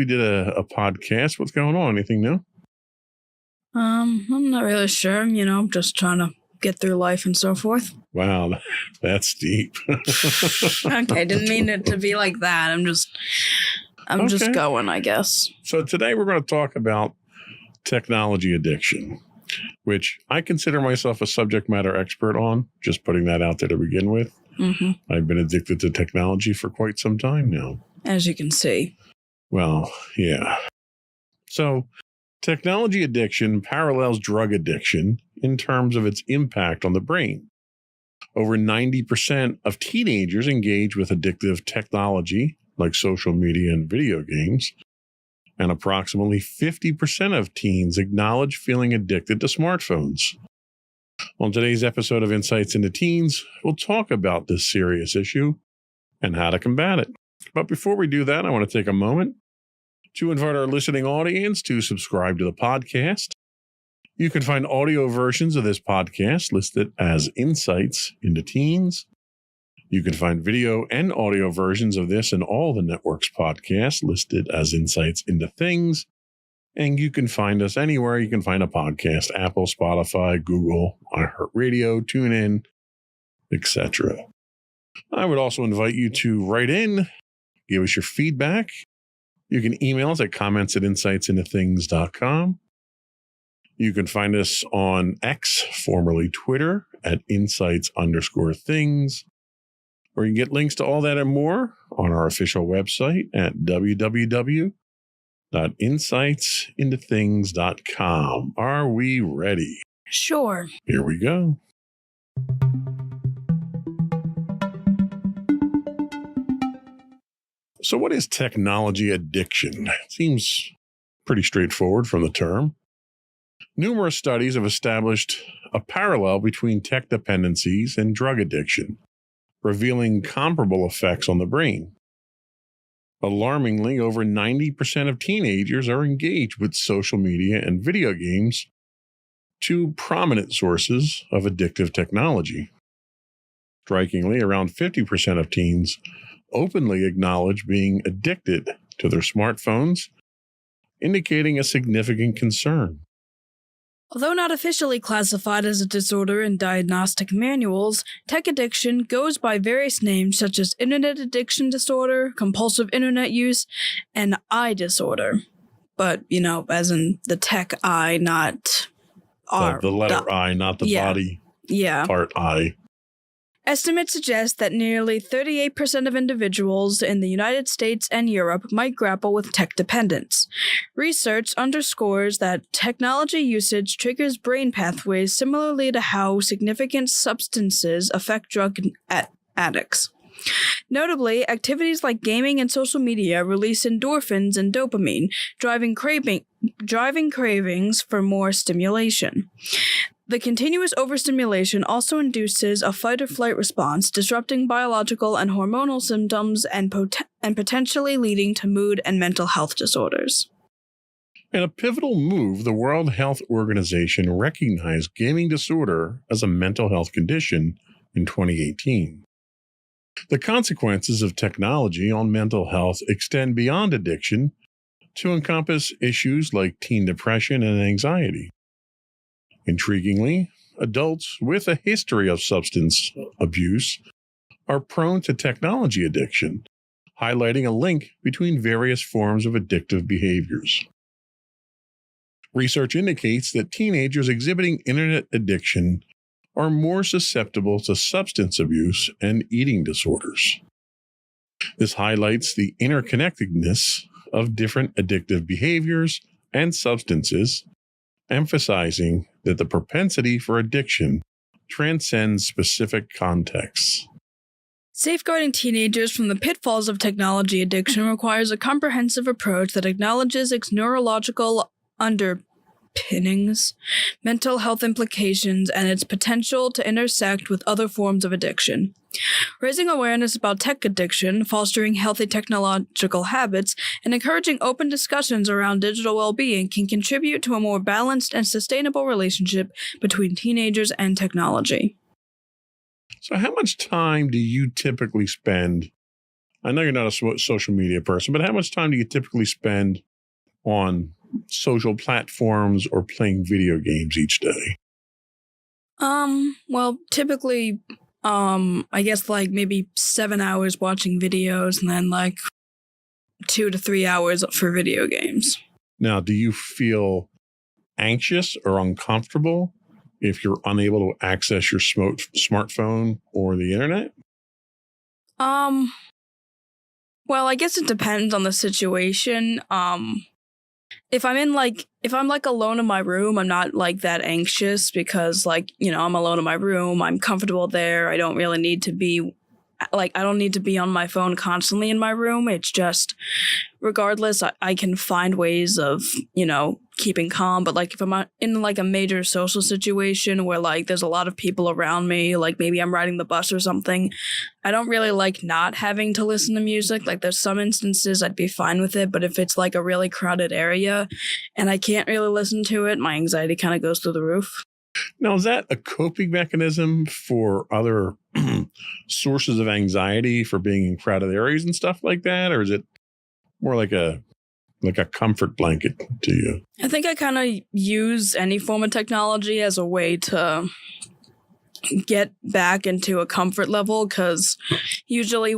we did a podcast. What's going on? Anything new? I'm not really sure. Just trying to get through life and so forth. Wow, that's deep. Okay, didn't mean it to be like that. I'm just going, I guess. So today we're going to talk about technology addiction, which I consider myself a subject matter expert on, just putting that out there to begin with. Mm-hmm. I've been addicted to technology for quite some time now. As you can see. Well, yeah. So technology addiction parallels drug addiction in terms of its impact on the brain. Over 90% of teenagers engage with addictive technology like social media and video games, and approximately 50% of teens acknowledge feeling addicted to smartphones. On today's episode of Insights into Teens, we'll talk about this serious issue and how to combat it. But before we do that, I want to take a moment to invite our listening audience to subscribe to the podcast. You can find audio versions of this podcast listed as Insights into Teens. You can find video and audio versions of this and all the network's podcasts listed as Insights into Things. And you can find us anywhere you can find a podcast: Apple, Spotify, Google, iHeartRadio, TuneIn, etc. I would also invite you to write in, give us your feedback. You can email us at comments@insightsintothings.com. You can find us on X, formerly Twitter, at insights_things. Or you can get links to all that and more on our official website at www.insightsintothings.com. Are we ready? Sure. Here we go. So what is technology addiction? It seems pretty straightforward from the term. Numerous studies have established a parallel between tech dependencies and drug addiction, revealing comparable effects on the brain. Alarmingly, over 90% of teenagers are engaged with social media and video games, two prominent sources of addictive technology. Strikingly, around 50% of teens openly acknowledge being addicted to their smartphones, indicating a significant concern. Although not officially classified as a disorder in diagnostic manuals, tech addiction goes by various names such as internet addiction disorder, compulsive internet use, and eye disorder. But, as in the tech eye, not R. The letter I, not the body part I. Estimates suggest that nearly 38% of individuals in the United States and Europe might grapple with tech dependence. Research underscores that technology usage triggers brain pathways similarly to how significant substances affect drug addicts. Notably, activities like gaming and social media release endorphins and dopamine, driving cravings for more stimulation. The continuous overstimulation also induces a fight-or-flight response, disrupting biological and hormonal symptoms and potentially leading to mood and mental health disorders. In a pivotal move, the World Health Organization recognized gaming disorder as a mental health condition in 2018. The consequences of technology on mental health extend beyond addiction to encompass issues like teen depression and anxiety. Intriguingly, adults with a history of substance abuse are prone to technology addiction, highlighting a link between various forms of addictive behaviors. Research indicates that teenagers exhibiting internet addiction are more susceptible to substance abuse and eating disorders. This highlights the interconnectedness of different addictive behaviors and substances, emphasizing that the propensity for addiction transcends specific contexts. Safeguarding teenagers from the pitfalls of technology addiction requires a comprehensive approach that acknowledges its neurological underpinnings, mental health implications, and its potential to intersect with other forms of addiction. Raising awareness about tech addiction, fostering healthy technological habits, and encouraging open discussions around digital well-being can contribute to a more balanced and sustainable relationship between teenagers and technology. So how much time do you typically spend I know you're not a social media person, but how much time do you typically spend on social platforms or playing video games each day? Well, typically, I guess like maybe 7 hours watching videos and then like 2 to 3 hours for video games. Now, do you feel anxious or uncomfortable if you're unable to access your smartphone or the internet? Well, I guess it depends on the situation. If I'm like alone in my room, I'm not like that anxious because I'm alone in my room. I'm comfortable there. I don't really need to be I don't need to be on my phone constantly in my room. It's just, regardless, I can find ways of, keeping calm. But like if I'm in like a major social situation where like there's a lot of people around me, like maybe I'm riding the bus or something, I don't really like not having to listen to music. Like there's some instances I'd be fine with it, but if it's like a really crowded area and I can't really listen to it, my anxiety kind of goes through the roof. Now, is that a coping mechanism for other sources of anxiety for being in crowded areas and stuff like that? Or is it more like a comfort blanket to you? I think I kind of use any form of technology as a way to get back into a comfort level, because usually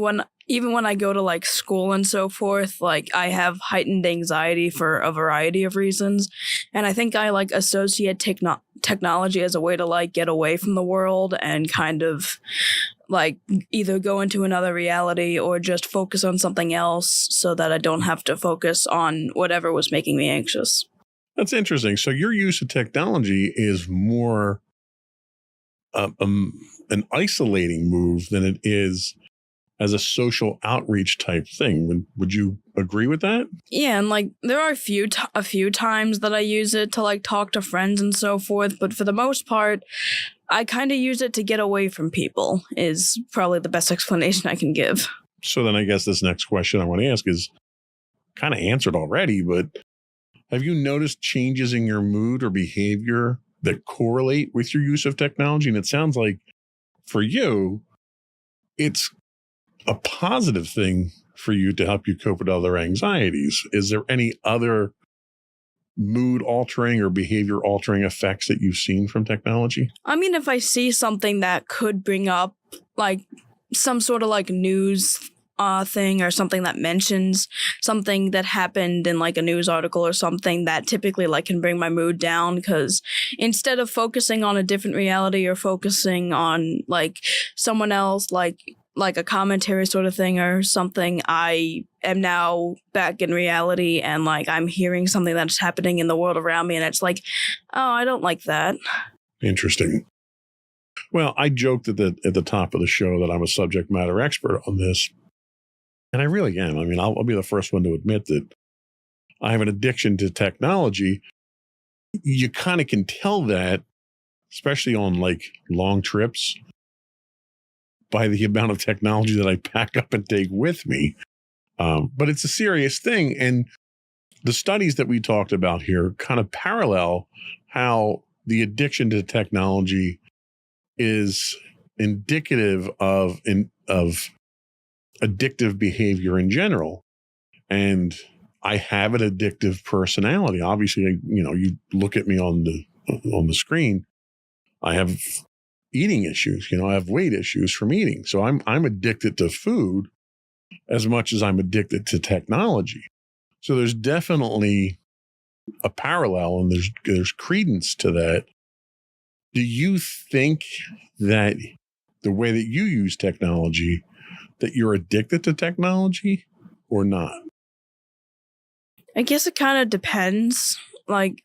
even when I go to like school and so forth, like I have heightened anxiety for a variety of reasons. And I think I like associate technology as a way to like get away from the world and kind of like either go into another reality or just focus on something else so that I don't have to focus on whatever was making me anxious. That's interesting. So your use of technology is more an isolating move than it is as a social outreach type thing. Would you agree with that? Yeah, and like there are a few times that I use it to like talk to friends and so forth, but for the most part, I kind of use it to get away from people is probably the best explanation I can give. So then I guess this next question I want to ask is kind of answered already, but have you noticed changes in your mood or behavior that correlate with your use of technology? And it sounds like for you, it's a positive thing for you to help you cope with other anxieties. Is there any other mood altering or behavior altering effects that you've seen from technology? I mean, if I see something that could bring up like some sort of like news thing or something that mentions something that happened in like a news article or something, that typically like can bring my mood down, because instead of focusing on a different reality or focusing on like someone else, like a commentary sort of thing or something, I am now back in reality and like I'm hearing something that's happening in the world around me and it's like, oh, I don't like that. Interesting. Well, I joked at the top of the show that I'm a subject matter expert on this, and I really am. I mean, I'll be the first one to admit that I have an addiction to technology. You kind of can tell that, especially on like long trips, by the amount of technology that I pack up and take with me. But it's a serious thing. And the studies that we talked about here kind of parallel how the addiction to technology is indicative of addictive behavior in general. And I have an addictive personality. Obviously, you look at me on the screen, I have eating issues. I have weight issues from eating. So I'm addicted to food as much as I'm addicted to technology. So there's definitely a parallel and there's credence to that. Do you think that the way that you use technology, that you're addicted to technology or not? I guess it kind of depends. Like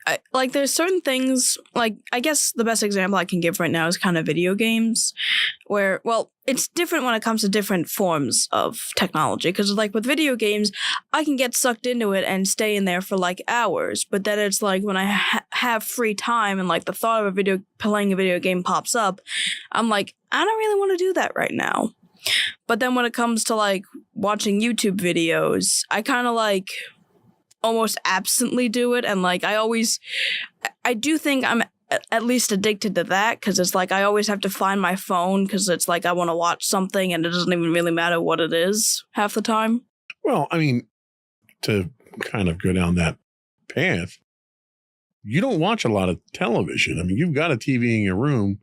there's certain things, like I guess the best example I can give right now is kind of video games, where, well, it's different when it comes to different forms of technology, because like with video games, I can get sucked into it and stay in there for like hours, but then it's like when I have free time and like the thought of playing a video game pops up, I'm like, I don't really want to do that right now. But then when it comes to like watching YouTube videos, I kind of like almost absently do it, and like I do think I'm at least addicted to that, because it's like I always have to find my phone because it's like I want to watch something and it doesn't even really matter what it is half the time. Well, I mean, to kind of go down that path, you don't watch a lot of television. I mean, you've got a TV in your room.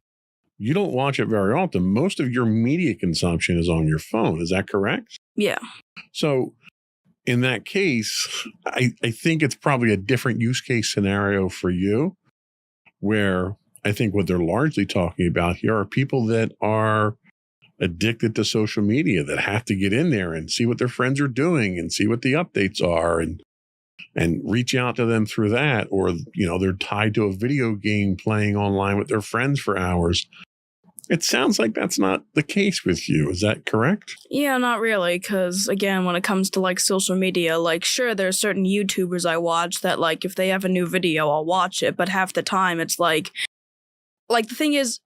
You don't watch it very often. Most of your media consumption is on your phone. Is that correct? Yeah. So in that case, I think it's probably a different use case scenario for you, where I think what they're largely talking about here are people that are addicted to social media, that have to get in there and see what their friends are doing and see what the updates are and reach out to them through that. Or, they're tied to a video game playing online with their friends for hours. It sounds like that's not the case with you. Is that correct? Yeah, not really. Because, again, when it comes to, like, social media, like, sure, there are certain YouTubers I watch that, like, if they have a new video, I'll watch it. But half the time, it's like, the thing is,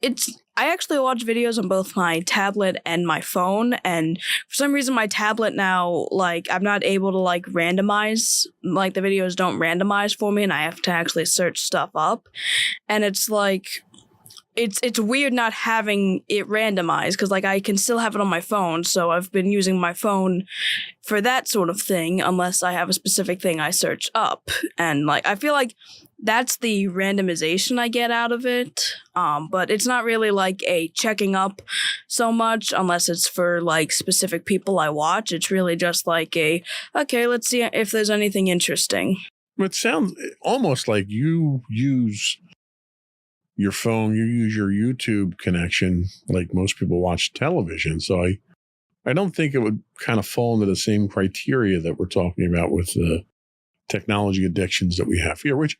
I actually watch videos on both my tablet and my phone. And for some reason, my tablet now, like, I'm not able to, like, randomize. Like, the videos don't randomize for me, and I have to actually search stuff up. And it's like... It's weird not having it randomized, because like I can still have it on my phone, so I've been using my phone for that sort of thing unless I have a specific thing I search up. And like I feel like that's the randomization I get out of it. But it's not really like a checking up so much unless it's for like specific people I watch. It's really just like okay, let's see if there's anything interesting. It sounds almost like you use your phone, you use your YouTube connection like most people watch television. So I don't think it would kind of fall into the same criteria that we're talking about with the technology addictions that we have here, which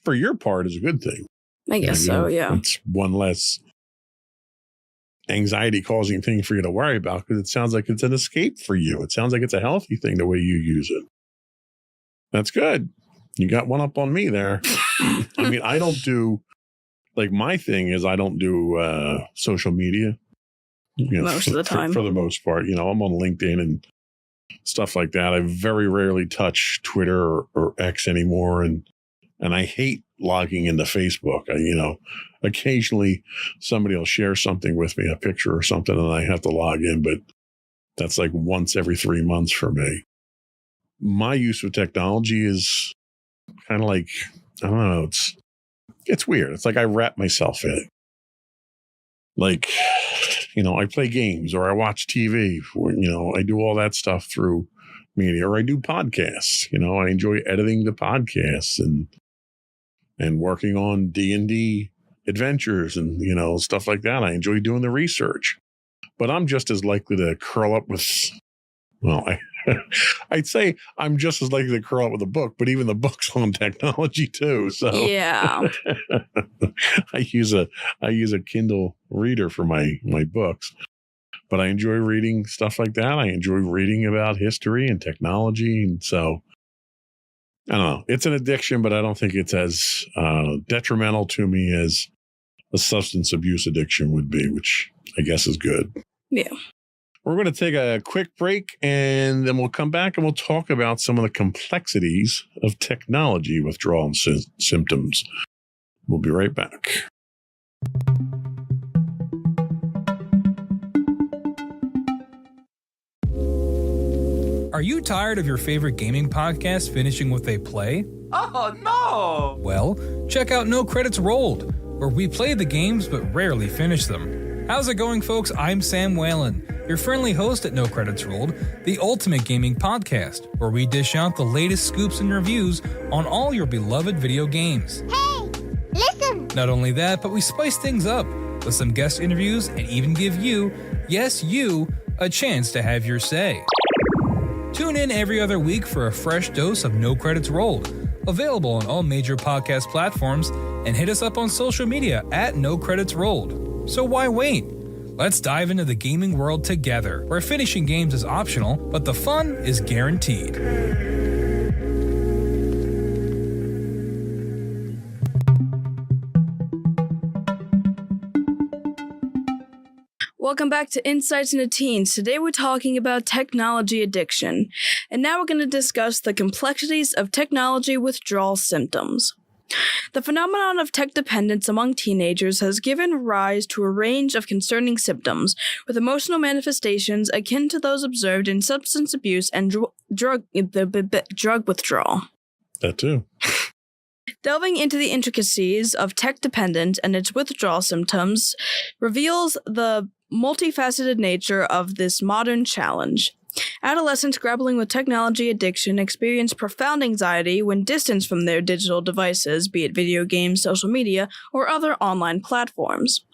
for your part is a good thing. I guess so, yeah. It's one less anxiety causing thing for you to worry about, because it sounds like it's an escape for you. It sounds like it's a healthy thing the way you use it. That's good. You got one up on me there. I mean, I don't do... Like my thing is I don't do social media, most of the time. For the most part, I'm on LinkedIn and stuff like that. I very rarely touch Twitter or X anymore. And I hate logging into Facebook. Occasionally somebody will share something with me, a picture or something, and I have to log in, but that's like once every 3 months for me. My use of technology is kind of like, I don't know, it's weird. It's like I wrap myself in it. Like, I play games or I watch TV, or, I do all that stuff through media, or I do podcasts. I enjoy editing the podcasts and working on D&D adventures and, stuff like that. I enjoy doing the research, but I'm just as likely to curl up with, I'd say I'm just as likely to curl up with a book, but even the book's on technology too. So yeah, I use a Kindle reader for my books, but I enjoy reading stuff like that. I enjoy reading about history and technology. And so I don't know, it's an addiction, but I don't think it's as detrimental to me as a substance abuse addiction would be, which I guess is good. Yeah. We're going to take a quick break, and then we'll come back and we'll talk about some of the complexities of technology withdrawal symptoms. We'll be right back. Are you tired of your favorite gaming podcast finishing with a play? Oh, no! Well, check out No Credits Rolled, where we play the games but rarely finish them. How's it going, folks? I'm Sam Whalen, your friendly host at No Credits Rolled, the ultimate gaming podcast, where we dish out the latest scoops and reviews on all your beloved video games. Hey, listen! Not only that, but we spice things up with some guest interviews and even give you, yes, you, a chance to have your say. Tune in every other week for a fresh dose of No Credits Rolled, available on all major podcast platforms, and hit us up on social media at No Credits Rolled. So why wait? Let's dive into the gaming world together, where finishing games is optional, but the fun is guaranteed. Welcome back to Insights into Teens. Today we're talking about technology addiction. And now we're going to discuss the complexities of technology withdrawal symptoms. The phenomenon of tech dependence among teenagers has given rise to a range of concerning symptoms, with emotional manifestations akin to those observed in substance abuse and drug withdrawal. That too. Delving into the intricacies of tech dependence and its withdrawal symptoms reveals the multifaceted nature of this modern challenge. Adolescents grappling with technology addiction experience profound anxiety when distanced from their digital devices, be it video games, social media, or other online platforms.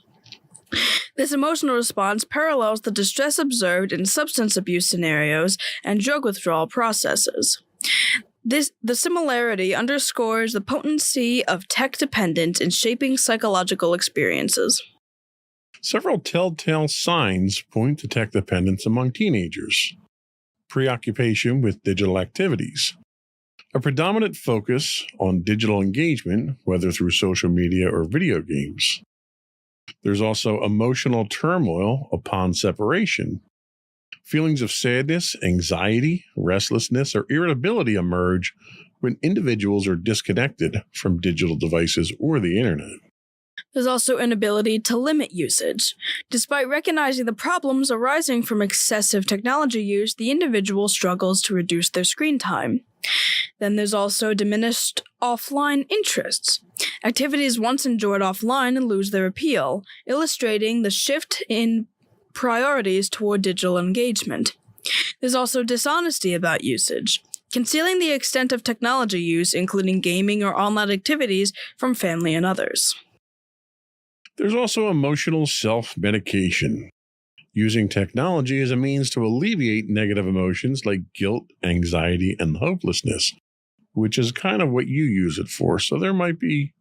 This emotional response parallels the distress observed in substance abuse scenarios and drug withdrawal processes. The similarity underscores the potency of tech dependence in shaping psychological experiences. Several telltale signs point to tech dependence among teenagers. Preoccupation with digital activities. A predominant focus on digital engagement, whether through social media or video games. There's also emotional turmoil upon separation. Feelings of sadness, anxiety, restlessness, or irritability emerge when individuals are disconnected from digital devices or the internet. There's also inability to limit usage. Despite recognizing the problems arising from excessive technology use, the individual struggles to reduce their screen time. Then there's also diminished offline interests. Activities once enjoyed offline lose their appeal, illustrating the shift in priorities toward digital engagement. There's also dishonesty about usage, concealing the extent of technology use, including gaming or online activities, from family and others. There's also emotional self-medication, using technology as a means to alleviate negative emotions like guilt, anxiety, and hopelessness, which is kind of what you use it for. So there might be,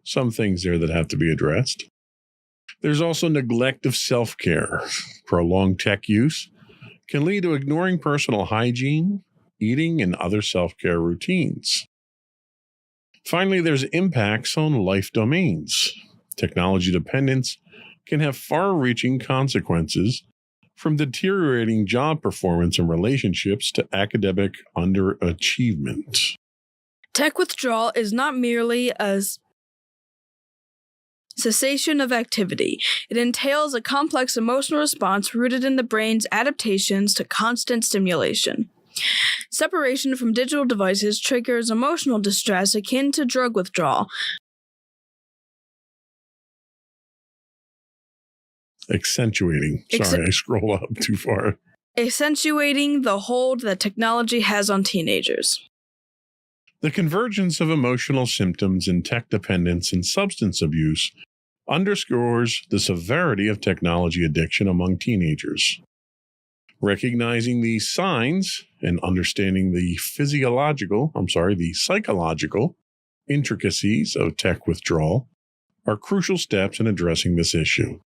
some things there that have to be addressed. There's also neglect of self-care. Prolonged tech use can lead to ignoring personal hygiene, eating, and other self-care routines. Finally, there's impacts on life domains. Technology dependence can have far-reaching consequences, from deteriorating job performance and relationships to academic underachievement. Tech withdrawal is not merely a cessation of activity. It entails a complex emotional response rooted in the brain's adaptations to constant stimulation. Separation from digital devices triggers emotional distress akin to drug withdrawal. Accentuating. Sorry, I scroll up too far. Accentuating the hold that technology has on teenagers. The convergence of emotional symptoms in tech dependence and substance abuse underscores the severity of technology addiction among teenagers. Recognizing these signs and understanding the psychological intricacies of tech withdrawal are crucial steps in addressing this issue.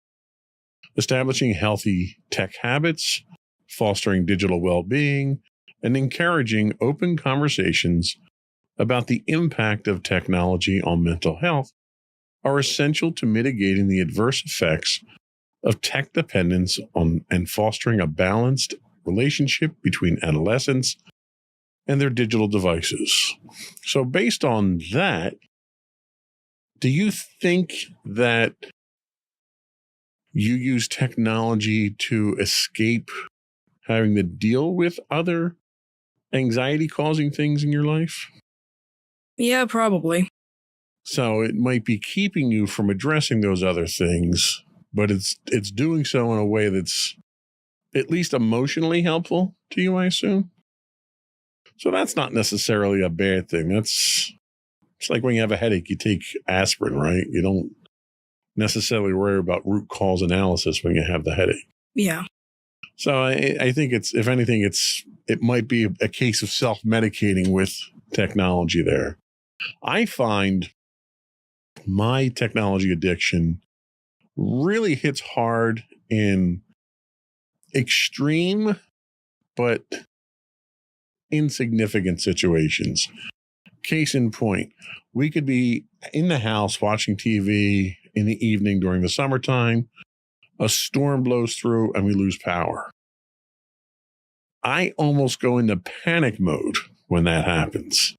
Establishing healthy tech habits, fostering digital well-being, and encouraging open conversations about the impact of technology on mental health are essential to mitigating the adverse effects of tech dependence on and fostering a balanced relationship between adolescents and their digital devices. So based on that, do you think that you use technology to escape having to deal with other anxiety-causing things in your life? Yeah, probably. So it might be keeping you from addressing those other things, but it's doing so in a way that's at least emotionally helpful to you, I assume. So that's not necessarily a bad thing. It's like when you have a headache, you take aspirin, right? You don't necessarily worry about root cause analysis when you have the headache. Yeah. So I think if anything, it might be a case of self-medicating with technology there. I find my technology addiction really hits hard in extreme but insignificant situations. Case in point, we could be in the house watching TV in the evening during the summertime. A storm blows through and we lose power. I almost go into panic mode when that happens.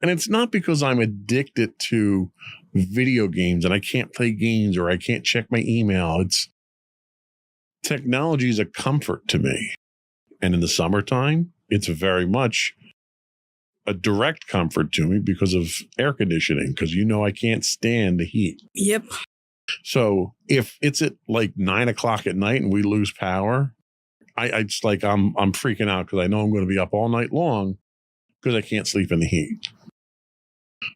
And it's not because I'm addicted to video games and I can't play games or I can't check my email. It's technology is a comfort to me. And in the summertime, it's very much a direct comfort to me because of air conditioning, because I can't stand the heat. Yep. So if it's at like 9 o'clock at night and we lose power, it's like I'm freaking out because I know I'm going to be up all night long because I can't sleep in the heat.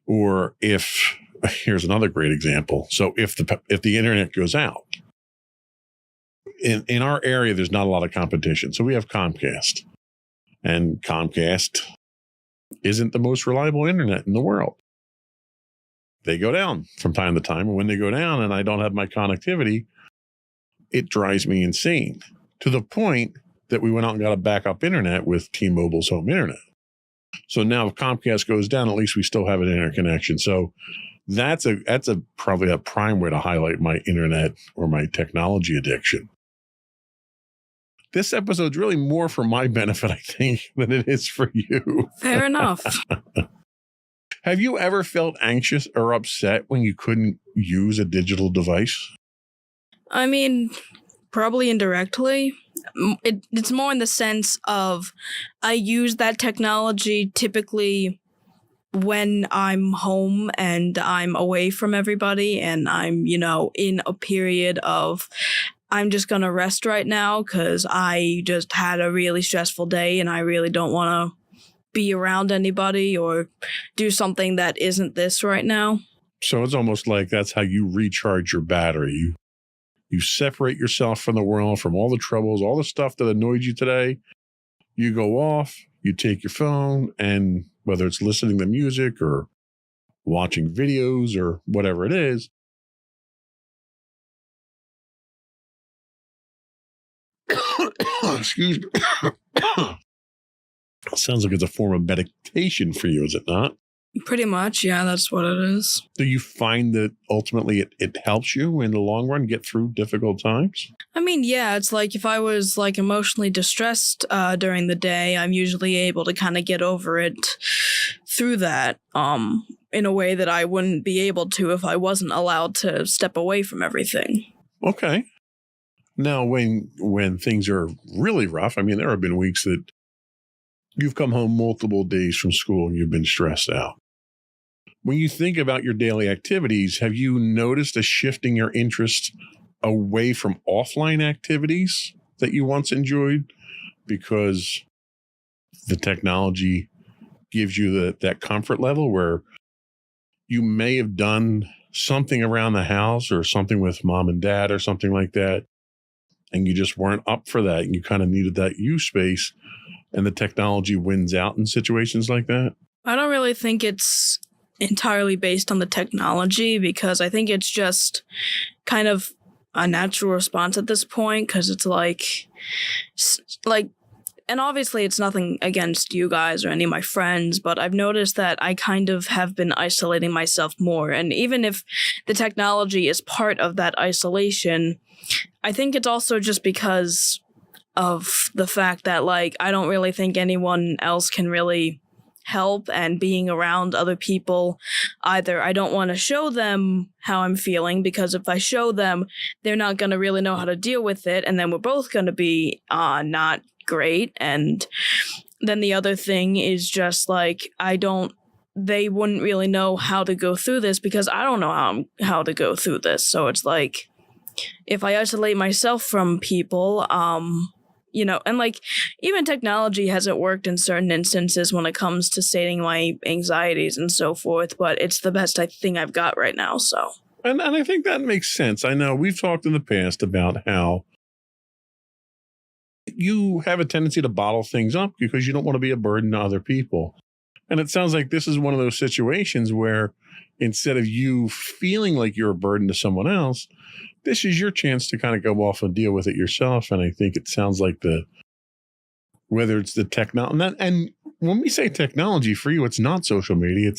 Or here's another great example. So if the internet goes out, in our area, there's not a lot of competition. So we have Comcast, and Comcast isn't the most reliable internet in the world. They go down from time to time. And when they go down and I don't have my connectivity, it drives me insane, to the point that we went out and got a backup internet with T-Mobile's home internet. So now if Comcast goes down, at least we still have an interconnection. So that's probably a prime way to highlight my internet or my technology addiction. This episode's really more for my benefit, I think, than it is for you. Fair enough. Have you ever felt anxious or upset when you couldn't use a digital device? I mean, probably indirectly. It's more in the sense of I use that technology typically when I'm home and I'm away from everybody and I'm, in a period of I'm just going to rest right now because I just had a really stressful day and I really don't want to be around anybody or do something that isn't this right now. So it's almost like that's how you recharge your battery. You separate yourself from the world, from all the troubles, all the stuff that annoyed you today. You go off, you take your phone, and whether it's listening to music or watching videos or whatever it is, excuse me. Sounds like it's a form of meditation for you, is it not? Pretty much, yeah, that's what it is. Do you find that ultimately it helps you in the long run get through difficult times? I mean, yeah, it's like if I was like emotionally distressed during the day, I'm usually able to kind of get over it through that in a way that I wouldn't be able to if I wasn't allowed to step away from everything. Okay. Now, when things are really rough, I mean, there have been weeks that you've come home multiple days from school and you've been stressed out. When you think about your daily activities, have you noticed a shift in your interest away from offline activities that you once enjoyed because the technology gives you that comfort level where you may have done something around the house or something with mom and dad or something like that, and you just weren't up for that and you kind of needed that you space, and the technology wins out in situations like that? I don't really think it's entirely based on the technology because I think it's just kind of a natural response at this point because it's like, and obviously it's nothing against you guys or any of my friends, but I've noticed that I kind of have been isolating myself more. And even if the technology is part of that isolation, I think it's also just because of the fact that, like, I don't really think anyone else can really help, and being around other people, either I don't want to show them how I'm feeling because if I show them, they're not going to really know how to deal with it, and then we're both going to be not great. And then the other thing is just like they wouldn't really know how to go through this because I don't know how to go through this. So it's like if I isolate myself from people, and like even technology hasn't worked in certain instances when it comes to stating my anxieties and so forth, but it's the best thing I've got right now. So, and I think that makes sense. I know we've talked in the past about how you have a tendency to bottle things up because you don't want to be a burden to other people. And it sounds like this is one of those situations where instead of you feeling like you're a burden to someone else, this is your chance to kind of go off and deal with it yourself. And I think it sounds like whether it's the technology, and when we say technology for you, it's not social media.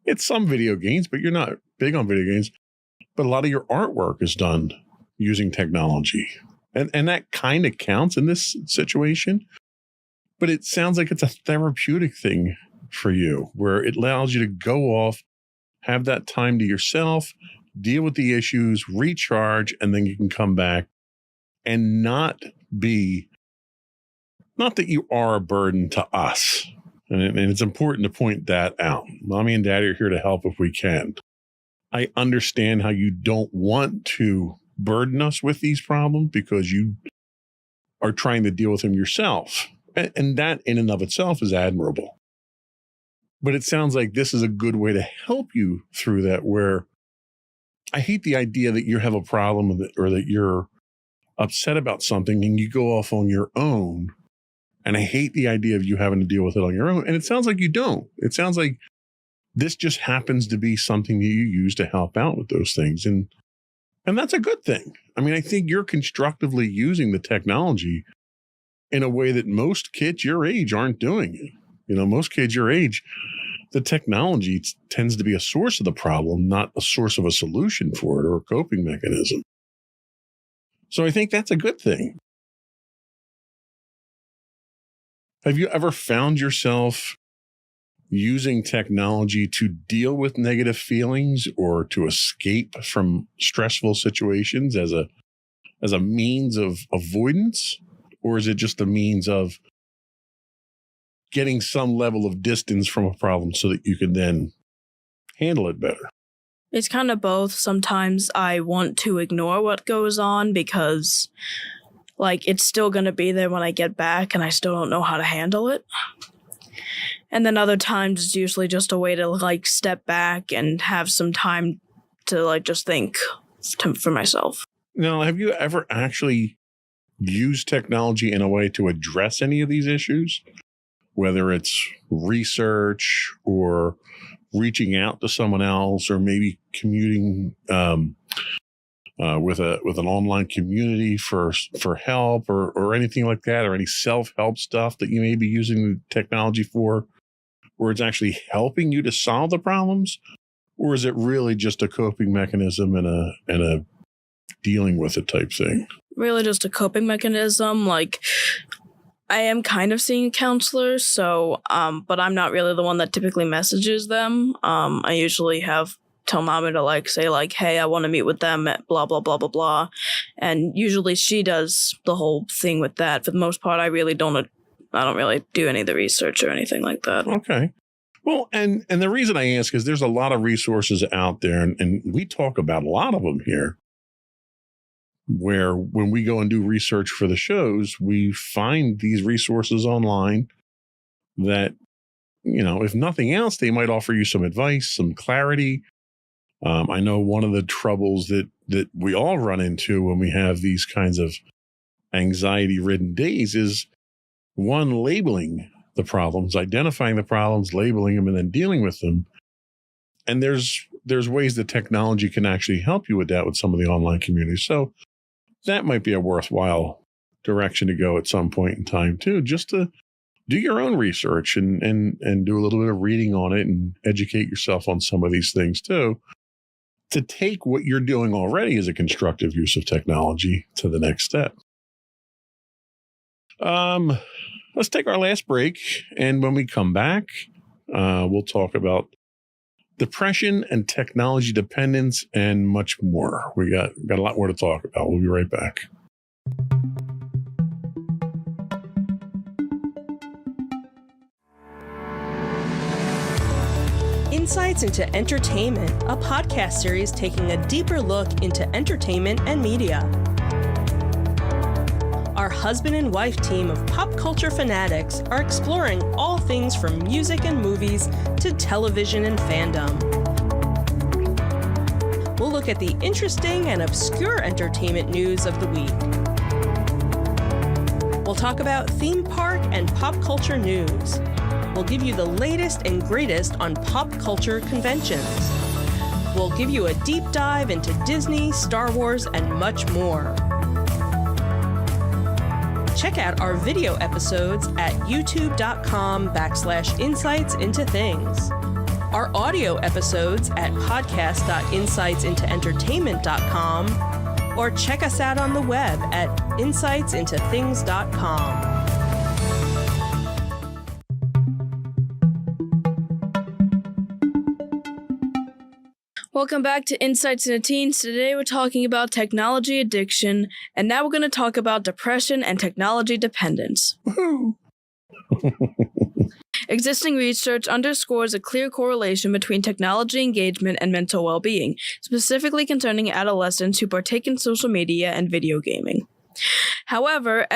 It's some video games, but you're not big on video games. But a lot of your artwork is done using technology. And that kind of counts in this situation. But it sounds like it's a therapeutic thing for you, where it allows you to go off, have that time to yourself, deal with the issues, recharge, and then you can come back and not that you are a burden to us. And it's important to point that out. Mommy and Daddy are here to help if we can. I understand how you don't want to burden us with these problems because you are trying to deal with them yourself. And that in and of itself is admirable. But it sounds like this is a good way to help you through that, where I hate the idea that you have a problem or that you're upset about something and you go off on your own. And I hate the idea of you having to deal with it on your own. And it sounds like you don't. It sounds like this just happens to be something that you use to help out with those things. And that's a good thing. I mean, I think you're constructively using the technology in a way that most kids your age aren't doing it. You know, most kids your age, the technology tends to be a source of the problem, not a source of a solution for it or a coping mechanism. So I think that's a good thing. Have you ever found yourself using technology to deal with negative feelings or to escape from stressful situations as a means of avoidance? Or is it just a means of getting some level of distance from a problem so that you can then handle it better? It's kind of both. Sometimes I want to ignore what goes on because, like, it's still going to be there when I get back and I still don't know how to handle it. And then other times it's usually just a way to, like, step back and have some time to, like, just think for myself. Now, have you ever actually used technology in a way to address any of these issues? Whether it's research or reaching out to someone else, or maybe commuting with an online community for help or anything like that, or any self-help stuff that you may be using the technology for, where it's actually helping you to solve the problems? Or is it really just a coping mechanism and a dealing with it type thing? Really just a coping mechanism. Like, I am kind of seeing a counselor, so, but I'm not really the one that typically messages them. I usually tell mommy to, like, say, like, hey, I want to meet with them at blah, blah, blah, blah, blah. And usually she does the whole thing with that. For the most part, I don't really do any of the research or anything like that. Okay. Well, and the reason I ask is there's a lot of resources out there, and we talk about a lot of them here, where when we go and do research for the shows, we find these resources online that, you know, if nothing else, they might offer you some advice, some clarity. I know one of the troubles that we all run into when we have these kinds of anxiety-ridden days is, one, labeling the problems, identifying the problems, labeling them, and then dealing with them. And there's ways that technology can actually help you with that with some of the online communities. So that might be a worthwhile direction to go at some point in time too, just to do your own research and do a little bit of reading on it and educate yourself on some of these things too, to take what you're doing already as a constructive use of technology to the next step. Let's take our last break, and when we come back, we'll talk about depression and technology dependence and much more. We got a lot more to talk about. We'll be right back. Insights into Entertainment, a podcast series taking a deeper look into entertainment and media. Our husband and wife team of pop culture fanatics are exploring all things from music and movies to television and fandom. We'll look at the interesting and obscure entertainment news of the week. We'll talk about theme park and pop culture news. We'll give you the latest and greatest on pop culture conventions. We'll give you a deep dive into Disney, Star Wars, and much more. Check out our video episodes at youtube.com/insightsintothings. Our audio episodes at podcast.insightsintoentertainment.com, or check us out on the web at insightsintothings.com. Welcome back to Insights into Teens. Today we're talking about technology addiction, and now we're going to talk about depression and technology dependence. Woohoo! Existing research underscores a clear correlation between technology engagement and mental well-being, specifically concerning adolescents who partake in social media and video gaming. However,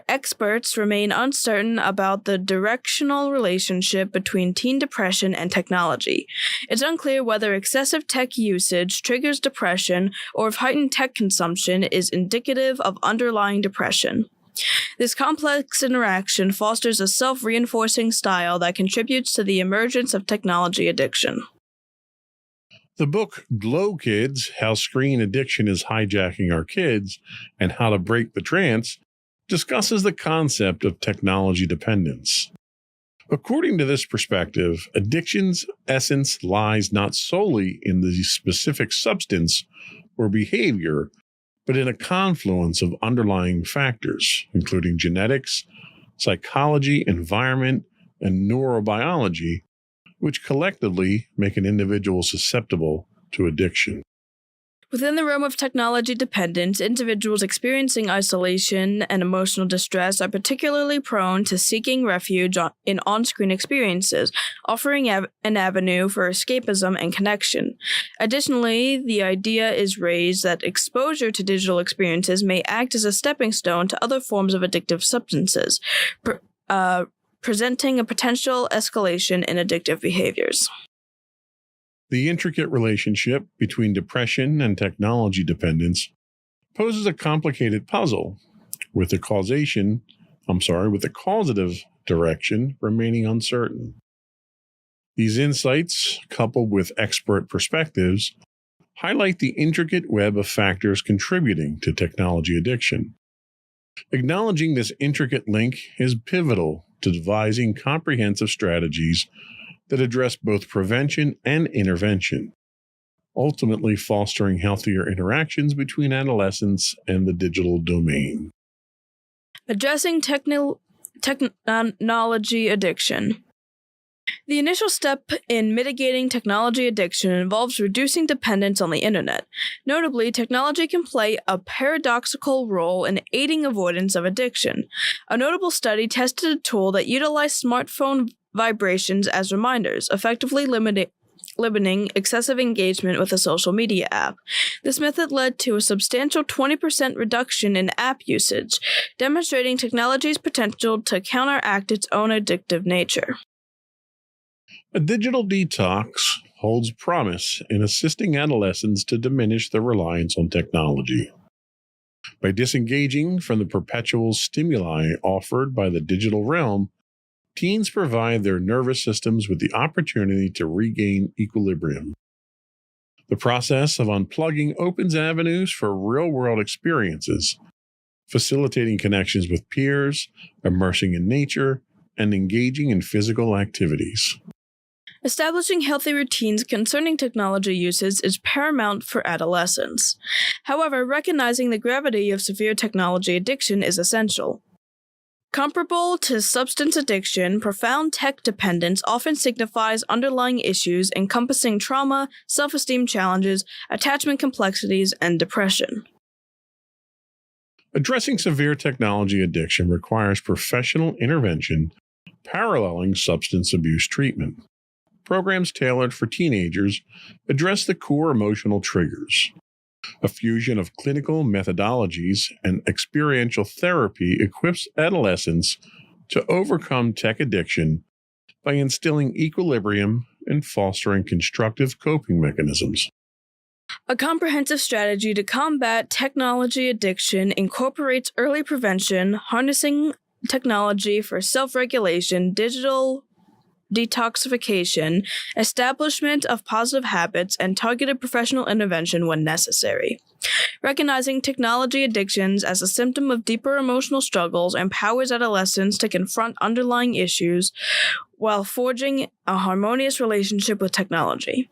experts remain uncertain about the directional relationship between teen depression and technology. It's unclear whether excessive tech usage triggers depression or if heightened tech consumption is indicative of underlying depression. This complex interaction fosters a self-reinforcing style that contributes to the emergence of technology addiction. The book Glow Kids, How Screen Addiction is Hijacking Our Kids and How to Break the Trance discusses the concept of technology dependence. According to this perspective, addiction's essence lies not solely in the specific substance or behavior, but in a confluence of underlying factors, including genetics, psychology, environment, and neurobiology, which collectively make an individual susceptible to addiction. Within the realm of technology dependence, individuals experiencing isolation and emotional distress are particularly prone to seeking refuge in on-screen experiences, offering an avenue for escapism and connection. Additionally, the idea is raised that exposure to digital experiences may act as a stepping stone to other forms of addictive substances, presenting a potential escalation in addictive behaviors. The intricate relationship between depression and technology dependence poses a complicated puzzle, with the causative direction remaining uncertain. These insights, coupled with expert perspectives, highlight the intricate web of factors contributing to technology addiction. Acknowledging this intricate link is pivotal to devising comprehensive strategies that address both prevention and intervention, ultimately fostering healthier interactions between adolescents and the digital domain. Addressing technology addiction. The initial step in mitigating technology addiction involves reducing dependence on the internet. Notably, technology can play a paradoxical role in aiding avoidance of addiction. A notable study tested a tool that utilized smartphone vibrations as reminders, effectively limiting excessive engagement with a social media app. This method led to a substantial 20% reduction in app usage, demonstrating technology's potential to counteract its own addictive nature. A digital detox holds promise in assisting adolescents to diminish their reliance on technology. By disengaging from the perpetual stimuli offered by the digital realm, teens provide their nervous systems with the opportunity to regain equilibrium. The process of unplugging opens avenues for real-world experiences, facilitating connections with peers, immersing in nature, and engaging in physical activities. Establishing healthy routines concerning technology usage is paramount for adolescents. However, recognizing the gravity of severe technology addiction is essential. Comparable to substance addiction, profound tech dependence often signifies underlying issues encompassing trauma, self-esteem challenges, attachment complexities, and depression. Addressing severe technology addiction requires professional intervention paralleling substance abuse treatment. Programs tailored for teenagers address the core emotional triggers. A fusion of clinical methodologies and experiential therapy equips adolescents to overcome tech addiction by instilling equilibrium and fostering constructive coping mechanisms. A comprehensive strategy to combat technology addiction incorporates early prevention, harnessing technology for self-regulation, digital detoxification, establishment of positive habits, and targeted professional intervention when necessary. Recognizing technology addictions as a symptom of deeper emotional struggles empowers adolescents to confront underlying issues while forging a harmonious relationship with technology.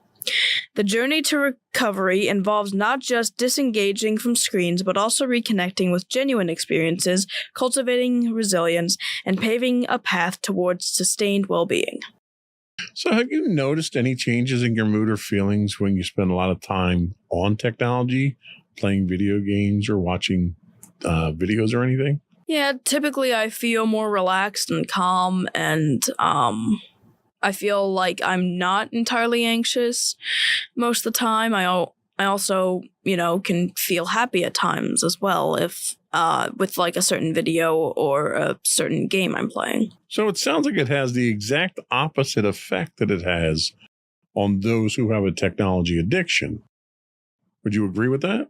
The journey to recovery involves not just disengaging from screens, but also reconnecting with genuine experiences, cultivating resilience, and paving a path towards sustained well-being. So have you noticed any changes in your mood or feelings when you spend a lot of time on technology, playing video games or watching videos or anything? Yeah, typically I feel more relaxed and calm, and I feel like I'm not entirely anxious most of the time. I also, can feel happy at times as well if with like a certain video or a certain game I'm playing. So it sounds like it has the exact opposite effect that it has on those who have a technology addiction. Would you agree with that?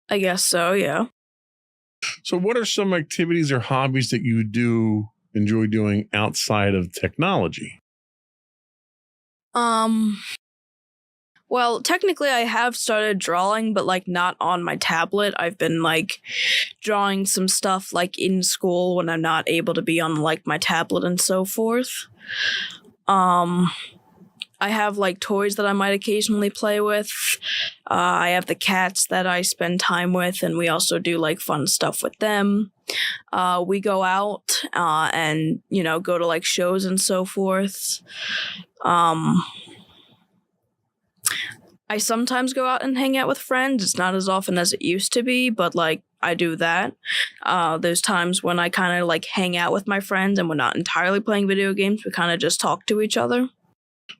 I guess so, yeah. So what are some activities or hobbies that you do enjoy doing outside of technology? Well, technically I have started drawing, but like not on my tablet. I've been like drawing some stuff like in school when I'm not able to be on like my tablet and so forth. I have like toys that I might occasionally play with. I have the cats that I spend time with, and we also do like fun stuff with them. We go out and, go to like shows and so forth. I sometimes go out and hang out with friends. It's not as often as it used to be, but like I do that. There's times when I kind of like hang out with my friends and we're not entirely playing video games. We kind of just talk to each other.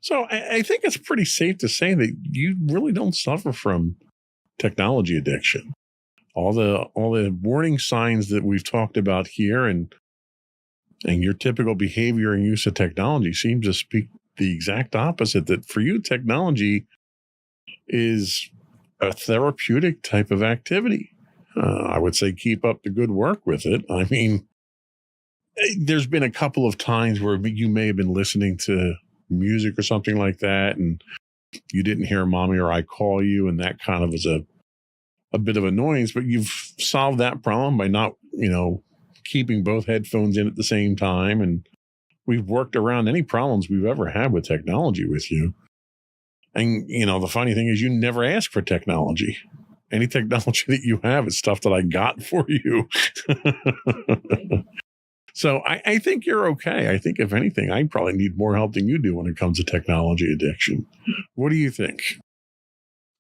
So I think it's pretty safe to say that you really don't suffer from technology addiction. All the warning signs that we've talked about here and your typical behavior and use of technology seem to speak the exact opposite, that for you, technology is a therapeutic type of activity. I would say keep up the good work with it. I mean, there's been a couple of times where you may have been listening to music or something like that, and you didn't hear mommy or I call you, and that kind of was a bit of annoyance, but you've solved that problem by not, keeping both headphones in at the same time. And we've worked around any problems we've ever had with technology with you. And, the funny thing is you never ask for technology. Any technology that you have is stuff that I got for you. So I think you're okay. I think if anything, I probably need more help than you do when it comes to technology addiction. What do you think?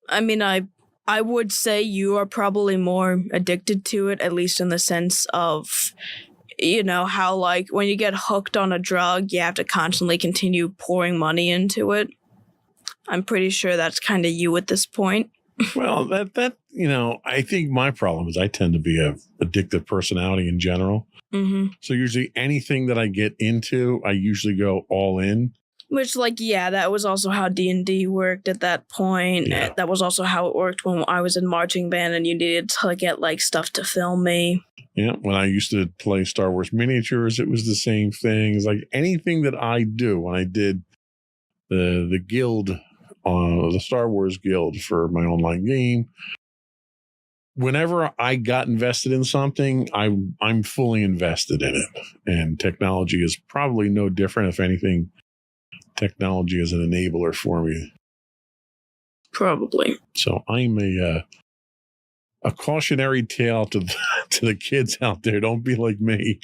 I mean, I would say you are probably more addicted to it, at least in the sense of, how like when you get hooked on a drug, you have to constantly continue pouring money into it. I'm pretty sure that's kind of you at this point. Well, that I think my problem is I tend to be a addictive personality in general. Mm-hmm. So usually anything that I get into, I usually go all in. Which, that was also how D&D worked at that point. Yeah. That was also how it worked when I was in marching band and you needed to get, stuff to film me. Yeah, when I used to play Star Wars miniatures, it was the same thing. It's like anything that I do, when I did the guild, the Star Wars guild for my online game, whenever I got invested in something, I'm fully invested in it. And technology is probably no different. If anything, technology is an enabler for me. Probably. So I'm a cautionary tale to the kids out there. Don't be like me.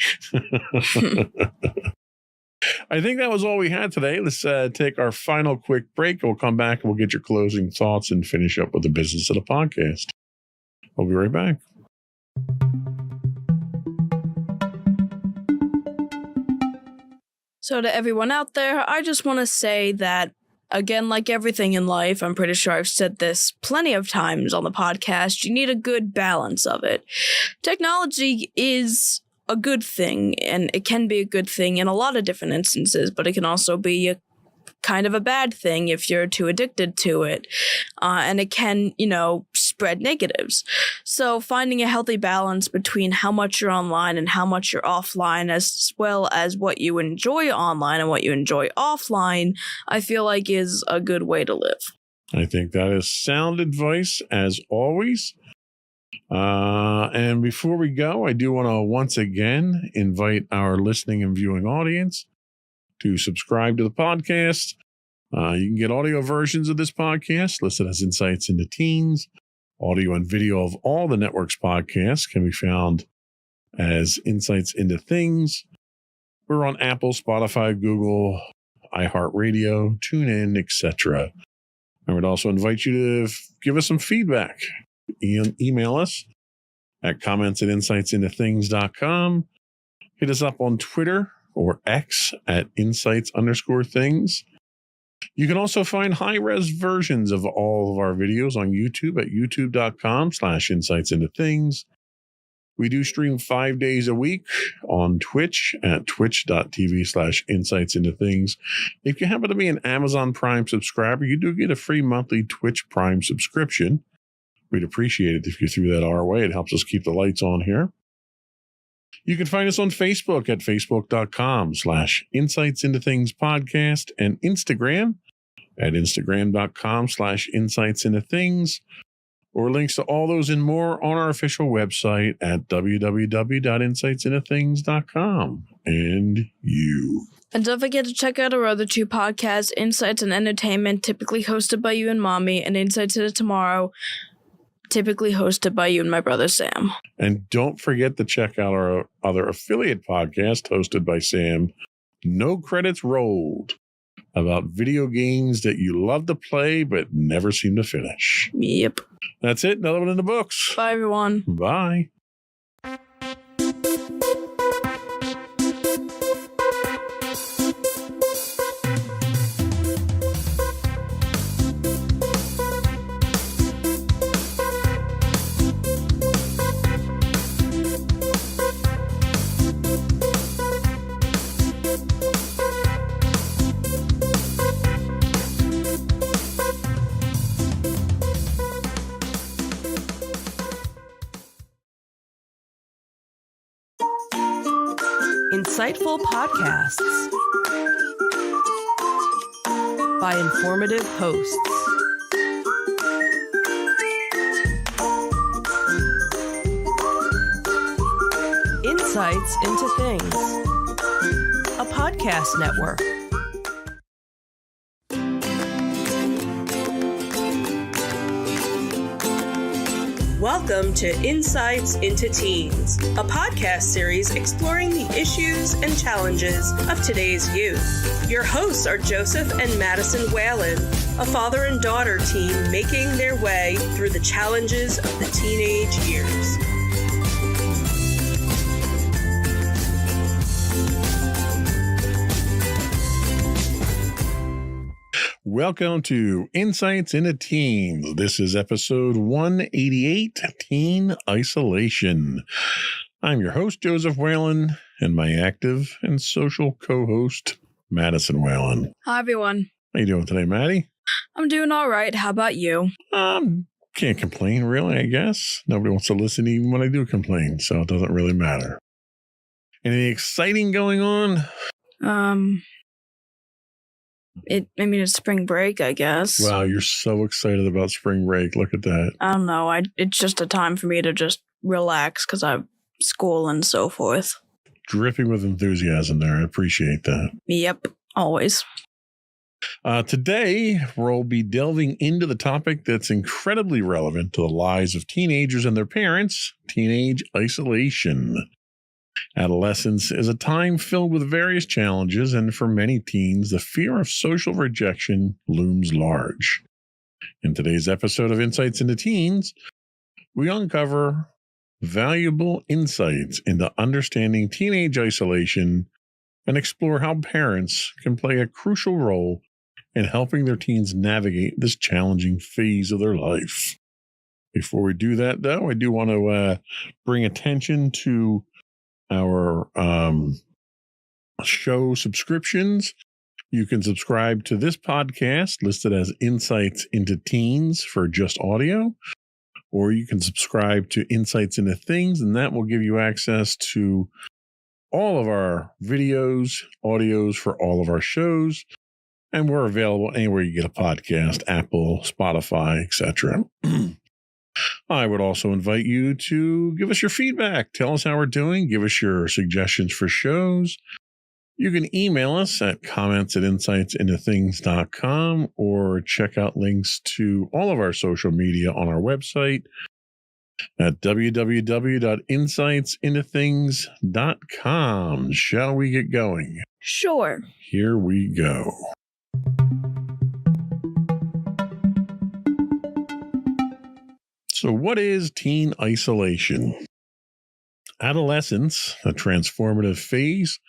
I think that was all we had today. Let's take our final quick break. We'll come back and we'll get your closing thoughts and finish up with the business of the podcast. We'll be right back. So to everyone out there, I just want to say that, again, like everything in life, I'm pretty sure I've said this plenty of times on the podcast, you need a good balance of it. Technology is a good thing, and it can be a good thing in a lot of different instances, but it can also be a kind of a bad thing if you're too addicted to it. And it can, spread negatives. So finding a healthy balance between how much you're online and how much you're offline, as well as what you enjoy online and what you enjoy offline, I feel like is a good way to live. I think that is sound advice as always. And before we go, I do want to once again invite our listening and viewing audience to subscribe to the podcast. You can get audio versions of this podcast listed as Insights into Teens. Audio and video of all the network's podcasts can be found as Insights into Things. We're on Apple, Spotify, Google, iHeartRadio, TuneIn, etc. I would also invite you to give us some feedback. Email us at comments@insightsintothings.com. Hit us up on Twitter or X at insights_things. You can also find high-res versions of all of our videos on YouTube at youtube.com/insightsintothings. We do stream 5 days a week on Twitch at twitch.tv/insightsintothings. If you happen to be an Amazon Prime subscriber, you do get a free monthly Twitch Prime subscription. We'd appreciate it if you threw that our way. It helps us keep the lights on here. You can find us on Facebook at facebook.com/insightsintothingspodcast and Instagram at instagram.com/insightsintothings, or links to all those and more on our official website at www.insightsintothings.com. And you. And don't forget to check out our other two podcasts, Insights and Entertainment, typically hosted by you and Mommy, and Insights into Tomorrow, typically hosted by you and my brother Sam. And don't forget to check out our other affiliate podcast hosted by Sam, No Credits Rolled, about video games that you love to play but never seem to finish. Yep. That's it. Another one in the books. Bye, everyone. Bye. Insightful podcasts by informative hosts. Insights into Things, a podcast network. Welcome to Insights into Teens, a podcast series exploring the issues and challenges of today's youth. Your hosts are Joseph and Madison Whalen, a father and daughter team making their way through the challenges of the teenage years. Welcome to Insights into Teens. This is episode 188, Teen Isolation. I'm your host, Joseph Whalen, and my active and social co-host, Madison Whalen. Hi, everyone. How you doing today, Maddie? I'm doing all right. How about you? Can't complain, really, I guess. Nobody wants to listen even when I do complain, so it doesn't really matter. Anything exciting going on? It's spring break, I guess. Wow, you're so excited about spring break. Look at that. I don't know. It's just a time for me to just relax because I have school and so forth. Dripping with enthusiasm there. I appreciate that. Yep, always. Today, we'll be delving into the topic that's incredibly relevant to the lives of teenagers and their parents, teenage isolation. Adolescence is a time filled with various challenges, and for many teens, the fear of social rejection looms large. In today's episode of Insights into Teens, we uncover valuable insights into understanding teenage isolation and explore how parents can play a crucial role in helping their teens navigate this challenging phase of their life. Before we do that, though, I do want to bring attention to our show subscriptions. You can subscribe to this podcast listed as Insights into Teens for just audio, or you can subscribe to Insights into Things, and that will give you access to all of our videos, audios for all of our shows, and we're available anywhere you get a podcast, Apple, Spotify, etc. I would also invite you to give us your feedback. Tell us how we're doing. Give us your suggestions for shows. You can email us at comments@insightsintothings.com or check out links to all of our social media on our website, at www.insightsintothings.com. Shall we get going? Sure. Here we go. So, what is teen isolation? Adolescence, a transformative phase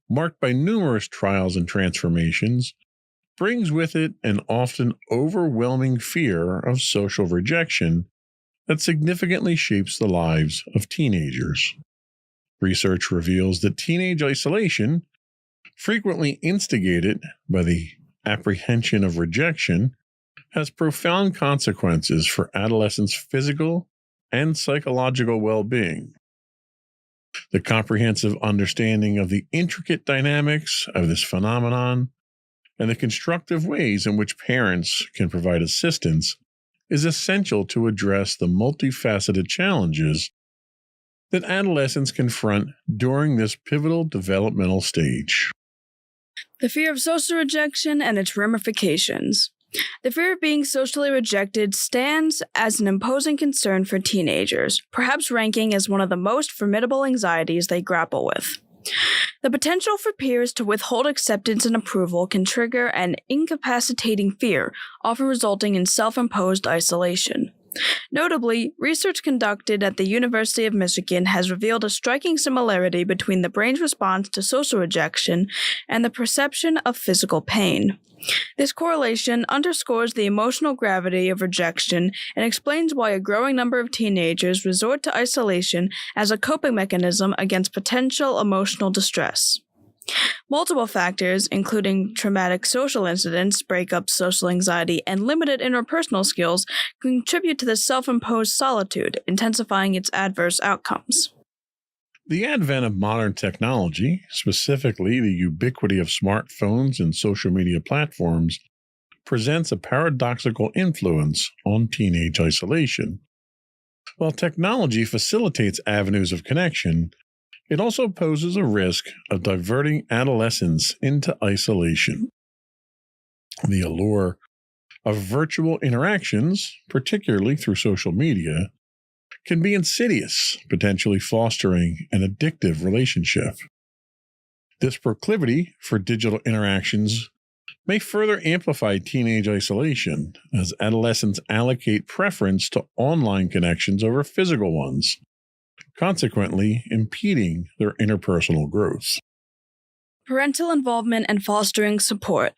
marked by numerous trials and transformations, brings with it an often overwhelming fear of social rejection that significantly shapes the lives of teenagers. Research reveals that teenage isolation, frequently instigated by the apprehension of rejection, has profound consequences for adolescents' physical and psychological well-being. The comprehensive understanding of the intricate dynamics of this phenomenon and the constructive ways in which parents can provide assistance is essential to address the multifaceted challenges that adolescents confront during this pivotal developmental stage. The fear of social rejection and its ramifications. The fear of being socially rejected stands as an imposing concern for teenagers, perhaps ranking as one of the most formidable anxieties they grapple with. The potential for peers to withhold acceptance and approval can trigger an incapacitating fear, often resulting in self-imposed isolation. Notably, research conducted at the University of Michigan has revealed a striking similarity between the brain's response to social rejection and the perception of physical pain. This correlation underscores the emotional gravity of rejection and explains why a growing number of teenagers resort to isolation as a coping mechanism against potential emotional distress. Multiple factors, including traumatic social incidents, breakups, social anxiety, and limited interpersonal skills, contribute to this self-imposed solitude, intensifying its adverse outcomes. The advent of modern technology, specifically the ubiquity of smartphones and social media platforms, presents a paradoxical influence on teenage isolation. While technology facilitates avenues of connection, it also poses a risk of diverting adolescents into isolation. The allure of virtual interactions, particularly through social media, can be insidious, potentially fostering an addictive relationship. This proclivity for digital interactions may further amplify teenage isolation as adolescents allocate preference to online connections over physical ones, consequently impeding their interpersonal growth. Parental involvement and fostering support.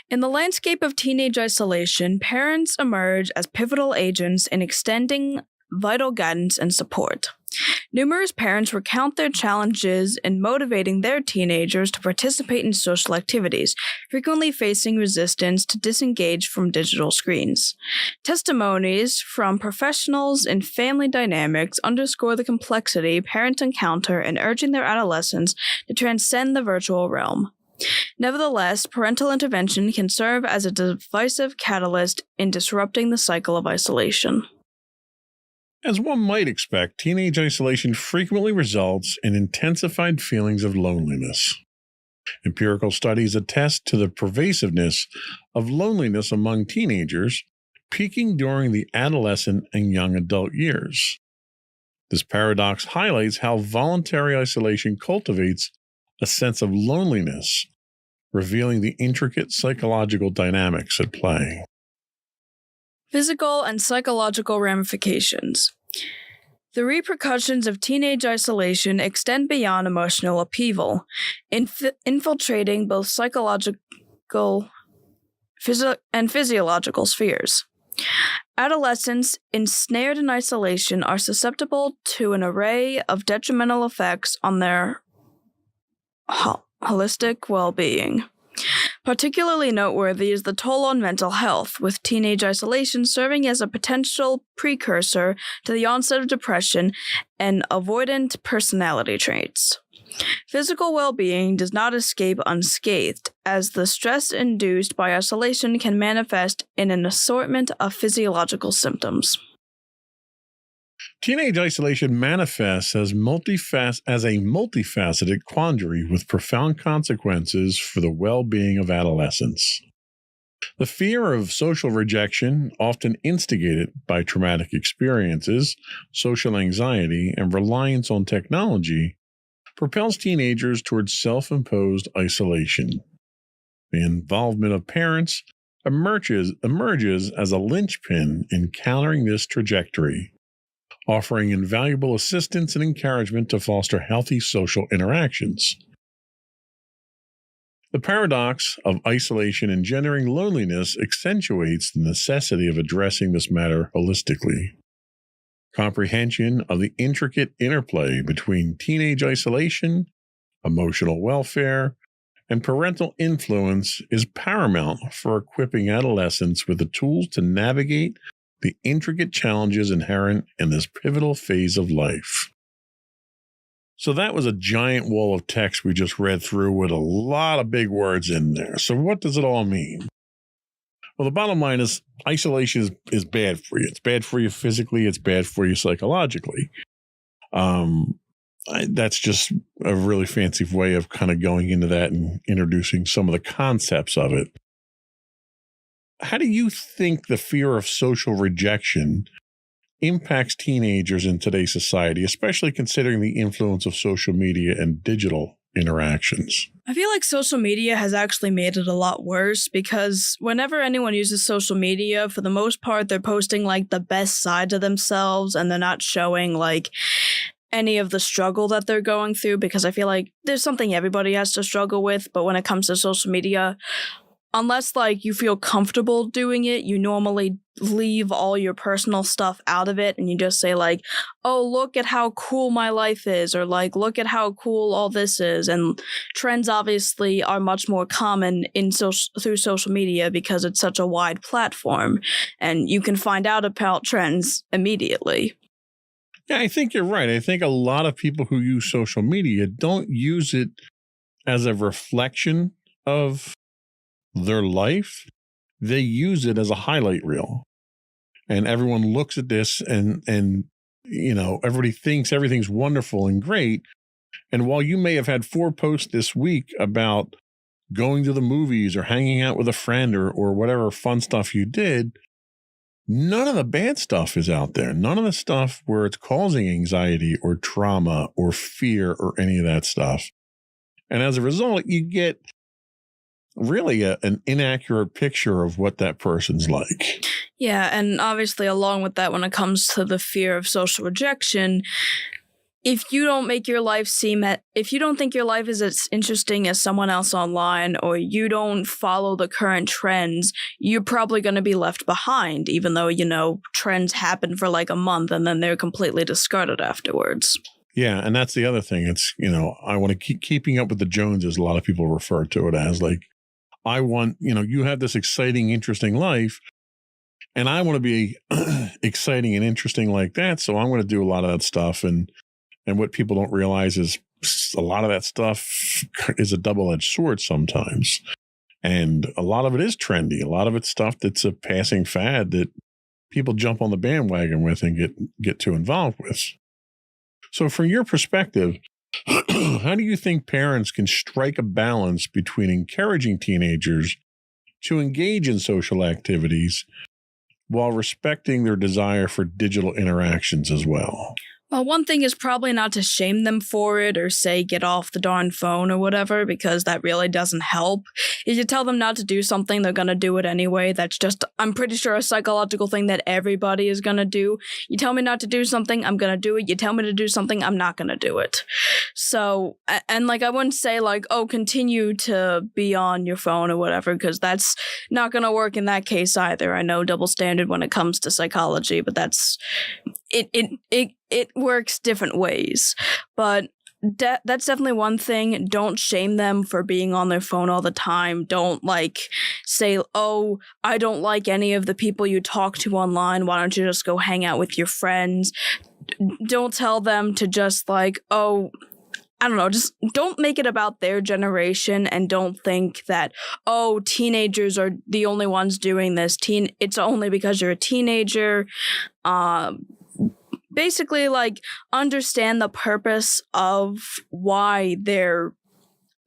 In the landscape of teenage isolation, parents emerge as pivotal agents in extending vital guidance and support. Numerous parents recount their challenges in motivating their teenagers to participate in social activities, frequently facing resistance to disengage from digital screens. Testimonies from professionals in family dynamics underscore the complexity parents encounter in urging their adolescents to transcend the virtual realm. Nevertheless, parental intervention can serve as a decisive catalyst in disrupting the cycle of isolation. As one might expect, teenage isolation frequently results in intensified feelings of loneliness. Empirical studies attest to the pervasiveness of loneliness among teenagers, peaking during the adolescent and young adult years. This paradox highlights how voluntary isolation cultivates a sense of loneliness, revealing the intricate psychological dynamics at play. Physical and psychological ramifications. The repercussions of teenage isolation extend beyond emotional upheaval, infiltrating both psychological and physiological spheres. Adolescents ensnared in isolation are susceptible to an array of detrimental effects on their holistic well-being. Particularly noteworthy is the toll on mental health, with teenage isolation serving as a potential precursor to the onset of depression and avoidant personality traits. Physical well-being does not escape unscathed, as the stress induced by isolation can manifest in an assortment of physiological symptoms. Teenage isolation manifests as a multifaceted quandary with profound consequences for the well-being of adolescents. The fear of social rejection, often instigated by traumatic experiences, social anxiety, and reliance on technology, propels teenagers towards self-imposed isolation. The involvement of parents emerges as a linchpin in countering this trajectory, offering invaluable assistance and encouragement to foster healthy social interactions. The paradox of isolation engendering loneliness accentuates the necessity of addressing this matter holistically. Comprehension of the intricate interplay between teenage isolation, emotional welfare, and parental influence is paramount for equipping adolescents with the tools to navigate the intricate challenges inherent in this pivotal phase of life. So that was a giant wall of text we just read through with a lot of big words in there. So what does it all mean? Well, the bottom line is isolation is bad for you. It's bad for you physically. It's bad for you psychologically. That's just a really fancy way of kind of going into that and introducing some of the concepts of it. How do you think the fear of social rejection impacts teenagers in today's society, especially considering the influence of social media and digital interactions? I feel like social media has actually made it a lot worse because whenever anyone uses social media, for the most part, they're posting like the best side of themselves and they're not showing like any of the struggle that they're going through, because I feel like there's something everybody has to struggle with. But when it comes to social media, unless like you feel comfortable doing it, you normally leave all your personal stuff out of it and you just say like, oh, look at how cool my life is, or like, look at how cool all this is. And trends obviously are much more common through social media because it's such a wide platform and you can find out about trends immediately. Yeah, I think you're right. I think a lot of people who use social media don't use it as a reflection of their life. They use it as a highlight reel. And everyone looks at this and you know, everybody thinks everything's wonderful and great. And while you may have had 4 posts this week about going to the movies or hanging out with a friend or whatever fun stuff you did, none of the bad stuff is out there. None of the stuff where it's causing anxiety or trauma or fear or any of that stuff. And as a result, you get really an inaccurate picture of what that person's like. Yeah, and obviously along with that, when it comes to the fear of social rejection, if you don't think your life is as interesting as someone else online, or you don't follow the current trends, you're probably going to be left behind, even though, you know, trends happen for like a month and then they're completely discarded afterwards. Yeah, and that's the other thing. It's, you know, I want to keep keeping up with the Joneses. A lot of people refer to it as like, I want, you know, you have this exciting, interesting life, and I want to be exciting and interesting like that. So I'm going to do a lot of that stuff. And what people don't realize is a lot of that stuff is a double-edged sword sometimes. And a lot of it is trendy. A lot of it's stuff that's a passing fad that people jump on the bandwagon with and get too involved with. So from your perspective, how do you think parents can strike a balance between encouraging teenagers to engage in social activities while respecting their desire for digital interactions as well? Well, one thing is probably not to shame them for it or say get off the darn phone or whatever, because that really doesn't help. If you tell them not to do something, they're going to do it anyway. That's just, I'm pretty sure, a psychological thing that everybody is going to do. You tell me not to do something, I'm going to do it. You tell me to do something, I'm not going to do it. So, and like, I wouldn't say like, oh, continue to be on your phone or whatever, because that's not going to work in that case either. I know double standard when it comes to psychology, but that's, it works different ways. But that's definitely one thing. Don't shame them for being on their phone all the time. Don't like say, oh, I don't like any of the people you talk to online. Why don't you just go hang out with your friends? Don't tell them to just like, oh, I don't know, just don't make it about their generation, and don't think that, oh, teenagers are the only ones doing this. It's only because you're a teenager. Basically, like, understand the purpose of why they're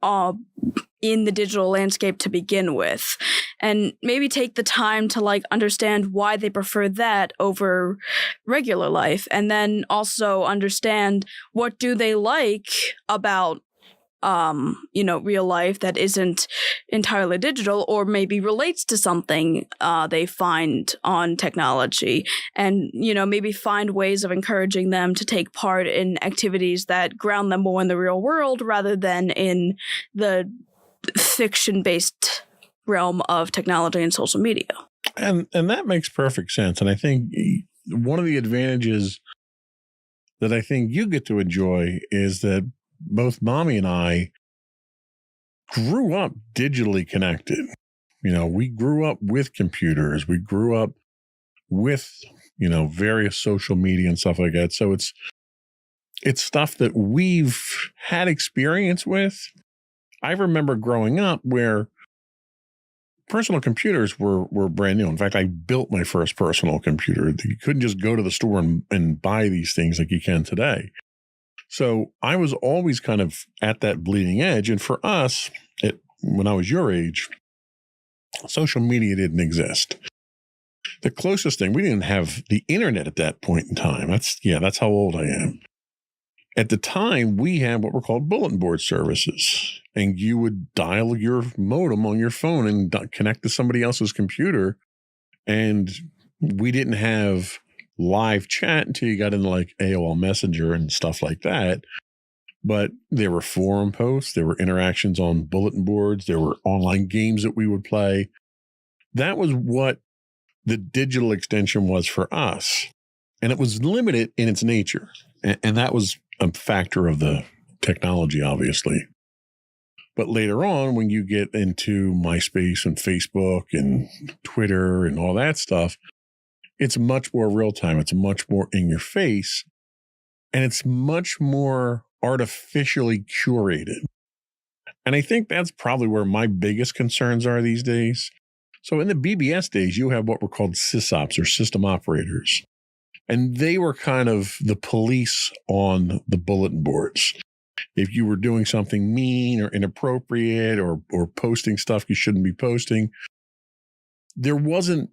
in the digital landscape to begin with, and maybe take the time to like understand why they prefer that over regular life, and then also understand what do they like about real life that isn't entirely digital, or maybe relates to something they find on technology, and maybe find ways of encouraging them to take part in activities that ground them more in the real world rather than in the fiction-based realm of technology and social media. And that makes perfect sense. And I think one of the advantages that I think you get to enjoy is that both Mommy and I grew up digitally connected. We grew up with computers. We grew up with, various social media and stuff like that. So it's stuff that we've had experience with. I remember growing up where personal computers were brand new. In fact, I built my first personal computer. You couldn't just go to the store and buy these things like you can today. So I was always kind of at that bleeding edge. And for us, when I was your age, social media didn't exist. The closest thing, we didn't have the internet at that point in time. That's how old I am. At the time, we had what were called bulletin board services. And you would dial your modem on your phone and connect to somebody else's computer. And we didn't have live chat until you got into like AOL Messenger and stuff like that. But there were forum posts, there were interactions on bulletin boards, there were online games that we would play. That was what the digital extension was for us. And it was limited in its nature. And that was a factor of the technology, obviously. But later on, when you get into MySpace and Facebook and Twitter and all that stuff, it's much more real time. It's much more in your face, and it's much more artificially curated. And I think that's probably where my biggest concerns are these days. So in the BBS days, you have what were called sysops, or system operators. And they were kind of the police on the bulletin boards. If you were doing something mean or inappropriate or posting stuff you shouldn't be posting, there wasn't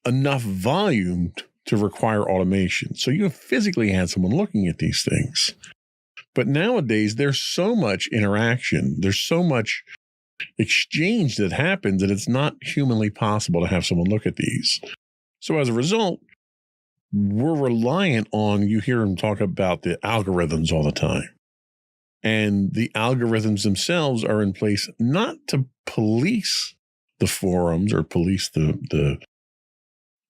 enough volume to require automation. So you physically had someone looking at these things. But nowadays, there's so much interaction. There's so much exchange that happens that it's not humanly possible to have someone look at these. So as a result, we're reliant on, you hear them talk about the algorithms all the time. And the algorithms themselves are in place not to police the forums or police the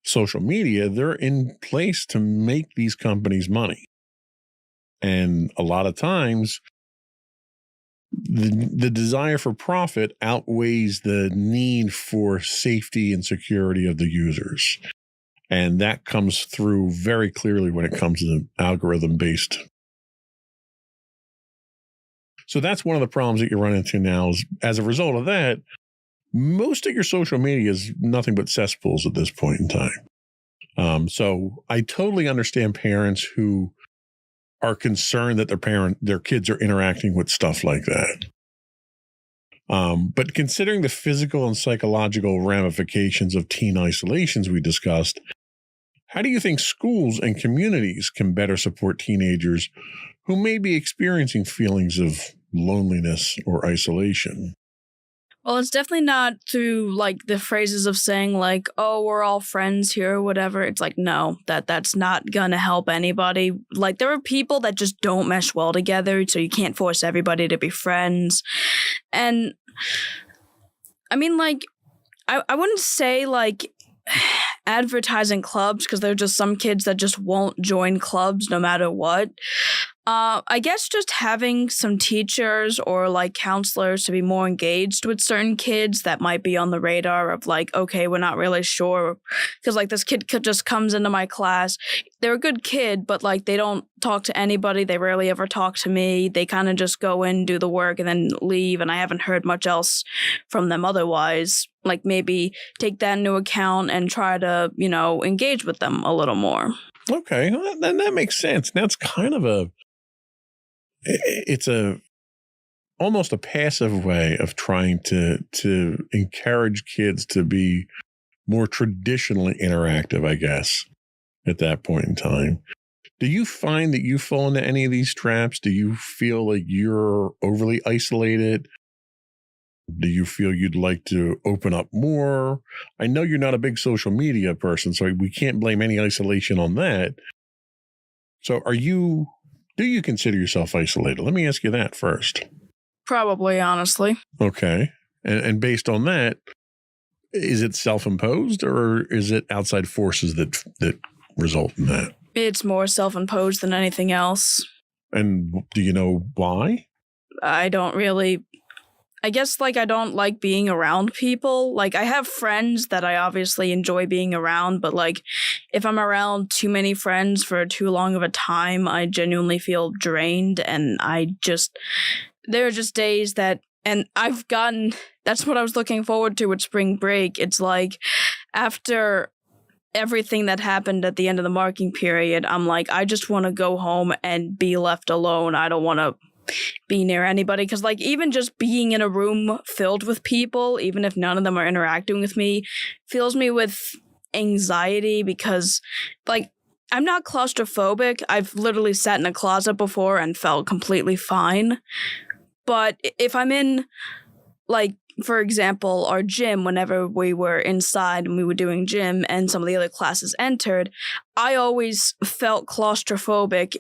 social media. They're in place to make these companies money. And a lot of times, the desire for profit outweighs the need for safety and security of the users. And that comes through very clearly when it comes to the algorithm-based. So that's one of the problems that you run into now is, as a result of that, most of your social media is nothing but cesspools at this point in time. So I totally understand parents who are concerned that their kids are interacting with stuff like that. But considering the physical and psychological ramifications of teen isolations we discussed, how do you think schools and communities can better support teenagers who may be experiencing feelings of loneliness or isolation? Well, it's definitely not through like the phrases of saying like, oh, we're all friends here or whatever. It's like, no, that's not gonna help anybody. Like there are people that just don't mesh well together, so you can't force everybody to be friends. And I mean, like, I wouldn't say like advertising clubs, because there are just some kids that just won't join clubs no matter what. I guess just having some teachers or like counselors to be more engaged with certain kids that might be on the radar of like, okay, we're not really sure. Because like this kid just comes into my class. They're a good kid, but like they don't talk to anybody. They rarely ever talk to me. They kind of just go in, do the work, and then leave. And I haven't heard much else from them otherwise. Like maybe take that into account and try to, engage with them a little more. Okay, well, that makes sense. That's kind of it's a almost a passive way of trying to encourage kids to be more traditionally interactive, I guess, at that point in time. Do you find that you fall into any of these traps? Do you feel like you're overly isolated? Do you feel you'd like to open up more? I know you're not a big social media person, so we can't blame any isolation on that. So do you consider yourself isolated? Let me ask you that first. Probably, honestly. Okay. And based on that, is it self-imposed or is it outside forces that result in that? It's more self-imposed than anything else. And do you know why? I guess, like, I don't like being around people. Like, I have friends that I obviously enjoy being around, but, like, if I'm around too many friends for too long of a time, I genuinely feel drained, and there are just days that, and that's what I was looking forward to with spring break. It's like, after everything that happened at the end of the marking period, I'm like, I just want to go home and be left alone. I don't want to be near anybody, because, like, even just being in a room filled with people, even if none of them are interacting with me, fills me with anxiety, because, like, I'm not claustrophobic. I've literally sat in a closet before and felt completely fine. But if I'm in, like, for example, our gym, whenever we were inside and we were doing gym and some of the other classes entered, I always felt claustrophobic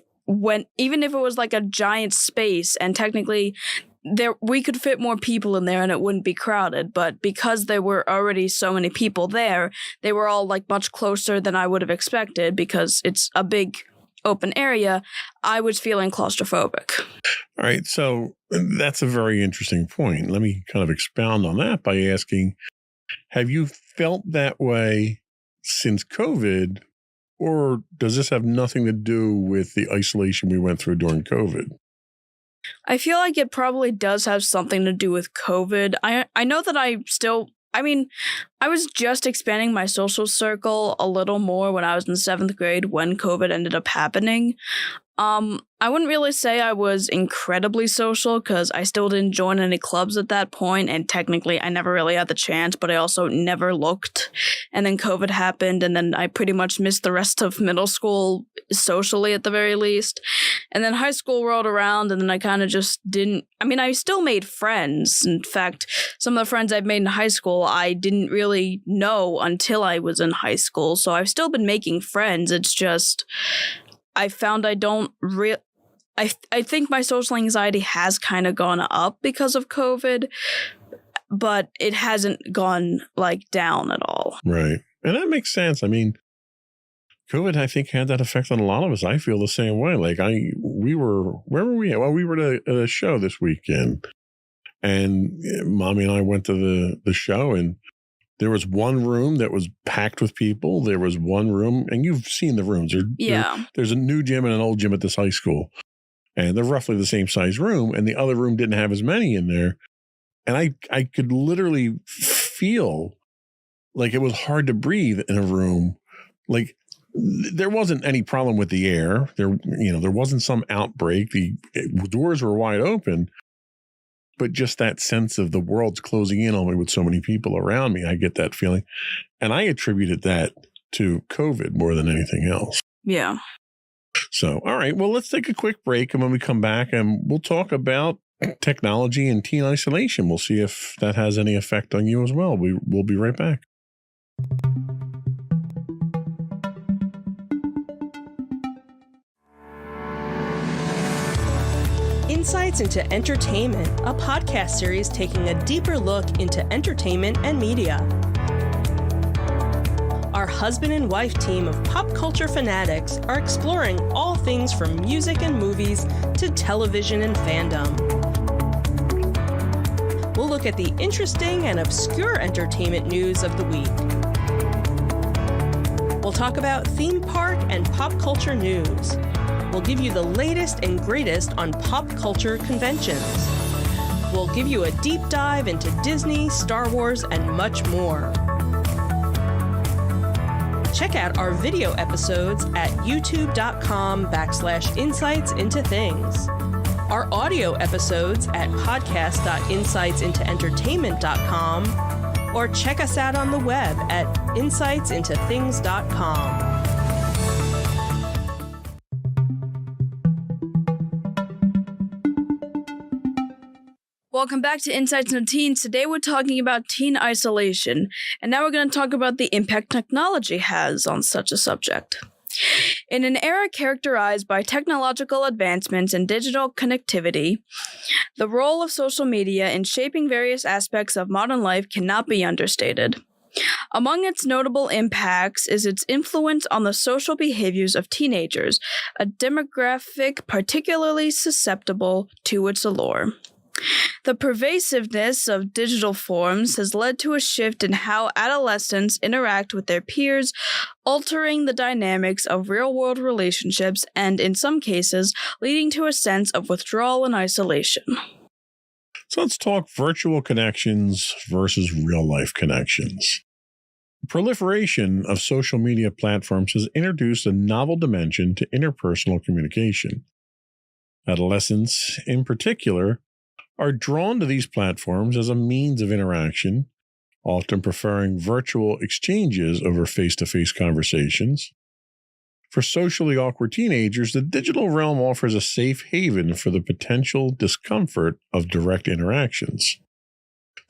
even if it was like a giant space, and technically we could fit more people in there and it wouldn't be crowded, but because there were already so many people there, they were all, like, much closer than I would have expected, because it's a big open area. I was feeling claustrophobic. All right. So that's a very interesting point. Let me kind of expound on that by asking, have you felt that way since COVID, or does this have nothing to do with the isolation we went through during COVID? I feel like it probably does have something to do with COVID. I know that I was just expanding my social circle a little more when I was in 7th grade when COVID ended up happening. I wouldn't really say I was incredibly social, because I still didn't join any clubs at that point, and technically I never really had the chance, but I also never looked. And then COVID happened, and then I pretty much missed the rest of middle school socially, at the very least. And then high school rolled around, and then I kind of just didn't. I still made friends. In fact, some of the friends I've made in high school I didn't really know until I was in high school. So I've still been making friends. It's just, I found I don't I think my social anxiety has kind of gone up because of COVID, but it hasn't gone, like, down at all. Right. And that makes sense. COVID, I think, had that effect on a lot of us. I feel the same way. Like, where were we at? Well, we were at a show this weekend, and Mommy and I went to the show, and there was one room that was packed with people. There was one room, and you've seen the rooms. There's a new gym and an old gym at this high school, and they're roughly the same size room, and the other room didn't have as many in there. And I could literally feel like it was hard to breathe in a room. Like, there wasn't any problem with the air. There wasn't some outbreak. The doors were wide open, but just that sense of the world's closing in on me with so many people around me, I get that feeling. And I attributed that to COVID more than anything else. Yeah. So, all right, well, let's take a quick break. And when we come back, we'll talk about technology and teen isolation. We'll see if that has any effect on you as well. We'll be right back. Insights into Entertainment, a podcast series taking a deeper look into entertainment and media. Our husband and wife team of pop culture fanatics are exploring all things from music and movies to television and fandom. We'll look at the interesting and obscure entertainment news of the week. We'll talk about theme park and pop culture news. We'll give you the latest and greatest on pop culture conventions. We'll give you a deep dive into Disney, Star Wars, and much more. Check out our video episodes at youtube.com/insightsintothings. our audio episodes at podcast.insightsintoentertainment.com or check us out on the web at insightsintothings.com. Welcome back to Insights into Teens. Today we're talking about teen isolation, and now we're going to talk about the impact technology has on such a subject. In an era characterized by technological advancements and digital connectivity, the role of social media in shaping various aspects of modern life cannot be understated. Among its notable impacts is its influence on the social behaviors of teenagers, a demographic particularly susceptible to its allure. The pervasiveness of digital forms has led to a shift in how adolescents interact with their peers, altering the dynamics of real-world relationships and, in some cases, leading to a sense of withdrawal and isolation. So let's talk virtual connections versus real-life connections. The proliferation of social media platforms has introduced a novel dimension to interpersonal communication. Adolescents, in particular, are drawn to these platforms as a means of interaction, often preferring virtual exchanges over face-to-face conversations. For socially awkward teenagers, the digital realm offers a safe haven for the potential discomfort of direct interactions.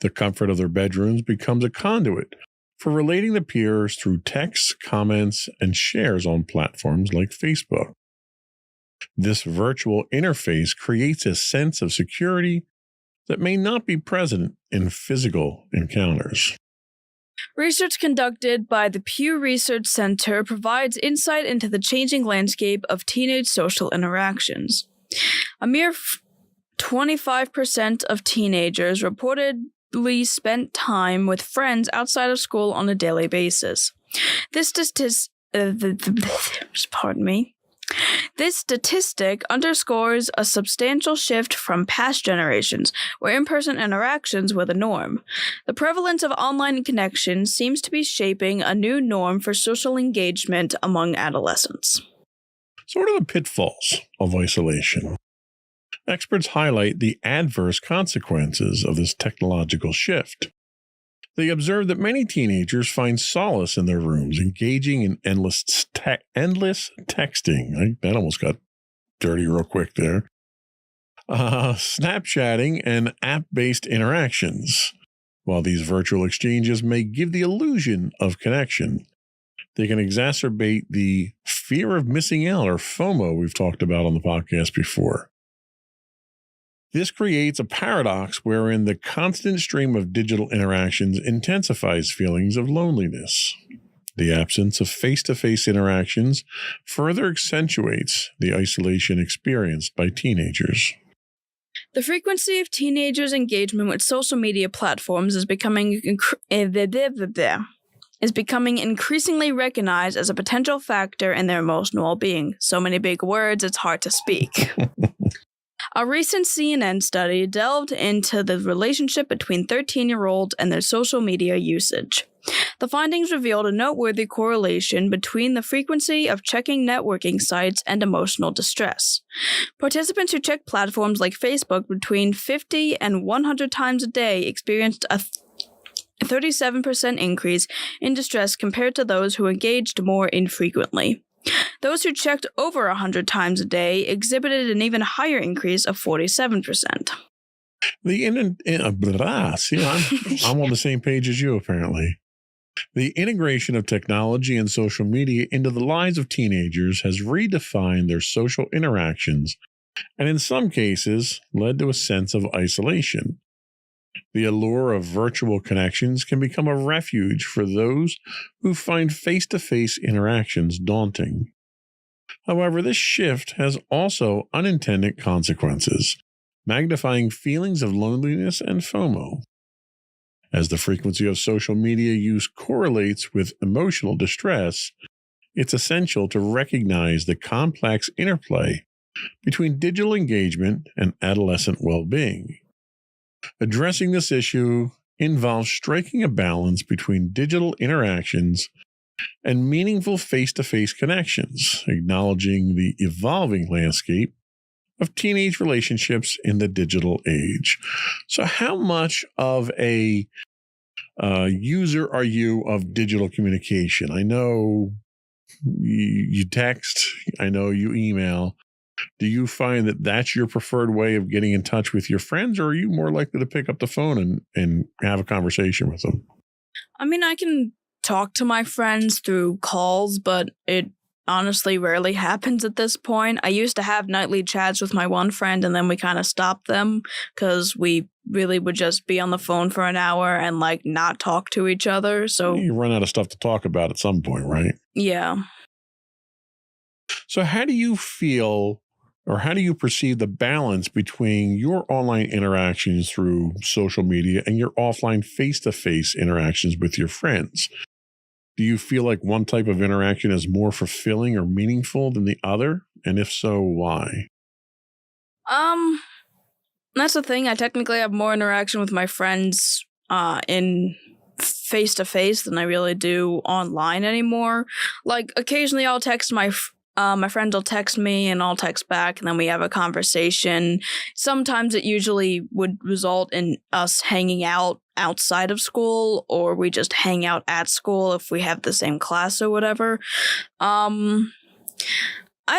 The comfort of their bedrooms becomes a conduit for relating to peers through texts, comments, and shares on platforms like Facebook. This virtual interface creates a sense of security that may not be present in physical encounters. Research conducted by the Pew Research Center provides insight into the changing landscape of teenage social interactions. A mere 25% of teenagers reportedly spent time with friends outside of school on a daily basis. This statistic underscores a substantial shift from past generations, where in-person interactions were the norm. The prevalence of online connections seems to be shaping a new norm for social engagement among adolescents. So what are the pitfalls of isolation? Experts highlight the adverse consequences of this technological shift. They observe that many teenagers find solace in their rooms, engaging in endless texting. That almost got dirty real quick there. Snapchatting and app-based interactions. While these virtual exchanges may give the illusion of connection, they can exacerbate the fear of missing out, or FOMO, we've talked about on the podcast before. This creates a paradox wherein the constant stream of digital interactions intensifies feelings of loneliness. The absence of face-to-face interactions further accentuates the isolation experienced by teenagers. The frequency of teenagers' engagement with social media platforms is becoming increasingly recognized as a potential factor in their emotional well-being. So many big words, it's hard to speak. A recent CNN study delved into the relationship between 13-year-olds and their social media usage. The findings revealed a noteworthy correlation between the frequency of checking networking sites and emotional distress. Participants who checked platforms like Facebook between 50 and 100 times a day experienced a 37% increase in distress compared to those who engaged more infrequently. Those who checked over 100 times a day exhibited an even higher increase of 47%. I'm on the same page as you, apparently. The integration of technology and social media into the lives of teenagers has redefined their social interactions and, in some cases, led to a sense of isolation. The allure of virtual connections can become a refuge for those who find face-to-face interactions daunting. However, this shift has also unintended consequences, magnifying feelings of loneliness and FOMO. As the frequency of social media use correlates with emotional distress, it's essential to recognize the complex interplay between digital engagement and adolescent well-being. Addressing this issue involves striking a balance between digital interactions and meaningful face-to-face connections, acknowledging the evolving landscape of teenage relationships in the digital age. So how much of a user are you of digital communication? I know you text, I know you email. Do you find that that's your preferred way of getting in touch with your friends, or are you more likely to pick up the phone and have a conversation with them? I mean, I can talk to my friends through calls, but it honestly rarely happens at this point. I used to have nightly chats with my one friend, and then we kind of stopped them because we really would just be on the phone for an hour and like not talk to each other. So You run out of stuff to talk about at some point, right? yeah. So how do you feel, or how do you perceive the balance between your online interactions through social media and your offline face-to-face interactions with your friends? Do you feel like one type of interaction is more fulfilling or meaningful than the other? And if so, why? That's the thing. I technically have more interaction with my friends in face-to-face than I really do online anymore. Like, occasionally I'll text my friends will text me and I'll text back, and then we have a conversation. Sometimes it usually would result in us hanging out outside of school, or we just hang out at school if we have the same class or whatever. I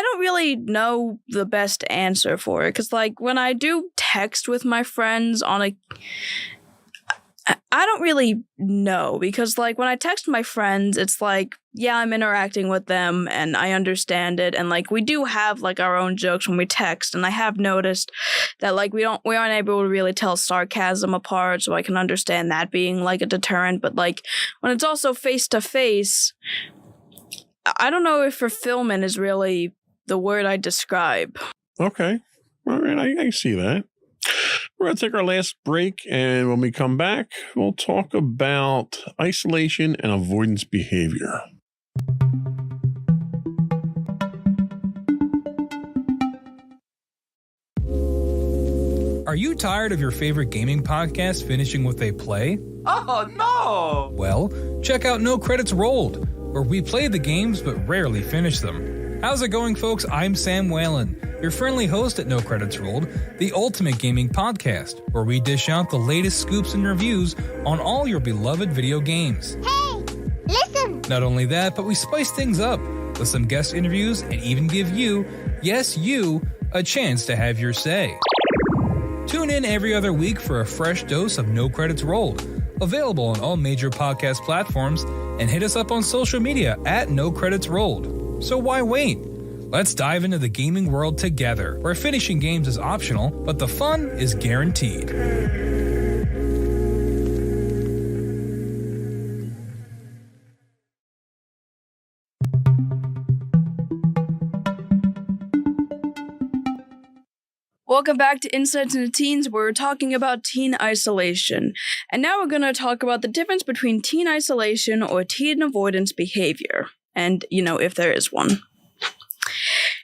don't really know the best answer for it, because like when I do text with my friends I don't really know, because like when I text my friends, it's like, yeah, I'm interacting with them and I understand it, and like we do have like our own jokes when we text, and I have noticed that like we aren't able to really tell sarcasm apart, so I can understand that being like a deterrent. But like when it's also face to face, I don't know if fulfillment is really the word I describe. Okay. All right. I see that. We're going to take our last break, and when we come back, we'll talk about isolation and avoidance behavior. Are you tired of your favorite gaming podcast finishing with a play? Oh, no! Well, check out No Credits Rolled, where we play the games but rarely finish them. How's it going, folks? I'm Sam Whalen, your friendly host at No Credits Rolled, the ultimate gaming podcast, where we dish out the latest scoops and reviews on all your beloved video games. Hey, listen! Not only that, but we spice things up with some guest interviews and even give you, yes, you, a chance to have your say. Tune in every other week for a fresh dose of No Credits Rolled, available on all major podcast platforms, and hit us up on social media at No Credits Rolled. So why wait? Let's dive into the gaming world together, where finishing games is optional, but the fun is guaranteed. Welcome back to Insights into Teens, where we're talking about teen isolation. And now we're going to talk about the difference between teen isolation or teen avoidance behavior. And, if there is one.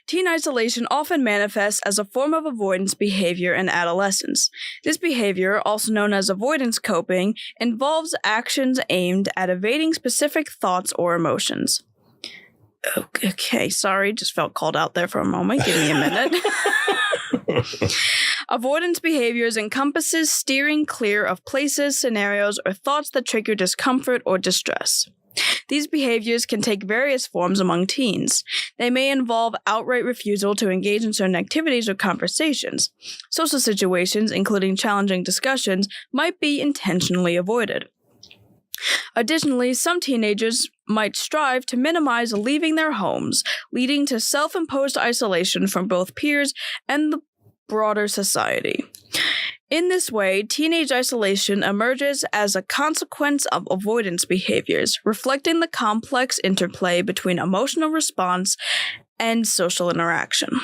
Teen isolation often manifests as a form of avoidance behavior in adolescence. This behavior, also known as avoidance coping, involves actions aimed at evading specific thoughts or emotions. Okay, sorry, just felt called out there for a moment. Give me a minute. Avoidance behaviors encompasses steering clear of places, scenarios, or thoughts that trigger discomfort or distress. These behaviors can take various forms among teens. They may involve outright refusal to engage in certain activities or conversations. Social situations, including challenging discussions, might be intentionally avoided. Additionally, some teenagers might strive to minimize leaving their homes, leading to self-imposed isolation from both peers and the broader society. In this way, teenage isolation emerges as a consequence of avoidance behaviors, reflecting the complex interplay between emotional response and social interaction.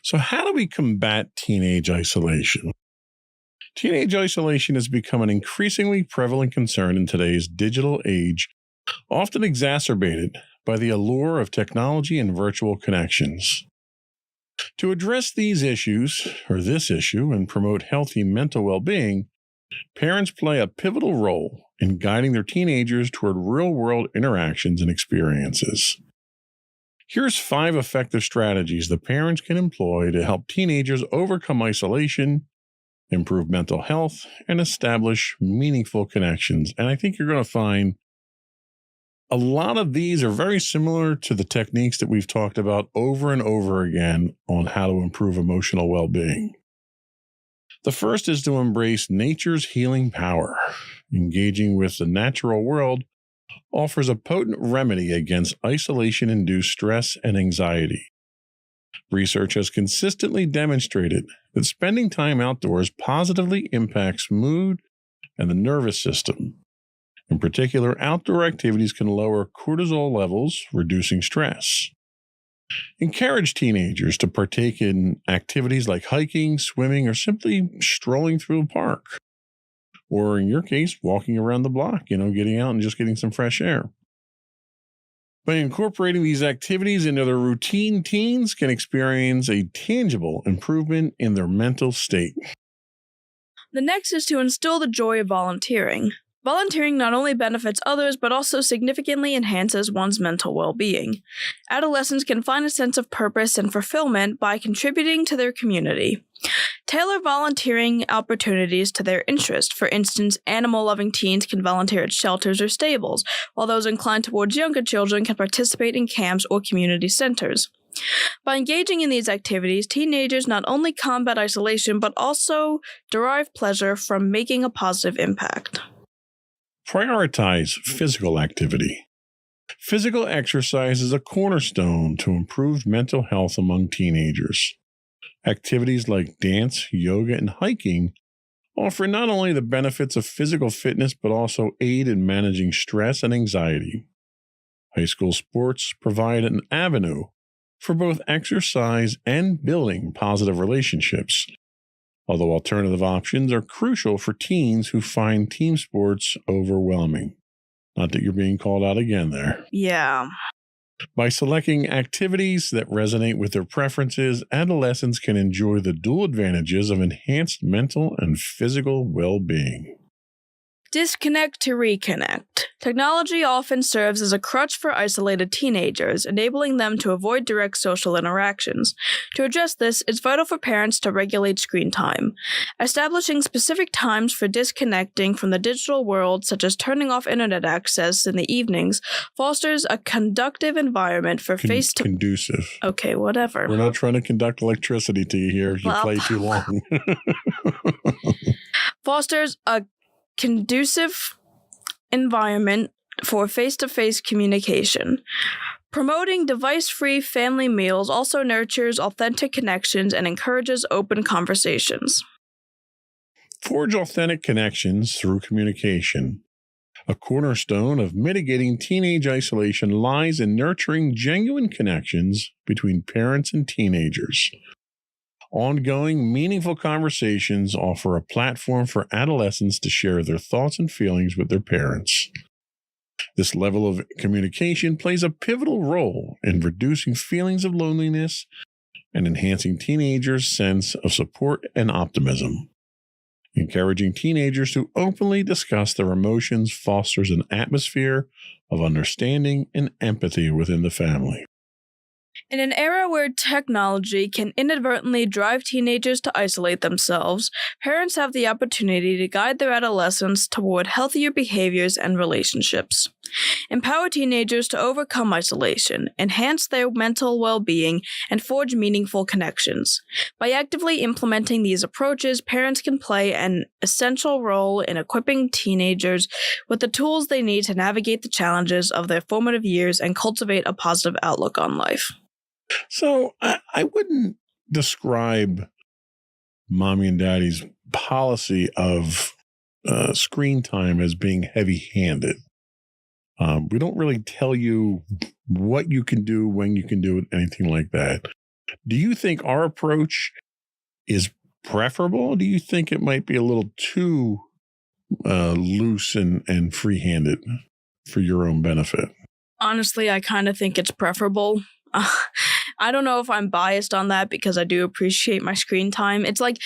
So how do we combat teenage isolation? Teenage isolation has become an increasingly prevalent concern in today's digital age, often exacerbated by the allure of technology and virtual connections. To address these issues, or this issue, and promote healthy mental well-being, parents play a pivotal role in guiding their teenagers toward real-world interactions and experiences. Here's 5 effective strategies the parents can employ to help teenagers overcome isolation, improve mental health, and establish meaningful connections. And I think you're going to find a lot of these are very similar to the techniques that we've talked about over and over again on how to improve emotional well-being. The first is to embrace nature's healing power. Engaging with the natural world offers a potent remedy against isolation-induced stress and anxiety. Research has consistently demonstrated that spending time outdoors positively impacts mood and the nervous system. In particular, outdoor activities can lower cortisol levels, reducing stress. Encourage teenagers to partake in activities like hiking, swimming, or simply strolling through a park. Or in your case, walking around the block, getting out and just getting some fresh air. By incorporating these activities into their routine, teens can experience a tangible improvement in their mental state. The next is to instill the joy of volunteering. Volunteering not only benefits others, but also significantly enhances one's mental well-being. Adolescents can find a sense of purpose and fulfillment by contributing to their community. Tailor volunteering opportunities to their interest. For instance, animal-loving teens can volunteer at shelters or stables, while those inclined towards younger children can participate in camps or community centers. By engaging in these activities, teenagers not only combat isolation, but also derive pleasure from making a positive impact. Prioritize physical activity. Physical exercise is a cornerstone to improved mental health among teenagers. Activities like dance, yoga, and hiking offer not only the benefits of physical fitness, but also aid in managing stress and anxiety. High school sports provide an avenue for both exercise and building positive relationships, although alternative options are crucial for teens who find team sports overwhelming. Not that you're being called out again there. Yeah. By selecting activities that resonate with their preferences, adolescents can enjoy the dual advantages of enhanced mental and physical well-being. Disconnect to reconnect. Technology often serves as a crutch for isolated teenagers, enabling them to avoid direct social interactions. To address this, it's vital for parents to regulate screen time. Establishing specific times for disconnecting from the digital world, such as turning off internet access in the evenings, fosters a conductive environment for Conducive. Okay, whatever. We're not trying to conduct electricity to you here. You play too long. Fosters a conducive environment for face-to-face communication. Promoting device-free family meals also nurtures authentic connections and encourages open conversations. Forge authentic connections through communication. A cornerstone of mitigating teenage isolation lies in nurturing genuine connections between parents and teenagers. Ongoing, meaningful conversations offer a platform for adolescents to share their thoughts and feelings with their parents. This level of communication plays a pivotal role in reducing feelings of loneliness and enhancing teenagers' sense of support and optimism. Encouraging teenagers to openly discuss their emotions fosters an atmosphere of understanding and empathy within the family. In an era where technology can inadvertently drive teenagers to isolate themselves, parents have the opportunity to guide their adolescents toward healthier behaviors and relationships. Empower teenagers to overcome isolation, enhance their mental well-being, and forge meaningful connections. By actively implementing these approaches, parents can play an essential role in equipping teenagers with the tools they need to navigate the challenges of their formative years and cultivate a positive outlook on life. So I wouldn't describe mommy and daddy's policy of screen time as being heavy-handed. We don't really tell you what you can do, when you can do it, anything like that. Do you think our approach is preferable? Do you think it might be a little too loose and free-handed for your own benefit? Honestly, I kind of think it's preferable. I don't know if I'm biased on that because I do appreciate my screen time. It's like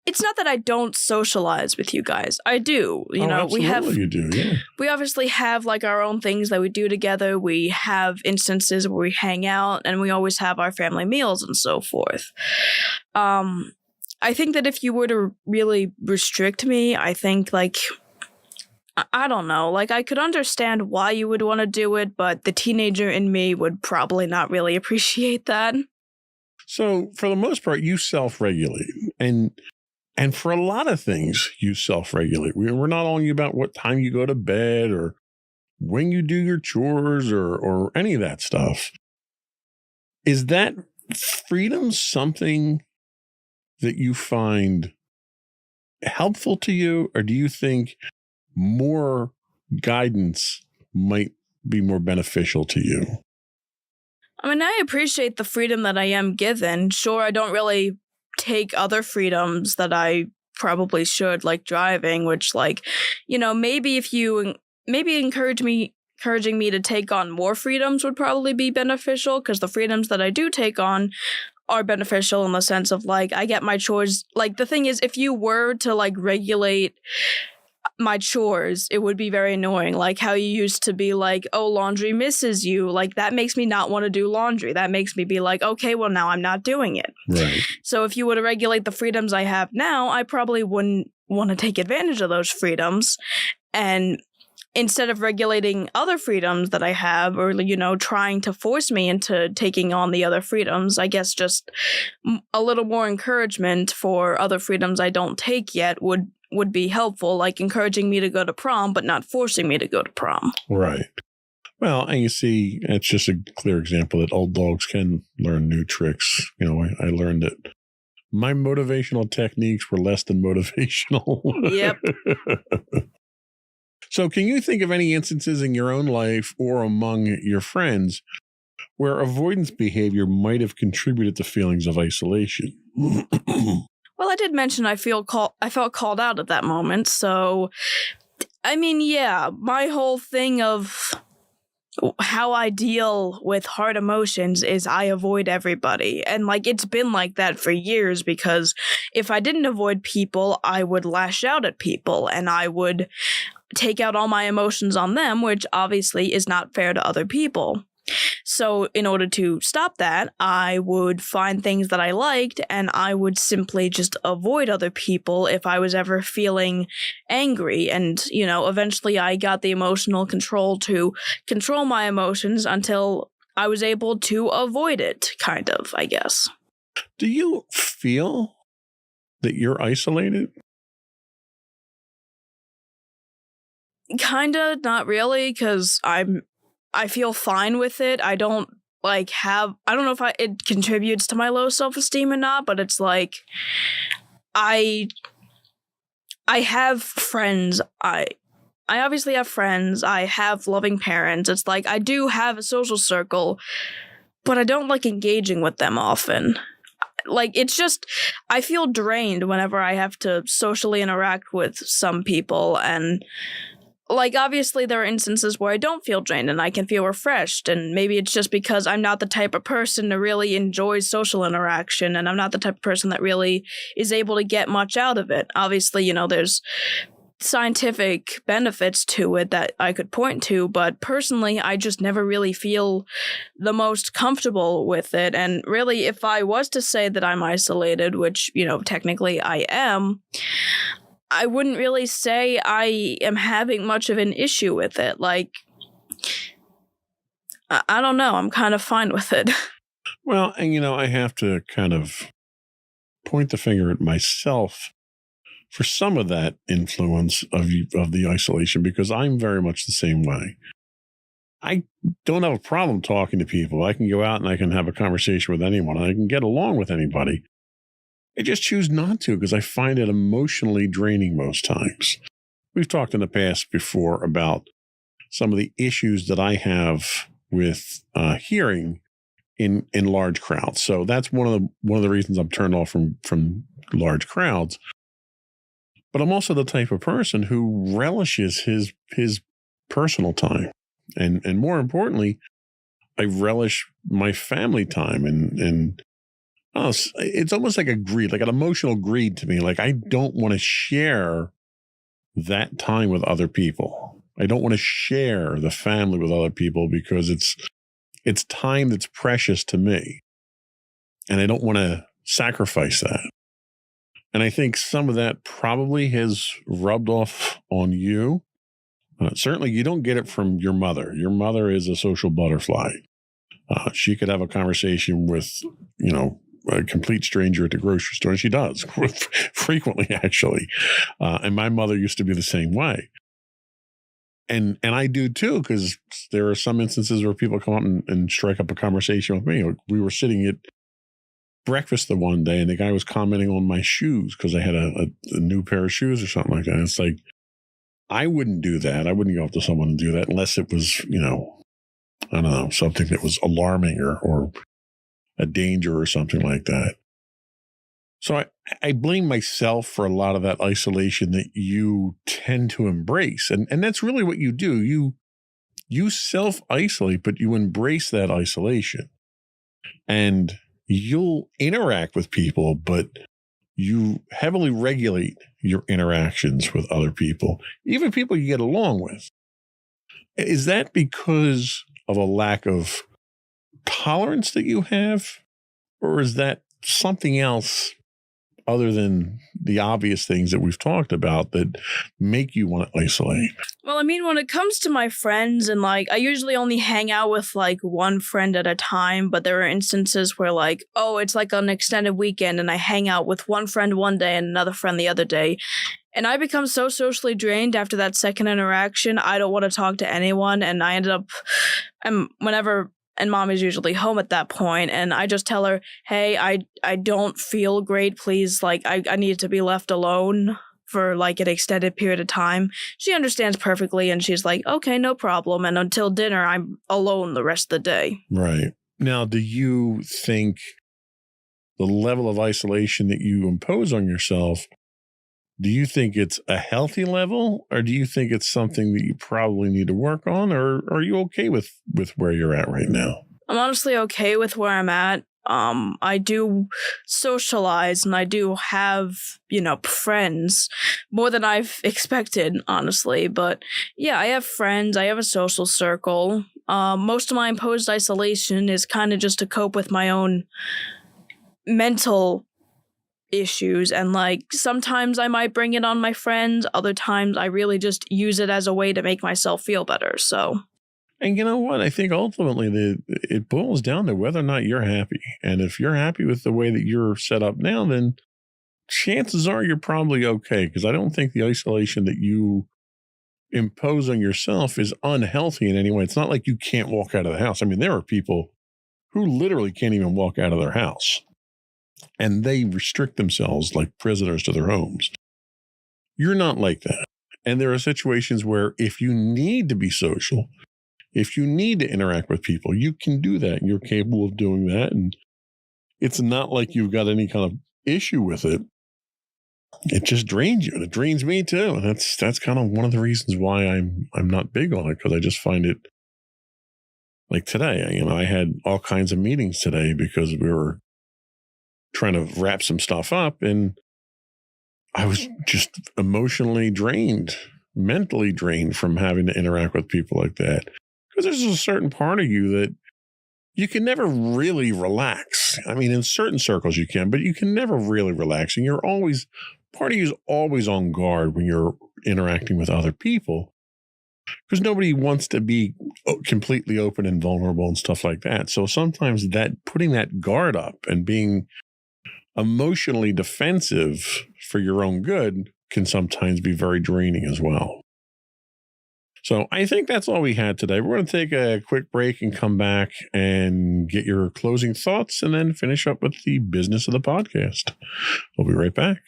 it's not that I don't socialize with you guys. I do. You know, absolutely you do, yeah. We obviously have like our own things that we do together. We have instances where we hang out, and we always have our family meals and so forth. I think that if you were to really restrict me, I think like, I don't know, like I could understand why you would want to do it, but the teenager in me would probably not really appreciate that. So for the most part, you self-regulate, and for a lot of things, you self-regulate. We're not only about what time you go to bed or when you do your chores or any of that stuff. Is that freedom something that you find helpful to you, or do you think more guidance might be more beneficial to you? I mean, I appreciate the freedom that I am given. Sure, I don't really take other freedoms that I probably should, like driving, which, like, you know, maybe encouraging me to take on more freedoms would probably be beneficial, because the freedoms that I do take on are beneficial in the sense of, like, I get my chores. Like, the thing is, if you were to, like, regulate my chores, it would be very annoying. Like how you used to be like, oh, laundry misses you. Like that makes me not want to do laundry. That makes me be like, okay, well, now I'm not doing it. Right. So if you were to regulate the freedoms I have now, I probably wouldn't want to take advantage of those freedoms. And instead of regulating other freedoms that I have, or, you know, trying to force me into taking on the other freedoms, I guess just a little more encouragement for other freedoms I don't take yet would be helpful, like encouraging me to go to prom, but not forcing me to go to prom. Right. Well, and you see, it's just a clear example that old dogs can learn new tricks. You know, I learned that my motivational techniques were less than motivational. Yep. So can you think of any instances in your own life or among your friends where avoidance behavior might have contributed to feelings of isolation? Well, I did mention I felt called out at that moment. So, I mean, yeah, my whole thing of how I deal with hard emotions is I avoid everybody. And, like, it's been like that for years, because if I didn't avoid people, I would lash out at people and I would take out all my emotions on them, which obviously is not fair to other people. So in order to stop that, I would find things that I liked, and I would simply just avoid other people if I was ever feeling angry. And, you know, eventually I got the emotional control to control my emotions until I was able to avoid it, kind of, I guess. Do you feel that you're isolated? Kinda, not really, because I feel fine with it. I don't I don't know if it contributes to my low self-esteem or not, but it's like I have friends. I obviously have friends. I have loving parents. It's like I do have a social circle, but I don't like engaging with them often. Like, it's just, I feel drained whenever I have to socially interact with some people, and like, obviously, there are instances where I don't feel drained and I can feel refreshed, and maybe it's just because I'm not the type of person that really enjoys social interaction, and I'm not the type of person that really is able to get much out of it. Obviously, you know, there's scientific benefits to it that I could point to, but personally, I just never really feel the most comfortable with it. And really, if I was to say that I'm isolated, which, you know, technically I am, I wouldn't really say I am having much of an issue with it. Like, I don't know. I'm kind of fine with it. Well, and, you know, I have to kind of point the finger at myself for some of that influence of the isolation, because I'm very much the same way. I don't have a problem talking to people. I can go out and I can have a conversation with anyone. I can get along with anybody. I just choose not to because I find it emotionally draining most times. We've talked in the past before about some of the issues that I have with hearing in large crowds. So that's one of the reasons I'm turned off from large crowds. But I'm also the type of person who relishes his personal time, and more importantly, I relish my family time and oh, it's almost like a greed, like an emotional greed to me. Like I don't want to share that time with other people. I don't want to share the family with other people because it's time that's precious to me. And I don't want to sacrifice that. And I think some of that probably has rubbed off on you. Certainly, you don't get it from your mother. Your mother is a social butterfly. She could have a conversation with, a complete stranger at the grocery store, and she does frequently, actually. And my mother used to be the same way. And I do too, because there are some instances where people come up and strike up a conversation with me. We were sitting at breakfast the one day, and the guy was commenting on my shoes because I had a new pair of shoes or something like that. And it's like, I wouldn't do that. I wouldn't go up to someone and do that unless it was, I don't know, something that was alarming or a danger or something like that. So I blame myself for a lot of that isolation that you tend to embrace. And that's really what you do. You self-isolate, but you embrace that isolation. And you'll interact with people, but you heavily regulate your interactions with other people, even people you get along with. Is that because of a lack of tolerance that you have? Or is that something else other than the obvious things that we've talked about that make you want to isolate? Well, I mean, when it comes to my friends and I usually only hang out with one friend at a time, but there are instances where it's like an extended weekend and I hang out with one friend one day and another friend the other day. And I become so socially drained after that second interaction. I don't want to talk to anyone. And I ended up, and mom is usually home at that point, and I just tell her, hey, I don't feel great. Please, I need to be left alone for an extended period of time. She understands perfectly, and she's like, okay, no problem. And until dinner, I'm alone the rest of the day. Right. Now, do you think the level of isolation that you impose on yourself, do you think it's a healthy level, or do you think it's something that you probably need to work on, or are you okay with where you're at right now? I'm honestly okay with where I'm at. I do socialize and I do have, friends more than I've expected, honestly. But yeah, I have friends. I have a social circle. Most of my imposed isolation is kind of just to cope with my own mental issues. And sometimes I might bring it on my friends. Other times I really just use it as a way to make myself feel better. So. And you know what? I think ultimately it boils down to whether or not you're happy. And if you're happy with the way that you're set up now, then chances are you're probably okay. Because I don't think the isolation that you impose on yourself is unhealthy in any way. It's not like you can't walk out of the house. I mean, there are people who literally can't even walk out of their house. And they restrict themselves like prisoners to their homes. You're not like that. And there are situations where if you need to be social, if you need to interact with people, you can do that. And you're capable of doing that. And it's not like you've got any kind of issue with it. It just drains you. And it drains me too. And that's kind of one of the reasons why I'm not big on it, because I just find it like today. I had all kinds of meetings today because we were trying to wrap some stuff up, and I was just emotionally drained, mentally drained from having to interact with people like that. Because there's a certain part of you that you can never really relax. I mean, in certain circles you can, but you can never really relax. And part of you is always on guard when you're interacting with other people, because nobody wants to be completely open and vulnerable and stuff like that. So sometimes putting that guard up and being emotionally defensive for your own good can sometimes be very draining as well. So I think that's all we had today. We're going to take a quick break and come back and get your closing thoughts and then finish up with the business of the podcast. We'll be right back.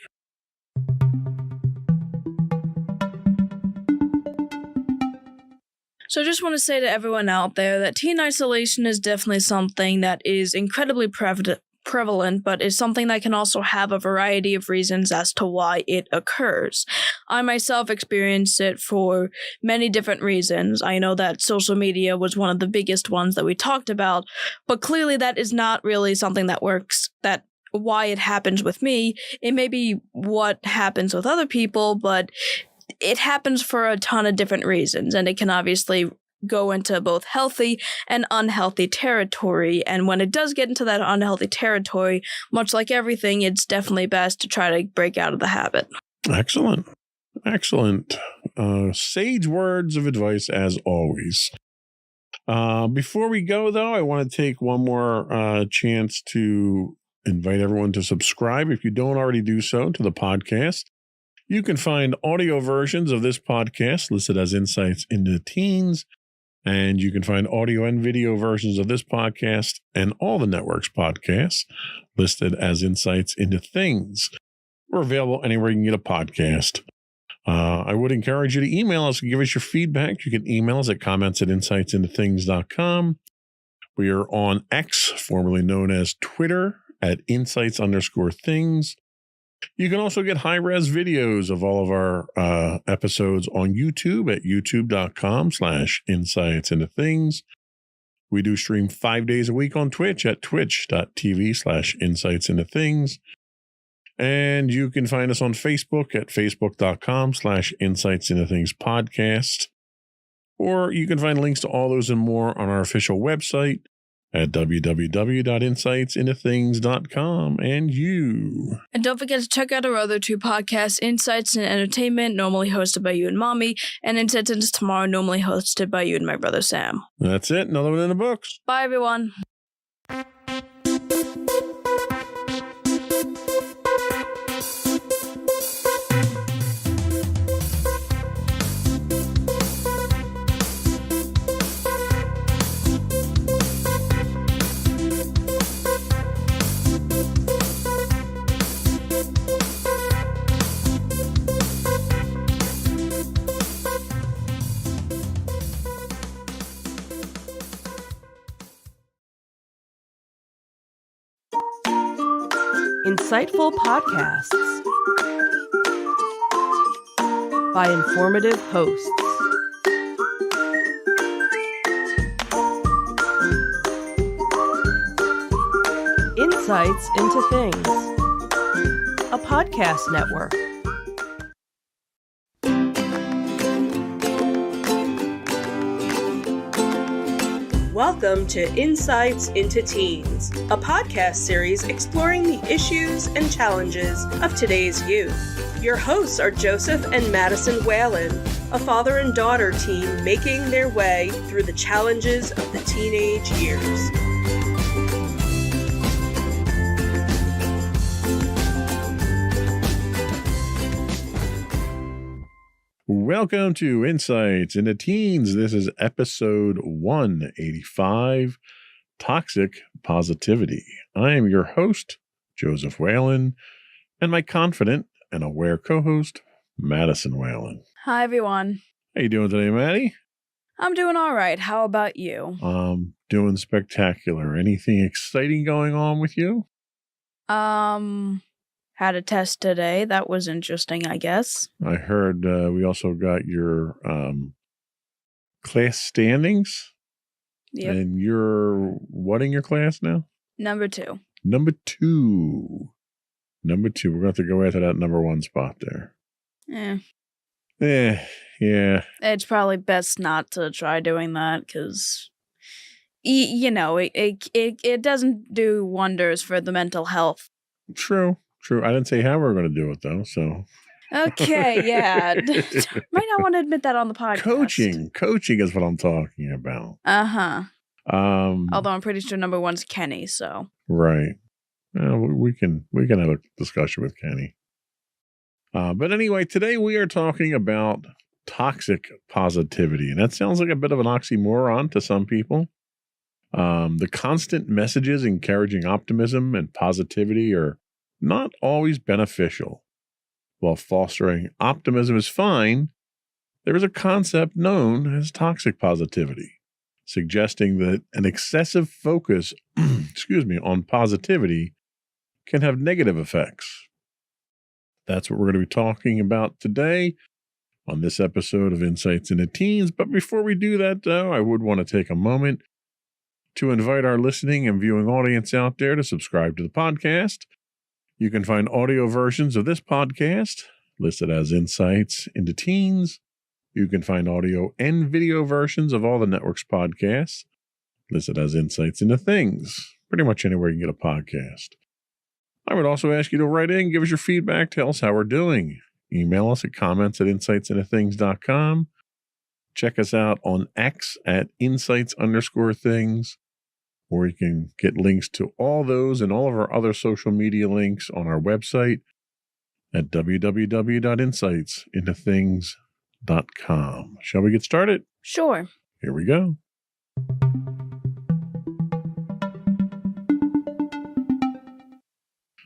So I just want to say to everyone out there that teen isolation is definitely something that is incredibly prevalent, but is something that can also have a variety of reasons as to why it occurs. I myself experienced it for many different reasons. I know that social media was one of the biggest ones that we talked about, but clearly that is not really something that why it happens with me. It may be what happens with other people, but it happens for a ton of different reasons, and it can obviously go into both healthy and unhealthy territory. And when it does get into that unhealthy territory, much like everything, it's definitely best to try to break out of the habit. Excellent. Excellent. Sage words of advice as always. Before we go, though, I want to take one more chance to invite everyone to subscribe, if you don't already do so, to the podcast. You can find audio versions of this podcast listed as Insights into Teens, and you can find audio and video versions of this podcast and all the network's podcasts listed as Insights into Things. We're available anywhere you can get a podcast. I would encourage you to email us and give us your feedback. You can email us at comments@insightsintothings.com. We are on X, formerly known as Twitter, at insights_things. You can also get high-res videos of all of our episodes on YouTube at youtube.com/insightsintothings. We do stream 5 days a week on Twitch at twitch.tv/insightsintothings. And you can find us on Facebook at facebook.com/insightsintothingspodcast. Or you can find links to all those and more on our official website at www.insightsintothings.com. And don't forget to check out our other two podcasts, Insights and Entertainment, normally hosted by you and Mommy, and Insights into Tomorrow, normally hosted by you and my brother Sam. That's it. Another one in the books. Bye, everyone. Insightful podcasts by informative hosts. Insights into Things, a podcast network. Welcome to Insights into Teens, a podcast series exploring the issues and challenges of today's youth. Your hosts are Joseph and Madison Whalen, a father and daughter team making their way through the challenges of the teenage years. Welcome to Insights into Teens. This is episode 185, Toxic Positivity. I am your host, Joseph Whalen, and my confident and aware co-host, Madison Whalen. Hi, everyone. How you doing today, Maddie? I'm doing all right. How about you? Doing spectacular. Anything exciting going on with you? Had a test today. That was interesting, I guess. I heard we also got your class standings. Yep. And you're what in your class now? Number 2. Number two. We're going to have to go after that number 1 spot there. Yeah. It's probably best not to try doing that because, it doesn't do wonders for the mental health. True. I didn't say how we're going to do it, though, so. Okay, yeah. Might not want to admit that on the podcast. Coaching is what I'm talking about. Uh-huh. Although I'm pretty sure number 1's Kenny, so. Right. We can have a discussion with Kenny. But anyway, today we are talking about toxic positivity, and that sounds like a bit of an oxymoron to some people. The constant messages encouraging optimism and positivity are not always beneficial. While fostering optimism is fine, there is a concept known as toxic positivity, suggesting that an excessive focus, on positivity can have negative effects. That's what we're going to be talking about today on this episode of Insights into Teens. But before we do that, though, I would want to take a moment to invite our listening and viewing audience out there to subscribe to the podcast. You can find audio versions of this podcast listed as Insights into Teens. You can find audio and video versions of all the network's podcasts listed as Insights into Things. Pretty much anywhere you can get a podcast. I would also ask you to write in, give us your feedback, tell us how we're doing. Email us at comments@insightsintothings.com. Check us out on X at insights_things, or you can get links to all those and all of our other social media links on our website at www.insightsintothings.com. Shall we get started? Sure. Here we go.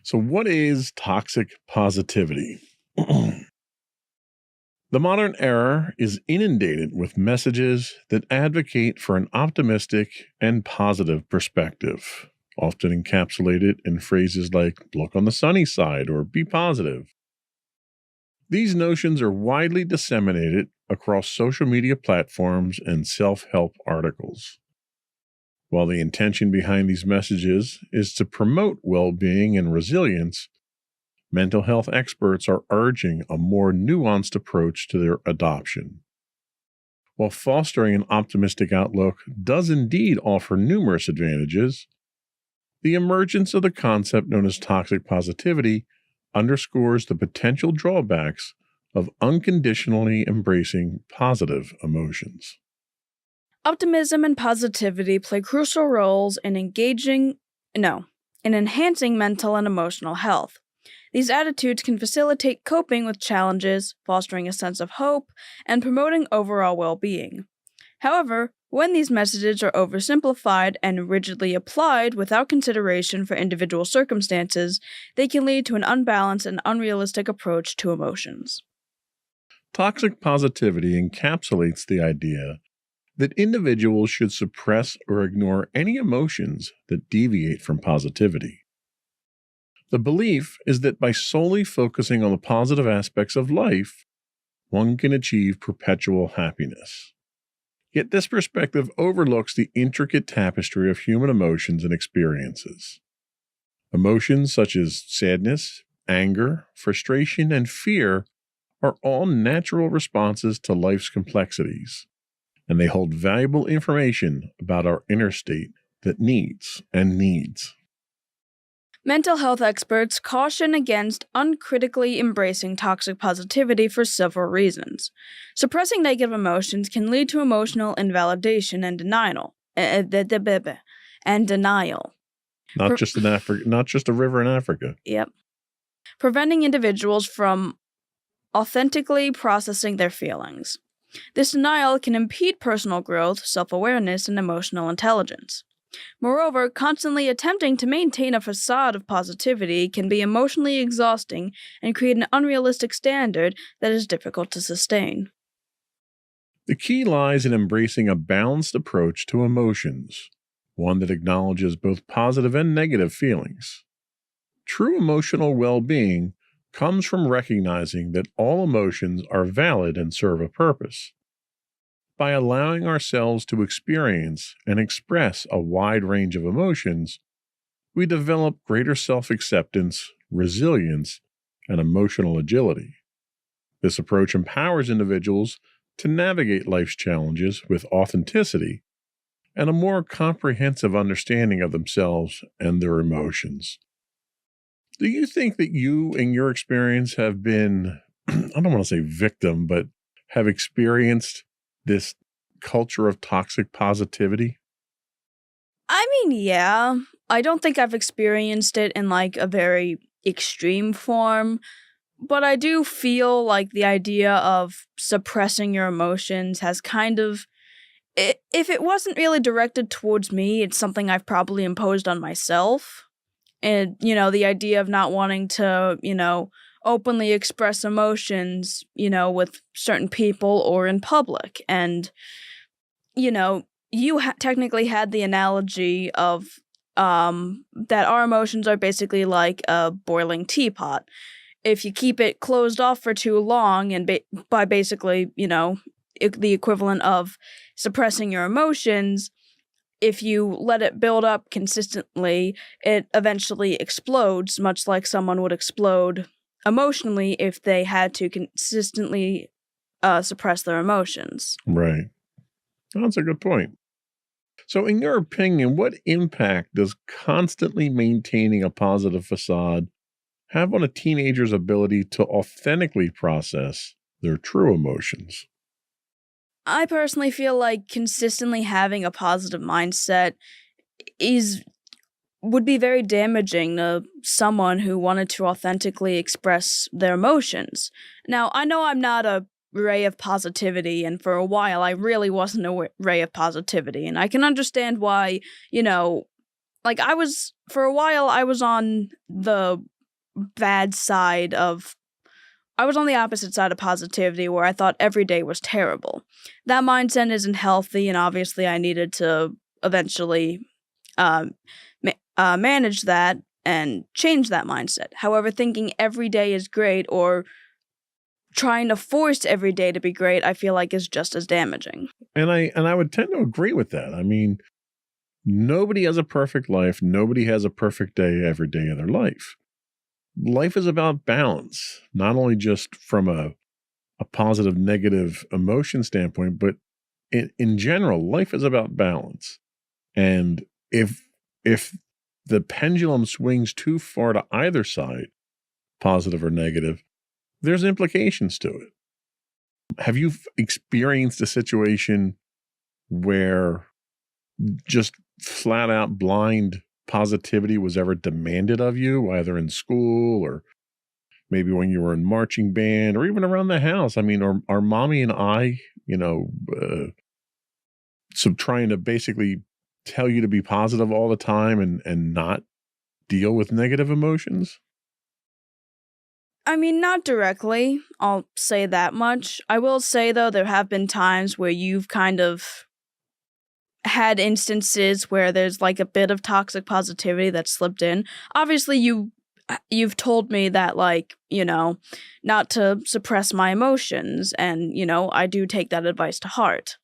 So what is toxic positivity? The modern era is inundated with messages that advocate for an optimistic and positive perspective, often encapsulated in phrases like look on the sunny side or be positive. These notions are widely disseminated across social media platforms and self-help articles. While the intention behind these messages is to promote well-being and resilience, mental health experts are urging a more nuanced approach to their adoption. While fostering an optimistic outlook does indeed offer numerous advantages, the emergence of the concept known as toxic positivity underscores the potential drawbacks of unconditionally embracing positive emotions. Optimism and positivity play crucial roles in enhancing mental and emotional health. These attitudes can facilitate coping with challenges, fostering a sense of hope, and promoting overall well-being. However, when these messages are oversimplified and rigidly applied without consideration for individual circumstances, they can lead to an unbalanced and unrealistic approach to emotions. Toxic positivity encapsulates the idea that individuals should suppress or ignore any emotions that deviate from positivity. The belief is that by solely focusing on the positive aspects of life, one can achieve perpetual happiness. Yet this perspective overlooks the intricate tapestry of human emotions and experiences. Emotions such as sadness, anger, frustration, and fear are all natural responses to life's complexities, and they hold valuable information about our inner state that needs. Mental health experts caution against uncritically embracing toxic positivity for several reasons. Suppressing negative emotions can lead to emotional invalidation and denial. Not just a river in Africa. Yep. Preventing individuals from authentically processing their feelings. This denial can impede personal growth, self-awareness, and emotional intelligence. Moreover, constantly attempting to maintain a facade of positivity can be emotionally exhausting and create an unrealistic standard that is difficult to sustain. The key lies in embracing a balanced approach to emotions, one that acknowledges both positive and negative feelings. True emotional well-being comes from recognizing that all emotions are valid and serve a purpose. By allowing ourselves to experience and express a wide range of emotions, we develop greater self-acceptance, resilience, and emotional agility. This approach empowers individuals to navigate life's challenges with authenticity and a more comprehensive understanding of themselves and their emotions. Do you think that you, in your experience, have been, I don't want to say victim, but have experienced this culture of toxic positivity? I mean, yeah. I don't think I've experienced it in like a very extreme form, but I do feel like the idea of suppressing your emotions has kind of, if it wasn't really directed towards me, it's something I've probably imposed on myself. And, the idea of not wanting to, openly express emotions, with certain people or in public. And, you technically had the analogy of that our emotions are basically like a boiling teapot. If you keep it closed off for too long, and by basically, the equivalent of suppressing your emotions, if you let it build up consistently, it eventually explodes, much like someone would explode emotionally if they had to consistently suppress their emotions. Right. That's a good point. So, in your opinion, what impact does constantly maintaining a positive facade have on a teenager's ability to authentically process their true emotions? I personally feel like consistently having a positive mindset would be very damaging to someone who wanted to authentically express their emotions. Now, I know I'm not a ray of positivity, and for a while I really wasn't a ray of positivity, and I can understand why, like for a while I was on the bad side of I was on the opposite side of positivity, where I thought every day was terrible. That mindset isn't healthy, and obviously I needed to eventually manage that and change that mindset. However, thinking every day is great or trying to force every day to be great, I feel like is just as damaging. And I would tend to agree with that. I mean, nobody has a perfect life. Nobody has a perfect day every day of their life. Life is about balance, not only just from a positive, negative emotion standpoint, but in general, life is about balance. And if the pendulum swings too far to either side, positive or negative, there's implications to it. Have you experienced a situation where just flat out blind positivity was ever demanded of you, either in school or maybe when you were in marching band or even around the house? I mean, are mommy and I, so trying to basically tell you to be positive all the time and not deal with negative emotions? I mean, not directly, I'll say that much. I will say, though, there have been times where you've kind of had instances where there's like a bit of toxic positivity that slipped in. Obviously, you've told me that, like, not to suppress my emotions, and, I do take that advice to heart.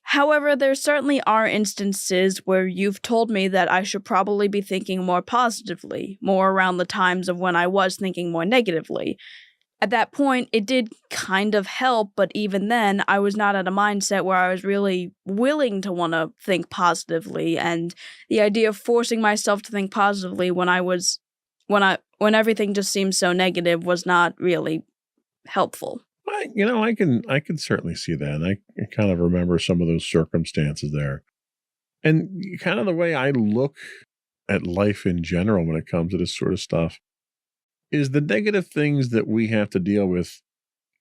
However, there certainly are instances where you've told me that I should probably be thinking more positively, more around the times of when I was thinking more negatively. At that point, it did kind of help, but even then, I was not at a mindset where I was really willing to want to think positively, and the idea of forcing myself to think positively when everything just seemed so negative was not really helpful. I can certainly see that. And I kind of remember some of those circumstances there. And kind of the way I look at life in general when it comes to this sort of stuff is the negative things that we have to deal with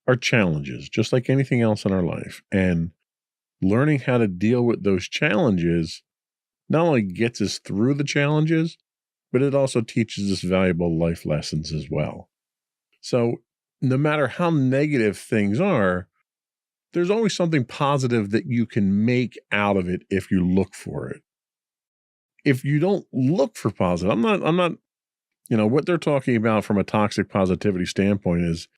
are challenges, just like anything else in our life. And learning how to deal with those challenges not only gets us through the challenges, but it also teaches us valuable life lessons as well. So no matter how negative things are, there's always something positive that you can make out of it if you look for it. If you don't look for positive, I'm not, what they're talking about from a toxic positivity standpoint is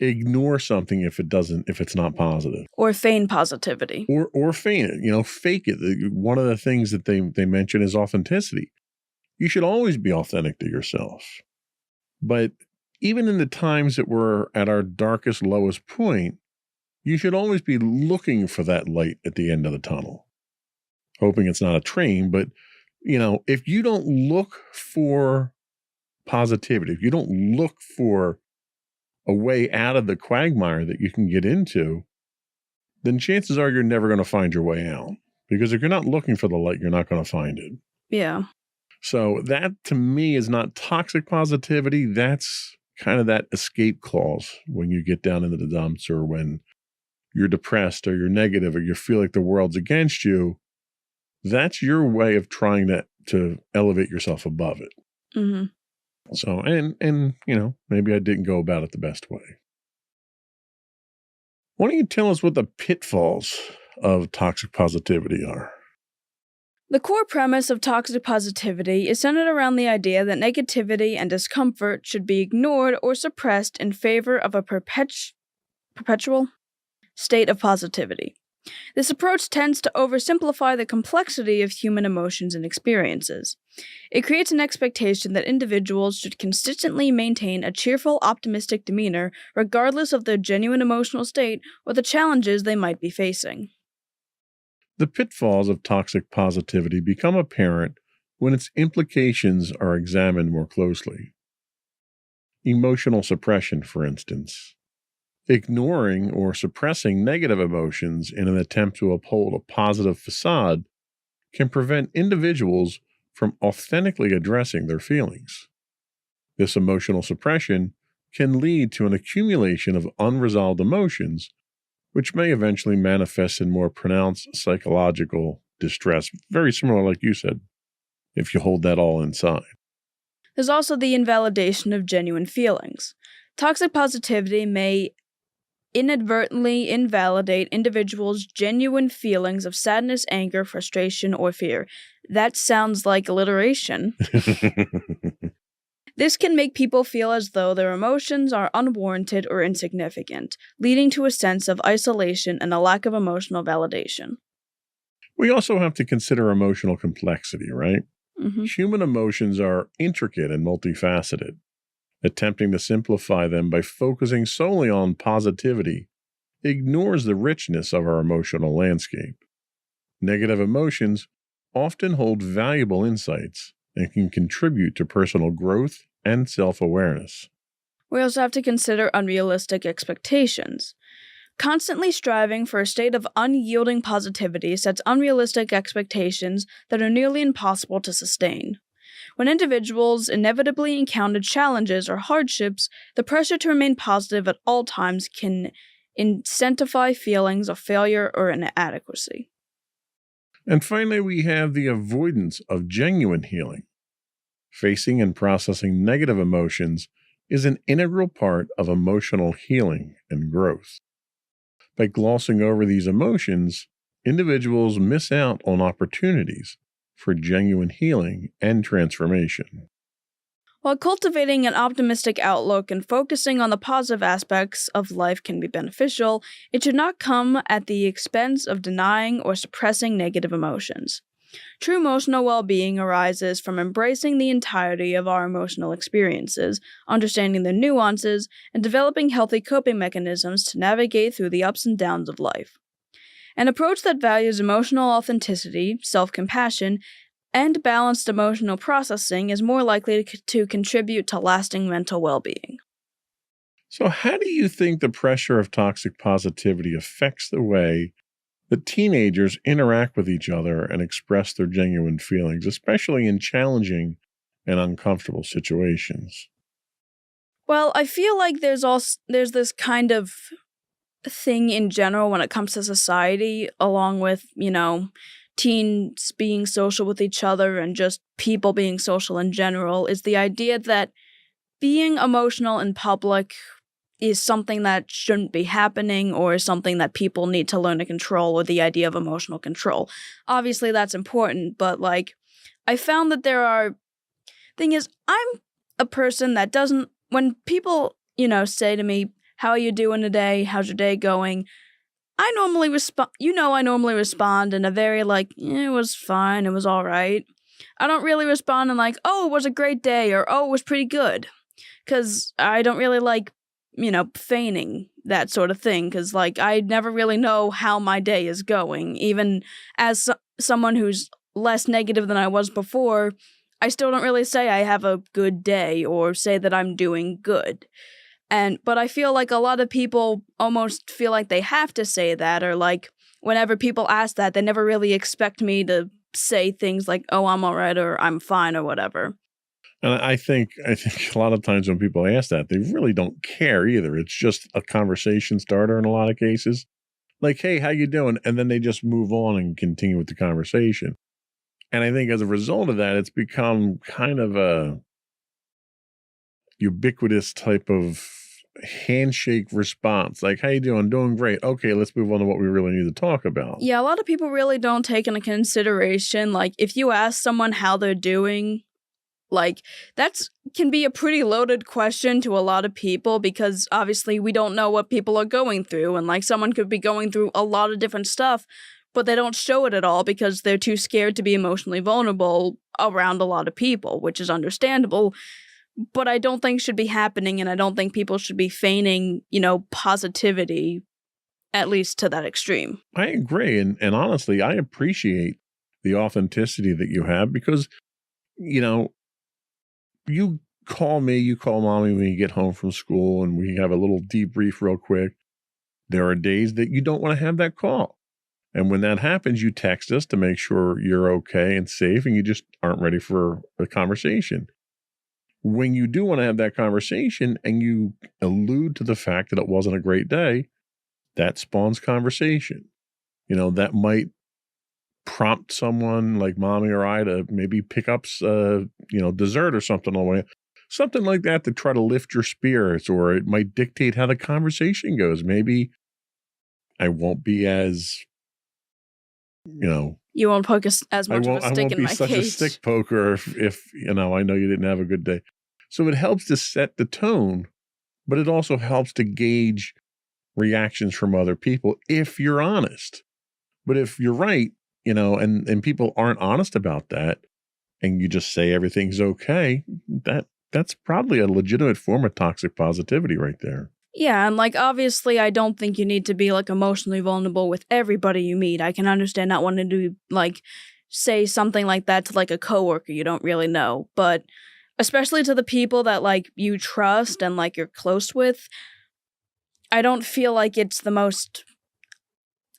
ignore something if it's not positive. Or feign positivity. Or feign it, fake it. One of the things that they mention is authenticity. You should always be authentic to yourself. But even in the times that we're at our darkest, lowest point, you should always be looking for that light at the end of the tunnel. Hoping it's not a train, but, if you don't look for positivity, if you don't look for a way out of the quagmire that you can get into, then chances are you're never going to find your way out. Because if you're not looking for the light, you're not going to find it. Yeah. So that, to me, is not toxic positivity. That's kind of that escape clause when you get down into the dumps, or when you're depressed or you're negative or you feel like the world's against you. That's your way of trying to elevate yourself above it. Mm-hmm. So, and maybe I didn't go about it the best way. Why don't you tell us what the pitfalls of toxic positivity are? The core premise of toxic positivity is centered around the idea that negativity and discomfort should be ignored or suppressed in favor of a perpetual state of positivity. This approach tends to oversimplify the complexity of human emotions and experiences. It creates an expectation that individuals should consistently maintain a cheerful, optimistic demeanor regardless of their genuine emotional state or the challenges they might be facing. The pitfalls of toxic positivity become apparent when its implications are examined more closely. Emotional suppression, for instance. Ignoring or suppressing negative emotions in an attempt to uphold a positive facade can prevent individuals from authentically addressing their feelings. This emotional suppression can lead to an accumulation of unresolved emotions, which may eventually manifest in more pronounced psychological distress, very similar, like you said, if you hold that all inside. There's also the invalidation of genuine feelings. Toxic positivity may inadvertently invalidate individuals' genuine feelings of sadness, anger, frustration, or fear. That sounds like alliteration. This can make people feel as though their emotions are unwarranted or insignificant, leading to a sense of isolation and a lack of emotional validation. We also have to consider emotional complexity, right? Mm-hmm. Human emotions are intricate and multifaceted. Attempting to simplify them by focusing solely on positivity ignores the richness of our emotional landscape. Negative emotions often hold valuable insights and can contribute to personal growth and self-awareness. We also have to consider unrealistic expectations. Constantly striving for a state of unyielding positivity sets unrealistic expectations that are nearly impossible to sustain. When individuals inevitably encounter challenges or hardships, the pressure to remain positive at all times can incentivize feelings of failure or inadequacy. And finally, we have the avoidance of genuine healing. Facing and processing negative emotions is an integral part of emotional healing and growth. By glossing over these emotions, individuals miss out on opportunities for genuine healing and transformation. While cultivating an optimistic outlook and focusing on the positive aspects of life can be beneficial, it should not come at the expense of denying or suppressing negative emotions. True emotional well-being arises from embracing the entirety of our emotional experiences, understanding their nuances, and developing healthy coping mechanisms to navigate through the ups and downs of life. An approach that values emotional authenticity, self-compassion, and balanced emotional processing is more likely to contribute to lasting mental well-being. So, how do you think the pressure of toxic positivity affects the way that teenagers interact with each other and express their genuine feelings, especially in challenging and uncomfortable situations? Well, I feel like there's this kind of thing in general when it comes to society, along with, teens being social with each other and just people being social in general, is the idea that being emotional in public is something that shouldn't be happening or is something that people need to learn to control, or the idea of emotional control. Obviously, that's important, but, I found that thing is, I'm a person that doesn't, when people, say to me, "How are you doing today? How's your day going?" I normally respond in a very it was fine, it was all right. I don't really respond in "Oh, it was a great day," or "Oh, it was pretty good," because I don't really like, feigning that sort of thing, because I never really know how my day is going. Even as someone who's less negative than I was before, I still don't really say I have a good day or say that I'm doing good. But I feel like a lot of people almost feel like they have to say that, or whenever people ask that, they never really expect me to say things like, "Oh, I'm all right," or "I'm fine," or whatever. And I think a lot of times when people ask that, they really don't care either. It's just a conversation starter in a lot of cases. Like, "Hey, how you doing?" And then they just move on and continue with the conversation. And I think as a result of that, it's become kind of a ubiquitous type of handshake response. Like, "How you doing?" "Doing great." "Okay, let's move on to what we really need to talk about." Yeah, a lot of people really don't take into consideration, if you ask someone how they're doing, Like, that's can be a pretty loaded question to a lot of people because obviously we don't know what people are going through. And like someone could be going through a lot of different stuff, but they don't show it at all because they're too scared to be emotionally vulnerable around a lot of people, which is understandable. But I don't think should be happening, and I don't think people should be feigning, positivity, at least to that extreme. I agree. And honestly, I appreciate the authenticity that you have because, you call me, you call mommy when you get home from school and we have a little debrief real quick. There are days that you don't want to have that call. And when that happens, you text us to make sure you're okay and safe and you just aren't ready for the conversation. When you do want to have that conversation and you allude to the fact that it wasn't a great day, that spawns conversation. That might prompt someone like mommy or I to maybe pick up, dessert or something on the way. Something like that to try to lift your spirits, or it might dictate how the conversation goes. Maybe I won't be as, You won't poke as much of a stick in my cage. I won't be such a stick poker if I know you didn't have a good day. So it helps to set the tone, but it also helps to gauge reactions from other people if you're honest. But if you're right, and people aren't honest about that, and you just say everything's okay, that's probably a legitimate form of toxic positivity right there. Yeah, and obviously I don't think you need to be emotionally vulnerable with everybody you meet. I can understand not wanting to say something like that to a coworker you don't really know, but especially to the people that you trust and you're close with, I don't feel like it's the most,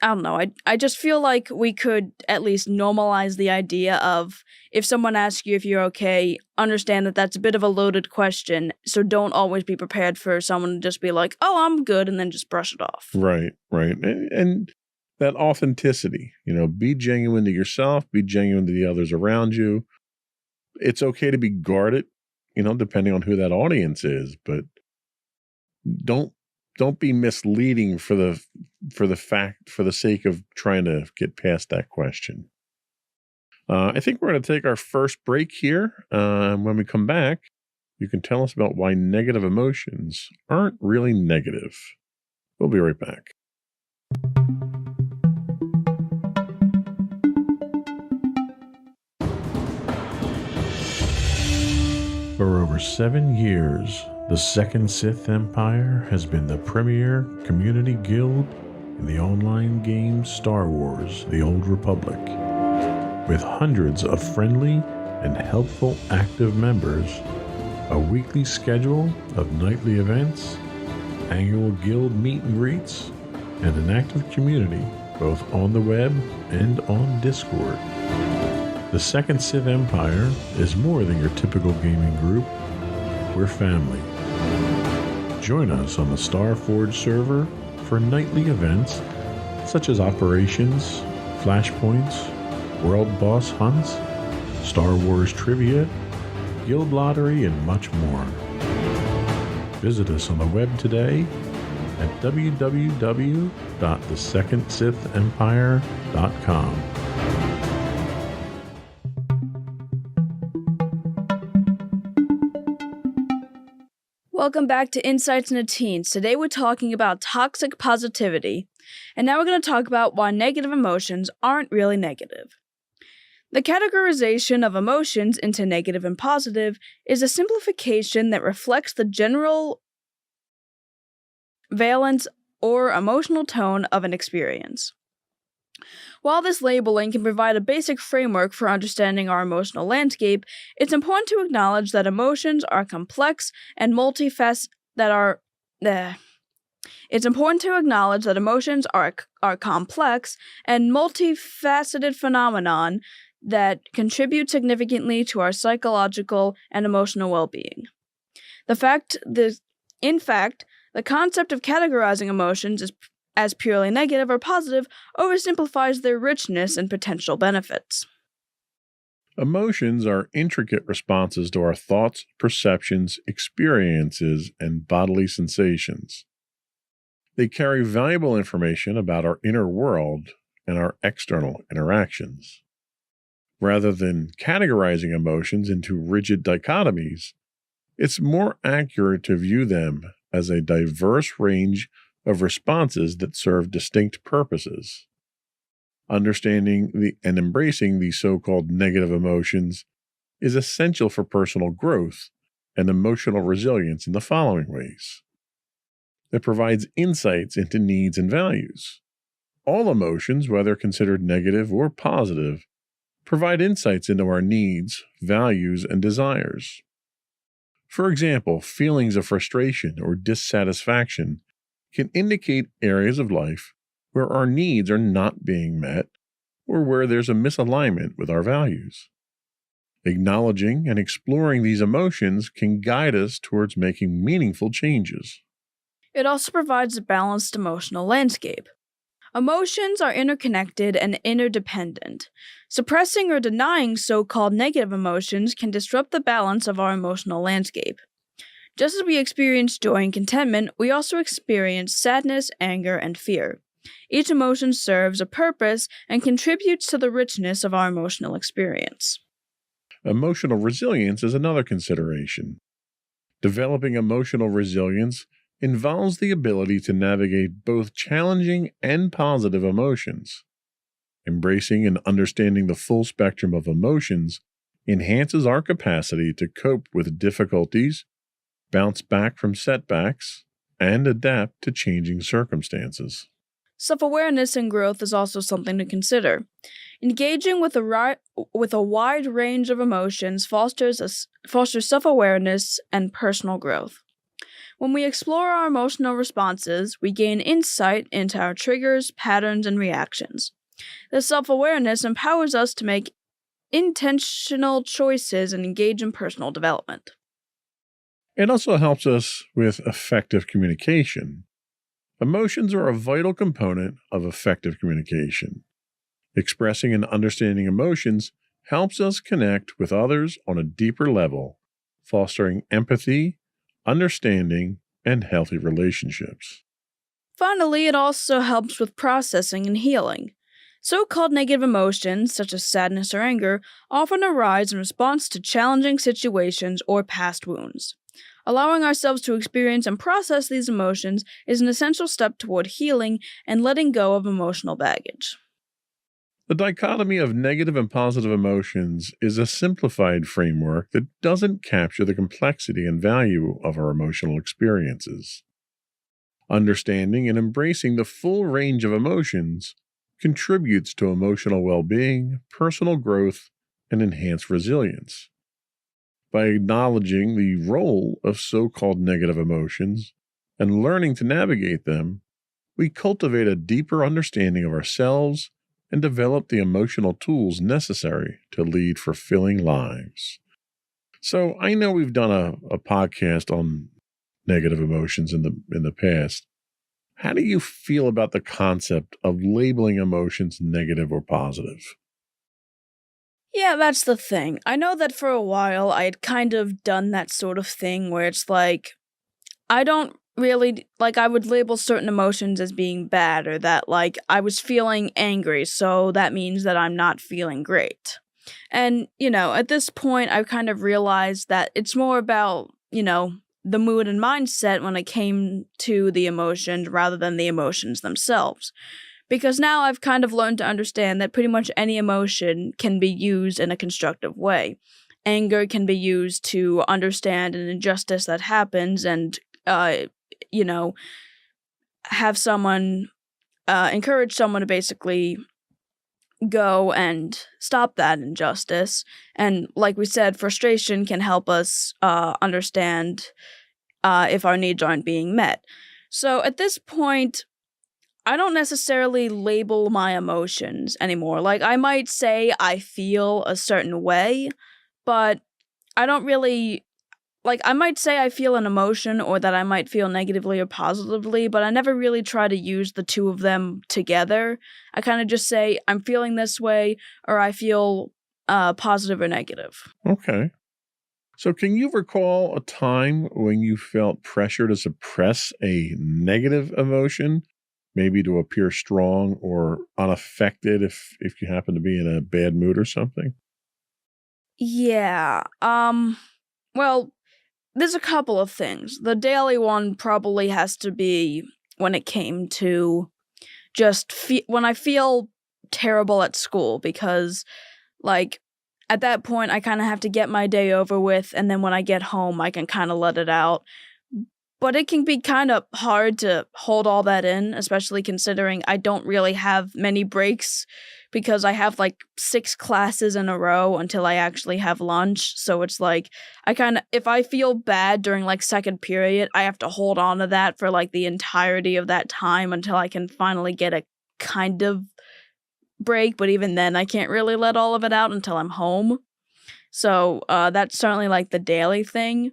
I don't know. I just feel like we could at least normalize the idea of if someone asks you if you're okay, understand that that's a bit of a loaded question. So don't always be prepared for someone to just be like, oh, I'm good, and then just brush it off. Right. And that authenticity, be genuine to yourself, be genuine to the others around you. It's okay to be guarded, depending on who that audience is, but don't be misleading for the sake of trying to get past that question. I think we're going to take our first break here. When we come back, you can tell us about why negative emotions aren't really negative. We'll be right back. For over 7 years, the Second Sith Empire has been the premier community guild in the online game Star Wars: The Old Republic. With hundreds of friendly and helpful active members, a weekly schedule of nightly events, annual guild meet and greets, and an active community both on the web and on Discord. The Second Sith Empire is more than your typical gaming group. We're family. Join us on the Starforge server for nightly events such as operations, flashpoints, world boss hunts, Star Wars trivia, guild lottery, and much more. Visit us on the web today at www.thesecondsithempire.com. Welcome back to Insights into Teens. Today we're talking about toxic positivity, and now we're going to talk about why negative emotions aren't really negative. The categorization of emotions into negative and positive is a simplification that reflects the general valence or emotional tone of an experience. While this labeling can provide a basic framework for understanding our emotional landscape, it's important to acknowledge that emotions are complex and multifaceted. It's important to acknowledge that emotions are complex and multifaceted phenomenon that contribute significantly to our psychological and emotional well-being. In fact, the concept of categorizing emotions as purely negative or positive oversimplifies their richness and potential benefits. Emotions are intricate responses to our thoughts, perceptions, experiences, and bodily sensations. They carry valuable information about our inner world and our external interactions. Rather than categorizing emotions into rigid dichotomies, it's more accurate to view them as a diverse range of responses that serve distinct purposes. Understanding and embracing these so-called negative emotions is essential for personal growth and emotional resilience in the following ways. It provides insights into needs and values. All emotions, whether considered negative or positive, provide insights into our needs, values, and desires. For example, feelings of frustration or dissatisfaction can indicate areas of life where our needs are not being met or where there's a misalignment with our values. Acknowledging and exploring these emotions can guide us towards making meaningful changes. It also provides a balanced emotional landscape. Emotions are interconnected and interdependent. Suppressing or denying so-called negative emotions can disrupt the balance of our emotional landscape. Just as we experience joy and contentment, we also experience sadness, anger, and fear. Each emotion serves a purpose and contributes to the richness of our emotional experience. Emotional resilience is another consideration. Developing emotional resilience involves the ability to navigate both challenging and positive emotions. Embracing and understanding the full spectrum of emotions enhances our capacity to cope with difficulties, bounce back from setbacks, and adapt to changing circumstances. Self-awareness and growth is also something to consider. Engaging with a wide range of emotions fosters self-awareness and personal growth. When we explore our emotional responses, we gain insight into our triggers, patterns, and reactions. This self-awareness empowers us to make intentional choices and engage in personal development. It also helps us with effective communication. Emotions are a vital component of effective communication. Expressing and understanding emotions helps us connect with others on a deeper level, fostering empathy, understanding, and healthy relationships. Finally, it also helps with processing and healing. So-called negative emotions, such as sadness or anger, often arise in response to challenging situations or past wounds. Allowing ourselves to experience and process these emotions is an essential step toward healing and letting go of emotional baggage. The dichotomy of negative and positive emotions is a simplified framework that doesn't capture the complexity and value of our emotional experiences. Understanding and embracing the full range of emotions contributes to emotional well-being, personal growth, and enhanced resilience. By acknowledging the role of so-called negative emotions and learning to navigate them, we cultivate a deeper understanding of ourselves and develop the emotional tools necessary to lead fulfilling lives. So I know we've done a podcast on negative emotions in the past. How do you feel about the concept of labeling emotions negative or positive? Yeah, that's the thing. I know that for a while I had kind of done that sort of thing where it's like, I don't really, like, I would label certain emotions as being bad, or that, like, I was feeling angry, so that means that I'm not feeling great. And, at this point, I've kind of realized that it's more about, the mood and mindset when it came to the emotions rather than the emotions themselves. Because now I've kind of learned to understand that pretty much any emotion can be used in a constructive way. Anger can be used to understand an injustice that happens and, have someone, encourage someone to basically go and stop that injustice. And like we said, frustration can help us understand if our needs aren't being met. So at this point, I don't necessarily label my emotions anymore. Like, I might say I feel a certain way, but I don't really, like, I might say I feel an emotion or that I might feel negatively or positively, but I never really try to use the two of them together. I kind of just say I'm feeling this way or I feel positive or negative. Okay. So can you recall a time when you felt pressure to suppress a negative emotion, maybe to appear strong or unaffected if you happen to be in a bad mood or something? Yeah. Well, there's a couple of things. The daily one probably has to be when it came to just when I feel terrible at school, because like at that point I kind of have to get my day over with, and then when I get home I can kind of let it out. But it can be kind of hard to hold all that in, especially considering I don't really have many breaks because I have like 6 classes in a row until I actually have lunch. So it's like if I feel bad during like second period, I have to hold on to that for like the entirety of that time until I can finally get a kind of break. But even then, I can't really let all of it out until I'm home. So that's certainly like the daily thing.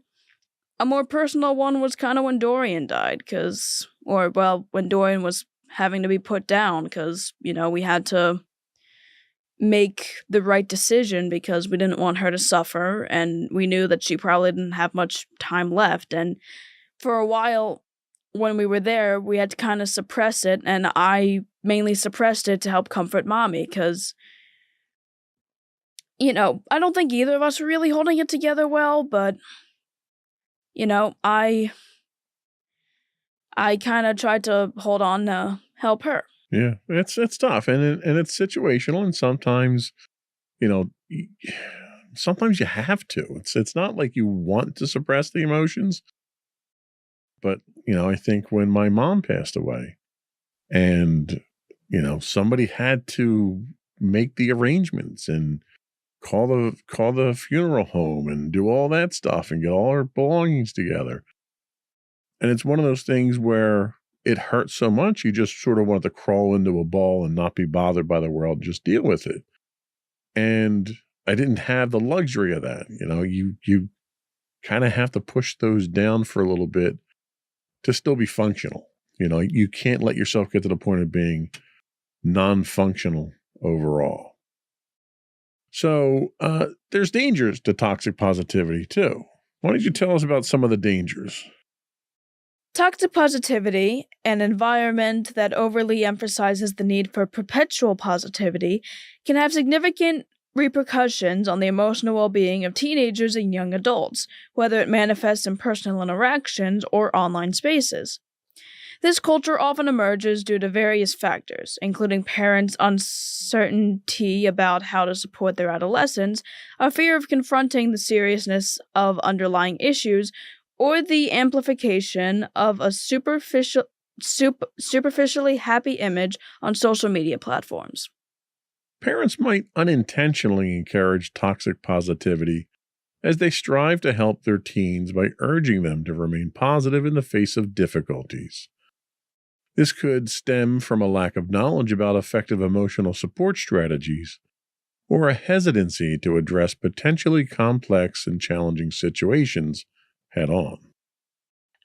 A more personal one was kind of when Dorian died, when Dorian was having to be put down, because, we had to make the right decision because we didn't want her to suffer, and we knew that she probably didn't have much time left. And for a while, when we were there, we had to kind of suppress it, and I mainly suppressed it to help comfort Mommy, because, I don't think either of us were really holding it together well, but I kind of tried to hold on to help her. Yeah, it's tough, and it's situational, and sometimes, sometimes you have to. It's not like you want to suppress the emotions, but I think when my mom passed away, and somebody had to make the arrangements and call the funeral home and do all that stuff and get all our belongings together. And it's one of those things where it hurts so much, you just sort of want to crawl into a ball and not be bothered by the world, just deal with it. And I didn't have the luxury of that. You kind of have to push those down for a little bit to still be functional. You can't let yourself get to the point of being non-functional overall. So there's dangers to toxic positivity, too. Why don't you tell us about some of the dangers? Toxic positivity, an environment that overly emphasizes the need for perpetual positivity, can have significant repercussions on the emotional well-being of teenagers and young adults, whether it manifests in personal interactions or online spaces. This culture often emerges due to various factors, including parents' uncertainty about how to support their adolescents, a fear of confronting the seriousness of underlying issues, or the amplification of a superficially happy image on social media platforms. Parents might unintentionally encourage toxic positivity as they strive to help their teens by urging them to remain positive in the face of difficulties. This could stem from a lack of knowledge about effective emotional support strategies or a hesitancy to address potentially complex and challenging situations head on.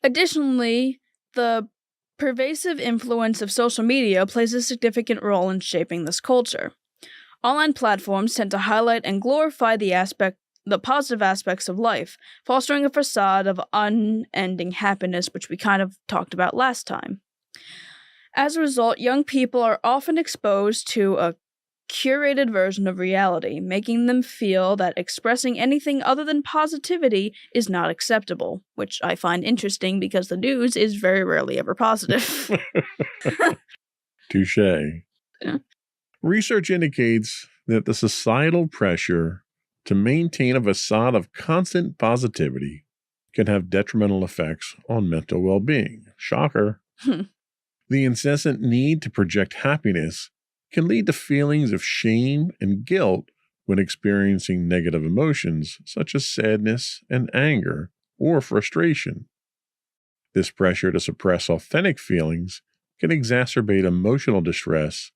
Additionally, the pervasive influence of social media plays a significant role in shaping this culture. Online platforms tend to highlight and glorify the positive aspects of life, fostering a facade of unending happiness, which we kind of talked about last time. As a result, young people are often exposed to a curated version of reality, making them feel that expressing anything other than positivity is not acceptable, which I find interesting because the news is very rarely ever positive. Touché. Yeah. Research indicates that the societal pressure to maintain a facade of constant positivity can have detrimental effects on mental well-being. Shocker. The incessant need to project happiness can lead to feelings of shame and guilt when experiencing negative emotions such as sadness and anger or frustration. This pressure to suppress authentic feelings can exacerbate emotional distress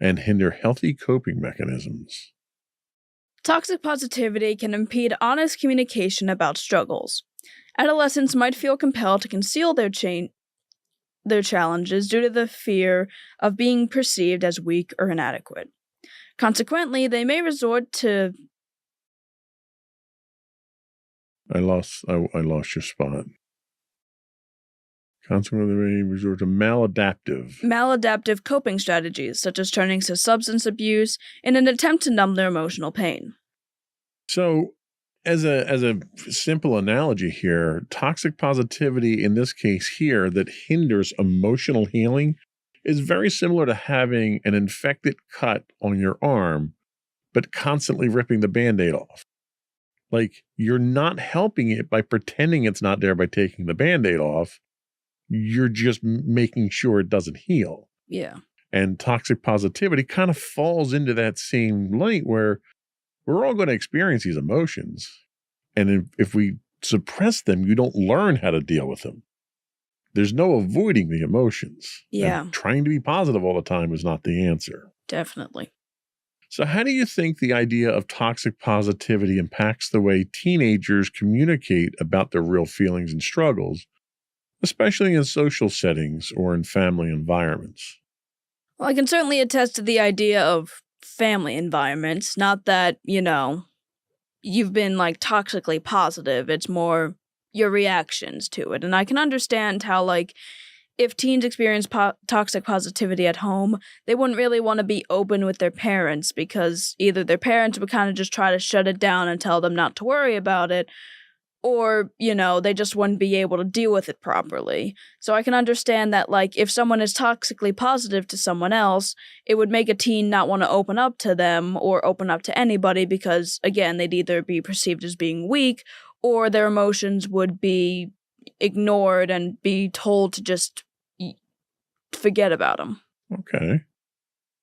and hinder healthy coping mechanisms. Toxic positivity can impede honest communication about struggles. Adolescents might feel compelled to conceal their challenges due to the fear of being perceived as weak or inadequate. Consequently, they may resort to... I lost your spot. Consequently, they may resort to maladaptive coping strategies, such as turning to substance abuse in an attempt to numb their emotional pain. So, as a simple analogy here, toxic positivity in this case here that hinders emotional healing is very similar to having an infected cut on your arm, but constantly ripping the Band-Aid off. Like, you're not helping it by pretending it's not there by taking the Band-Aid off. You're just making sure it doesn't heal. Yeah. And toxic positivity kind of falls into that same light where we're all going to experience these emotions. And if we suppress them, you don't learn how to deal with them. There's no avoiding the emotions. Yeah. And trying to be positive all the time is not the answer. Definitely. So how do you think the idea of toxic positivity impacts the way teenagers communicate about their real feelings and struggles, especially in social settings or in family environments? Well, I can certainly attest to the idea of family environments. Not that, you've been like toxically positive. It's more your reactions to it. And I can understand how, like, if teens experience toxic positivity at home, they wouldn't really want to be open with their parents because either their parents would kind of just try to shut it down and tell them not to worry about it, or, they just wouldn't be able to deal with it properly. So I can understand that, like, if someone is toxically positive to someone else, it would make a teen not want to open up to them or open up to anybody because, again, they'd either be perceived as being weak or their emotions would be ignored and be told to just forget about them. Okay.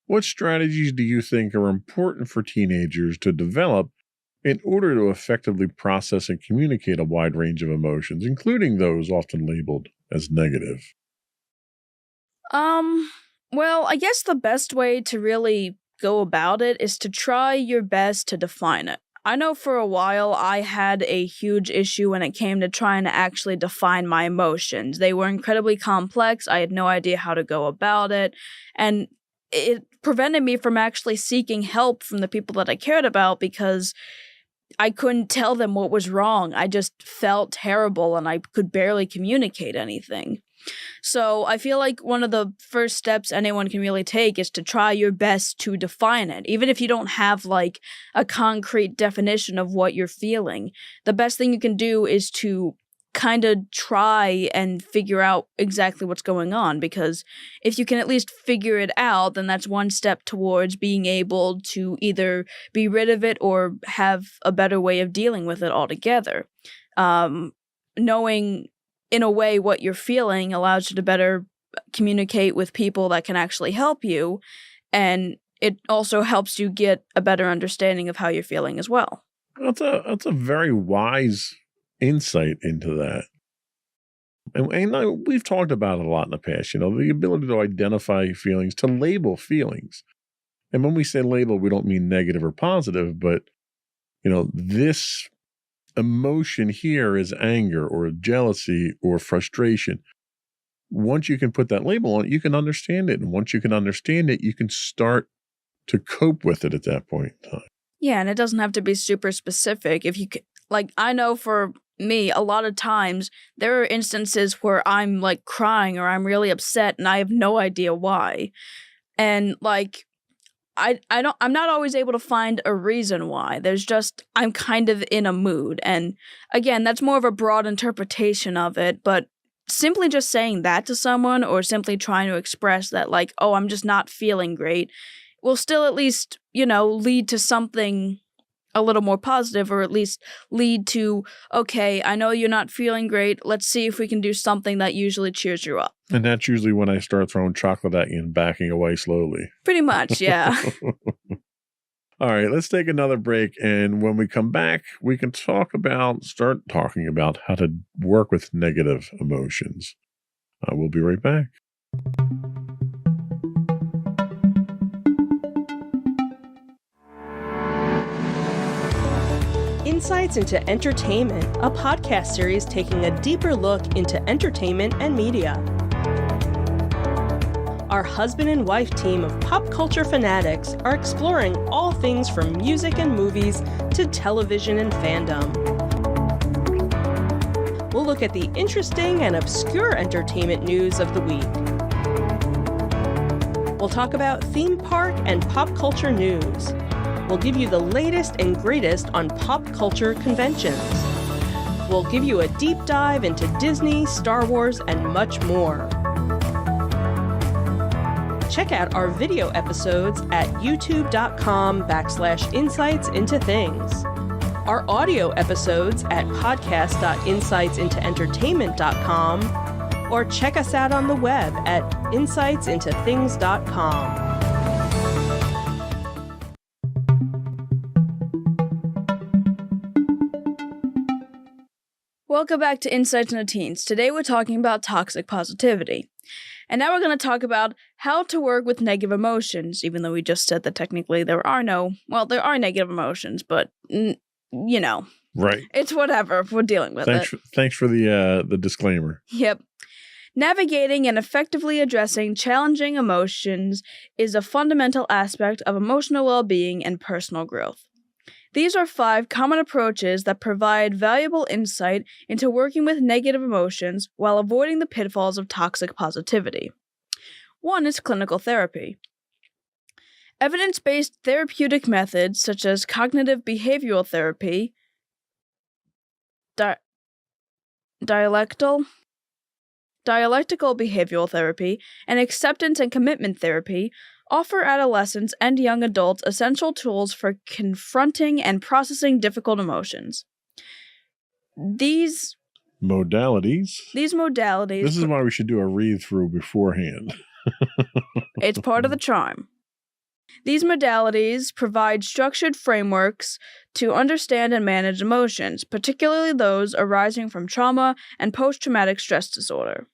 What strategies do you think are important for teenagers to develop in order to effectively process and communicate a wide range of emotions, including those often labeled as negative? Well, I guess the best way to really go about it is to try your best to define it. I know for a while I had a huge issue when it came to trying to actually define my emotions. They were incredibly complex. I had no idea how to go about it, and it prevented me from actually seeking help from the people that I cared about because I couldn't tell them what was wrong. I just felt terrible and I could barely communicate anything. So I feel like one of the first steps anyone can really take is to try your best to define it. Even if you don't have like a concrete definition of what you're feeling, the best thing you can do is to kind of try and figure out exactly what's going on, because if you can at least figure it out, then that's one step towards being able to either be rid of it or have a better way of dealing with it altogether. Knowing in a way what you're feeling allows you to better communicate with people that can actually help you, and it also helps you get a better understanding of how you're feeling as well. That's a very wise insight into that. And we've talked about it a lot in the past, the ability to identify feelings, to label feelings. And when we say label, we don't mean negative or positive, but, this emotion here is anger or jealousy or frustration. Once you can put that label on it, you can understand it. And once you can understand it, you can start to cope with it at that point in time. Yeah, and it doesn't have to be super specific. If you like, I know for me, a lot of times there are instances where I'm like crying or I'm really upset and I have no idea why. And like, I'm not always able to find a reason why. There's just, I'm kind of in a mood. And again, that's more of a broad interpretation of it, but simply just saying that to someone or simply trying to express that like, oh, I'm just not feeling great will still at least, lead to something a little more positive, or at least lead to, okay, I know you're not feeling great. Let's see if we can do something that usually cheers you up. And that's usually when I start throwing chocolate at you and backing away slowly. Pretty much, yeah. All right, let's take another break. And when we come back, we can start talking about how to work with negative emotions. We'll be right back. Insights into Entertainment, a podcast series taking a deeper look into entertainment and media. Our husband and wife team of pop culture fanatics are exploring all things from music and movies to television and fandom. We'll look at the interesting and obscure entertainment news of the week. We'll talk about theme park and pop culture news. We'll give you the latest and greatest on pop culture conventions. We'll give you a deep dive into Disney, Star Wars, and much more. Check out our video episodes at youtube.com/insights into things. Our audio episodes at podcast.insightsintoentertainment.com, or check us out on the web at insightsintothings.com. Welcome back to Insights into Teens. Today we're talking about toxic positivity. And now we're going to talk about how to work with negative emotions, even though we just said that technically there are negative emotions, but, Right. it's whatever. We're dealing with it. Thanks for the disclaimer. Yep. Navigating and effectively addressing challenging emotions is a fundamental aspect of emotional well-being and personal growth. These are 5 common approaches that provide valuable insight into working with negative emotions while avoiding the pitfalls of toxic positivity. 1 is clinical therapy. Evidence-based therapeutic methods such as cognitive behavioral therapy, dialectical behavioral therapy, and acceptance and commitment therapy offer adolescents and young adults essential tools for confronting and processing difficult emotions. These modalities. This is why we should do a read-through beforehand. It's part of the charm. These modalities provide structured frameworks to understand and manage emotions, particularly those arising from trauma and post-traumatic stress disorder.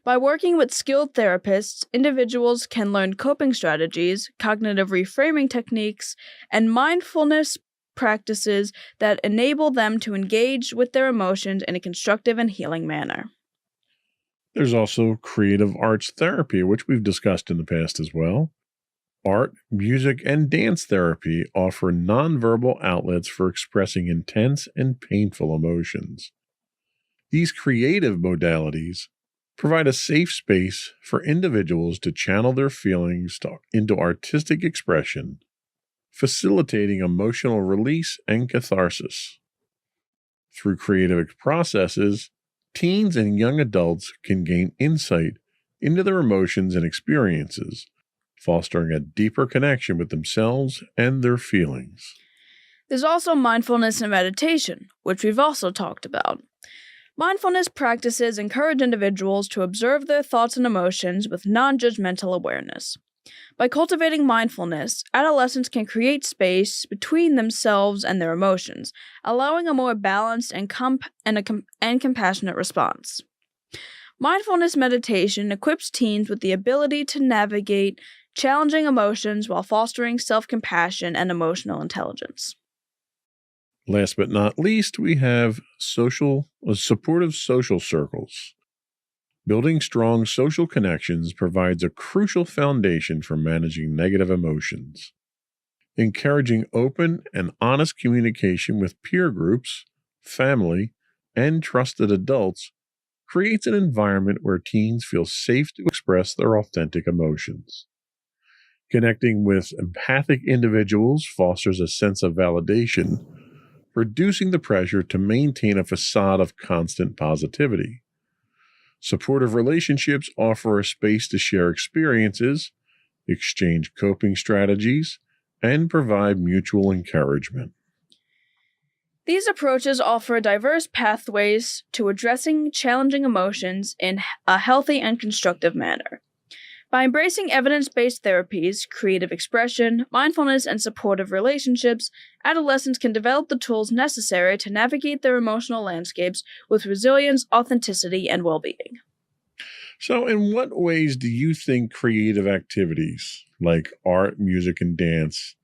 By working with skilled therapists, individuals can learn coping strategies, cognitive reframing techniques, and mindfulness practices that enable them to engage with their emotions in a constructive and healing manner. There's also creative arts therapy, which we've discussed in the past as well. Art, music, and dance therapy offer nonverbal outlets for expressing intense and painful emotions. These creative modalities provide a safe space for individuals to channel their feelings into artistic expression, facilitating emotional release and catharsis. Through creative processes, teens and young adults can gain insight into their emotions and experiences, fostering a deeper connection with themselves and their feelings. There's also mindfulness and meditation, which we've also talked about. Mindfulness practices encourage individuals to observe their thoughts and emotions with non-judgmental awareness. By cultivating mindfulness, adolescents can create space between themselves and their emotions, allowing a more balanced and compassionate response. Mindfulness meditation equips teens with the ability to navigate challenging emotions while fostering self-compassion and emotional intelligence. Last but not least, we have supportive social circles. Building strong social connections provides a crucial foundation for managing negative emotions. Encouraging open and honest communication with peer groups, family, and trusted adults creates an environment where teens feel safe to express their authentic emotions. Connecting with empathic individuals fosters a sense of validation, reducing the pressure to maintain a facade of constant positivity. Supportive relationships offer a space to share experiences, exchange coping strategies, and provide mutual encouragement. These approaches offer diverse pathways to addressing challenging emotions in a healthy and constructive manner. By embracing evidence-based therapies, creative expression, mindfulness, and supportive relationships, adolescents can develop the tools necessary to navigate their emotional landscapes with resilience, authenticity, and well-being. So, in what ways do you think creative activities like art, music, and dance,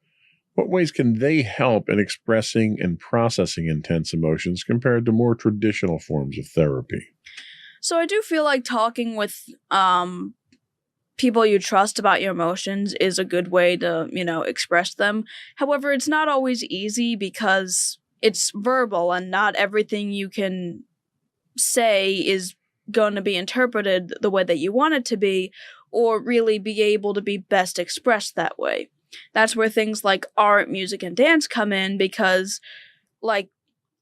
what ways can they help in expressing and processing intense emotions compared to more traditional forms of therapy? So I do feel like talking with people you trust about your emotions is a good way to, express them. However, it's not always easy because it's verbal and not everything you can say is going to be interpreted the way that you want it to be or really be able to be best expressed that way. that's where things like art, music, and dance come in, because like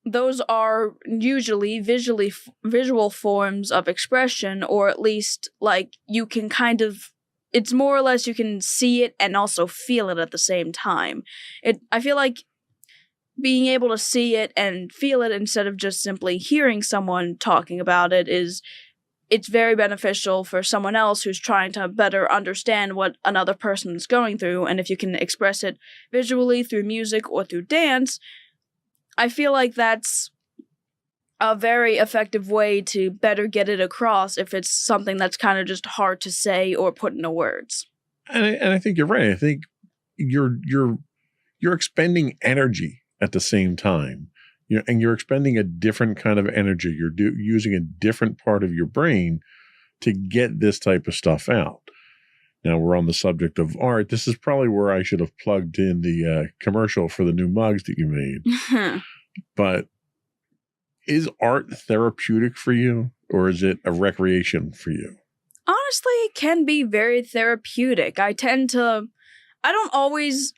those are usually visual forms of expression, or at least like you can kind of, it's more or less you can see it and also feel it at the same time. I feel like being able to see it and feel it instead of just simply hearing someone talking about it it's very beneficial for someone else who's trying to better understand what another person is going through. And if you can express it visually through music or through dance, I feel like that's a very effective way to better get it across if it's something that's kind of just hard to say or put into words. And I think you're right. I think you're expending energy at the same time. And you're expending a different kind of energy. You're using a different part of your brain to get this type of stuff out. Now we're on the subject of art. This is probably where I should have plugged in the commercial for the new mugs that you made. But is art therapeutic for you, or is it a recreation for you? Honestly, it can be very therapeutic. I'm not always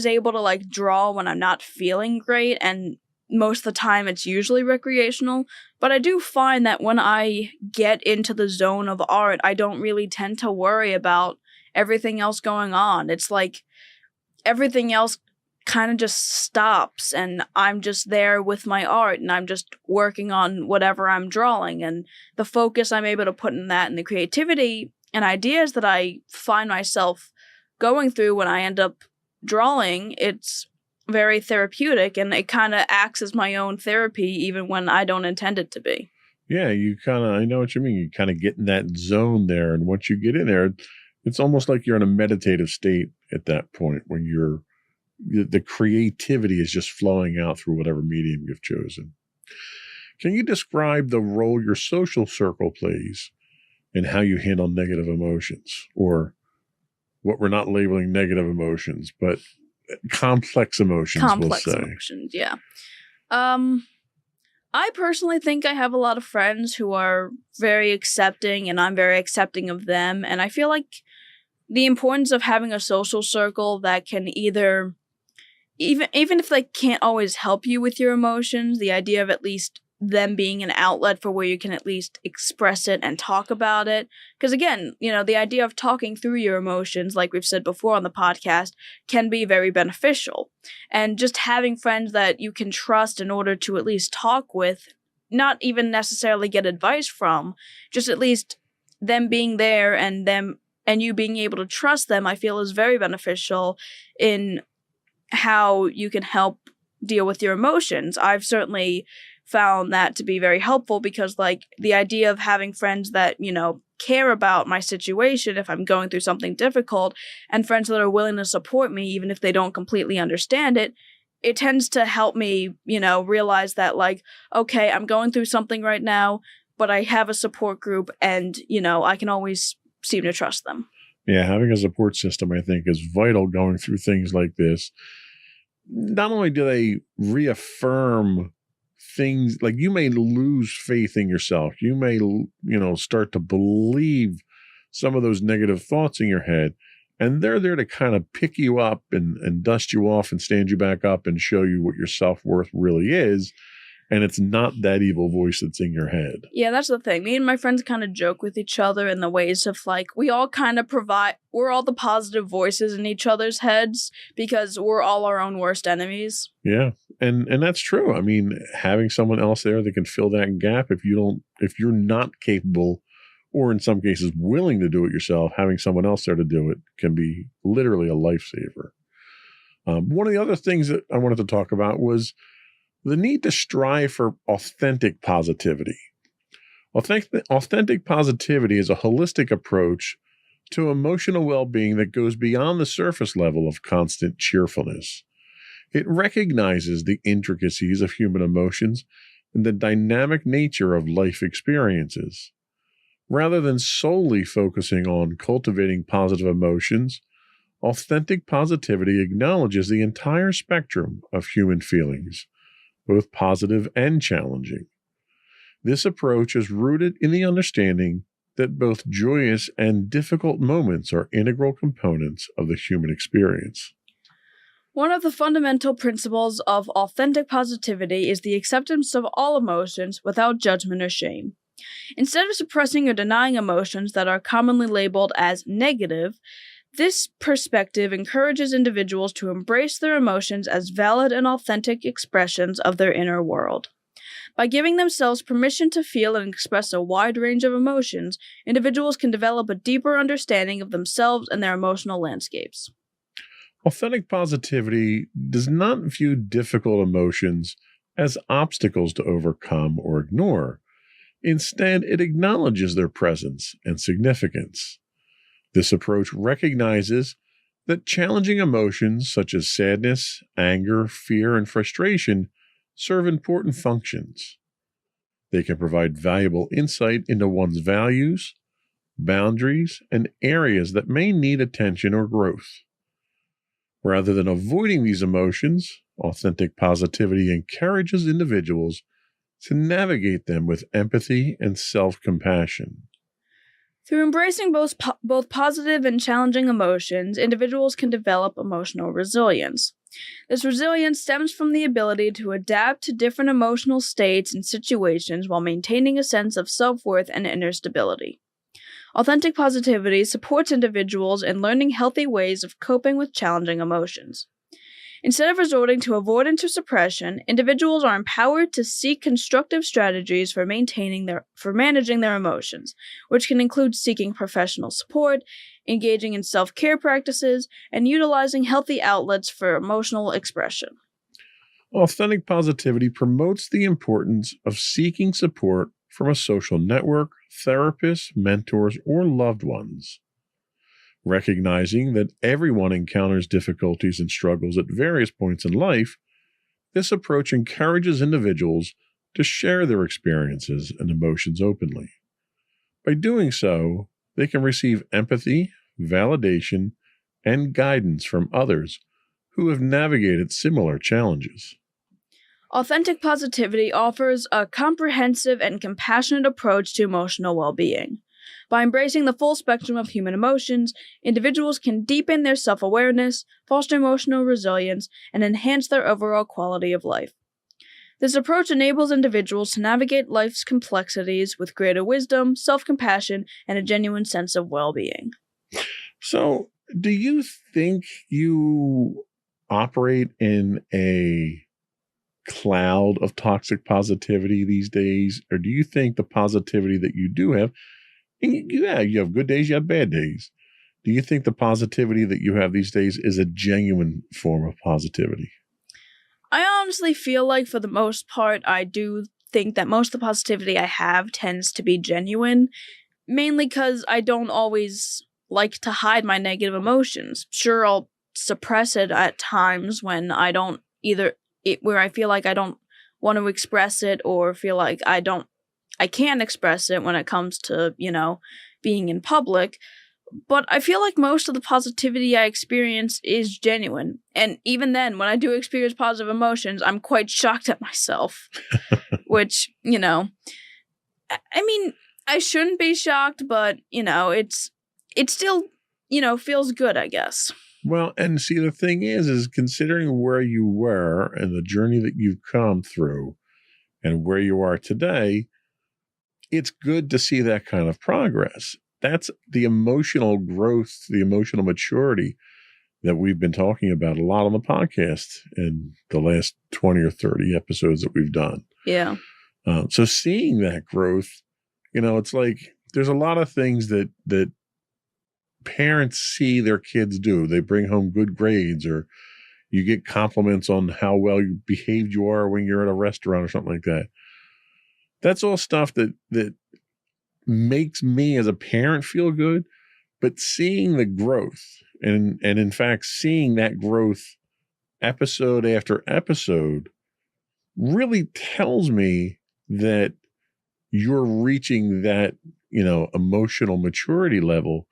able to like draw when I'm not feeling great, and most of the time it's usually recreational, but I do find that when I get into the zone of art, I don't really tend to worry about everything else going on. It's like everything else kind of just stops, and I'm just there with my art, and I'm just working on whatever I'm drawing, and the focus I'm able to put in that, and the creativity and ideas that I find myself going through when I end up drawing, it's very therapeutic, and it kind of acts as my own therapy even when I don't intend it to be. Yeah, I know what you mean. You kind of get in that zone there, and once you get in there, it's almost like you're in a meditative state at that point where the creativity is just flowing out through whatever medium you've chosen. Can you describe the role your social circle plays in how you handle negative emotions, or what we're not labeling negative emotions, but complex emotions, we'll say. Emotions, yeah. I personally think I have a lot of friends who are very accepting, and I'm very accepting of them. And I feel like the importance of having a social circle that can either, even if they can't always help you with your emotions, the idea of at least them being an outlet for where you can at least express it and talk about it. Because again, the idea of talking through your emotions, like we've said before on the podcast, can be very beneficial. And just having friends that you can trust in order to at least talk with, not even necessarily get advice from, just at least them being there and you being able to trust them, I feel is very beneficial in how you can help deal with your emotions. I've certainly found that to be very helpful, because like the idea of having friends that care about my situation if I'm going through something difficult, and friends that are willing to support me even if they don't completely understand it, it tends to help me realize that like, okay, I'm going through something right now, but I have a support group, and I can always seem to trust them. Yeah, having a support system, I think, is vital going through things like this. Not only do they reaffirm things, like you may lose faith in yourself, you may start to believe some of those negative thoughts in your head, and they're there to kind of pick you up and dust you off and stand you back up and show you what your self-worth really is, and it's not that evil voice that's in your head. Yeah, that's the thing. Me and my friends kind of joke with each other in the ways of like, we all kind of we're all the positive voices in each other's heads because we're all our own worst enemies. Yeah. And that's true. I mean, having someone else there that can fill that gap, if you're not capable, or in some cases willing to do it yourself, having someone else there to do it can be literally a lifesaver. One of the other things that I wanted to talk about was the need to strive for authentic positivity. Authentic positivity is a holistic approach to emotional well-being that goes beyond the surface level of constant cheerfulness. It recognizes the intricacies of human emotions and the dynamic nature of life experiences. Rather than solely focusing on cultivating positive emotions, authentic positivity acknowledges the entire spectrum of human feelings, both positive and challenging. This approach is rooted in the understanding that both joyous and difficult moments are integral components of the human experience. One of the fundamental principles of authentic positivity is the acceptance of all emotions without judgment or shame. Instead of suppressing or denying emotions that are commonly labeled as negative, this perspective encourages individuals to embrace their emotions as valid and authentic expressions of their inner world. By giving themselves permission to feel and express a wide range of emotions, individuals can develop a deeper understanding of themselves and their emotional landscapes. Authentic positivity does not view difficult emotions as obstacles to overcome or ignore. Instead, it acknowledges their presence and significance. This approach recognizes that challenging emotions such as sadness, anger, fear, and frustration serve important functions. They can provide valuable insight into one's values, boundaries, and areas that may need attention or growth. Rather than avoiding these emotions, authentic positivity encourages individuals to navigate them with empathy and self-compassion. Through embracing both positive and challenging emotions, individuals can develop emotional resilience. This resilience stems from the ability to adapt to different emotional states and situations while maintaining a sense of self-worth and inner stability. Authentic positivity supports individuals in learning healthy ways of coping with challenging emotions. Instead of resorting to avoidance or suppression, individuals are empowered to seek constructive strategies for managing their emotions, which can include seeking professional support, engaging in self-care practices, and utilizing healthy outlets for emotional expression. Authentic positivity promotes the importance of seeking support from a social network, therapists, mentors, or loved ones. Recognizing that everyone encounters difficulties and struggles at various points in life, this approach encourages individuals to share their experiences and emotions openly. By doing so, they can receive empathy, validation, and guidance from others who have navigated similar challenges. Authentic positivity offers a comprehensive and compassionate approach to emotional well-being. By embracing the full spectrum of human emotions, individuals can deepen their self-awareness, foster emotional resilience, and enhance their overall quality of life. This approach enables individuals to navigate life's complexities with greater wisdom, self-compassion, and a genuine sense of well-being. So, do you think you operate in a cloud of toxic positivity these days? Or do you think the positivity that you do have, and you have good days, you have bad days. Do you think the positivity that you have these days is a genuine form of positivity? I honestly feel like for the most part, I do think that most of the positivity I have tends to be genuine, mainly because I don't always like to hide my negative emotions. Sure, I'll suppress it at times when I don't where I feel like I don't want to express it or feel like I can't express it when it comes to, being in public. But I feel like most of the positivity I experience is genuine. And even then, when I do experience positive emotions, I'm quite shocked at myself. Which, I mean, I shouldn't be shocked, but, it still, feels good, I guess. Well, and see, the thing is considering where you were and the journey that you've come through and where you are today, it's good to see that kind of progress. That's the emotional growth, the emotional maturity that we've been talking about a lot on the podcast in the last 20 or 30 episodes that we've done. Yeah. So seeing that growth, it's like there's a lot of things that parents see their kids do. They bring home good grades, or you get compliments on how well you behaved you are when you're at a restaurant or something like that. That's all stuff that makes me as a parent feel good, but seeing the growth and in fact, seeing that growth episode after episode really tells me that you're reaching that, emotional maturity level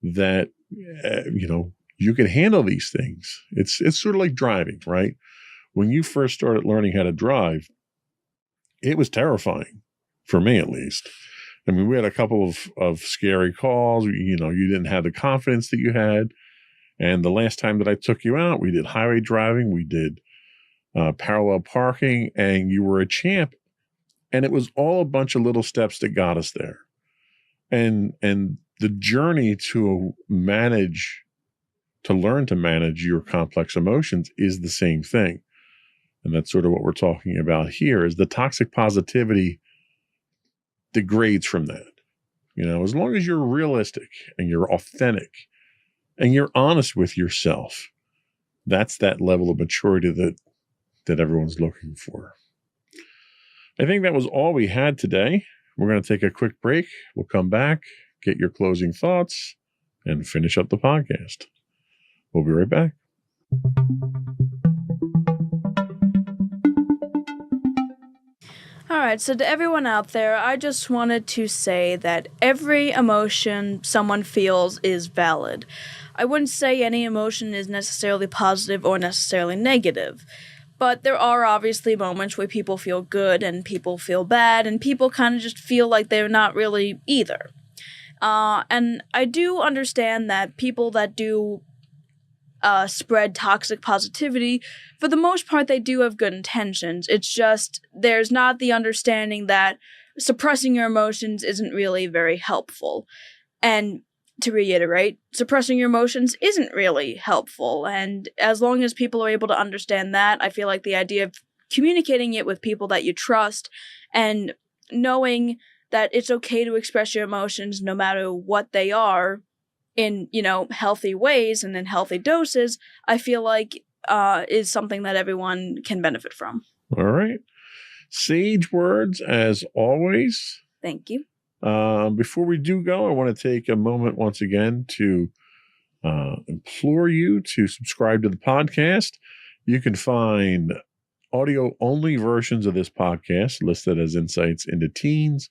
that, you can handle these things. It's sort of like driving, right? When you first started learning how to drive, it was terrifying, for me at least. I mean, we had a couple of scary calls. You didn't have the confidence that you had. And the last time that I took you out, we did highway driving, we did parallel parking, and you were a champ. And it was all a bunch of little steps that got us there. And the journey to learn to manage your complex emotions is the same thing. And that's sort of what we're talking about here, is the toxic positivity degrades from that. As long as you're realistic and you're authentic and you're honest with yourself, that's that level of maturity that everyone's looking for. I think that was all we had today. We're going to take a quick break. We'll come back, get your closing thoughts, and finish up the podcast. We'll be right back. All right, so to everyone out there, I just wanted to say that every emotion someone feels is valid. I wouldn't say any emotion is necessarily positive or necessarily negative, but there are obviously moments where people feel good and people feel bad, and people kind of just feel like they're not really either. And I do understand that people that do spread toxic positivity, for the most part, they do have good intentions. It's just there's not the understanding that suppressing your emotions isn't really very helpful. And to reiterate, suppressing your emotions isn't really helpful. And as long as people are able to understand that, I feel like the idea of communicating it with people that you trust and knowing that it's okay to express your emotions no matter what they are, in, healthy ways and in healthy doses, I feel like is something that everyone can benefit from. All right. Sage words, as always. Thank you. Before we do go, I want to take a moment once again to implore you to subscribe to the podcast. You can find audio-only versions of this podcast listed as Insights into Teens.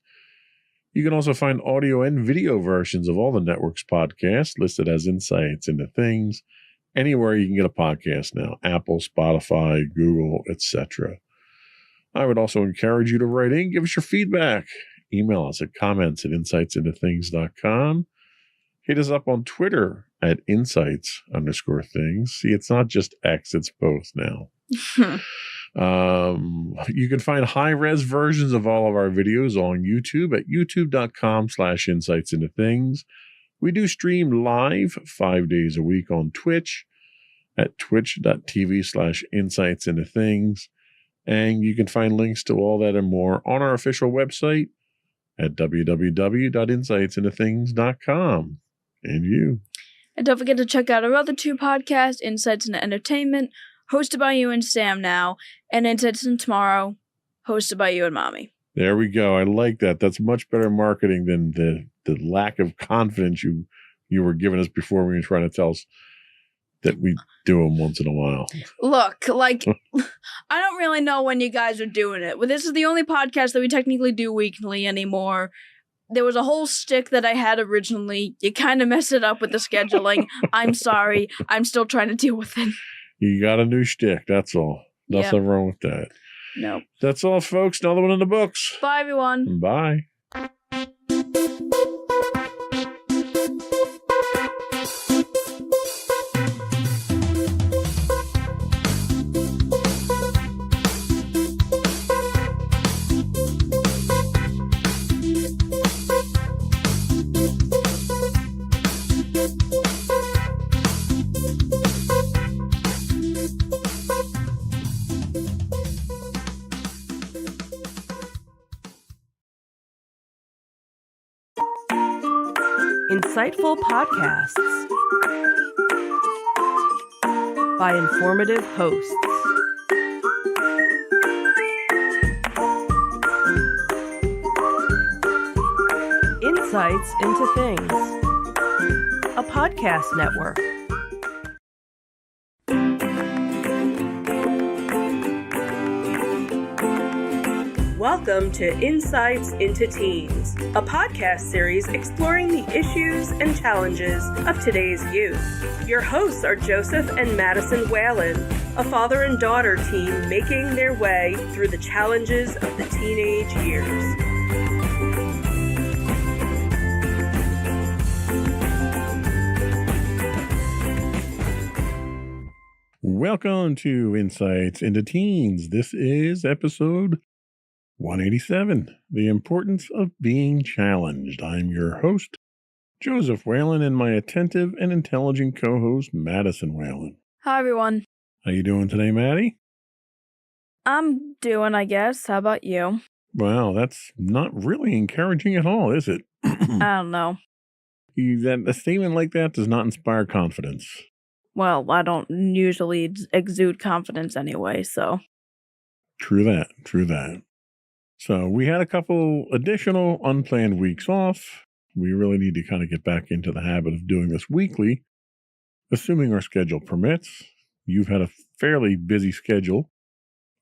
You can also find audio and video versions of all the network's podcasts listed as Insights into Things. Anywhere you can get a podcast now, Apple, Spotify, Google, etc. I would also encourage you to write in, give us your feedback. Email us at comments@insightsintothings.com. Hit us up on Twitter at insights_things. See, it's not just X, it's both now. You can find high-res versions of all of our videos on YouTube at youtube.com/insightsintothings. We do stream live 5 days a week on Twitch at twitch.tv/insightsintothings. And you can find links to all that and more on our official website at www.insightsintothings.com. And don't forget to check out our other two podcasts, Insights into Entertainment, hosted by you and Sam now, and Insights into Tomorrow, hosted by you and Mommy. There we go. I like that. That's much better marketing than the lack of confidence you were giving us before when you were trying to tell us that we do them once in a while. Look, I don't really know when you guys are doing it. Well, this is the only podcast that we technically do weekly anymore. There was a whole shtick that I had originally. You kind of messed it up with the scheduling. I'm sorry. I'm still trying to deal with it. You got a new shtick, that's all. Nothing wrong with that. Nope. That's all, folks. Another one in the books. Bye, everyone. Bye. Insightful podcasts by informative hosts. Insights into Things, a podcast network. Welcome to Insights into Teens, a podcast series exploring the issues and challenges of today's youth. Your hosts are Joseph and Madison Whalen, a father and daughter team making their way through the challenges of the teenage years. Welcome to Insights into Teens. This is episode 187, The Importance of Being Challenged. I'm your host, Joseph Whalen, and my attentive and intelligent co-host, Madison Whalen. Hi, everyone. How you doing today, Maddie? I'm doing, I guess. How about you? Wow, that's not really encouraging at all, is it? I don't know. A statement like that does not inspire confidence. Well, I don't usually exude confidence anyway, so. True that. So we had a couple additional unplanned weeks off. We really need to kind of get back into the habit of doing this weekly, assuming our schedule permits. You've had a fairly busy schedule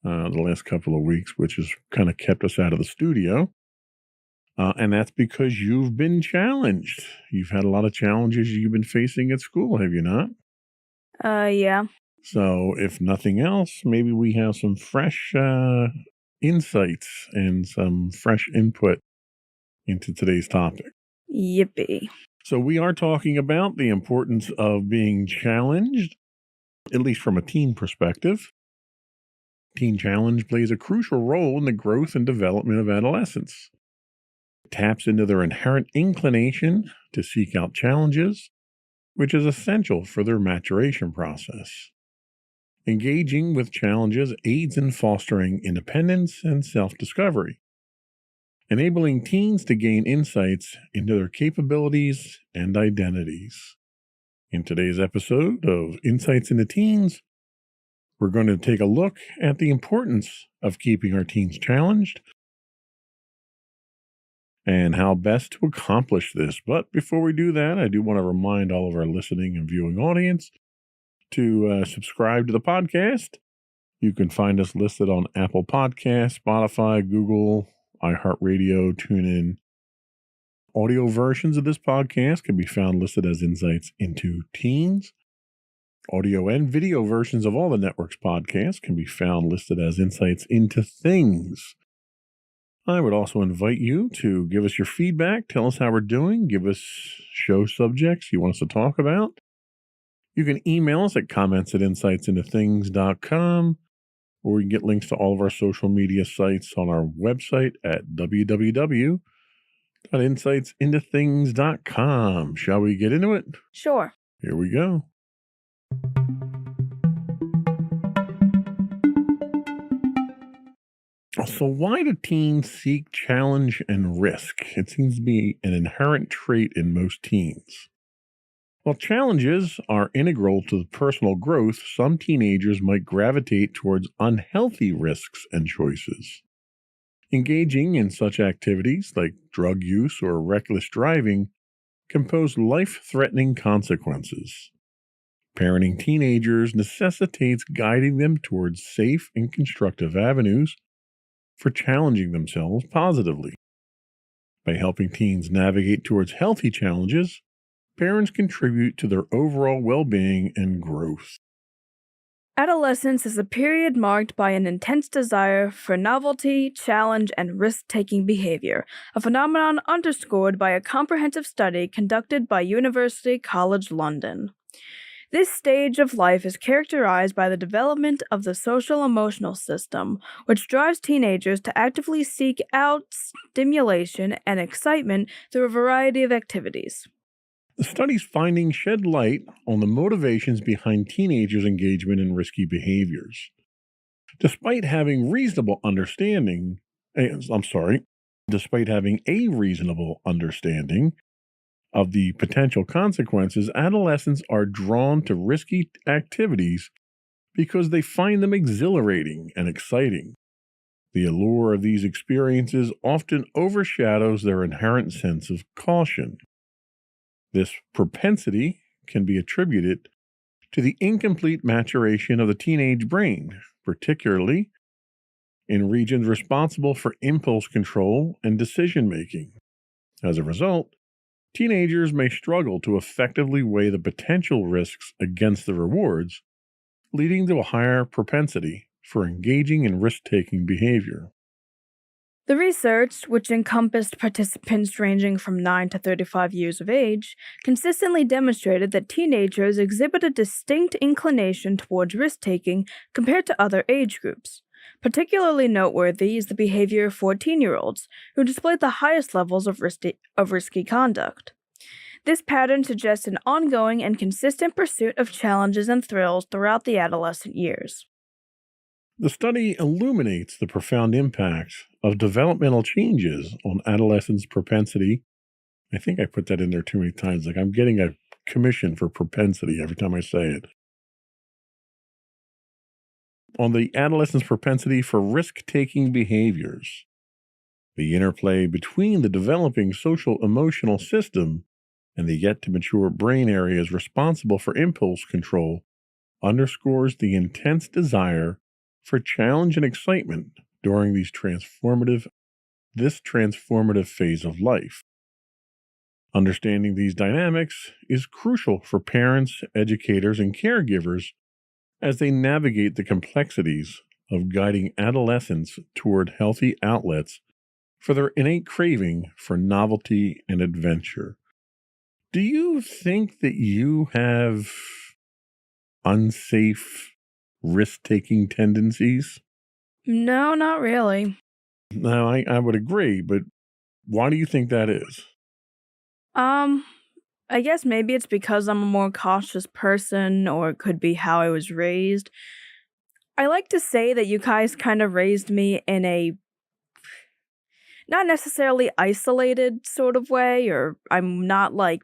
the last couple of weeks, which has kind of kept us out of the studio. And that's because you've been challenged. You've had a lot of challenges you've been facing at school, have you not? Yeah. So if nothing else, maybe we have some fresh insights and some fresh input into today's topic. Yippee. So we are talking about the importance of being challenged, at least from a teen perspective. Teen Challenge plays a crucial role in the growth and development of adolescents. It taps into their inherent inclination to seek out challenges, which is essential for their maturation process. Engaging with challenges aids in fostering independence and self-discovery, enabling teens to gain insights into their capabilities and identities. In today's episode of Insights into Teens, we're going to take a look at the importance of keeping our teens challenged and how best to accomplish this. But before we do that, I do want to remind all of our listening and viewing audience to subscribe to the podcast. You can find us listed on Apple Podcasts, Spotify, Google, iHeartRadio, TuneIn. Audio versions of this podcast can be found listed as Insights into Teens. Audio and video versions of all the network's podcasts can be found listed as Insights into Things. I would also invite you to give us your feedback, tell us how we're doing, give us show subjects you want us to talk about. You can email us at comments@insightsintothings.com, or you can get links to all of our social media sites on our website at www.insightsintothings.com. Shall we get into it? Sure. Here we go. So why do teens seek challenge and risk? It seems to be an inherent trait in most teens. While challenges are integral to the personal growth, some teenagers might gravitate towards unhealthy risks and choices. Engaging in such activities like drug use or reckless driving can pose life-threatening consequences. Parenting teenagers necessitates guiding them towards safe and constructive avenues for challenging themselves positively. By helping teens navigate towards healthy challenges, parents contribute to their overall well-being and growth. Adolescence is a period marked by an intense desire for novelty, challenge, and risk-taking behavior, a phenomenon underscored by a comprehensive study conducted by University College London. This stage of life is characterized by the development of the social-emotional system, which drives teenagers to actively seek out stimulation and excitement through a variety of activities. The study's findings shed light on the motivations behind teenagers' engagement in risky behaviors. Despite having a reasonable understanding of the potential consequences, adolescents are drawn to risky activities because they find them exhilarating and exciting. The allure of these experiences often overshadows their inherent sense of caution. This propensity can be attributed to the incomplete maturation of the teenage brain, particularly in regions responsible for impulse control and decision-making. As a result, teenagers may struggle to effectively weigh the potential risks against the rewards, leading to a higher propensity for engaging in risk-taking behavior. The research, which encompassed participants ranging from 9 to 35 years of age, consistently demonstrated that teenagers exhibit a distinct inclination towards risk-taking compared to other age groups. Particularly noteworthy is the behavior of 14-year-olds, who displayed the highest levels of risky conduct. This pattern suggests an ongoing and consistent pursuit of challenges and thrills throughout the adolescent years. The study illuminates the profound impact of developmental changes on adolescents' propensity. I think I put that in there too many times. Like I'm getting a commission for propensity every time I say it. On the adolescent's propensity for risk-taking behaviors. The interplay between the developing social-emotional system and the yet-to-mature brain areas responsible for impulse control underscores the intense desire for challenge and excitement during this transformative phase of life. Understanding these dynamics is crucial for parents, educators, and caregivers as they navigate the complexities of guiding adolescents toward healthy outlets for their innate craving for novelty and adventure. Do you think that you have unsafe risk-taking tendencies? No, not really. No, I would agree, but why do you think that is? I guess maybe it's because I'm a more cautious person, or it could be how I was raised. I like to say that you guys kind of raised me in a not necessarily isolated sort of way, or I'm not like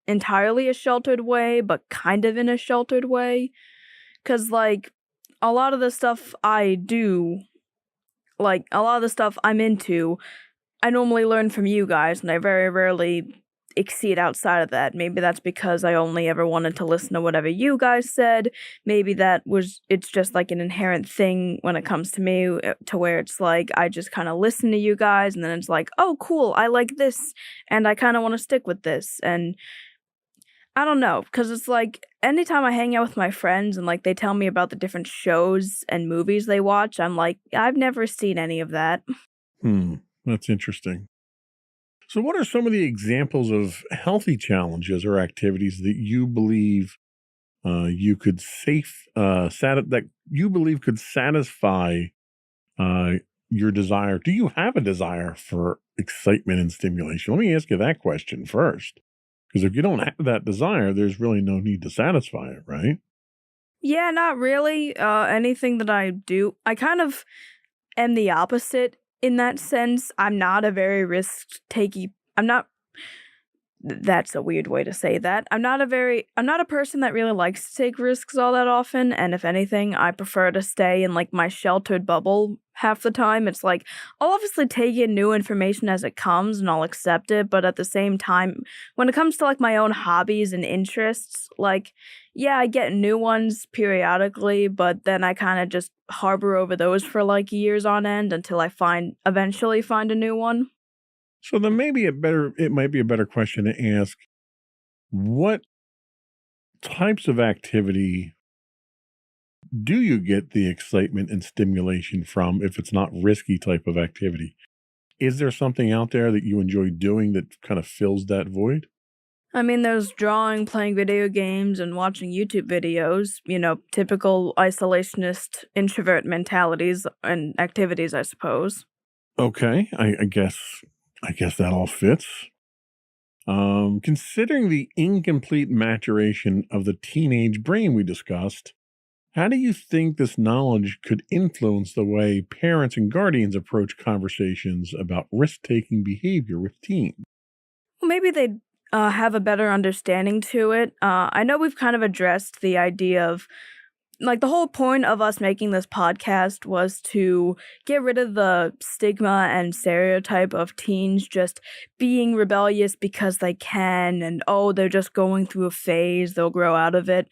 entirely a sheltered way, but kind of in a sheltered way. 'Cause like a lot of the stuff I do, like a lot of the stuff I'm into, I normally learn from you guys, and I very rarely exceed outside of that. Maybe that's because I only ever wanted to listen to whatever you guys said. Maybe it's just like an inherent thing when it comes to me, to where it's like I just kind of listen to you guys, and then it's like, oh cool, I like this, and I kind of want to stick with this. And I don't know, because it's like anytime I hang out with my friends and like they tell me about the different shows and movies they watch, I'm like, I've never seen any of that. That's interesting. So what are some of the examples of healthy challenges or activities that you believe you could could satisfy your desire? Do you have a desire for excitement and stimulation? Let me ask you that question first. Because if you don't have that desire, there's really no need to satisfy it, right? Yeah, not really. Anything that I do, I kind of am the opposite in that sense. I'm not a very risk-taking. That's a weird way to say that. I'm not a person that really likes to take risks all that often, and if anything, I prefer to stay in like my sheltered bubble half the time. It's like I'll obviously take in new information as it comes and I'll accept it, but at the same time, when it comes to like my own hobbies and interests, like yeah, I get new ones periodically, but then I kind of just harbor over those for like years on end until I eventually find a new one. So then it might be a better question to ask, what types of activity do you get the excitement and stimulation from if it's not risky type of activity? Is there something out there that you enjoy doing that kind of fills that void? I mean, there's drawing, playing video games, and watching YouTube videos, typical isolationist introvert mentalities and activities, I suppose. Okay, I guess that all fits. Considering the incomplete maturation of the teenage brain we discussed, how do you think this knowledge could influence the way parents and guardians approach conversations about risk-taking behavior with teens? Well, maybe they'd have a better understanding to it. I know we've kind of addressed the idea of, like, the whole point of us making this podcast was to get rid of the stigma and stereotype of teens just being rebellious because they can, and oh, they're just going through a phase, they'll grow out of it.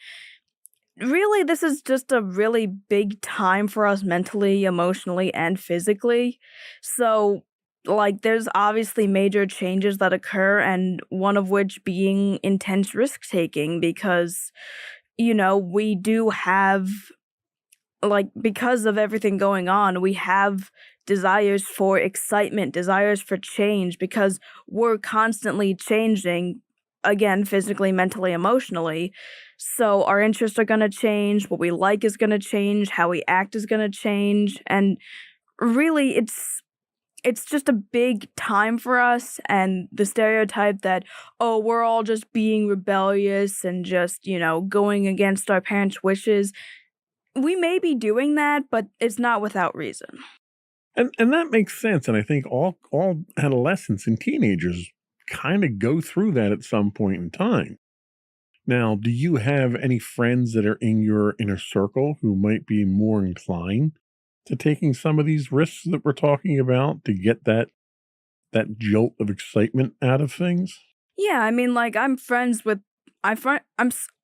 Really, this is just a really big time for us mentally, emotionally, and physically. So, like, there's obviously major changes that occur, and one of which being intense risk-taking because we do have like, because of everything going on, we have desires for excitement, desires for change, because we're constantly changing, again, physically, mentally, emotionally. So our interests are going to change, what we like is going to change, how we act is going to change, and really it's just a big time for us. And the stereotype that, oh, we're all just being rebellious and just, going against our parents' wishes, we may be doing that, but it's not without reason. And that makes sense. And I think all adolescents and teenagers kind of go through that at some point in time. Now, do you have any friends that are in your inner circle who might be more inclined to taking some of these risks that we're talking about to get that jolt of excitement out of things? Yeah, I mean, like, I'm friends with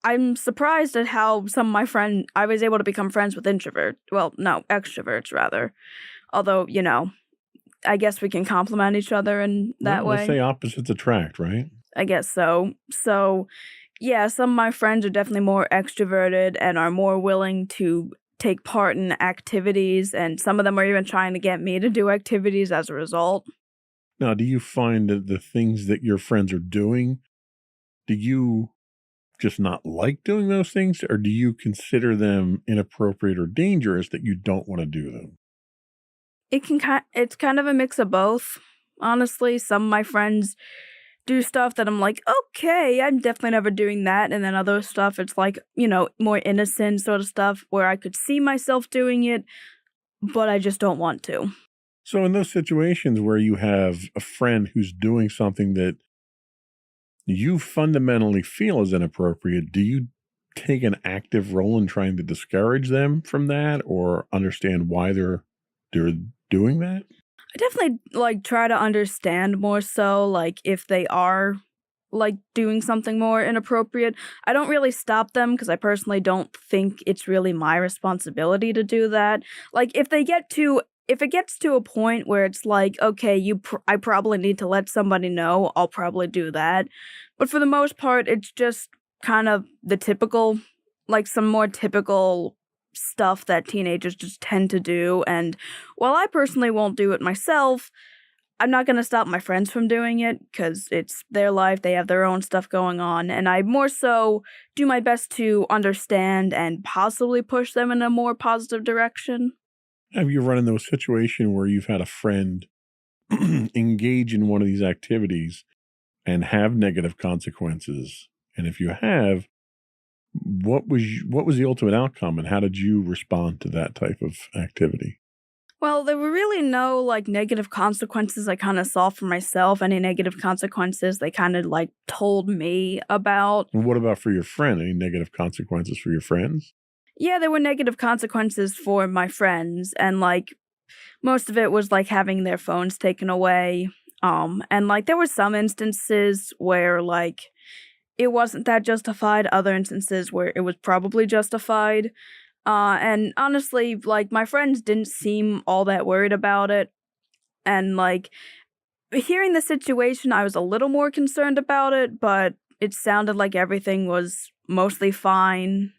I'm surprised at how some of my friends, I was able to become friends with extroverts rather. Although, I guess we can complement each other in that way. Let's say opposites attract, right? I guess so. So, yeah, some of my friends are definitely more extroverted and are more willing to take part in activities, and some of them are even trying to get me to do activities as a result. Now, do you find that the things that your friends are doing, do you just not like doing those things, or do you consider them inappropriate or dangerous that you don't want to do them? It's kind of a mix of both, honestly. Some of my friends do stuff that I'm like, okay, I'm definitely never doing that. And then other stuff, it's like, more innocent sort of stuff where I could see myself doing it, but I just don't want to. So in those situations where you have a friend who's doing something that you fundamentally feel is inappropriate, do you take an active role in trying to discourage them from that or understand why they're doing that? I definitely try to understand more so, if they are doing something more inappropriate. I don't really stop them because I personally don't think it's really my responsibility to do that. If it gets to a point where it's like, okay, I probably need to let somebody know, I'll probably do that. But for the most part, it's just kind of the typical, some more typical stuff that teenagers just tend to do. And while I personally won't do it myself, I'm not going to stop my friends from doing it because it's their life. They have their own stuff going on. And I more so do my best to understand and possibly push them in a more positive direction. Have you run into a situation where you've had a friend engage in one of these activities and have negative consequences? And if you have, what was the ultimate outcome, and how did you respond to that type of activity? Well, there were really no negative consequences I kind of saw for myself. Any negative consequences they kind of told me about. And what about for your friend? Any negative consequences for your friends? Yeah, there were negative consequences for my friends, and most of it was having their phones taken away. And there were some instances where it wasn't that justified, other instances where it was probably justified. And honestly, my friends didn't seem all that worried about it. And hearing the situation, I was a little more concerned about it, but it sounded like everything was mostly fine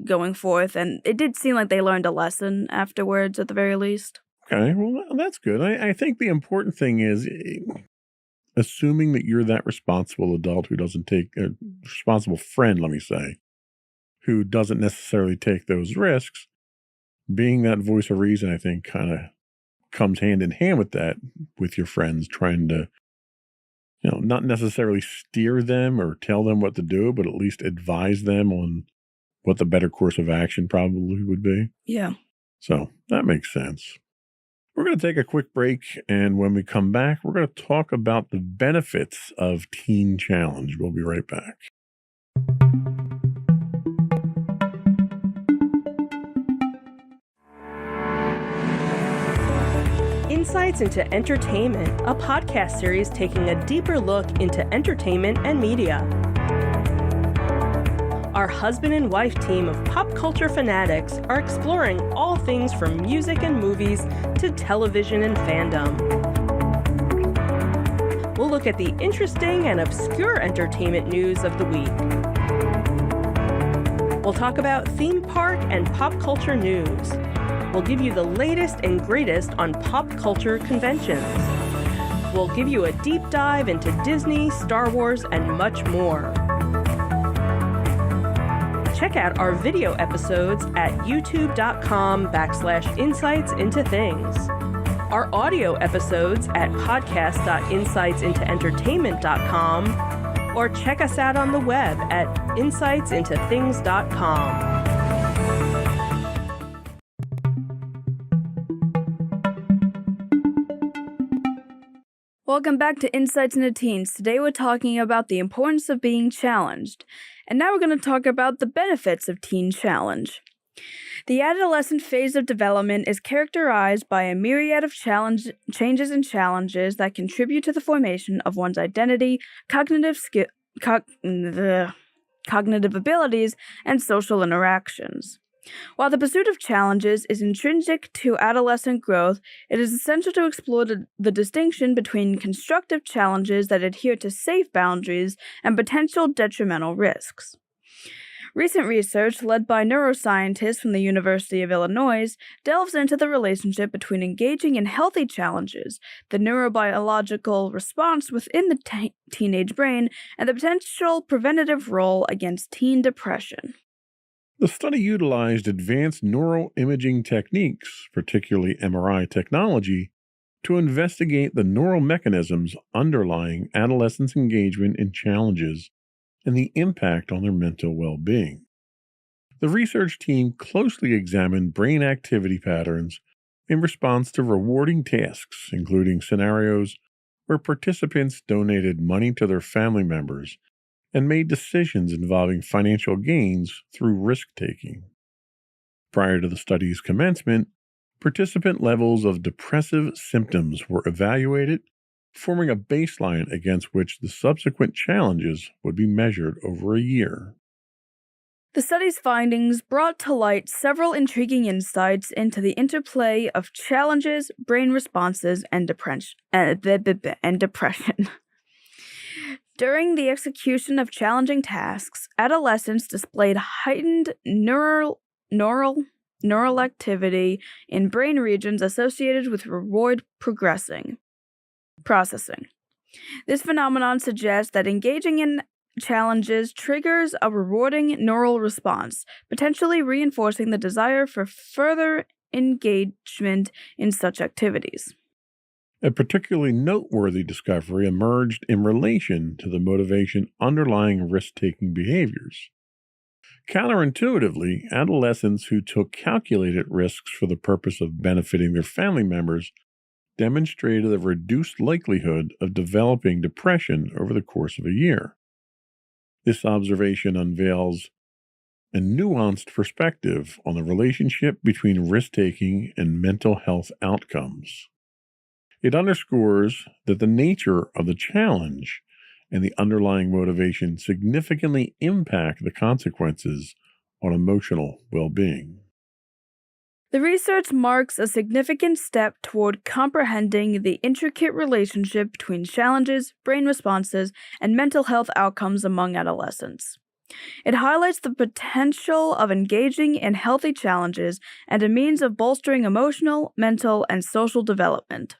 going forth. And it did seem like they learned a lesson afterwards, at the very least. Okay, well, that's good. I think the important thing is assuming that you're that responsible adult who doesn't take a responsible friend, let me say, who doesn't necessarily take those risks. Being that voice of reason, I think, kind of comes hand in hand with that, with your friends, trying to, not necessarily steer them or tell them what to do, but at least advise them on what the better course of action probably would be. Yeah. So that makes sense. We're going to take a quick break, and when we come back, we're going to talk about the benefits of Teen Challenge. We'll be right back. Insights into Entertainment, a podcast series taking a deeper look into entertainment and media. Our husband and wife team of pop culture fanatics are exploring all things from music and movies to television and fandom. We'll look at the interesting and obscure entertainment news of the week. We'll talk about theme park and pop culture news. We'll give you the latest and greatest on pop culture conventions. We'll give you a deep dive into Disney, Star Wars, and much more. Check out our video episodes at youtube.com/insightsintothings. Our audio episodes at podcast.insightsintoentertainment.com, or check us out on the web at insightsintothings.com. Welcome back to Insights into Teens. Today we're talking about the importance of being challenged. And now we're going to talk about the benefits of Teen Challenge. The adolescent phase of development is characterized by a myriad of changes and challenges that contribute to the formation of one's identity, cognitive abilities, and social interactions. While the pursuit of challenges is intrinsic to adolescent growth, it is essential to explore the distinction between constructive challenges that adhere to safe boundaries and potential detrimental risks. Recent research, led by neuroscientists from the University of Illinois, delves into the relationship between engaging in healthy challenges, the neurobiological response within the teenage brain, and the potential preventative role against teen depression. The study utilized advanced neural imaging techniques, particularly MRI technology, to investigate the neural mechanisms underlying adolescents' engagement in challenges and the impact on their mental well-being. The research team closely examined brain activity patterns in response to rewarding tasks, including scenarios where participants donated money to their family members and made decisions involving financial gains through risk-taking. Prior to the study's commencement, participant levels of depressive symptoms were evaluated, forming a baseline against which the subsequent challenges would be measured over a year. The study's findings brought to light several intriguing insights into the interplay of challenges, brain responses, and depression. During the execution of challenging tasks, adolescents displayed heightened neural activity in brain regions associated with reward processing. This phenomenon suggests that engaging in challenges triggers a rewarding neural response, potentially reinforcing the desire for further engagement in such activities. A particularly noteworthy discovery emerged in relation to the motivation underlying risk-taking behaviors. Counterintuitively, adolescents who took calculated risks for the purpose of benefiting their family members demonstrated a reduced likelihood of developing depression over the course of a year. This observation unveils a nuanced perspective on the relationship between risk-taking and mental health outcomes. It underscores that the nature of the challenge and the underlying motivation significantly impact the consequences on emotional well-being. The research marks a significant step toward comprehending the intricate relationship between challenges, brain responses, and mental health outcomes among adolescents. It highlights the potential of engaging in healthy challenges and a means of bolstering emotional, mental, and social development.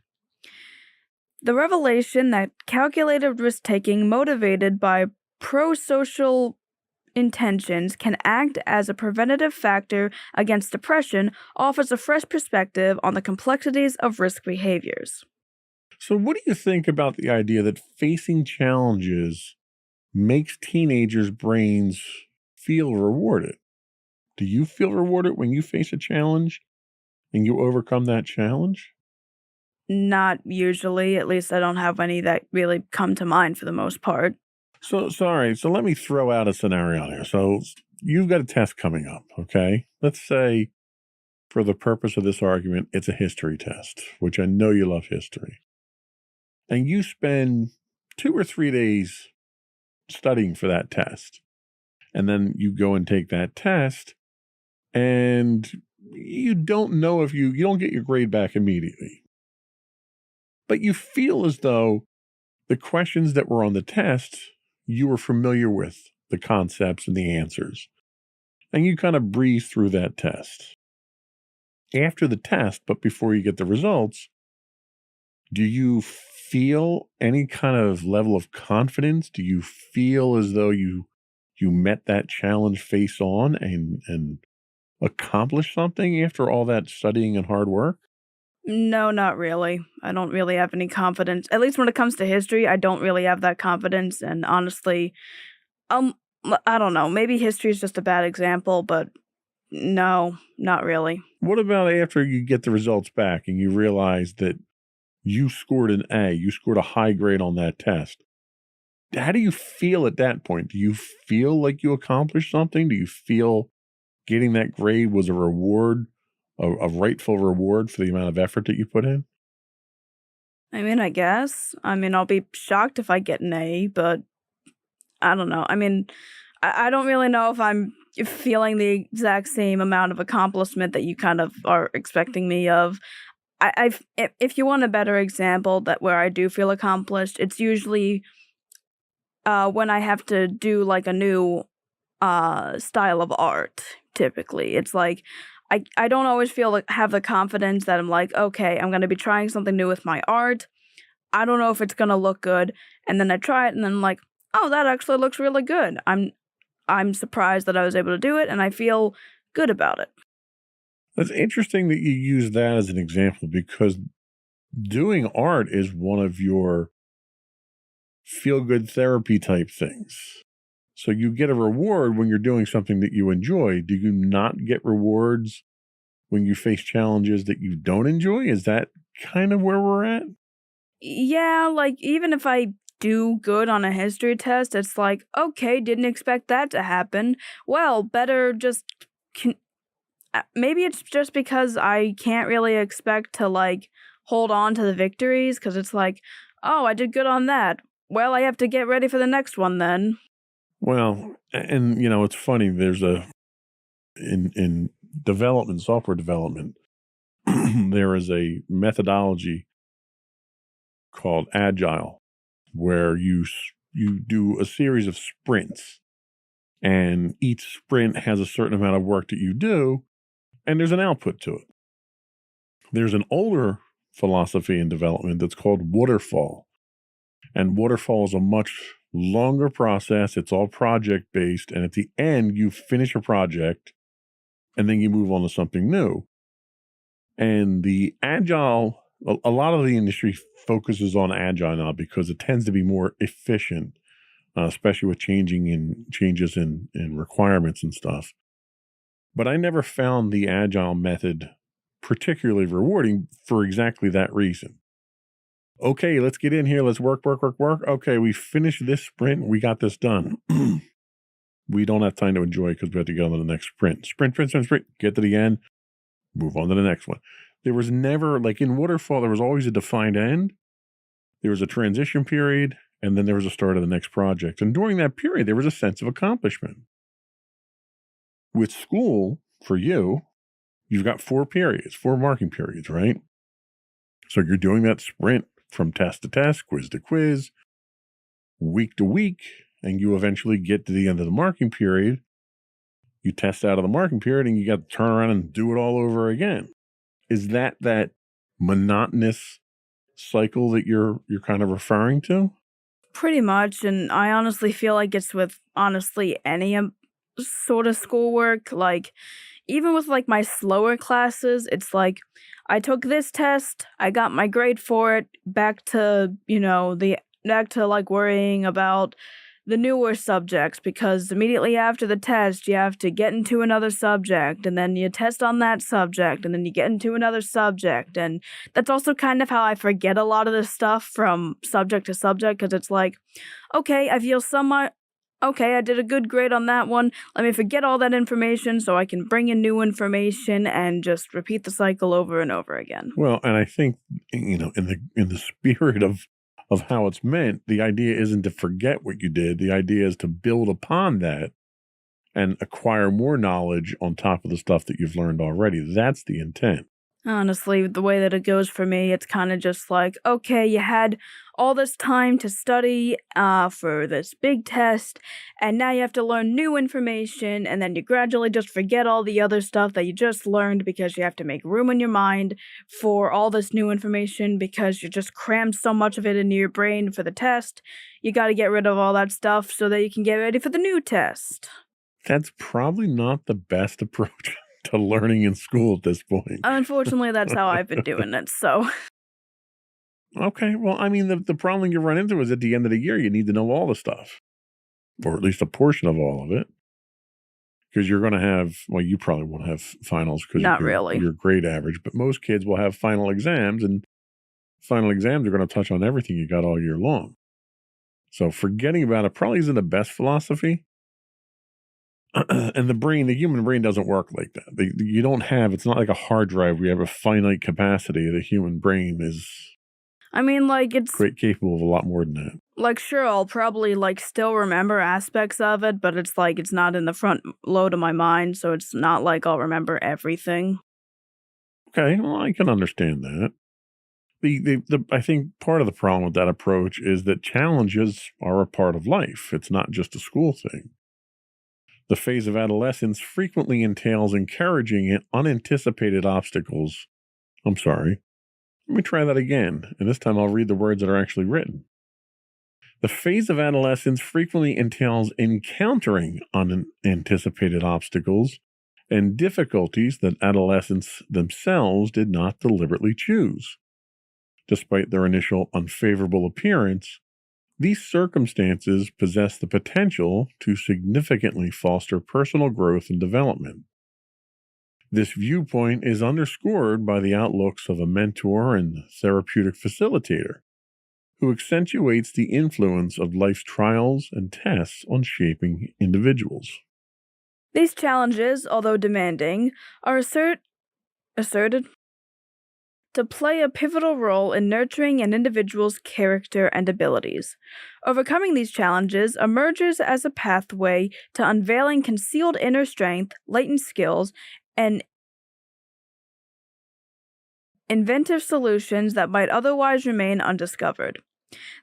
The revelation that calculated risk-taking motivated by pro-social intentions can act as a preventative factor against depression offers a fresh perspective on the complexities of risk behaviors. So what do you think about the idea that facing challenges makes teenagers' brains feel rewarded? Do you feel rewarded when you face a challenge and you overcome that challenge? Not usually. At least I don't have any that really come to mind for the most part. So let me throw out a scenario here. So you've got a test coming up, okay? Let's say, for the purpose of this argument, it's a history test, which I know you love history. And you spend 2 or 3 days studying for that test. And then you go and take that test, and you don't know if you don't get your grade back immediately. But you feel as though the questions that were on the test, you were familiar with the concepts and the answers. And you kind of breeze through that test. After the test, but before you get the results, do you feel any kind of level of confidence? Do you feel as though you met that challenge face on and accomplished something after all that studying and hard work? No, not really. I don't really have any confidence. At least when it comes to history, I don't really have that confidence. And honestly, I don't know. Maybe history is just a bad example, but no, not really. What about after you get the results back and you realize that you scored an A, you scored a high grade on that test? How do you feel at that point? Do you feel like you accomplished something? Do you feel getting that grade was a reward, a rightful reward for the amount of effort that you put in? I mean, I guess. I mean, I'll be shocked if I get an A, but I don't know. I mean, I don't really know if I'm feeling the exact same amount of accomplishment that you kind of are expecting me of. If you want a better example that where I do feel accomplished, it's usually when I have to do like a new style of art. Typically, it's like I don't always have the confidence that I'm like, okay, I'm going to be trying something new with my art. I don't know if it's going to look good, and then I try it, and then I'm like, oh, that actually looks really good. I'm surprised that I was able to do it, and I feel good about it. That's interesting that you use that as an example, because doing art is one of your feel-good therapy type things. So you get a reward when you're doing something that you enjoy. Do you not get rewards when you face challenges that you don't enjoy? Is that kind of where we're at? Yeah, like even if I do good on a history test, it's like, okay, didn't expect that to happen. Well, better just maybe it's just because I can't really expect to like hold on to the victories, because it's like, oh, I did good on that. Well, I have to get ready for the next one then. Well, and it's funny, there's in development, software development, there is a methodology called Agile, where you do a series of sprints, and each sprint has a certain amount of work that you do, and there's an output to it. There's an older philosophy in development that's called waterfall, and waterfall is a much longer process. It's all project based, and at the end you finish a project and then you move on to something new. And the Agile, a lot of the industry focuses on Agile now because it tends to be more efficient, especially with changes in requirements and stuff. But I never found the Agile method particularly rewarding for exactly that reason. Okay, let's get in here. Let's work. Okay, we finished this sprint. We got this done. We don't have time to enjoy it because we have to go on to the next sprint. Sprint. Get to the end. Move on to the next one. There was never, like in waterfall, there was always a defined end. There was a transition period, and then there was a start of the next project. And during that period, there was a sense of accomplishment. With school, for you, you've got 4 marking periods, right? So you're doing that sprint from test to test, quiz to quiz, week to week, and you eventually get to the end of the marking period. You test out of the marking period, and you got to turn around and do it all over again. Is that monotonous cycle that you're kind of referring to? Pretty much, and I honestly feel like it's with honestly any sort of schoolwork. Like even with like my slower classes, it's like I took this test, I got my grade for it, back to like worrying about the newer subjects, because immediately after the test you have to get into another subject, and then you test on that subject, and then you get into another subject. And that's also kind of how I forget a lot of this stuff from subject to subject, because it's like, okay, I feel somewhat okay, I did a good grade on that one. Let me forget all that information so I can bring in new information and just repeat the cycle over and over again. Well, and I think, in the spirit of how it's meant, the idea isn't to forget what you did. The idea is to build upon that and acquire more knowledge on top of the stuff that you've learned already. That's the intent. Honestly, the way that it goes for me, it's kind of just like, okay, you had all this time to study for this big test, and now you have to learn new information, and then you gradually just forget all the other stuff that you just learned because you have to make room in your mind for all this new information because you just crammed so much of it into your brain for the test. You got to get rid of all that stuff so that you can get ready for the new test. That's probably not the best approach to learning in school at this point. Unfortunately, that's how I've been doing it, so... Okay, well, I mean, the problem you run into is at the end of the year, you need to know all the stuff, or at least a portion of all of it, because you're going to have, well, you probably won't have finals because Not really. Your grade average, but most kids will have final exams, and final exams are going to touch on everything you got all year long. So forgetting about it probably isn't the best philosophy. And the human brain doesn't work like that. You don't have, it's not like a hard drive where you have a finite capacity. The human brain is... I mean, like, it's... Great, capable of a lot more than that. Like, sure, I'll probably, like, still remember aspects of it, but it's like, it's not in the front load of my mind, so it's not like I'll remember everything. Okay, well, I can understand that. I think part of the problem with that approach is that challenges are a part of life. It's not just a school thing. The phase of adolescence frequently entails encouraging unanticipated obstacles. I'm sorry. Let me try that again, and this time I'll read the words that are actually written. The phase of adolescence frequently entails encountering unanticipated obstacles and difficulties that adolescents themselves did not deliberately choose. Despite their initial unfavorable appearance, these circumstances possess the potential to significantly foster personal growth and development. This viewpoint is underscored by the outlooks of a mentor and therapeutic facilitator, who accentuates the influence of life's trials and tests on shaping individuals. These challenges, although demanding, are asserted to play a pivotal role in nurturing an individual's character and abilities. Overcoming these challenges emerges as a pathway to unveiling concealed inner strength, latent skills, and inventive solutions that might otherwise remain undiscovered.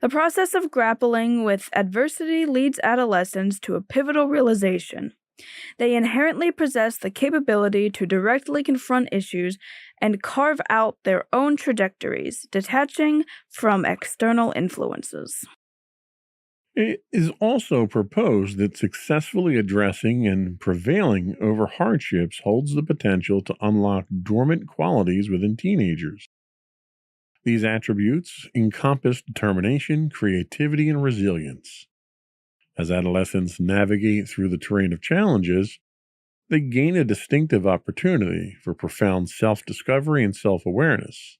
The process of grappling with adversity leads adolescents to a pivotal realization. They inherently possess the capability to directly confront issues and carve out their own trajectories, detaching from external influences. It is also proposed that successfully addressing and prevailing over hardships holds the potential to unlock dormant qualities within teenagers. These attributes encompass determination, creativity, and resilience. As adolescents navigate through the terrain of challenges, they gain a distinctive opportunity for profound self-discovery and self-awareness.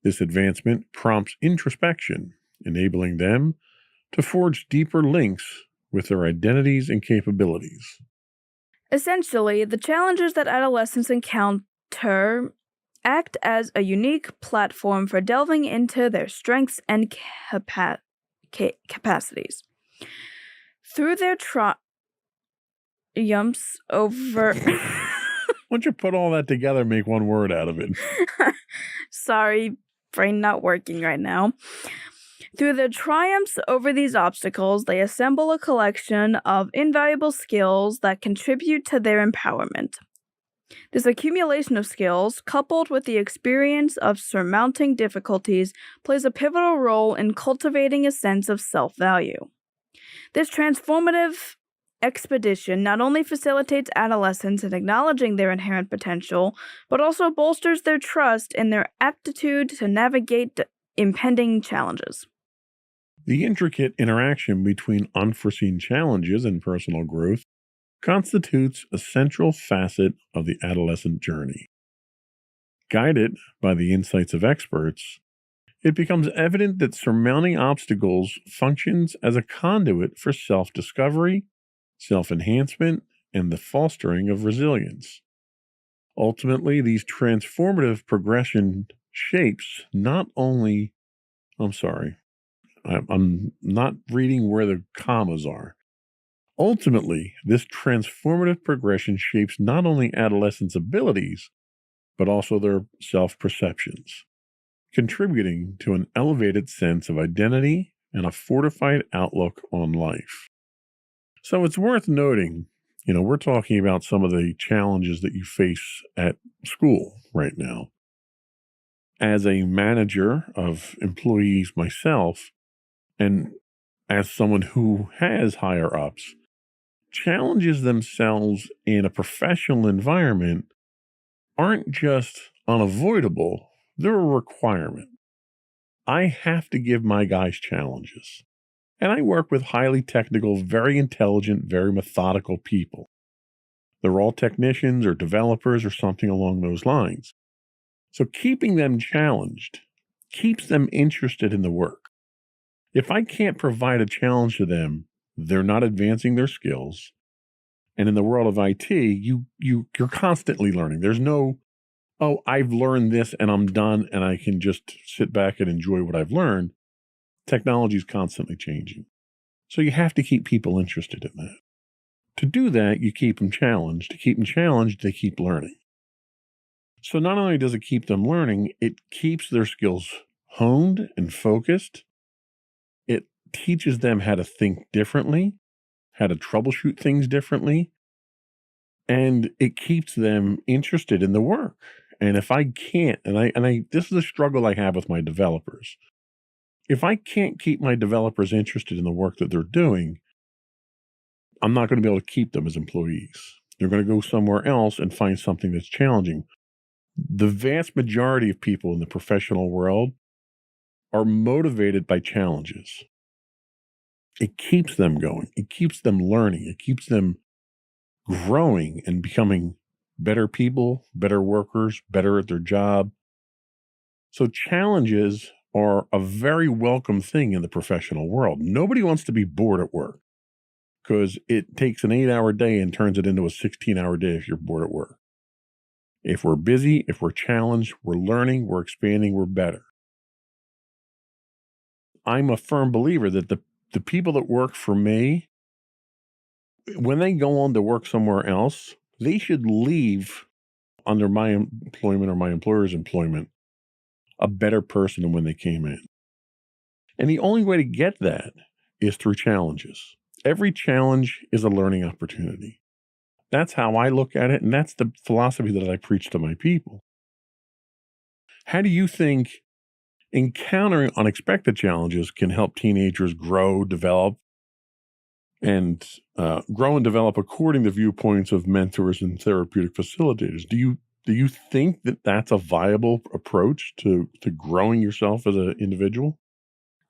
This advancement prompts introspection, enabling them to forge deeper links with their identities and capabilities. Essentially, the challenges that adolescents encounter act as a unique platform for delving into their strengths and capacities. Through their triumphs over... Why don't you put all that together and make one word out of it? Sorry, brain not working right now. Through their triumphs over these obstacles, they assemble a collection of invaluable skills that contribute to their empowerment. This accumulation of skills, coupled with the experience of surmounting difficulties, plays a pivotal role in cultivating a sense of self-value. This transformative expedition not only facilitates adolescents in acknowledging their inherent potential, but also bolsters their trust in their aptitude to navigate impending challenges. The intricate interaction between unforeseen challenges and personal growth constitutes a central facet of the adolescent journey. Guided by the insights of experts, it becomes evident that surmounting obstacles functions as a conduit for self-discovery, self-enhancement, and the fostering of resilience. Ultimately, these transformative progression shapes not only... I'm not reading where the commas are. Ultimately, this transformative progression shapes not only adolescents' abilities, but also their self-perceptions. contributing to an elevated sense of identity and a fortified outlook on life. So it's worth noting, we're talking about some of the challenges that you face at school right now. As a manager of employees myself, and as someone who has higher ups, challenges themselves in a professional environment aren't just unavoidable, they're a requirement. I have to give my guys challenges. And I work with highly technical, very intelligent, very methodical people. They're all technicians or developers or something along those lines. So keeping them challenged keeps them interested in the work. If I can't provide a challenge to them, they're not advancing their skills. And in the world of IT, you're constantly learning. There's no, oh, I've learned this and I'm done and I can just sit back and enjoy what I've learned. Technology is constantly changing. So you have to keep people interested in that. To do that, you keep them challenged. To keep them challenged, they keep learning. So not only does it keep them learning, it keeps their skills honed and focused. It teaches them how to think differently, how to troubleshoot things differently, and it keeps them interested in the work. And if I can't, this is a struggle I have with my developers. If I can't keep my developers interested in the work that they're doing, I'm not going to be able to keep them as employees. They're going to go somewhere else and find something that's challenging. The vast majority of people in the professional world are motivated by challenges. It keeps them going. It keeps them learning. It keeps them growing and becoming better people, better workers, better at their job. So challenges are a very welcome thing in the professional world. Nobody wants to be bored at work because it takes an 8-hour day and turns it into a 16-hour day if you're bored at work. If we're busy, if we're challenged, we're learning, we're expanding, we're better. I'm a firm believer that the people that work for me, when they go on to work somewhere else, they should leave under my employment or my employer's employment a better person than when they came in. And the only way to get that is through challenges. Every challenge is a learning opportunity. That's how I look at it, and that's the philosophy that I preach to my people. How do you think encountering unexpected challenges can help teenagers grow, develop, and develop according to viewpoints of mentors and therapeutic facilitators? Do you think that that's a viable approach to growing yourself as an individual?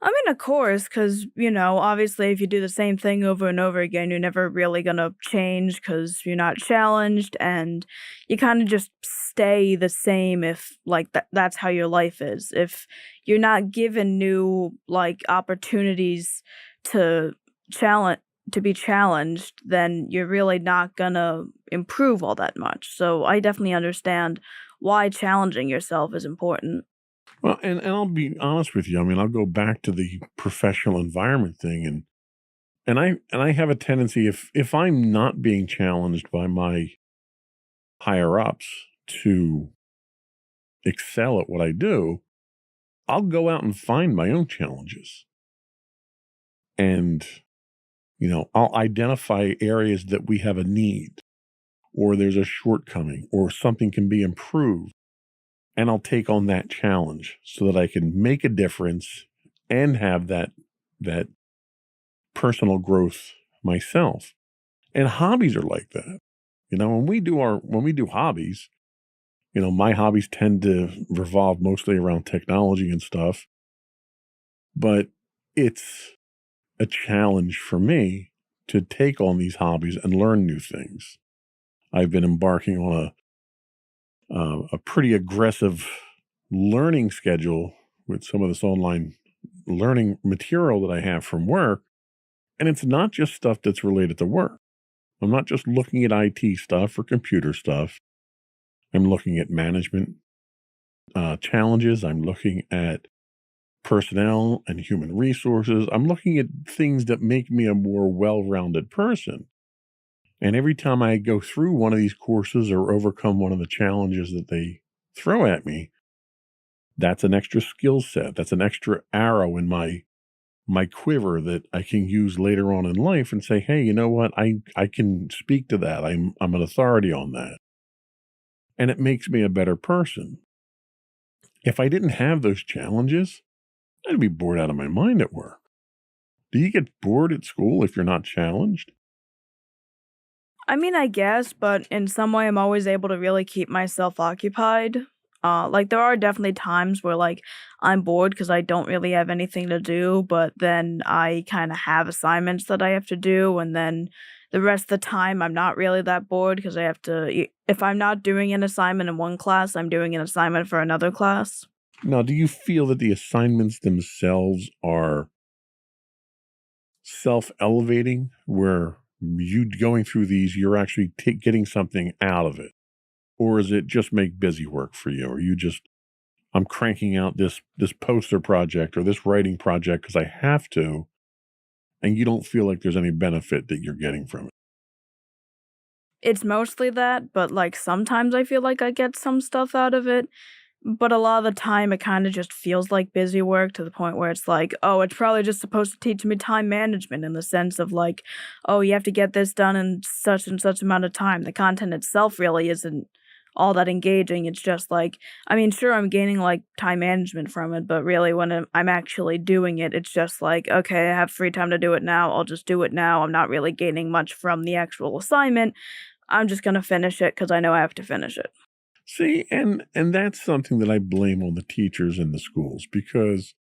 I mean, of course, because, obviously if you do the same thing over and over again, you're never really going to change because you're not challenged and you kind of just stay the same if, that's how your life is. If you're not given new, opportunities to be challenged, then you're really not going to improve all that much. So I definitely understand why challenging yourself is important. Well, and I'll be honest with you. I mean, I'll go back to the professional environment thing, and I have a tendency if I'm not being challenged by my higher ups to excel at what I do, I'll go out and find my own challenges, and I'll identify areas that we have a need, or there's a shortcoming, or something can be improved. And I'll take on that challenge so that I can make a difference and have that personal growth myself. And hobbies are like that. When we do hobbies, my hobbies tend to revolve mostly around technology and stuff. But it's a challenge for me to take on these hobbies and learn new things. I've been embarking on a pretty aggressive learning schedule with some of this online learning material that I have from work. And it's not just stuff that's related to work. I'm not just looking at IT stuff or computer stuff. I'm looking at management challenges. I'm looking at personnel and human resources. I'm looking at things that make me a more well-rounded person. And every time I go through one of these courses or overcome one of the challenges that they throw at me, That's an extra skill set. That's an extra arrow in my quiver that I can use later on in life and say, hey, you know what? I can speak to that. I'm an authority on that. And it makes me a better person. If I didn't have those challenges, I'd be bored out of my mind at work. Do you get bored at school if you're not challenged? I mean, I guess, but in some way, I'm always able to really keep myself occupied. Like, there are definitely times where, like, I'm bored because I don't really have anything to do, but then I kind of have assignments that I have to do, and then the rest of the time, I'm not really that bored because I have to, if I'm not doing an assignment in one class, I'm doing an assignment for another class. Now, do you feel that the assignments themselves are self-elevating, where you going through these, you're actually getting something out of it? Or is it just make busy work for you? Or you just, I'm cranking out this poster project or this writing project because I have to, and you don't feel like there's any benefit that you're getting from it? It's mostly that, but, like, sometimes I feel like I get some stuff out of it. But a lot of the time, it kind of just feels like busy work to the point where it's like, oh, it's probably just supposed to teach me time management in the sense of like, oh, you have to get this done in such and such amount of time. The content itself really isn't all that engaging. It's just like, I mean, sure, I'm gaining like time management from it, but really when I'm actually doing it, it's just like, okay, I have free time to do it now. I'll just do it now. I'm not really gaining much from the actual assignment. I'm just going to finish it because I know I have to finish it. See, and that's something that I blame on the teachers in the schools, because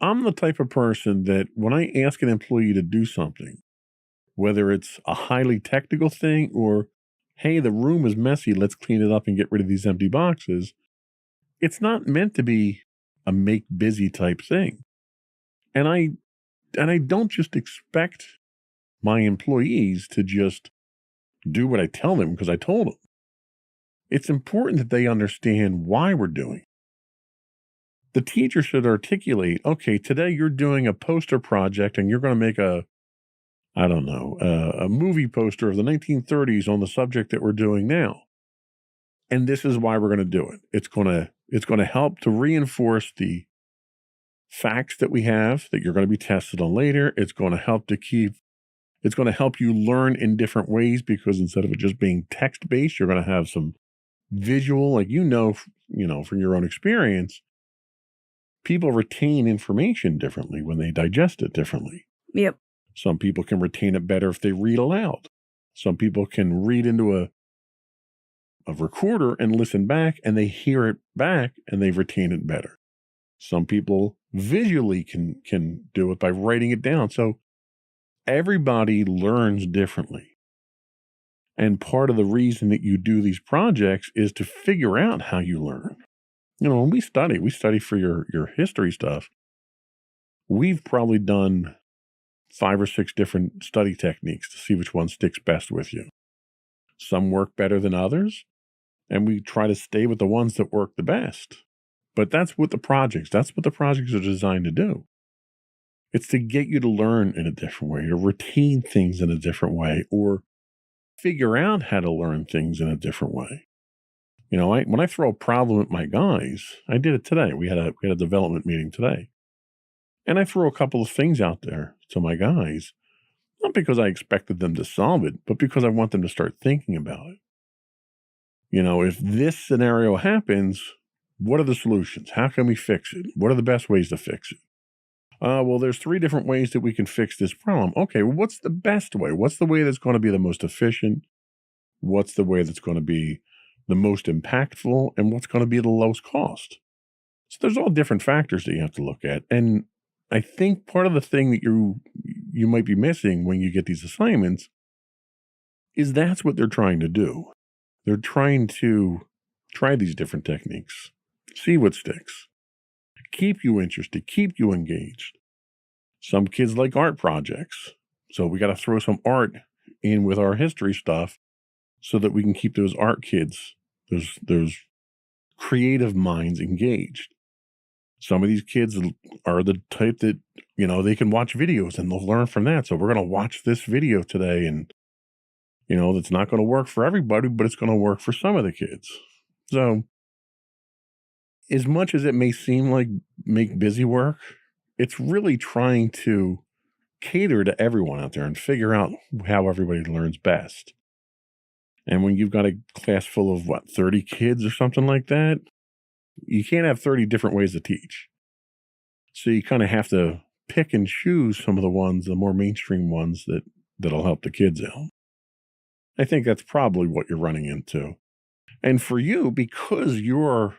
I'm the type of person that when I ask an employee to do something, whether it's a highly technical thing or, hey, the room is messy, let's clean it up and get rid of these empty boxes, it's not meant to be a make busy type thing. And I don't just expect my employees to just do what I tell them because I told them. It's important that they understand why we're doing it. The teacher should articulate, okay, today you're doing a poster project and you're going to make a movie poster of the 1930s on the subject that we're doing now. And this is why we're going to do it. It's going to help to reinforce the facts that we have that you're going to be tested on later. It's going to help you learn in different ways, because instead of it just being text-based, you're going to have some visual, like, from your own experience, people retain information differently when they digest it differently. Yep. Some people can retain it better if they read aloud. Some people can read into a recorder and listen back, and they hear it back and they retain it better. Some people visually can do it by writing it down. So everybody learns differently. And part of the reason that you do these projects is to figure out how you learn. When we study for your history stuff. We've probably done 5 or 6 different study techniques to see which one sticks best with you. Some work better than others, and we try to stay with the ones that work the best. But that's what the projects are designed to do. It's to get you to learn in a different way, to retain things in a different way, or figure out how to learn things in a different way. When I throw a problem at my guys, I did it today. We had a development meeting today. And I threw a couple of things out there to my guys, not because I expected them to solve it, but because I want them to start thinking about it. If this scenario happens, what are the solutions? How can we fix it? What are the best ways to fix it? Well, there's 3 different ways that we can fix this problem. Okay, well, what's the best way? What's the way that's going to be the most efficient? What's the way that's going to be the most impactful? And what's going to be the lowest cost? So there's all different factors that you have to look at. And I think part of the thing that you might be missing when you get these assignments is that's what they're trying to do. They're trying to try these different techniques, see what sticks, keep you interested, keep you engaged. Some kids like art projects, so we got to throw some art in with our history stuff so that we can keep those art kids, those creative minds engaged. Some of these kids are the type that, they can watch videos and they'll learn from that. So we're going to watch this video today, and, that's not going to work for everybody, but it's going to work for some of the kids. So as much as it may seem like make busy work, it's really trying to cater to everyone out there and figure out how everybody learns best. And when you've got a class full of 30 kids or something like that, you can't have 30 different ways to teach. So you kind of have to pick and choose some of the ones, the more mainstream ones that'll help the kids out. I think that's probably what you're running into. And for you, because you're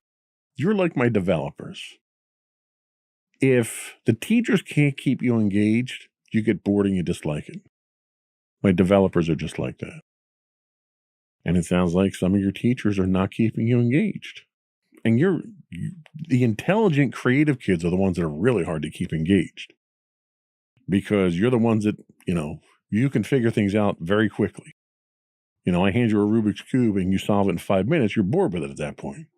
like my developers, if the teachers can't keep you engaged, you get bored and you dislike it. My developers are just like that. And it sounds like some of your teachers are not keeping you engaged. And the intelligent, creative kids are the ones that are really hard to keep engaged. Because you're the ones that, you can figure things out very quickly. I hand you a Rubik's Cube and you solve it in 5 minutes, you're bored with it at that point.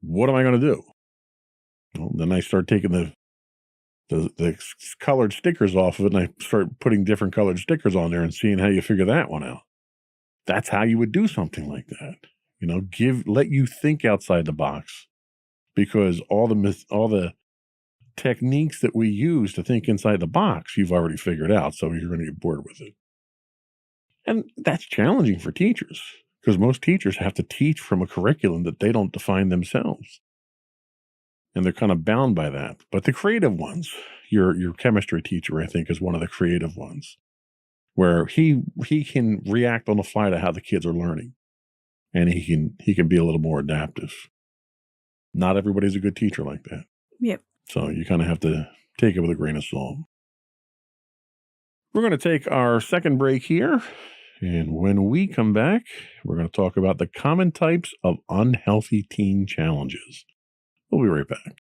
What am I going to do? Well, then I start taking the colored stickers off of it, and I start putting different colored stickers on there and seeing how you figure that one out. That's how you would do something like that. Let you think outside the box, because all the techniques that we use to think inside the box, you've already figured out, so you're going to get bored with it. And that's challenging for teachers, because most teachers have to teach from a curriculum that they don't define themselves. And they're kind of bound by that. But the creative ones, your chemistry teacher, I think, is one of the creative ones, where he can react on the fly to how the kids are learning. And he can be a little more adaptive. Not everybody's a good teacher like that. Yep. So you kind of have to take it with a grain of salt. We're going to take our second break here. And when we come back, we're going to talk about the common types of unhealthy teen challenges. We'll be right back.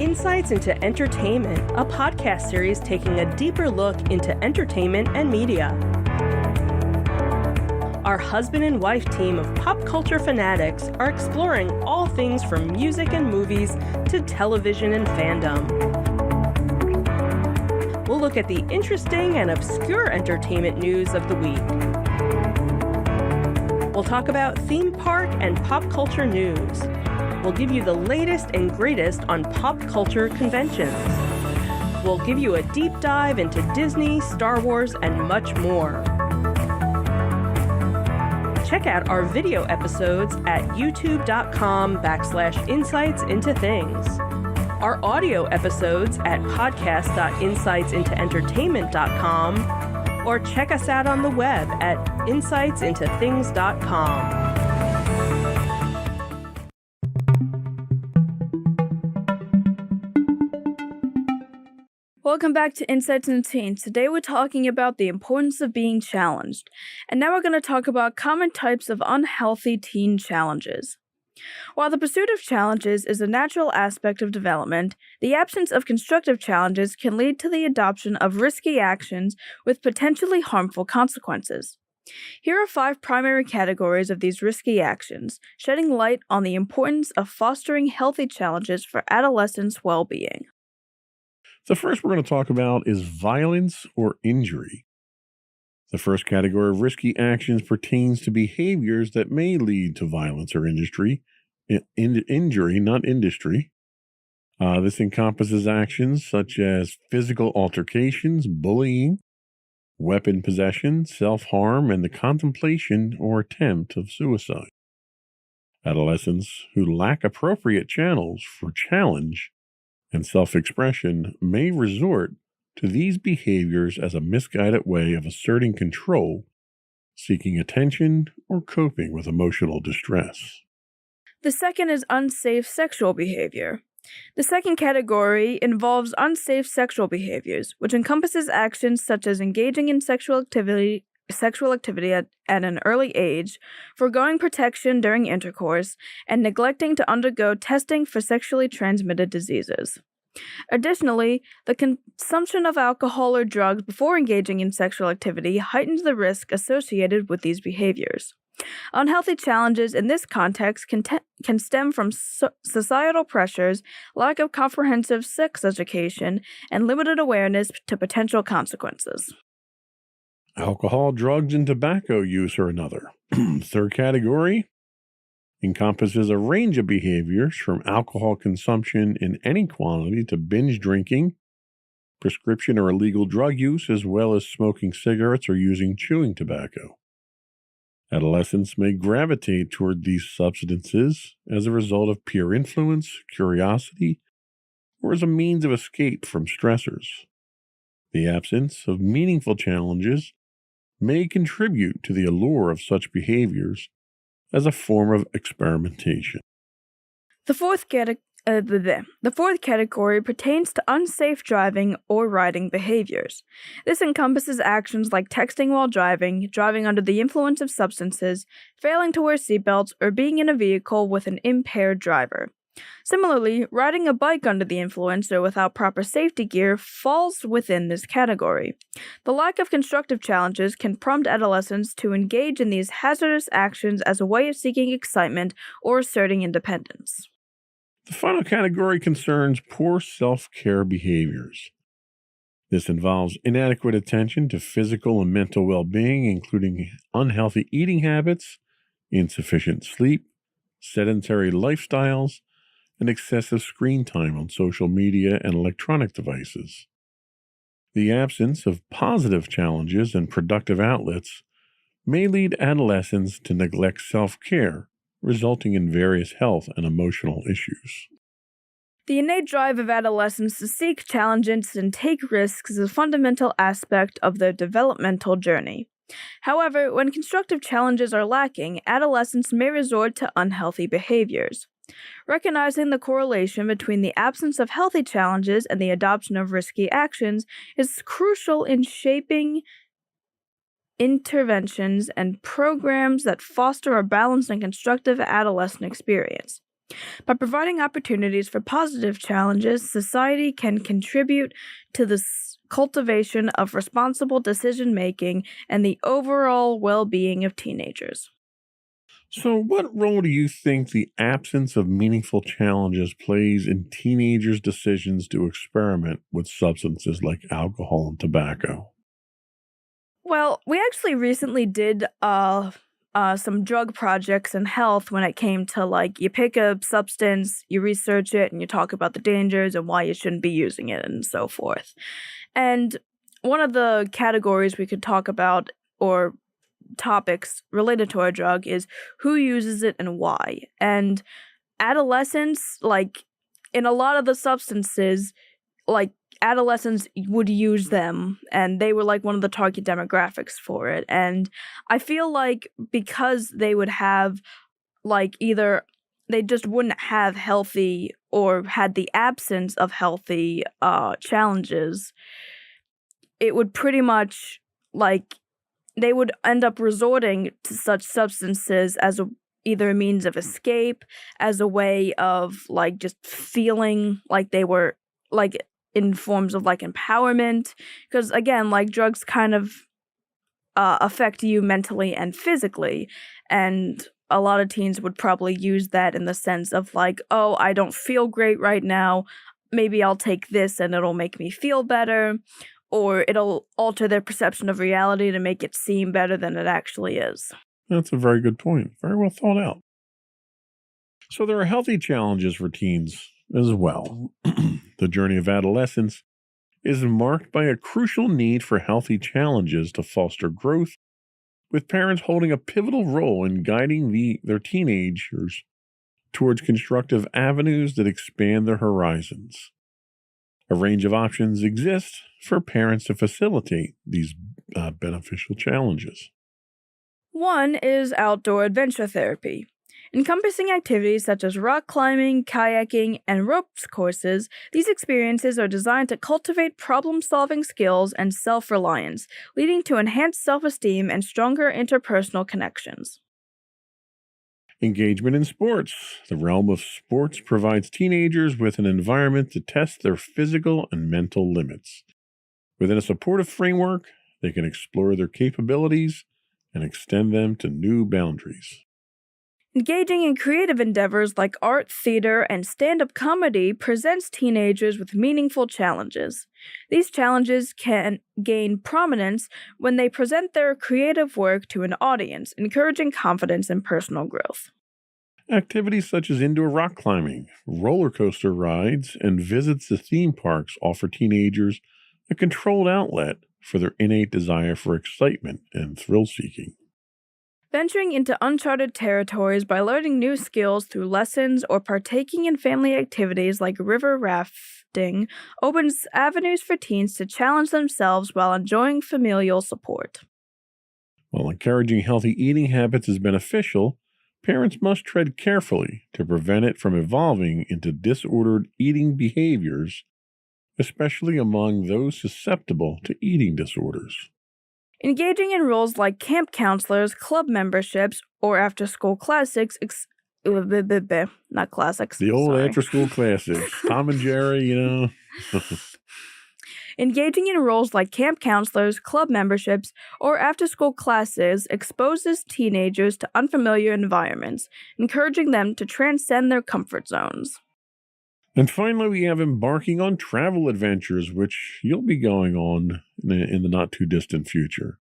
Insights into Entertainment, a podcast series taking a deeper look into entertainment and media. Our husband and wife team of pop culture fanatics are exploring all things from music and movies to television and fandom. We'll look at the interesting and obscure entertainment news of the week. We'll talk about theme park and pop culture news. We'll give you the latest and greatest on pop culture conventions. We'll give you a deep dive into Disney, Star Wars, and much more. Check out our video episodes at youtube.com/insightsintothings. Our audio episodes at podcast.insightsintoentertainment.com, or check us out on the web at insightsintothings.com. Welcome back to Insights into Teens. Today we're talking about the importance of being challenged. And now we're going to talk about common types of unhealthy teen challenges. While the pursuit of challenges is a natural aspect of development, the absence of constructive challenges can lead to the adoption of risky actions with potentially harmful consequences. Here are 5 primary categories of these risky actions, shedding light on the importance of fostering healthy challenges for adolescents' well-being. The first we're going to talk about is violence or injury. The first category of risky actions pertains to behaviors that may lead to violence or injury, not industry. This encompasses actions such as physical altercations, bullying, weapon possession, self-harm, and the contemplation or attempt of suicide. Adolescents who lack appropriate channels for challenge and self-expression may resort to these behaviors as a misguided way of asserting control, seeking attention, or coping with emotional distress. The second is unsafe sexual behavior. The second category involves unsafe sexual behaviors, which encompasses actions such as engaging in sexual activity at an early age, foregoing protection during intercourse, and neglecting to undergo testing for sexually transmitted diseases. Additionally, the consumption of alcohol or drugs before engaging in sexual activity heightens the risk associated with these behaviors. Unhealthy challenges in this context can stem from societal pressures, lack of comprehensive sex education, and limited awareness to potential consequences. Alcohol, drugs, and tobacco use are another. Third category encompasses a range of behaviors from alcohol consumption in any quantity to binge drinking, prescription or illegal drug use, as well as smoking cigarettes or using chewing tobacco. Adolescents may gravitate toward these substances as a result of peer influence, curiosity, or as a means of escape from stressors. The absence of meaningful challenges may contribute to the allure of such behaviors as a form of experimentation. The fourth category pertains to unsafe driving or riding behaviors. This encompasses actions like texting while driving, driving under the influence of substances, failing to wear seatbelts, or being in a vehicle with an impaired driver. Similarly, riding a bike under the influence or without proper safety gear falls within this category. The lack of constructive challenges can prompt adolescents to engage in these hazardous actions as a way of seeking excitement or asserting independence. The final category concerns poor self-care behaviors. This involves inadequate attention to physical and mental well-being, including unhealthy eating habits, insufficient sleep, sedentary lifestyles, and excessive screen time on social media and electronic devices. The absence of positive challenges and productive outlets may lead adolescents to neglect self-care, resulting in various health and emotional issues. The innate drive of adolescents to seek challenges and take risks is a fundamental aspect of their developmental journey. However, when constructive challenges are lacking, adolescents may resort to unhealthy behaviors. Recognizing the correlation between the absence of healthy challenges and the adoption of risky actions is crucial in shaping interventions and programs that foster a balanced and constructive adolescent experience. By providing opportunities for positive challenges, society can contribute to the cultivation of responsible decision-making and the overall well-being of teenagers. So, what role do you think the absence of meaningful challenges plays in teenagers' decisions to experiment with substances like alcohol and tobacco? Well, we actually recently did some drug projects in health when it came to, like, you pick a substance, you research it, and you talk about the dangers and why you shouldn't be using it and so forth. And one of the categories we could talk about, or topics related to our drug, is who uses it and why. And adolescents, like, in a lot of the substances, like, adolescents would use them, and they were like one of the target demographics for it. And I feel like because they would have, like, either they just wouldn't have healthy or had the absence of healthy challenges, it would pretty much, like, they would end up resorting to such substances as either a means of escape, as a way of, like, just feeling like they were, like, in forms of, like, empowerment. Because, again, like, drugs kind of affect you mentally and physically. And a lot of teens would probably use that in the sense of, like, oh, I don't feel great right now. Maybe I'll take this and it'll make me feel better. Or it'll alter their perception of reality to make it seem better than it actually is. That's a very good point. Very well thought out. So there are healthy challenges for teens as well. The journey of adolescence is marked by a crucial need for healthy challenges to foster growth, with parents holding a pivotal role in guiding their teenagers towards constructive avenues that expand their horizons. A range of options exist for parents to facilitate these beneficial challenges. One is outdoor adventure therapy. Encompassing activities such as rock climbing, kayaking, and ropes courses, these experiences are designed to cultivate problem-solving skills and self-reliance, leading to enhanced self-esteem and stronger interpersonal connections. Engagement in sports. The realm of sports provides teenagers with an environment to test their physical and mental limits. Within a supportive framework, they can explore their capabilities and extend them to new boundaries. Engaging in creative endeavors like art, theater, and stand-up comedy presents teenagers with meaningful challenges. These challenges can gain prominence when they present their creative work to an audience, encouraging confidence and personal growth. Activities such as indoor rock climbing, roller coaster rides, and visits to theme parks offer teenagers a controlled outlet for their innate desire for excitement and thrill-seeking. Venturing into uncharted territories by learning new skills through lessons or partaking in family activities like river rafting opens avenues for teens to challenge themselves while enjoying familial support. While encouraging healthy eating habits is beneficial, parents must tread carefully to prevent it from evolving into disordered eating behaviors, especially among those susceptible to eating disorders. Engaging in roles like camp counselors, club memberships, or after-school classics, not classics. The old sorry. after-school classics, Tom and Jerry, you know. Engaging in roles like camp counselors, club memberships, or after-school classes exposes teenagers to unfamiliar environments, encouraging them to transcend their comfort zones. And finally, we have embarking on travel adventures, which you'll be going on in the not-too-distant future.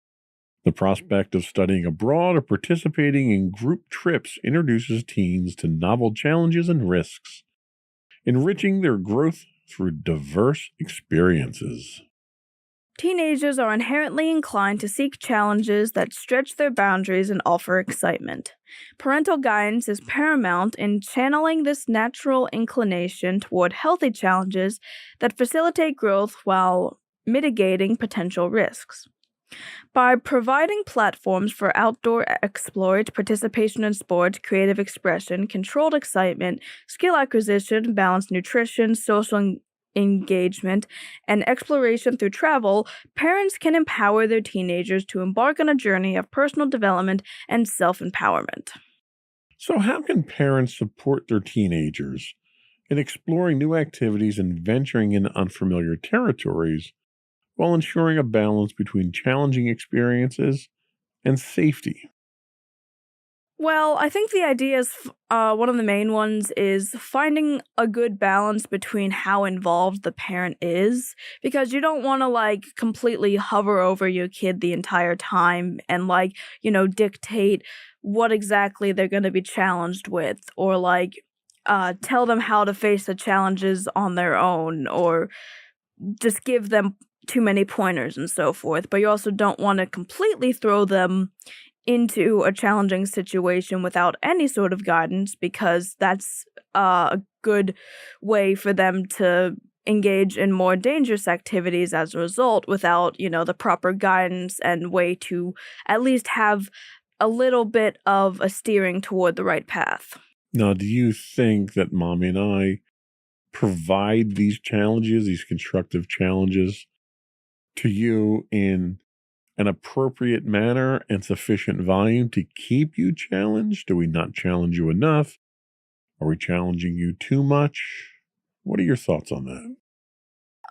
The prospect of studying abroad or participating in group trips introduces teens to novel challenges and risks, enriching their growth through diverse experiences. Teenagers are inherently inclined to seek challenges that stretch their boundaries and offer excitement. Parental guidance is paramount in channeling this natural inclination toward healthy challenges that facilitate growth while mitigating potential risks. By providing platforms for outdoor exploit, participation in sport, creative expression, controlled excitement, skill acquisition, balanced nutrition, social engagement, and exploration through travel, parents can empower their teenagers to embark on a journey of personal development and self-empowerment. So how can parents support their teenagers in exploring new activities and venturing into unfamiliar territories while ensuring a balance between challenging experiences and safety? Well, I think the idea is one of the main ones is finding a good balance between how involved the parent is, because you don't want to completely hover over your kid the entire time and dictate what exactly they're going to be challenged with, or tell them how to face the challenges on their own, or just give them too many pointers and so forth. But you also don't want to completely throw them into a challenging situation without any sort of guidance, because that's a good way for them to engage in more dangerous activities as a result without, the proper guidance and way to at least have a little bit of a steering toward the right path. Now, do you think that Mommy and I provide these challenges, these constructive challenges, to you in an appropriate manner and sufficient volume to keep you challenged? Do we not challenge you enough? Are we challenging you too much? What are your thoughts on that?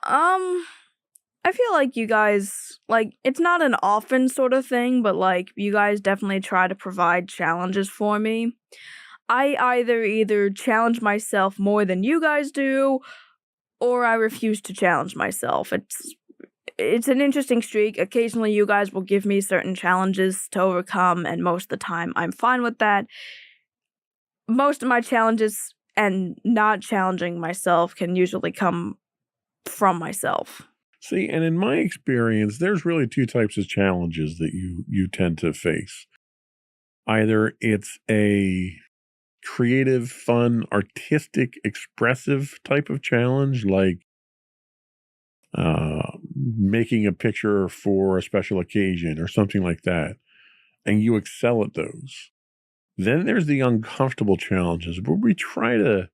I feel like you guys, it's not an often sort of thing, but you guys definitely try to provide challenges for me. I either challenge myself more than you guys do, or I refuse to challenge myself. It's an interesting streak. Occasionally you guys will give me certain challenges to overcome, and most of the time I'm fine with that. Most of my challenges and not challenging myself can usually come from myself. See, and in my experience, there's really two types of challenges that you tend to face. Either it's a creative, fun, artistic, expressive type of challenge, like making a picture for a special occasion or something like that, and you excel at those. Then there's the uncomfortable challenges where we try to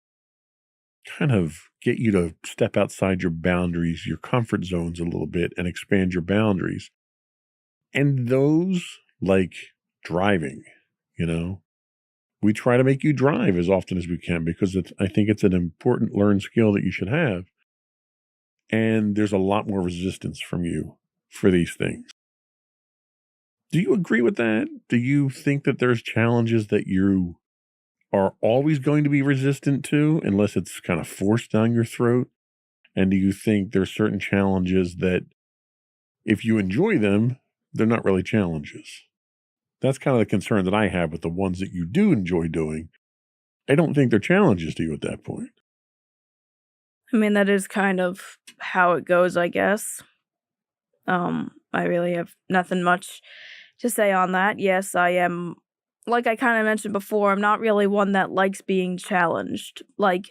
kind of get you to step outside your boundaries, your comfort zones a little bit, and expand your boundaries. And those, like driving, we try to make you drive as often as we can, because I think it's an important learned skill that you should have. And there's a lot more resistance from you for these things. Do you agree with that? Do you think that there's challenges that you are always going to be resistant to unless it's kind of forced down your throat? And do you think there's certain challenges that if you enjoy them, they're not really challenges? That's kind of the concern that I have with the ones that you do enjoy doing. I don't think they're challenges to you at that point. I mean, that is kind of how it goes, I guess. I really have nothing much to say on that. Yes, I am, like I kind of mentioned before, I'm not really one that likes being challenged. Like,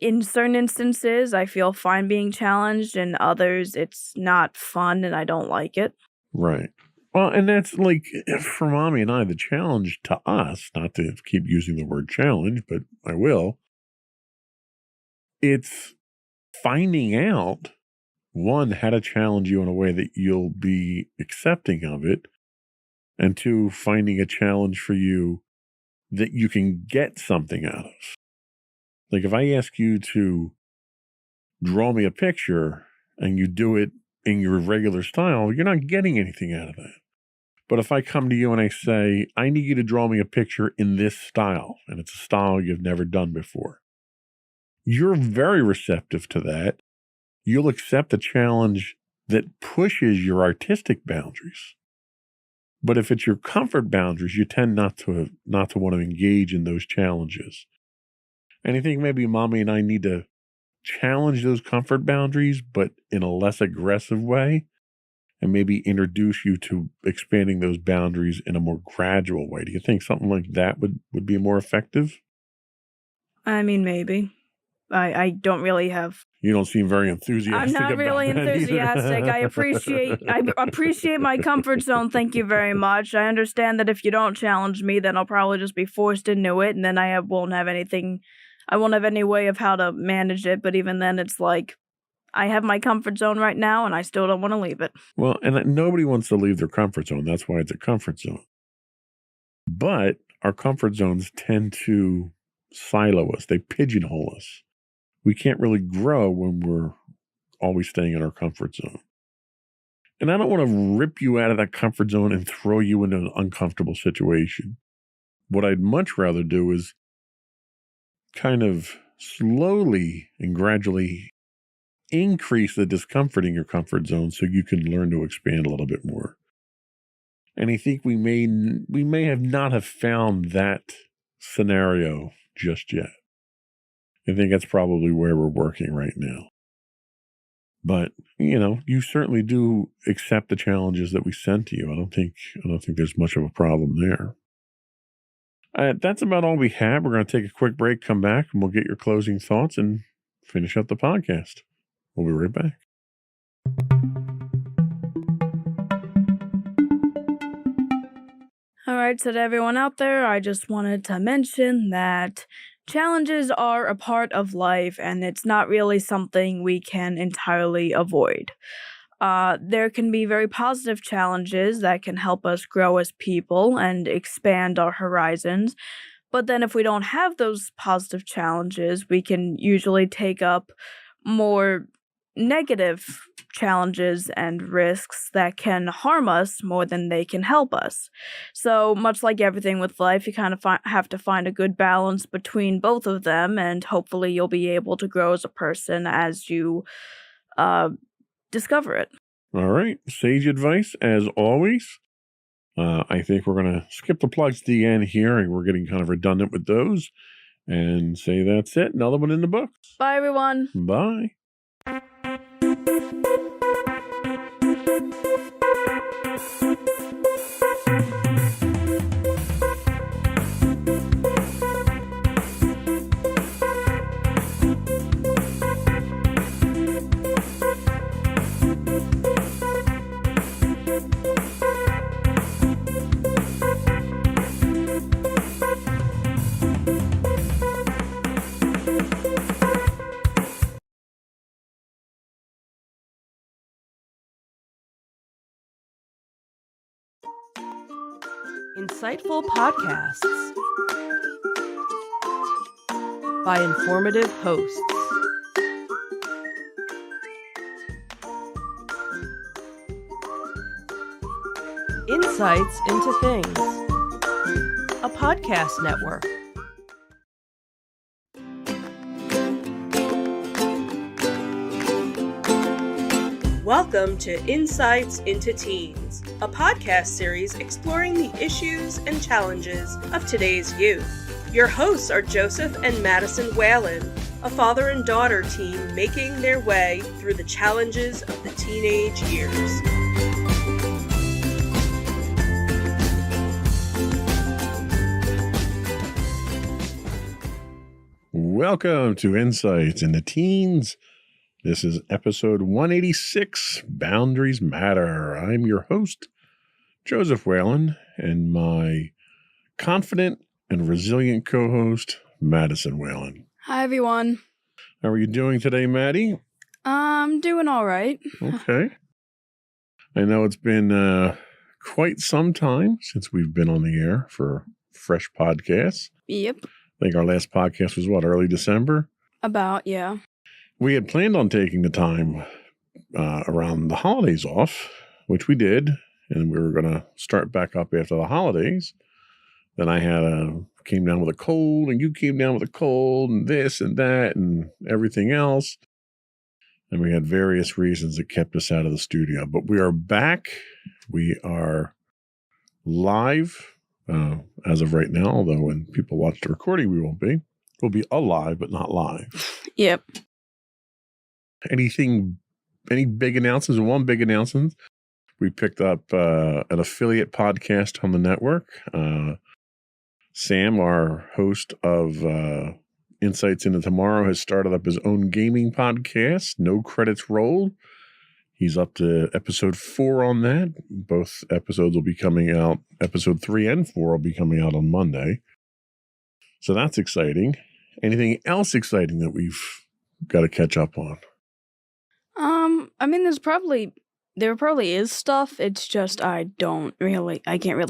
in certain instances, I feel fine being challenged. In others, it's not fun and I don't like it. Right. Well, and that's like for Mommy and I, the challenge to us, not to keep using the word challenge, but I will. It's finding out, one, how to challenge you in a way that you'll be accepting of it. And two, finding a challenge for you that you can get something out of. Like if I ask you to draw me a picture and you do it in your regular style, you're not getting anything out of that. But if I come to you and I say, I need you to draw me a picture in this style, and it's a style you've never done before, you're very receptive to that. You'll accept a challenge that pushes your artistic boundaries. But if it's your comfort boundaries, you tend not to want to engage in those challenges. And I think maybe Mommy and I need to challenge those comfort boundaries, but in a less aggressive way, and maybe introduce you to expanding those boundaries in a more gradual way. Do you think something like that would be more effective? I mean, maybe. I don't really have. You don't seem very enthusiastic. I'm not really enthusiastic. I appreciate my comfort zone. Thank you very much. I understand that if you don't challenge me, then I'll probably just be forced into it, and then I won't have anything. I won't have any way of how to manage it. But even then, it's like I have my comfort zone right now, and I still don't want to leave it. Well, and nobody wants to leave their comfort zone. That's why it's a comfort zone. But our comfort zones tend to silo us. They pigeonhole us. We can't really grow when we're always staying in our comfort zone. And I don't want to rip you out of that comfort zone and throw you into an uncomfortable situation. What I'd much rather do is kind of slowly and gradually increase the discomfort in your comfort zone so you can learn to expand a little bit more. And I think we may have not have found that scenario just yet. I think that's probably where we're working right now. But, you certainly do accept the challenges that we send to you. I don't think there's much of a problem there. That's about all we have. We're going to take a quick break, come back, and we'll get your closing thoughts and finish up the podcast. We'll be right back. All right, so to everyone out there, I just wanted to mention that challenges are a part of life, and it's not really something we can entirely avoid. There can be very positive challenges that can help us grow as people and expand our horizons. But then if we don't have those positive challenges, we can usually take up more negative challenges and risks that can harm us more than they can help us. So much like everything with life, you kind of have to find a good balance between both of them, and hopefully you'll be able to grow as a person as you discover it. All right. Sage advice, as always. I think we're going to skip the plugs to the end here, and we're getting kind of redundant with those, and say that's it. Another one in the books. Bye, everyone. Bye. Insightful podcasts by informative hosts. Insights into Things, a podcast network. Welcome to Insights into Teens, a podcast series exploring the issues and challenges of today's youth. Your hosts are Joseph and Madison Whalen, a father and daughter team making their way through the challenges of the teenage years. Welcome to Insights into Teens. This is episode 186, Boundaries Matter. I'm your host, Joseph Whalen, and my confident and resilient co-host, Madison Whalen. Hi, everyone. How are you doing today, Maddie? I'm doing all right. Okay. I know it's been quite some time since we've been on the air for fresh podcasts. Yep. I think our last podcast was, early December? About, yeah. We had planned on taking the time around the holidays off, which we did, and we were going to start back up after the holidays. Then I came down with a cold, and you came down with a cold, and this and that, and everything else. And we had various reasons that kept us out of the studio. But we are back. We are live as of right now, although when people watch the recording, we won't be. We'll be alive, but not live. Yep. Any big announcements? One big announcement. We picked up an affiliate podcast on the network. Sam, our host of Insights into Tomorrow, has started up his own gaming podcast, No Credits Rolled. He's up to episode 4 on that. Both episodes will be coming out. Episode 3 and 4 will be coming out on Monday. So that's exciting. Anything else exciting that we've got to catch up on? I mean, there probably is stuff. It's just I can't really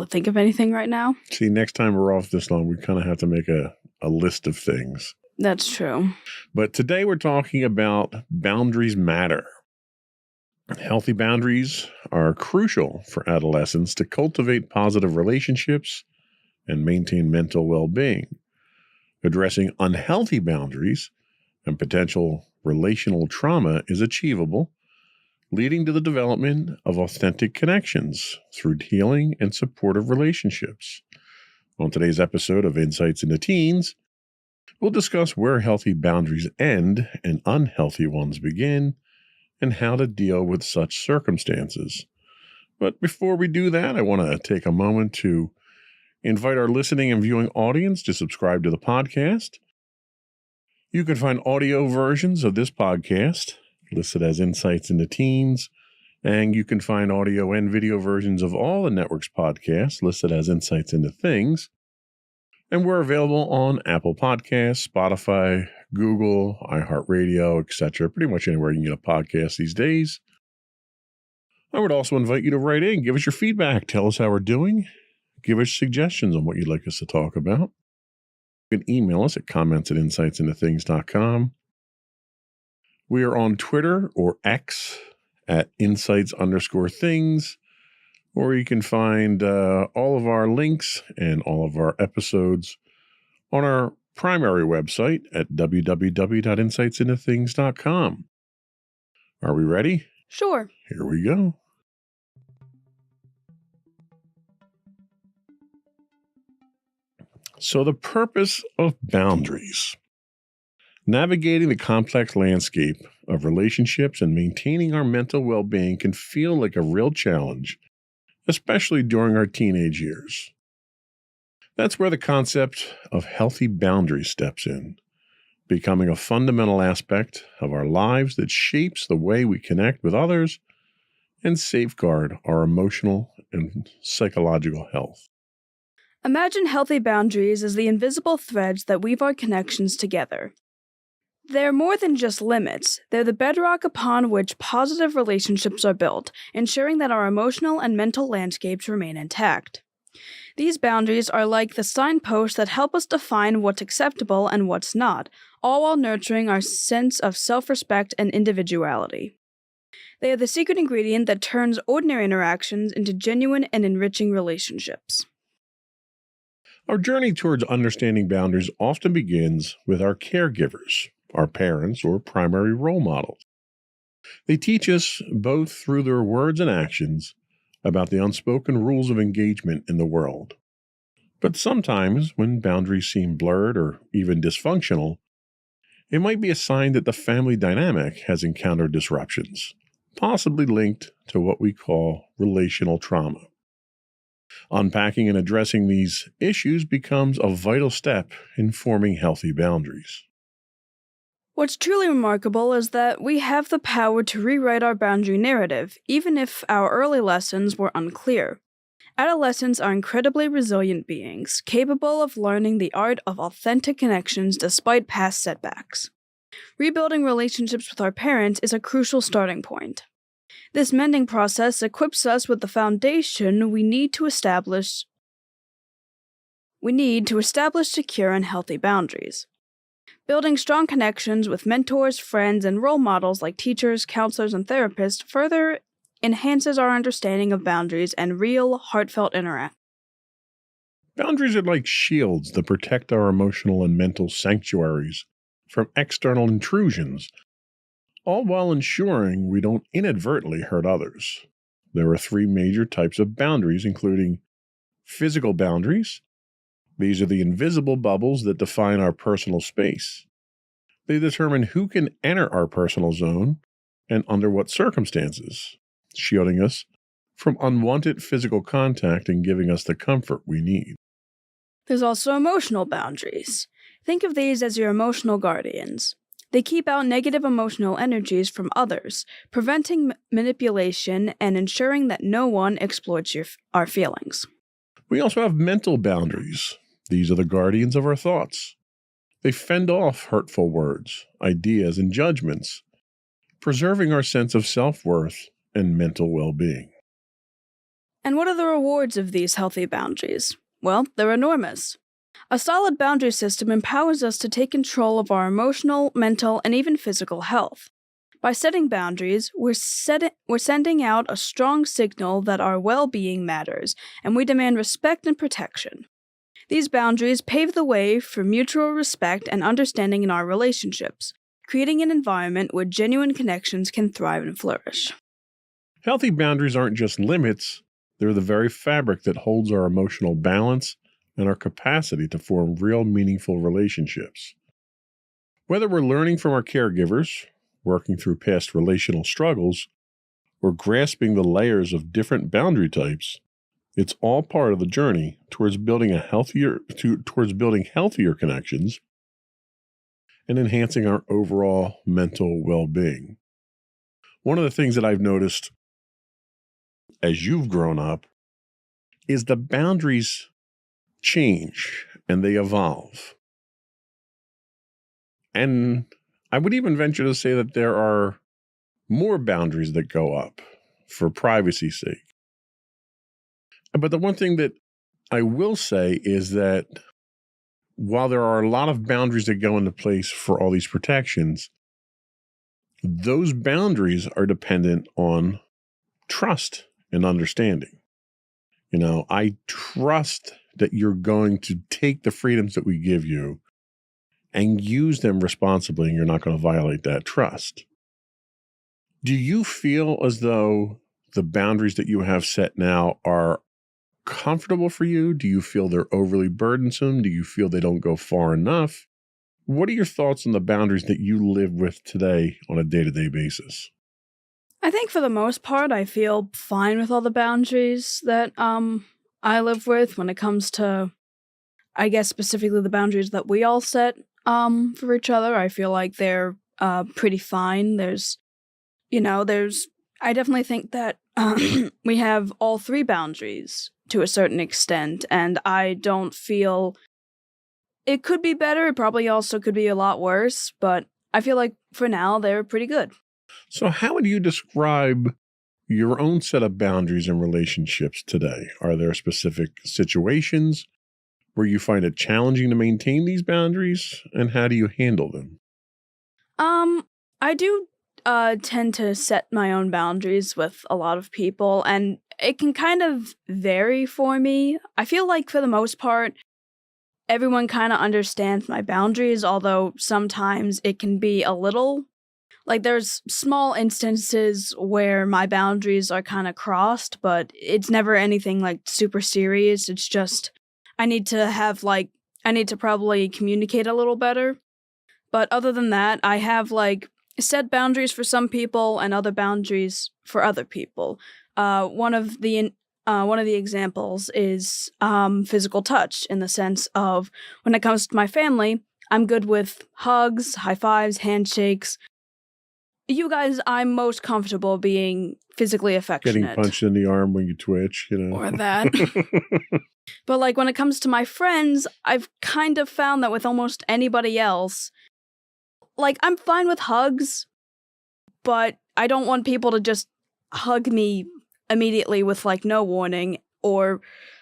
think of anything right now. See, next time we're off this long, we kind of have to make a list of things. That's true. But today we're talking about boundaries matter. Healthy boundaries are crucial for adolescents to cultivate positive relationships and maintain mental well-being. Addressing unhealthy boundaries and potential relational trauma is achievable, leading to the development of authentic connections through healing and supportive relationships. On today's episode of Insights into Teens, we'll discuss where healthy boundaries end and unhealthy ones begin, and how to deal with such circumstances. But before we do that, I want to take a moment to invite our listening and viewing audience to subscribe to the podcast. You can find audio versions of this podcast listed as Insights into Teens, and you can find audio and video versions of all the network's podcasts listed as Insights into Things. And we're available on Apple Podcasts, Spotify, Google, iHeartRadio, etc. Pretty much anywhere you can get a podcast these days. I would also invite you to write in, give us your feedback, tell us how we're doing, give us suggestions on what you'd like us to talk about. You can email us at comments@insightsintothings.com. We are on Twitter or X at insights_things, or you can find all of our links and all of our episodes on our primary website at www.insightsintothings.com. Are we ready? Sure. Here we go. So the purpose of boundaries. Navigating the complex landscape of relationships and maintaining our mental well-being can feel like a real challenge, especially during our teenage years. That's where the concept of healthy boundaries steps in, becoming a fundamental aspect of our lives that shapes the way we connect with others and safeguard our emotional and psychological health. Imagine healthy boundaries as the invisible threads that weave our connections together. They're more than just limits, they're the bedrock upon which positive relationships are built, ensuring that our emotional and mental landscapes remain intact. These boundaries are like the signposts that help us define what's acceptable and what's not, all while nurturing our sense of self-respect and individuality. They are the secret ingredient that turns ordinary interactions into genuine and enriching relationships. Our journey towards understanding boundaries often begins with our caregivers, our parents, or primary role models. They teach us, both through their words and actions, about the unspoken rules of engagement in the world. But sometimes, when boundaries seem blurred or even dysfunctional, it might be a sign that the family dynamic has encountered disruptions, possibly linked to what we call relational trauma. Unpacking and addressing these issues becomes a vital step in forming healthy boundaries. What's truly remarkable is that we have the power to rewrite our boundary narrative, even if our early lessons were unclear. Adolescents are incredibly resilient beings, capable of learning the art of authentic connections despite past setbacks. Rebuilding relationships with our parents is a crucial starting point. This mending process equips us with the foundation we need to establish secure and healthy boundaries. Building strong connections with mentors, friends, and role models like teachers, counselors, and therapists further enhances our understanding of boundaries and real, heartfelt interaction. Boundaries are like shields that protect our emotional and mental sanctuaries from external intrusions, all while ensuring we don't inadvertently hurt others. There are 3 major types of boundaries, including physical boundaries. These are the invisible bubbles that define our personal space. They determine who can enter our personal zone and under what circumstances, shielding us from unwanted physical contact and giving us the comfort we need. There's also emotional boundaries. Think of these as your emotional guardians. They keep out negative emotional energies from others, preventing manipulation and ensuring that no one exploits our feelings. We also have mental boundaries. These are the guardians of our thoughts. They fend off hurtful words, ideas, and judgments, preserving our sense of self-worth and mental well-being. And what are the rewards of these healthy boundaries? Well, they're enormous. A solid boundary system empowers us to take control of our emotional, mental, and even physical health. By setting boundaries, we're sending out a strong signal that our well-being matters, and we demand respect and protection. These boundaries pave the way for mutual respect and understanding in our relationships, creating an environment where genuine connections can thrive and flourish. Healthy boundaries aren't just limits, they're the very fabric that holds our emotional balance and our capacity to form real, meaningful relationships. Whether we're learning from our caregivers, working through past relational struggles, or grasping the layers of different boundary types, it's all part of the journey towards building healthier connections and enhancing our overall mental well-being. One of the things that I've noticed as you've grown up is the boundaries change and they evolve. And I would even venture to say that there are more boundaries that go up for privacy's sake. But the one thing that I will say is that while there are a lot of boundaries that go into place for all these protections, those boundaries are dependent on trust and understanding. I trust that you're going to take the freedoms that we give you and use them responsibly, and you're not going to violate that trust. Do you feel as though the boundaries that you have set now are comfortable for you? Do you feel they're overly burdensome? Do you feel they don't go far enough? What are your thoughts on the boundaries that you live with today on a day-to-day basis? I think for the most part, I feel fine with all the boundaries that I live with when it comes to, I guess, specifically the boundaries that we all set for each other. I feel like they're pretty fine. I definitely think that we have all 3 boundaries to a certain extent, and I don't feel it could be better. It probably also could be a lot worse, but I feel like for now they're pretty good. So how would you describe your own set of boundaries in relationships today? Are there specific situations where you find it challenging to maintain these boundaries, and how do you handle them? I do tend to set my own boundaries with a lot of people, and it can kind of vary for me. I feel like for the most part, everyone kind of understands my boundaries, although sometimes it can be a little. Like, there's small instances where my boundaries are kind of crossed, but it's never anything, like, super serious. It's just, I need to probably communicate a little better. But other than that, I have, like, set boundaries for some people and other boundaries for other people. One of the examples is physical touch, in the sense of when it comes to my family, I'm good with hugs, high fives, handshakes. You guys, I'm most comfortable being physically affectionate. Getting punched in the arm when you twitch, Or that. But, like, when it comes to my friends, I've kind of found that with almost anybody else, like, I'm fine with hugs, but I don't want people to just hug me immediately with, like, no warning, or,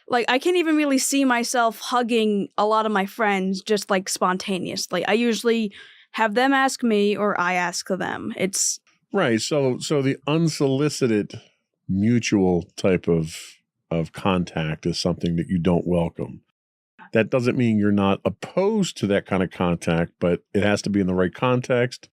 like, I can't even really see myself hugging a lot of my friends just, like, spontaneously. I usually have them ask me or I ask them. It's right. So the unsolicited mutual type of contact is something that you don't welcome. That doesn't mean you're not opposed to that kind of contact, but it has to be in the right context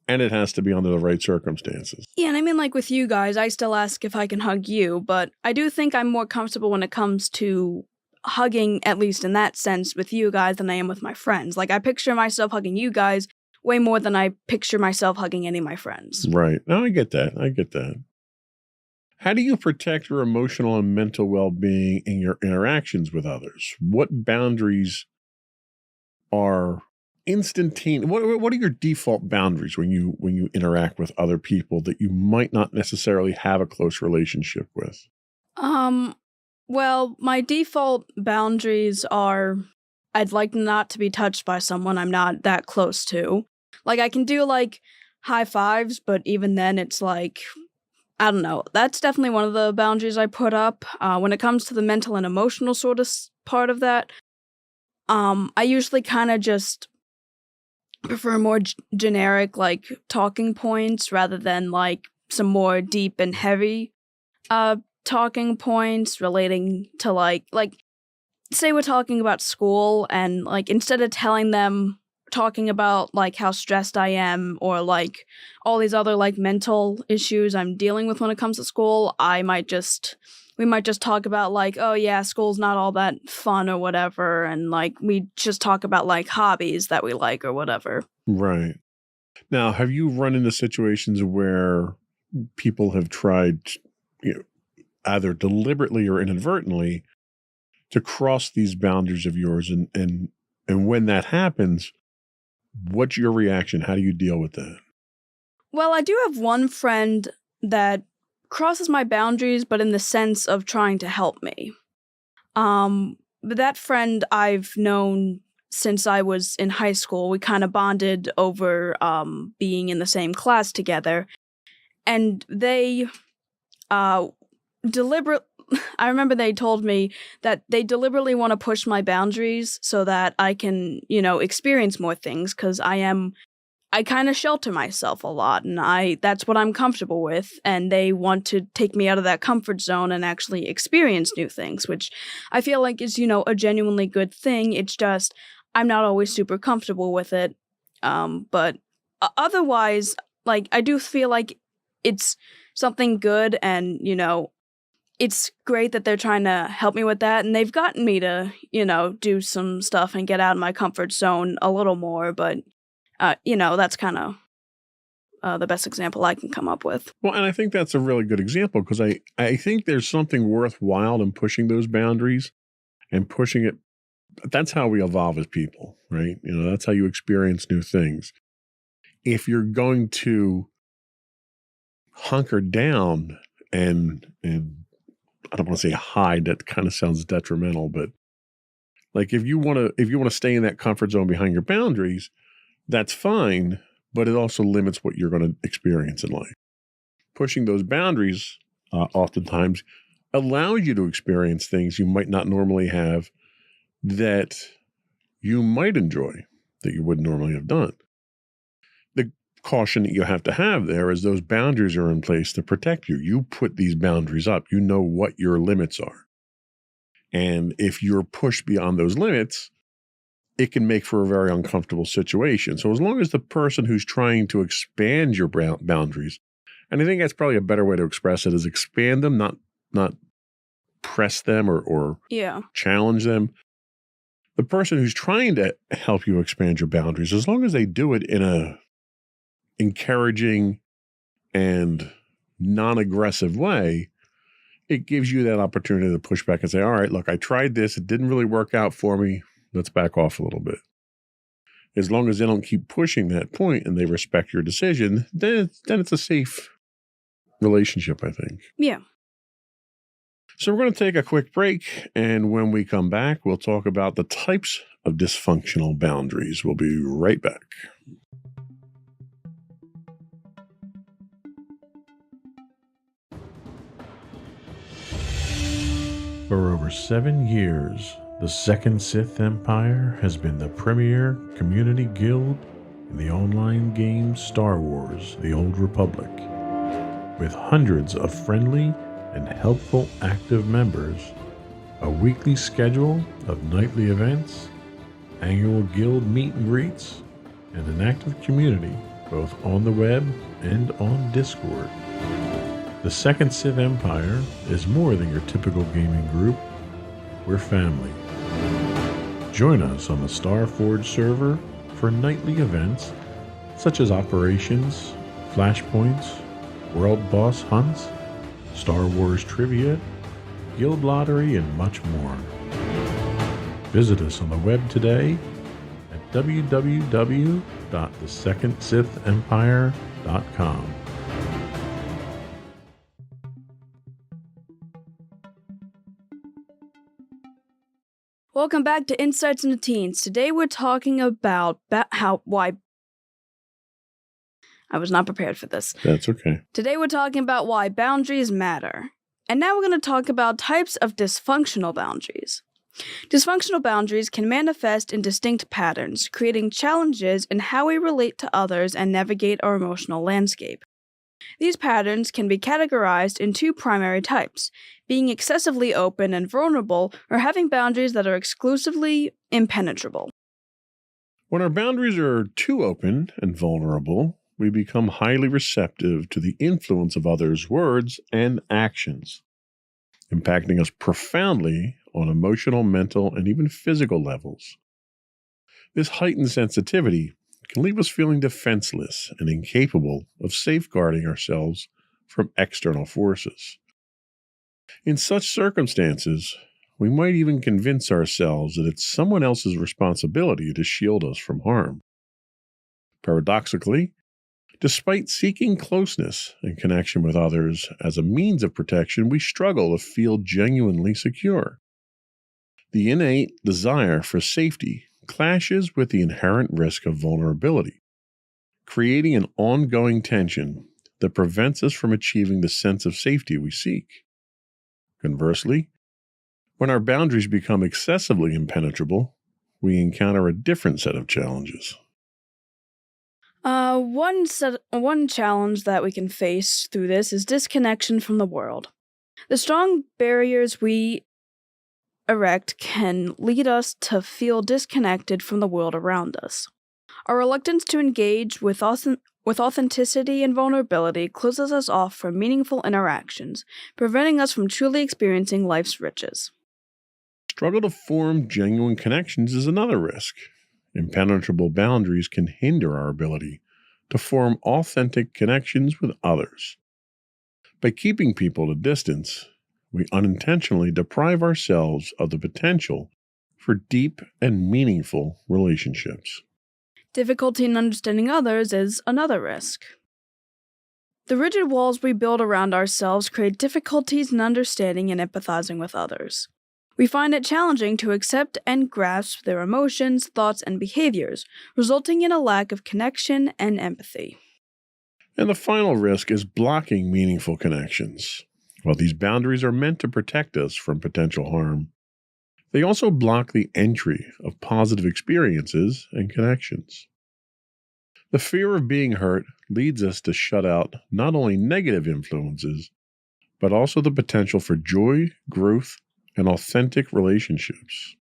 and it has to be under the right circumstances. Yeah, and I mean, like, with you guys, I still ask if I can hug you, but I do think I'm more comfortable when it comes to hugging, at least in that sense, with you guys than I am with my friends. Like, I picture myself hugging you guys way more than I picture myself hugging any of my friends. Right. No, I get that. How do you protect your emotional and mental well-being in your interactions with others? What boundaries are instantaneous? What are your default boundaries when you interact with other people that you might not necessarily have a close relationship with? Well, my default boundaries are I'd like not to be touched by someone I'm not that close to. Like, I can do, like, high fives, but even then it's like, I don't know. That's definitely one of the boundaries I put up. When it comes to the mental and emotional sort of part of that, I usually kind of just prefer more generic, like, talking points rather than, like, some more deep and heavy talking points relating to, like, say we're talking about school, and, like, instead of talking about, like, how stressed I am or, like, all these other, like, mental issues I'm dealing with when it comes to school, we might just talk about, like, oh yeah, school's not all that fun or whatever, and, like, we just talk about, like, hobbies that we like or whatever. Right. Now, have you run into situations where people have tried, either deliberately or inadvertently, to cross these boundaries of yours, and when that happens, what's your reaction? How do you deal with that? Well, I do have one friend that crosses my boundaries, but in the sense of trying to help me. But that friend I've known since I was in high school. We kind of bonded over being in the same class together, and they I remember they told me that they deliberately want to push my boundaries so that I can, experience more things, because I kind of shelter myself a lot, and that's what I'm comfortable with, and they want to take me out of that comfort zone and actually experience new things, which I feel like is, a genuinely good thing. It's just, I'm not always super comfortable with it. But otherwise, like, I do feel like it's something good, and, it's great that they're trying to help me with that, and they've gotten me to, do some stuff and get out of my comfort zone a little more, but, that's kind of the best example I can come up with. Well, and I think that's a really good example, because I think there's something worthwhile in pushing those boundaries and pushing it. That's how we evolve as people, right? That's how you experience new things. If you're going to hunker down and I don't want to say hide, that kind of sounds detrimental, but like if you want to stay in that comfort zone behind your boundaries, that's fine, but it also limits what you're going to experience in life. Pushing those boundaries oftentimes allows you to experience things you might not normally have, that you might enjoy, that you wouldn't normally have done. The caution that you have to have there is those boundaries are in place to protect you. You put these boundaries up. You know what your limits are. And if you're pushed beyond those limits, it can make for a very uncomfortable situation. So as long as the person who's trying to expand your boundaries, and I think that's probably a better way to express it, is expand them, not press them or challenge them. The person who's trying to help you expand your boundaries, as long as they do it in a encouraging and non-aggressive way, it gives you that opportunity to push back and say, all right, look, I tried this. It didn't really work out for me. Let's back off a little bit. As long as they don't keep pushing that point and they respect your decision, then it's a safe relationship, I think. Yeah. So we're going to take a quick break, and when we come back, we'll talk about the types of dysfunctional boundaries. We'll be right back. For over 7 years, the Second Sith Empire has been the premier community guild in the online game Star Wars: The Old Republic. With hundreds of friendly and helpful active members, a weekly schedule of nightly events, annual guild meet and greets, and an active community both on the web and on Discord. The Second Sith Empire is more than your typical gaming group. We're family. Join us on the Starforge server for nightly events such as operations, flashpoints, world boss hunts, Star Wars trivia, guild lottery, and much more. Visit us on the web today at www.thesecondsithempire.com. Welcome back to Insights into Teens. Today we're talking about why... I was not prepared for this. That's okay. Today we're talking about why boundaries matter. And now we're going to talk about types of dysfunctional boundaries. Dysfunctional boundaries can manifest in distinct patterns, creating challenges in how we relate to others and navigate our emotional landscape. These patterns can be categorized in 2 primary types: being excessively open and vulnerable, or having boundaries that are exclusively impenetrable. When our boundaries are too open and vulnerable, we become highly receptive to the influence of others' words and actions, impacting us profoundly on emotional, mental, and even physical levels. This heightened sensitivity can leave us feeling defenseless and incapable of safeguarding ourselves from external forces. In such circumstances, we might even convince ourselves that it's someone else's responsibility to shield us from harm. Paradoxically, despite seeking closeness and connection with others as a means of protection, we struggle to feel genuinely secure. The innate desire for safety clashes with the inherent risk of vulnerability, creating an ongoing tension that prevents us from achieving the sense of safety we seek. Conversely, when our boundaries become excessively impenetrable, we encounter a different set of challenges. One challenge that we can face through this is disconnection from the world. The strong barriers we erect can lead us to feel disconnected from the world around us. Our reluctance to engage with authenticity and vulnerability closes us off from meaningful interactions, preventing us from truly experiencing life's riches. Struggle to form genuine connections is another risk. Impenetrable boundaries can hinder our ability to form authentic connections with others. By keeping people at distance, we unintentionally deprive ourselves of the potential for deep and meaningful relationships. Difficulty in understanding others is another risk. The rigid walls we build around ourselves create difficulties in understanding and empathizing with others. We find it challenging to accept and grasp their emotions, thoughts, and behaviors, resulting in a lack of connection and empathy. And the final risk is blocking meaningful connections. While these boundaries are meant to protect us from potential harm, they also block the entry of positive experiences and connections. The fear of being hurt leads us to shut out not only negative influences, but also the potential for joy, growth, and authentic relationships.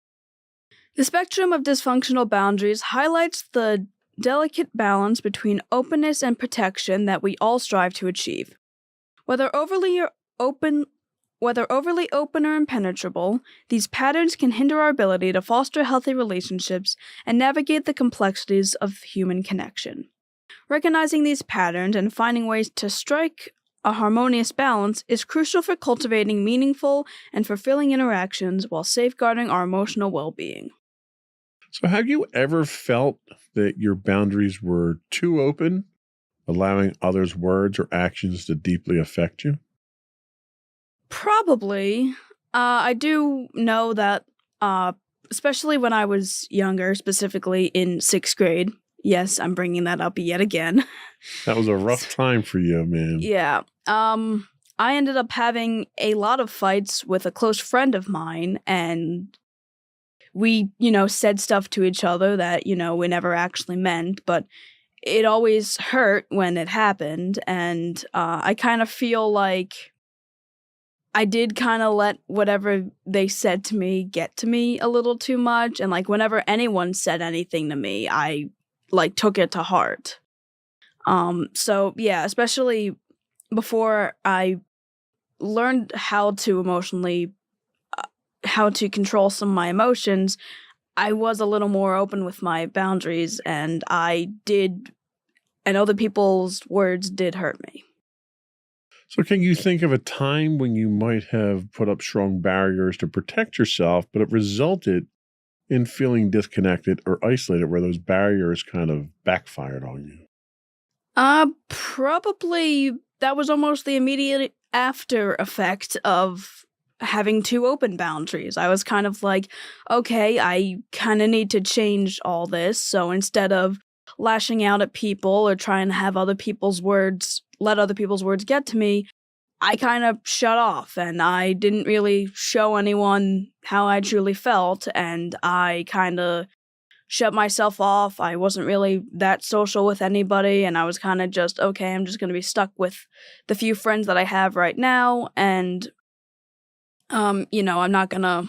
The spectrum of dysfunctional boundaries highlights the delicate balance between openness and protection that we all strive to achieve. Whether overly open or impenetrable, these patterns can hinder our ability to foster healthy relationships and navigate the complexities of human connection. Recognizing these patterns and finding ways to strike a harmonious balance is crucial for cultivating meaningful and fulfilling interactions while safeguarding our emotional well-being. So, have you ever felt that your boundaries were too open, allowing others' words or actions to deeply affect you? Probably. I do know that, especially when I was younger, specifically in 6th grade. Yes, I'm bringing that up yet again. That was a rough time for you, man. Yeah. I ended up having a lot of fights with a close friend of mine, and we, said stuff to each other that, we never actually meant, but it always hurt when it happened, and I kind of feel like I did kind of let whatever they said to me get to me a little too much, and, whenever anyone said anything to me, I, took it to heart. So, yeah, especially before I learned how to control some of my emotions, I was a little more open with my boundaries, and other people's words did hurt me. So, can you think of a time when you might have put up strong barriers to protect yourself, but it resulted in feeling disconnected or isolated, where those barriers kind of backfired on you? Probably that was almost the immediate after effect of having too open boundaries. I was kind of like, okay, I kind of need to change all this. So instead of lashing out at people or trying to have let other people's words get to me, I kind of shut off, and I didn't really show anyone how I truly felt, and I kind of shut myself off. I wasn't really that social with anybody, and I was kind of just, okay, I'm just going to be stuck with the few friends that I have right now, and, I'm not going to,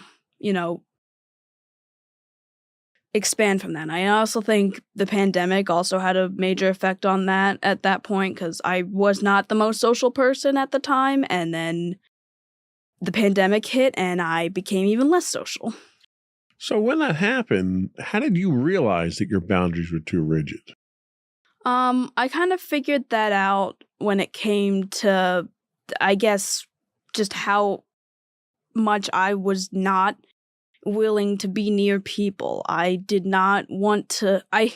expand from that. I also think the pandemic also had a major effect on that at that point, because I was not the most social person at the time, and then the pandemic hit and I became even less social. So when that happened, how did you realize that your boundaries were too rigid? I kind of figured that out when it came to, I guess, just how much I was not willing to be near people. I did not want to. I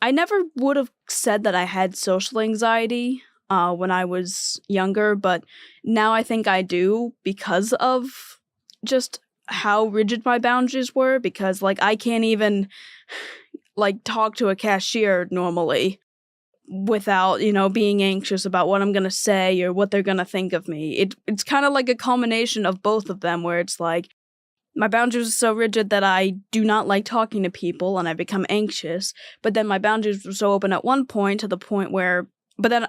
never would have said that I had social anxiety when I was younger, but now I think I do, because of just how rigid my boundaries were. Because I can't even talk to a cashier normally without being anxious about what I'm gonna say or what they're gonna think of me. It's kind of like a culmination of both of them, where it's like, my boundaries are so rigid that I do not like talking to people and I become anxious. But then my boundaries were so open at one point, to the point where, but then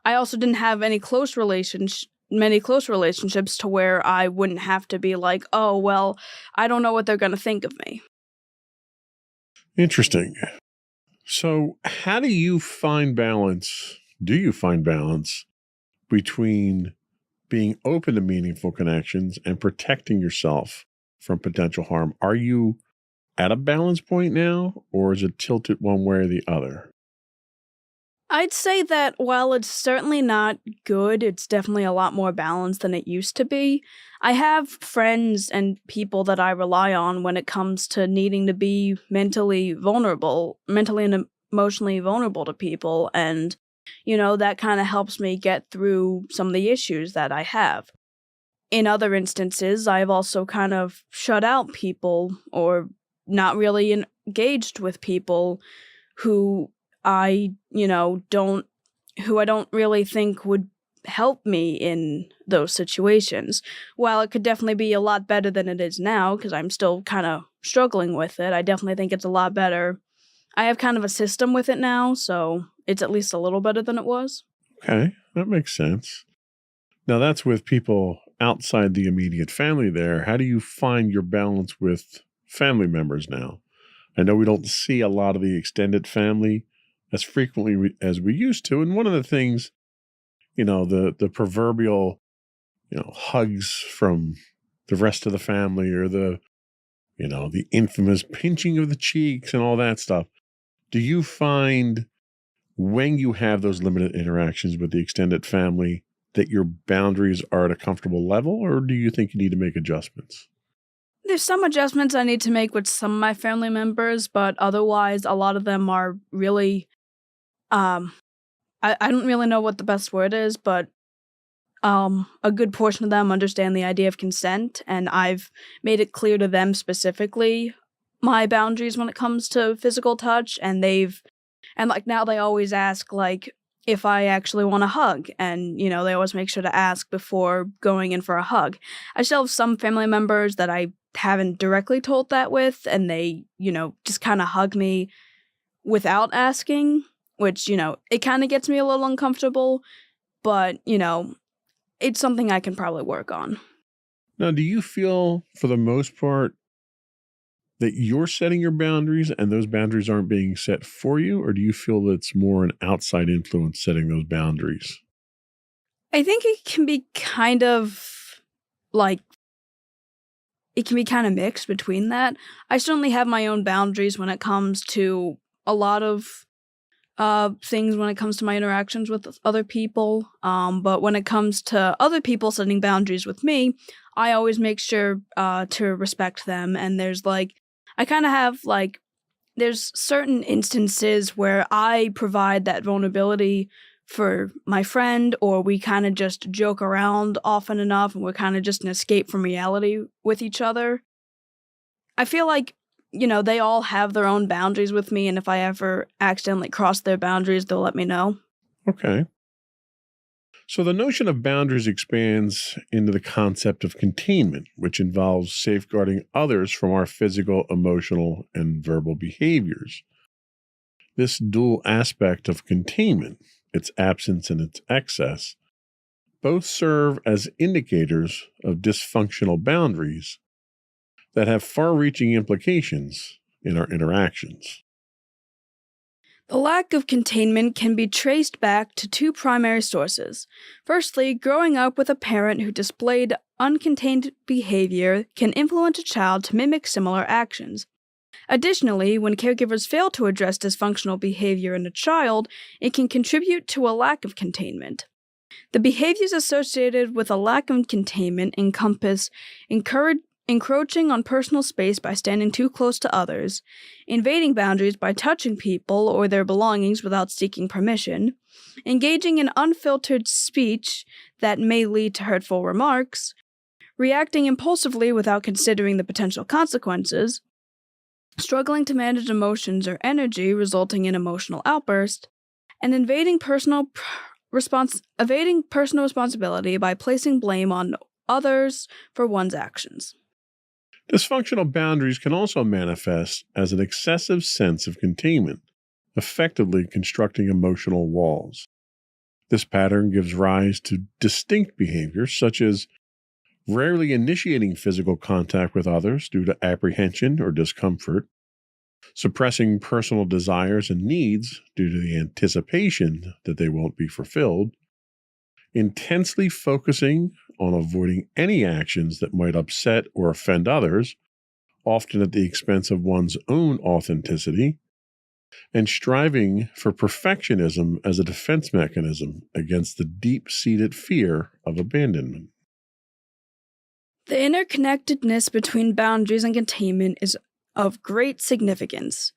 I also didn't have many close relationships to where I wouldn't have to be like, oh, well, I don't know what they're going to think of me. Interesting. So how do you find balance? Do you find balance between being open to meaningful connections and protecting yourself from potential harm? Are you at a balance point now, or is it tilted one way or the other? I'd say that while it's certainly not good, it's definitely a lot more balanced than it used to be. I have friends and people that I rely on when it comes to needing to be mentally and emotionally vulnerable to people. And, that kind of helps me get through some of the issues that I have. In other instances, I've also kind of shut out people or not really engaged with people who I don't really think would help me in those situations. While it could definitely be a lot better than it is now, because I'm still kind of struggling with it, I definitely think it's a lot better. I have kind of a system with it now, so it's at least a little better than it was. Okay, that makes sense. Now, that's with people outside the immediate family there. How do you find your balance with family members now? I know we don't see a lot of the extended family as frequently as we used to. And one of the things, the proverbial, hugs from the rest of the family, or the infamous pinching of the cheeks and all that stuff. Do you find when you have those limited interactions with the extended family that your boundaries are at a comfortable level, or do you think you need to make adjustments? There's some adjustments I need to make with some of my family members, but otherwise, a lot of them are really, I don't really know what the best word is, but a good portion of them understand the idea of consent, and I've made it clear to them specifically my boundaries when it comes to physical touch, and now they always ask, like, if I actually want a hug, and, they always make sure to ask before going in for a hug. I still have some family members that I haven't directly told that with, and they, just kind of hug me without asking, which, it kind of gets me a little uncomfortable, but, it's something I can probably work on. Now, do you feel, for the most part, that you're setting your boundaries and those boundaries aren't being set for you? Or do you feel that it's more an outside influence setting those boundaries? I think it can be kind of mixed between that. I certainly have my own boundaries when it comes to a lot of things when it comes to my interactions with other people. But when it comes to other people setting boundaries with me, I always make sure to respect them. And there's there's certain instances where I provide that vulnerability for my friend, or we kind of just joke around often enough, and we're kind of just an escape from reality with each other. I feel like, they all have their own boundaries with me, and if I ever accidentally cross their boundaries, they'll let me know. Okay. So the notion of boundaries expands into the concept of containment, which involves safeguarding others from our physical, emotional, and verbal behaviors. This dual aspect of containment, its absence and its excess, both serve as indicators of dysfunctional boundaries that have far-reaching implications in our interactions. The lack of containment can be traced back to two primary sources. Firstly, growing up with a parent who displayed uncontained behavior can influence a child to mimic similar actions. Additionally, when caregivers fail to address dysfunctional behavior in a child, it can contribute to a lack of containment. The behaviors associated with a lack of containment encompass encroaching on personal space by standing too close to others, invading boundaries by touching people or their belongings without seeking permission, engaging in unfiltered speech that may lead to hurtful remarks, reacting impulsively without considering the potential consequences, struggling to manage emotions or energy resulting in emotional outbursts, and evading personal responsibility by placing blame on others for one's actions. Dysfunctional boundaries can also manifest as an excessive sense of containment, effectively constructing emotional walls. This pattern gives rise to distinct behaviors such as rarely initiating physical contact with others due to apprehension or discomfort, suppressing personal desires and needs due to the anticipation that they won't be fulfilled, intensely focusing on avoiding any actions that might upset or offend others, often at the expense of one's own authenticity, and striving for perfectionism as a defense mechanism against the deep-seated fear of abandonment. The interconnectedness between boundaries and containment is of great significance.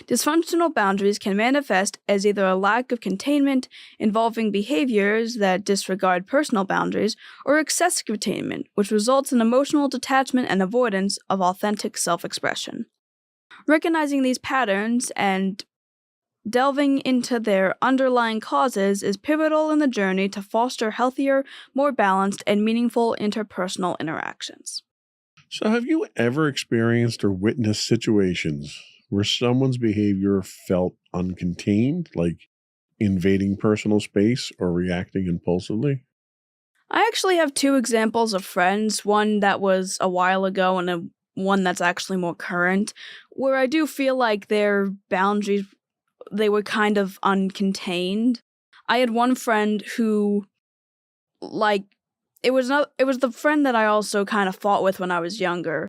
Dysfunctional boundaries can manifest as either a lack of containment involving behaviors that disregard personal boundaries, or excessive containment, which results in emotional detachment and avoidance of authentic self-expression. Recognizing these patterns and delving into their underlying causes is pivotal in the journey to foster healthier, more balanced, and meaningful interpersonal interactions. So have you ever experienced or witnessed situations where someone's behavior felt uncontained, like invading personal space or reacting impulsively? I actually have two examples of friends, one that was a while ago and one that's actually more current, where I do feel like their boundaries, they were kind of uncontained. I had one friend who, like, it was the friend that I also kind of fought with when I was younger.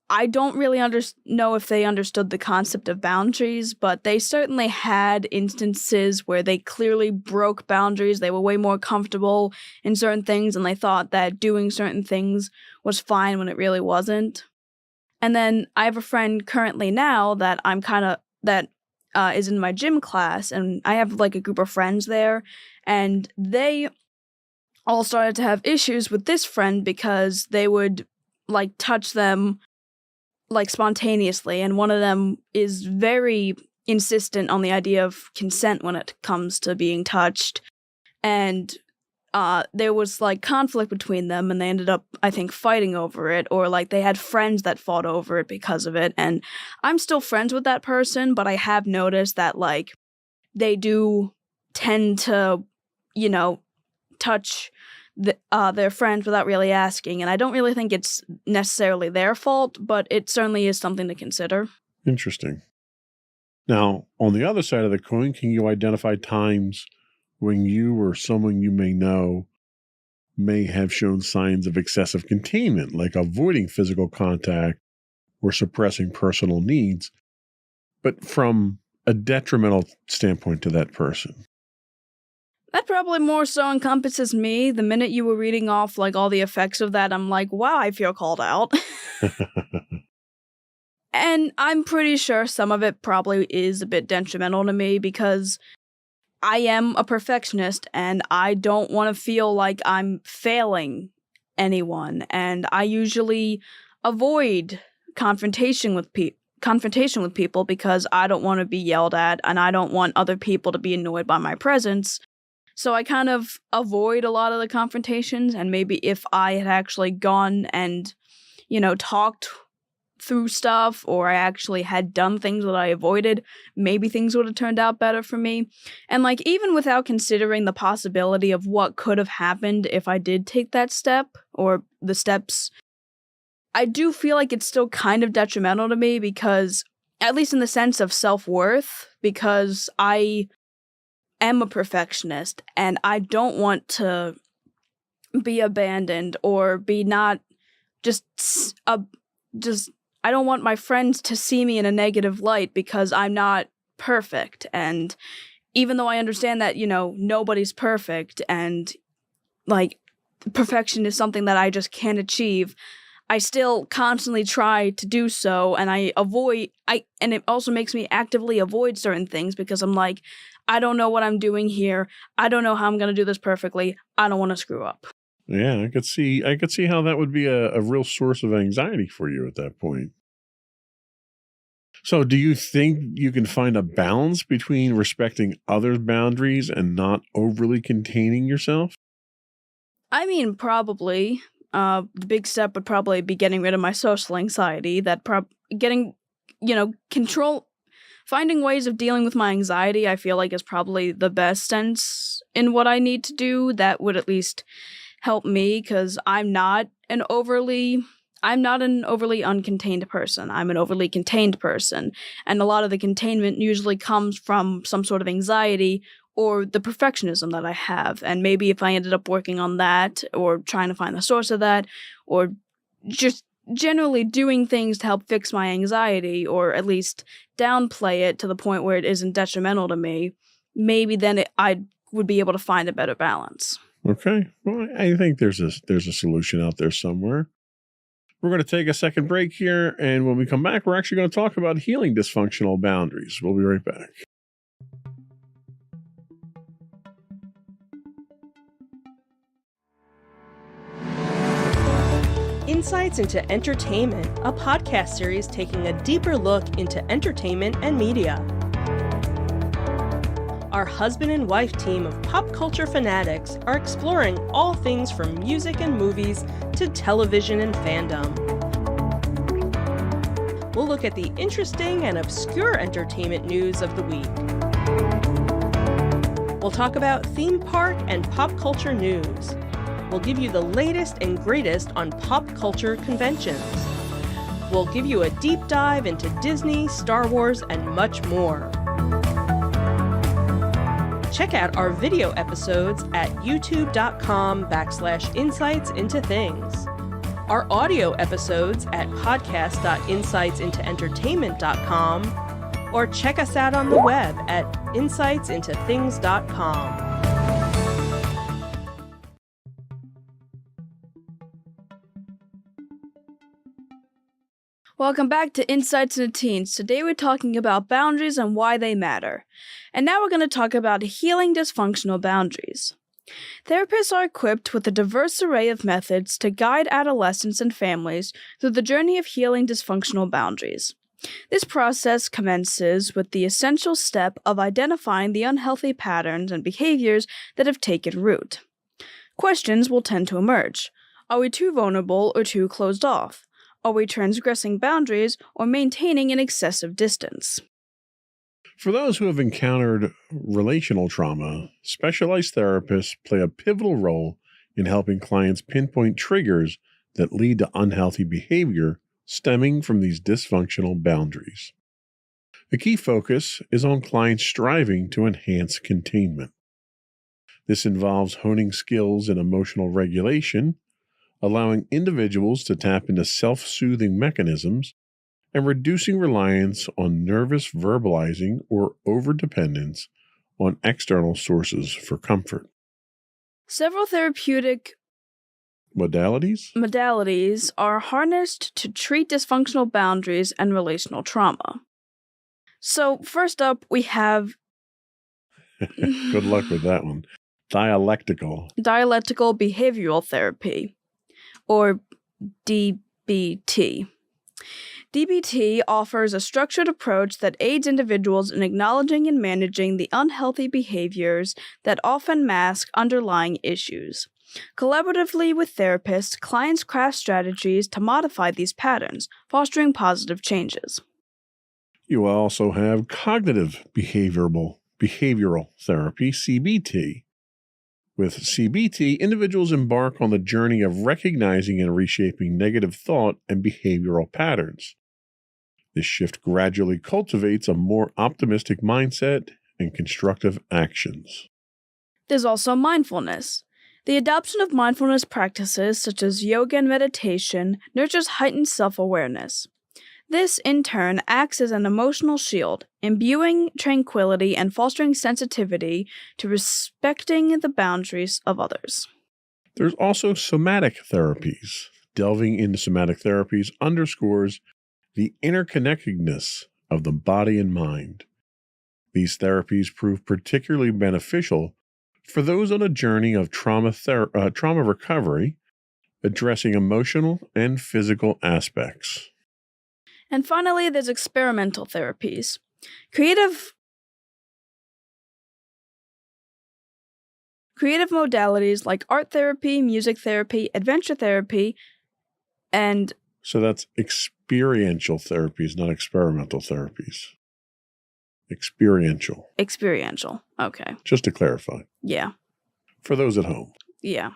I don't really know if they understood the concept of boundaries, but they certainly had instances where they clearly broke boundaries. They were way more comfortable in certain things, and they thought that doing certain things was fine when it really wasn't. And then I have a friend currently now that is in my gym class, and I have like a group of friends there, and they all started to have issues with this friend because they would like touch them like spontaneously, and one of them is very insistent on the idea of consent when it comes to being touched, and there was like conflict between them, and they ended up, I think, fighting over it, or like they had friends that fought over it because of it. And I'm still friends with that person, but I have noticed that like they do tend to, touch their friends without really asking, and I don't really think it's necessarily their fault, but it certainly is something to consider. Interesting. Now, on the other side of the coin, can you identify times when you or someone you may know may have shown signs of excessive containment, like avoiding physical contact or suppressing personal needs, but from a detrimental standpoint to that person? That probably more so encompasses me. The minute you were reading off like all the effects of that, I'm like, wow, I feel called out. And I'm pretty sure some of it probably is a bit detrimental to me because I am a perfectionist and I don't want to feel like I'm failing anyone. And I usually avoid confrontation with people because I don't want to be yelled at and I don't want other people to be annoyed by my presence. So I kind of avoid a lot of the confrontations, and maybe if I had actually gone and, talked through stuff, or I actually had done things that I avoided, maybe things would have turned out better for me. And like, even without considering the possibility of what could have happened if I did take that step, or the steps, I do feel like it's still kind of detrimental to me because, at least in the sense of self-worth, because I am a perfectionist and I don't want to be abandoned or be not I don't want my friends to see me in a negative light because I'm not perfect. And even though I understand that, nobody's perfect and like perfection is something that I just can't achieve, I still constantly try to do so, and and it also makes me actively avoid certain things because I'm like, I don't know what I'm doing here. I don't know how I'm going to do this perfectly. I don't want to screw up. Yeah, I could see how that would be a real source of anxiety for you at that point. So do you think you can find a balance between respecting others' boundaries and not overly containing yourself? I mean, probably. The big step would probably be getting rid of my social anxiety. Finding ways of dealing with my anxiety, I feel like, is probably the best sense in what I need to do. That would at least help me, because I'm not an overly uncontained person. I'm an overly contained person. And a lot of the containment usually comes from some sort of anxiety or the perfectionism that I have. And maybe if I ended up working on that, or trying to find the source of that, or just generally doing things to help fix my anxiety, or at least downplay it to the point where it isn't detrimental to me, maybe then I would be able to find a better balance. Okay. Well, I think there's a solution out there somewhere. We're going to take a second break here, and when we come back, we're actually going to talk about healing dysfunctional boundaries. We'll be right back. Insights into Entertainment, a podcast series taking a deeper look into entertainment and media. Our husband and wife team of pop culture fanatics are exploring all things from music and movies to television and fandom. we'll look at the interesting and obscure entertainment news of the week. We'll talk about theme park and pop culture news. We'll give you the latest and greatest on pop culture conventions. We'll give you a deep dive into Disney, Star Wars, and much more. Check out our video episodes at youtube.com/insightsintothings. Our audio episodes at podcast.insightsintoentertainment.com, or check us out on the web at insightsintothings.com. Welcome back to Insights into Teens. Today we're talking about boundaries and why they matter. And now we're going to talk about healing dysfunctional boundaries. Therapists are equipped with a diverse array of methods to guide adolescents and families through the journey of healing dysfunctional boundaries. This process commences with the essential step of identifying the unhealthy patterns and behaviors that have taken root. Questions will tend to emerge. Are we too vulnerable or too closed off? Are we transgressing boundaries or maintaining an excessive distance? For those who have encountered relational trauma, specialized therapists play a pivotal role in helping clients pinpoint triggers that lead to unhealthy behavior stemming from these dysfunctional boundaries. The key focus is on clients striving to enhance containment. This involves honing skills in emotional regulation, allowing individuals to tap into self-soothing mechanisms, and reducing reliance on nervous verbalizing or overdependence on external sources for comfort. Several therapeutic modalities are harnessed to treat dysfunctional boundaries and relational trauma. So, first up, we have good luck with that one. Dialectical behavioral therapy, or DBT. DBT offers a structured approach that aids individuals in acknowledging and managing the unhealthy behaviors that often mask underlying issues. Collaboratively with therapists, clients craft strategies to modify these patterns, fostering positive changes. You also have cognitive behavioral therapy, CBT. With CBT, individuals embark on the journey of recognizing and reshaping negative thought and behavioral patterns. This shift gradually cultivates a more optimistic mindset and constructive actions. There's also mindfulness. The adoption of mindfulness practices such as yoga and meditation nurtures heightened self-awareness. This, in turn, acts as an emotional shield, imbuing tranquility and fostering sensitivity to respecting the boundaries of others. There's also somatic therapies. Delving into somatic therapies underscores the interconnectedness of the body and mind. These therapies prove particularly beneficial for those on a journey of trauma recovery, addressing emotional and physical aspects. And finally, there's experimental therapies. Creative modalities like art therapy, music therapy, adventure therapy, and... So that's experiential therapies, not experimental therapies. Experiential. Okay. Just to clarify. Yeah. For those at home. Yeah.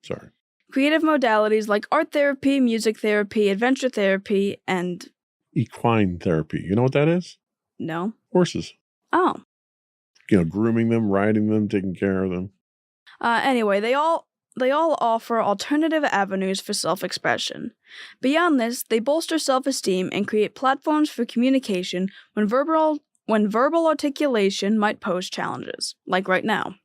Sorry. Creative modalities like art therapy, music therapy, adventure therapy, and... Equine therapy. You know what that is? No. Horses. Oh. Grooming them, riding them, taking care of them. Anyway, they all offer alternative avenues for self-expression. Beyond this, they bolster self-esteem and create platforms for communication when verbal articulation might pose challenges, like right now.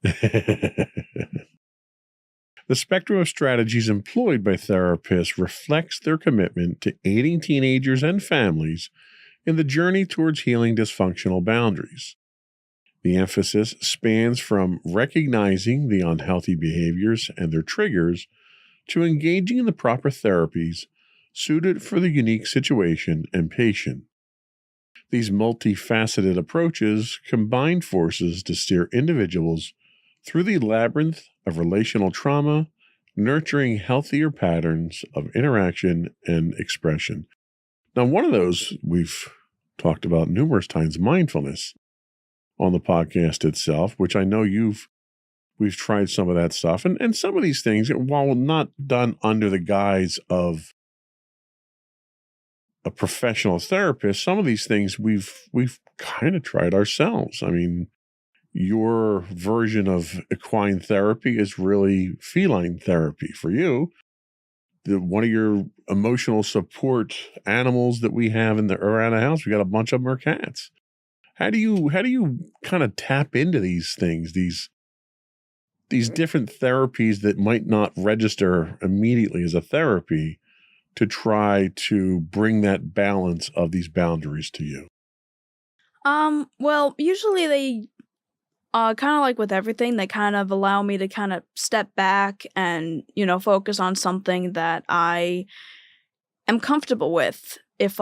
The spectrum of strategies employed by therapists reflects their commitment to aiding teenagers and families in the journey towards healing dysfunctional boundaries. The emphasis spans from recognizing the unhealthy behaviors and their triggers to engaging in the proper therapies suited for the unique situation and patient. These multifaceted approaches combine forces to steer individuals through the labyrinth of relational trauma, nurturing healthier patterns of interaction and expression. Now, one of those we've talked about numerous times, mindfulness, on the podcast itself, which I know we've tried some of that stuff. And some of these things, while not done under the guise of a professional therapist, some of these things we've kind of tried ourselves. I mean, your version of equine therapy is really feline therapy for you. One of your emotional support animals that we have around the house, we got a bunch of them, are cats. How do you kind of tap into these things, these different therapies that might not register immediately as a therapy, to try to bring that balance of these boundaries to you? Well, usually they kind of like with everything, they kind of allow me to kind of step back and, focus on something that I am comfortable with. If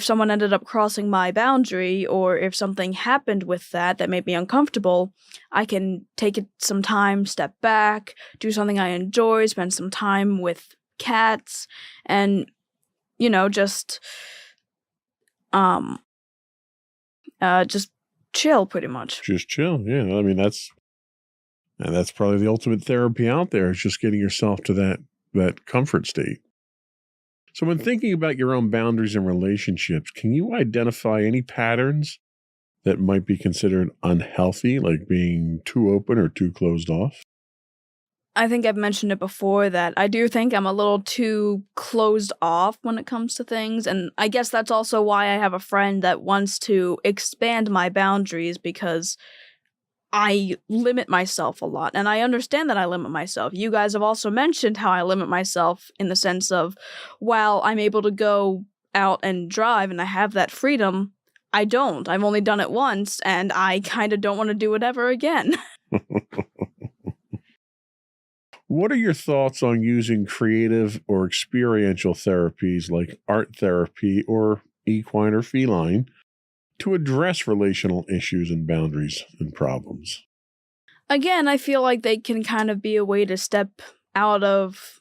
someone ended up crossing my boundary, or if something happened with that made me uncomfortable, I can take some time, step back, do something I enjoy, spend some time with cats, and just chill, pretty much. Just chill. Yeah. I mean, that's probably the ultimate therapy out there, is just getting yourself to that comfort state. So when thinking about your own boundaries and relationships, can you identify any patterns that might be considered unhealthy, like being too open or too closed off? I think I've mentioned it before that I do think I'm a little too closed off when it comes to things, and I guess that's also why I have a friend that wants to expand my boundaries, because I limit myself a lot, and I understand that I limit myself. You guys have also mentioned how I limit myself in the sense of, while I'm able to go out and drive and I have that freedom, I don't. I've only done it once, and I kind of don't want to do it ever again. What are your thoughts on using creative or experiential therapies like art therapy or equine or feline to address relational issues and boundaries and problems? Again, I feel like they can kind of be a way to step out of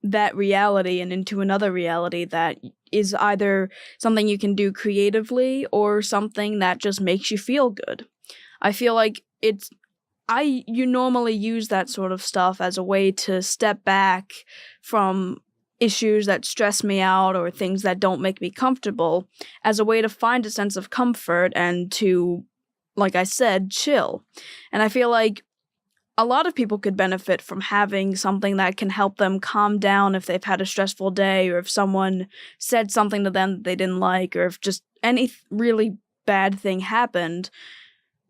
that reality and into another reality that is either something you can do creatively or something that just makes you feel good. I feel like you normally use that sort of stuff as a way to step back from issues that stress me out or things that don't make me comfortable, as a way to find a sense of comfort and to, like I said, chill. And I feel like a lot of people could benefit from having something that can help them calm down if they've had a stressful day, or if someone said something to them that they didn't like, or if just any really bad thing happened.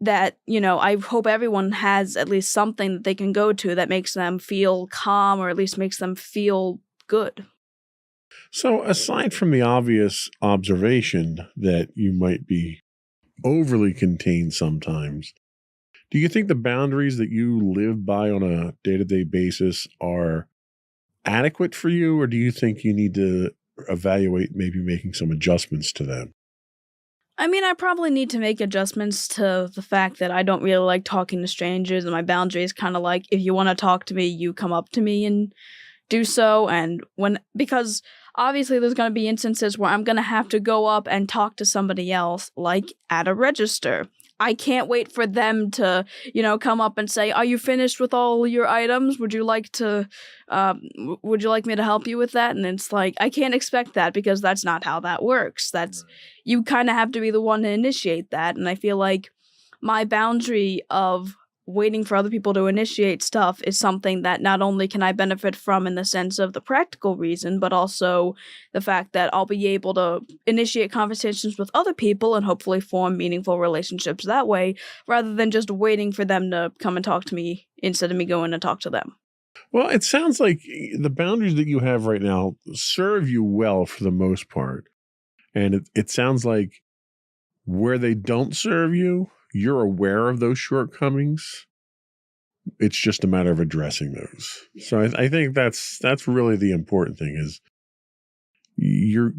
That, I hope everyone has at least something that they can go to that makes them feel calm, or at least makes them feel good. So aside from the obvious observation that you might be overly contained sometimes, do you think the boundaries that you live by on a day-to-day basis are adequate for you, or do you think you need to evaluate maybe making some adjustments to them? I mean, I probably need to make adjustments to the fact that I don't really like talking to strangers, and my boundary is kind of like, if you want to talk to me, you come up to me and do so. And because obviously there's going to be instances where I'm going to have to go up and talk to somebody else, like at a register. I can't wait for them to, come up and say, "Are you finished with all your items? Would you like me to help you with that?" And it's like, I can't expect that, because that's not how that works. You kind of have to be the one to initiate that. And I feel like my boundary of waiting for other people to initiate stuff is something that not only can I benefit from in the sense of the practical reason, but also the fact that I'll be able to initiate conversations with other people and hopefully form meaningful relationships that way, rather than just waiting for them to come and talk to me instead of me going to talk to them. Well, it sounds like the boundaries that you have right now serve you well for the most part. And it sounds like where they don't serve you, you're aware of those shortcomings. It's just a matter of addressing those. So I think that's really the important thing, is you're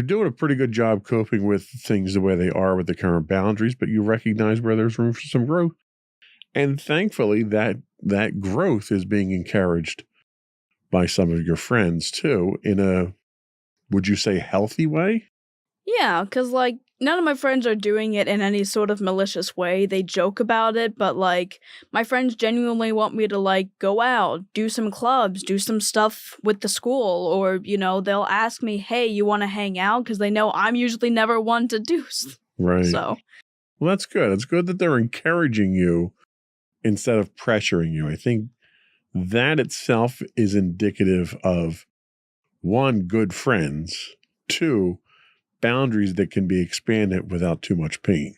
doing a pretty good job coping with things the way they are with the current boundaries, but you recognize where there's room for some growth. And thankfully that growth is being encouraged by some of your friends too, in would you say, healthy way? Yeah, because, like, none of my friends are doing it in any sort of malicious way. They joke about it, but, like, my friends genuinely want me to, like, go out, do some clubs, do some stuff with the school, or, you know, they'll ask me, hey, you want to hang out? Because they know I'm usually never one to do Right. so. Well, that's good. It's good that they're encouraging you instead of pressuring you. I think that itself is indicative of, one, good friends, two, boundaries that can be expanded without too much pain.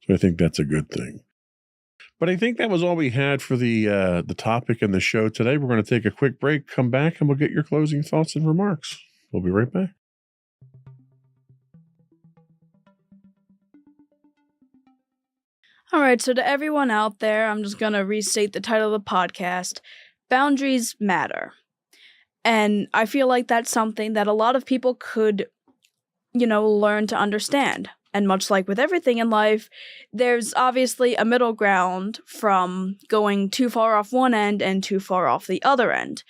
So I think that's a good thing. But I think that was all we had for the topic and the show today. We're going to take a quick break, come back, and we'll get your closing thoughts and remarks. We'll be right back. All right, so to everyone out there, I'm just going to restate the title of the podcast. Boundaries matter. And I feel like that's something that a lot of people could, you know, learn to understand. And much like with everything in life, there's obviously a middle ground from going too far off one end and too far off the other end.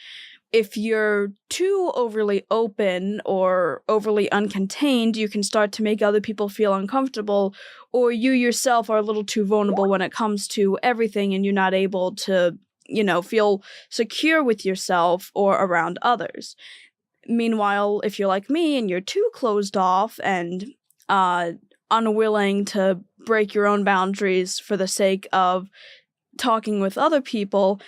If you're too overly open or overly uncontained, you can start to make other people feel uncomfortable, or you yourself are a little too vulnerable when it comes to everything and you're not able to, you know, feel secure with yourself or around others. Meanwhile, if you're like me and you're too closed off and unwilling to break your own boundaries for the sake of talking with other people,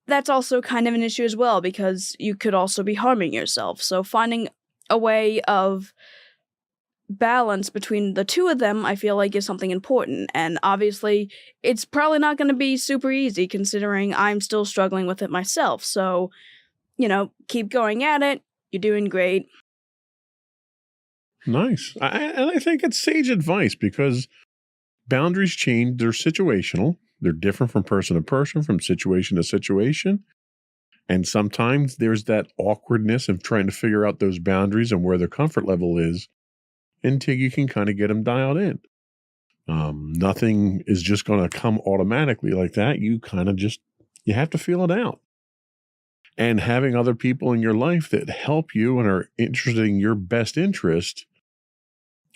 that's also kind of an issue as well, because you could also be harming yourself. So finding a way of balance between the two of them, I feel like, is something important. And obviously, it's probably not going to be super easy, considering I'm still struggling with it myself. So, you know, keep going at it. You're doing great. Nice. And I think it's sage advice, because boundaries change. They're situational. They're different from person to person, from situation to situation. And sometimes there's that awkwardness of trying to figure out those boundaries and where their comfort level is until you can kind of get them dialed in. Nothing is just going to come automatically like that. You kind of you have to feel it out. And having other people in your life that help you and are interested in your best interest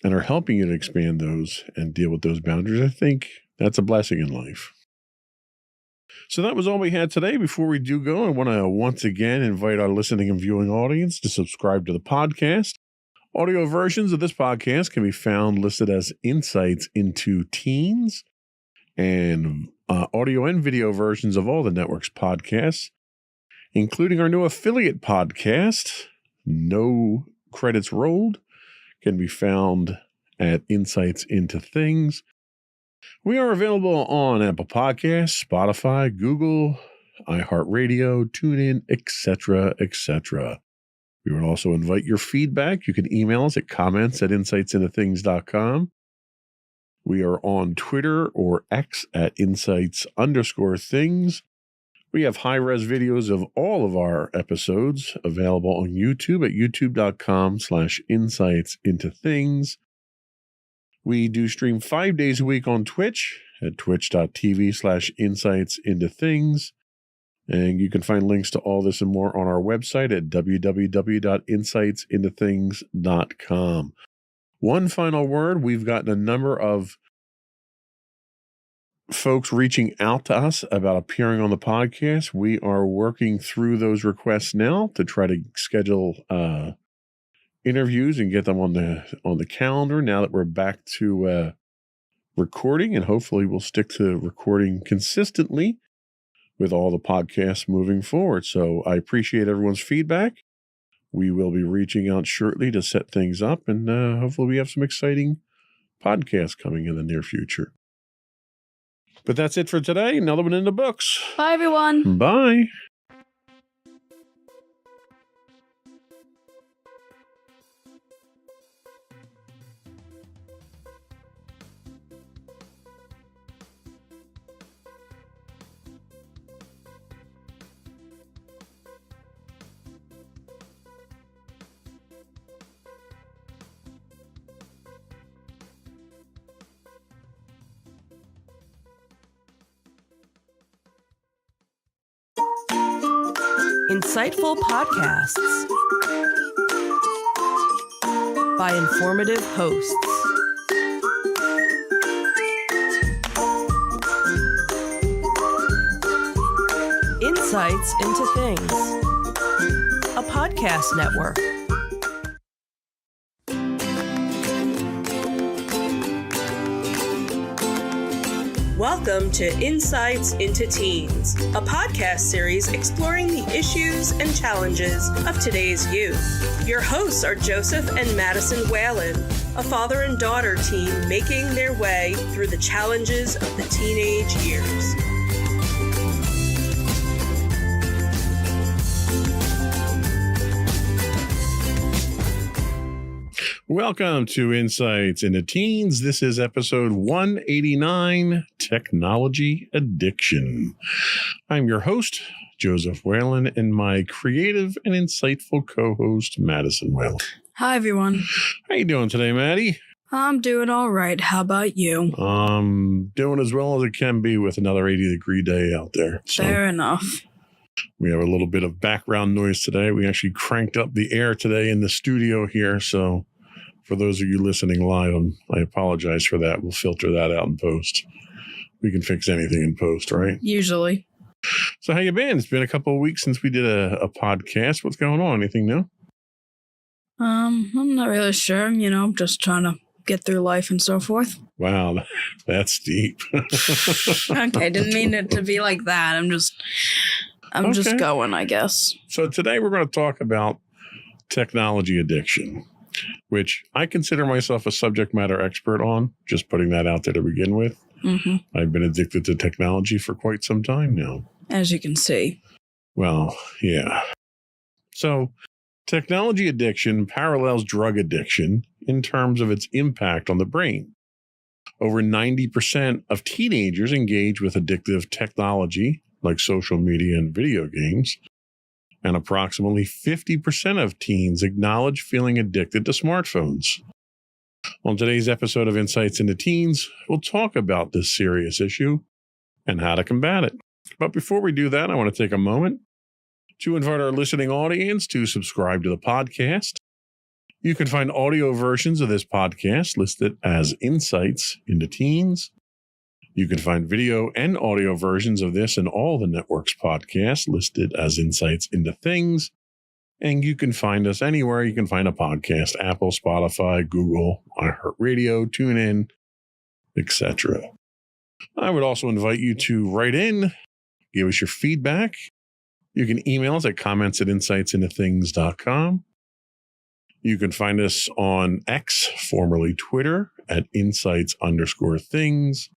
and are helping you to expand those and deal with those boundaries, I think that's a blessing in life. So that was all we had today. Before we do go, I want to once again invite our listening and viewing audience to subscribe to the podcast. Audio versions of this podcast can be found listed as Insights into Teens, and audio and video versions of all the network's podcasts, including our new affiliate podcast, No Credits Rolled, can be found at Insights into Things. We are available on Apple Podcasts, Spotify, Google, iHeartRadio, TuneIn, etc., etc. We would also invite your feedback. You can email us at comments@insightsintothings.com. We are on Twitter or X at insights_things. We have high-res videos of all of our episodes available on YouTube at youtube.com/insightsintothings. We do stream 5 days a week on Twitch at twitch.tv/insightsintothings. And you can find links to all this and more on our website at www.insightsintothings.com. One final word, we've gotten a number of folks reaching out to us about appearing on the podcast. We are working through those requests now to try to schedule interviews and get them on the calendar now that we're back to recording, and hopefully we'll stick to recording consistently with all the podcasts moving forward. So I appreciate everyone's feedback. We will be reaching out shortly to set things up, and hopefully we have some exciting podcasts coming in the near future. But that's it for today. Another one in the books. Bye, everyone. Bye. Insightful podcasts. by informative hosts. Insights into Things, a podcast network. Welcome to Insights into Teens, a podcast series exploring the issues and challenges of today's youth. Your hosts are Joseph and Madison Whalen, a father and daughter team making their way through the challenges of the teenage years. Welcome to Insights into Teens. This is episode 189, Technology Addiction. I'm your host, Joseph Whalen, and my creative and insightful co-host, Madison Whalen. Hi, everyone. How you doing today, Maddie? I'm doing all right. How about you? Doing as well as it can be with another 80-degree day out there. Fair enough. We have a little bit of background noise today. We actually cranked up the air today in the studio here, so for those of you listening live, I apologize for that. We'll filter that out in post. We can fix anything in post, right? Usually. So how you been? It's been a couple of weeks since we did a podcast. What's going on? Anything new? I'm not really sure. Just trying to get through life and so forth. Wow, that's deep. Okay, didn't mean it to be like that. I'm just going, I guess. So today we're going to talk about technology addiction, which I consider myself a subject matter expert on, just putting that out there to begin with. Mm-hmm. I've been addicted to technology for quite some time now. As you can see. Well, yeah. So technology addiction parallels drug addiction in terms of its impact on the brain. Over 90% of teenagers engage with addictive technology like social media and video games. And approximately 50% of teens acknowledge feeling addicted to smartphones. On today's episode of Insights into Teens, we'll talk about this serious issue and how to combat it. But before we do that, I want to take a moment to invite our listening audience to subscribe to the podcast. You can find audio versions of this podcast listed as Insights into Teens. You can find video and audio versions of this and all the network's podcasts listed as Insights into Things. And you can find us anywhere you can find a podcast: Apple, Spotify, Google, iHeartRadio, TuneIn, etc. I would also invite you to write in, give us your feedback. You can email us at comments@insightsintothings.com. You can find us on X, formerly Twitter, at insights_things.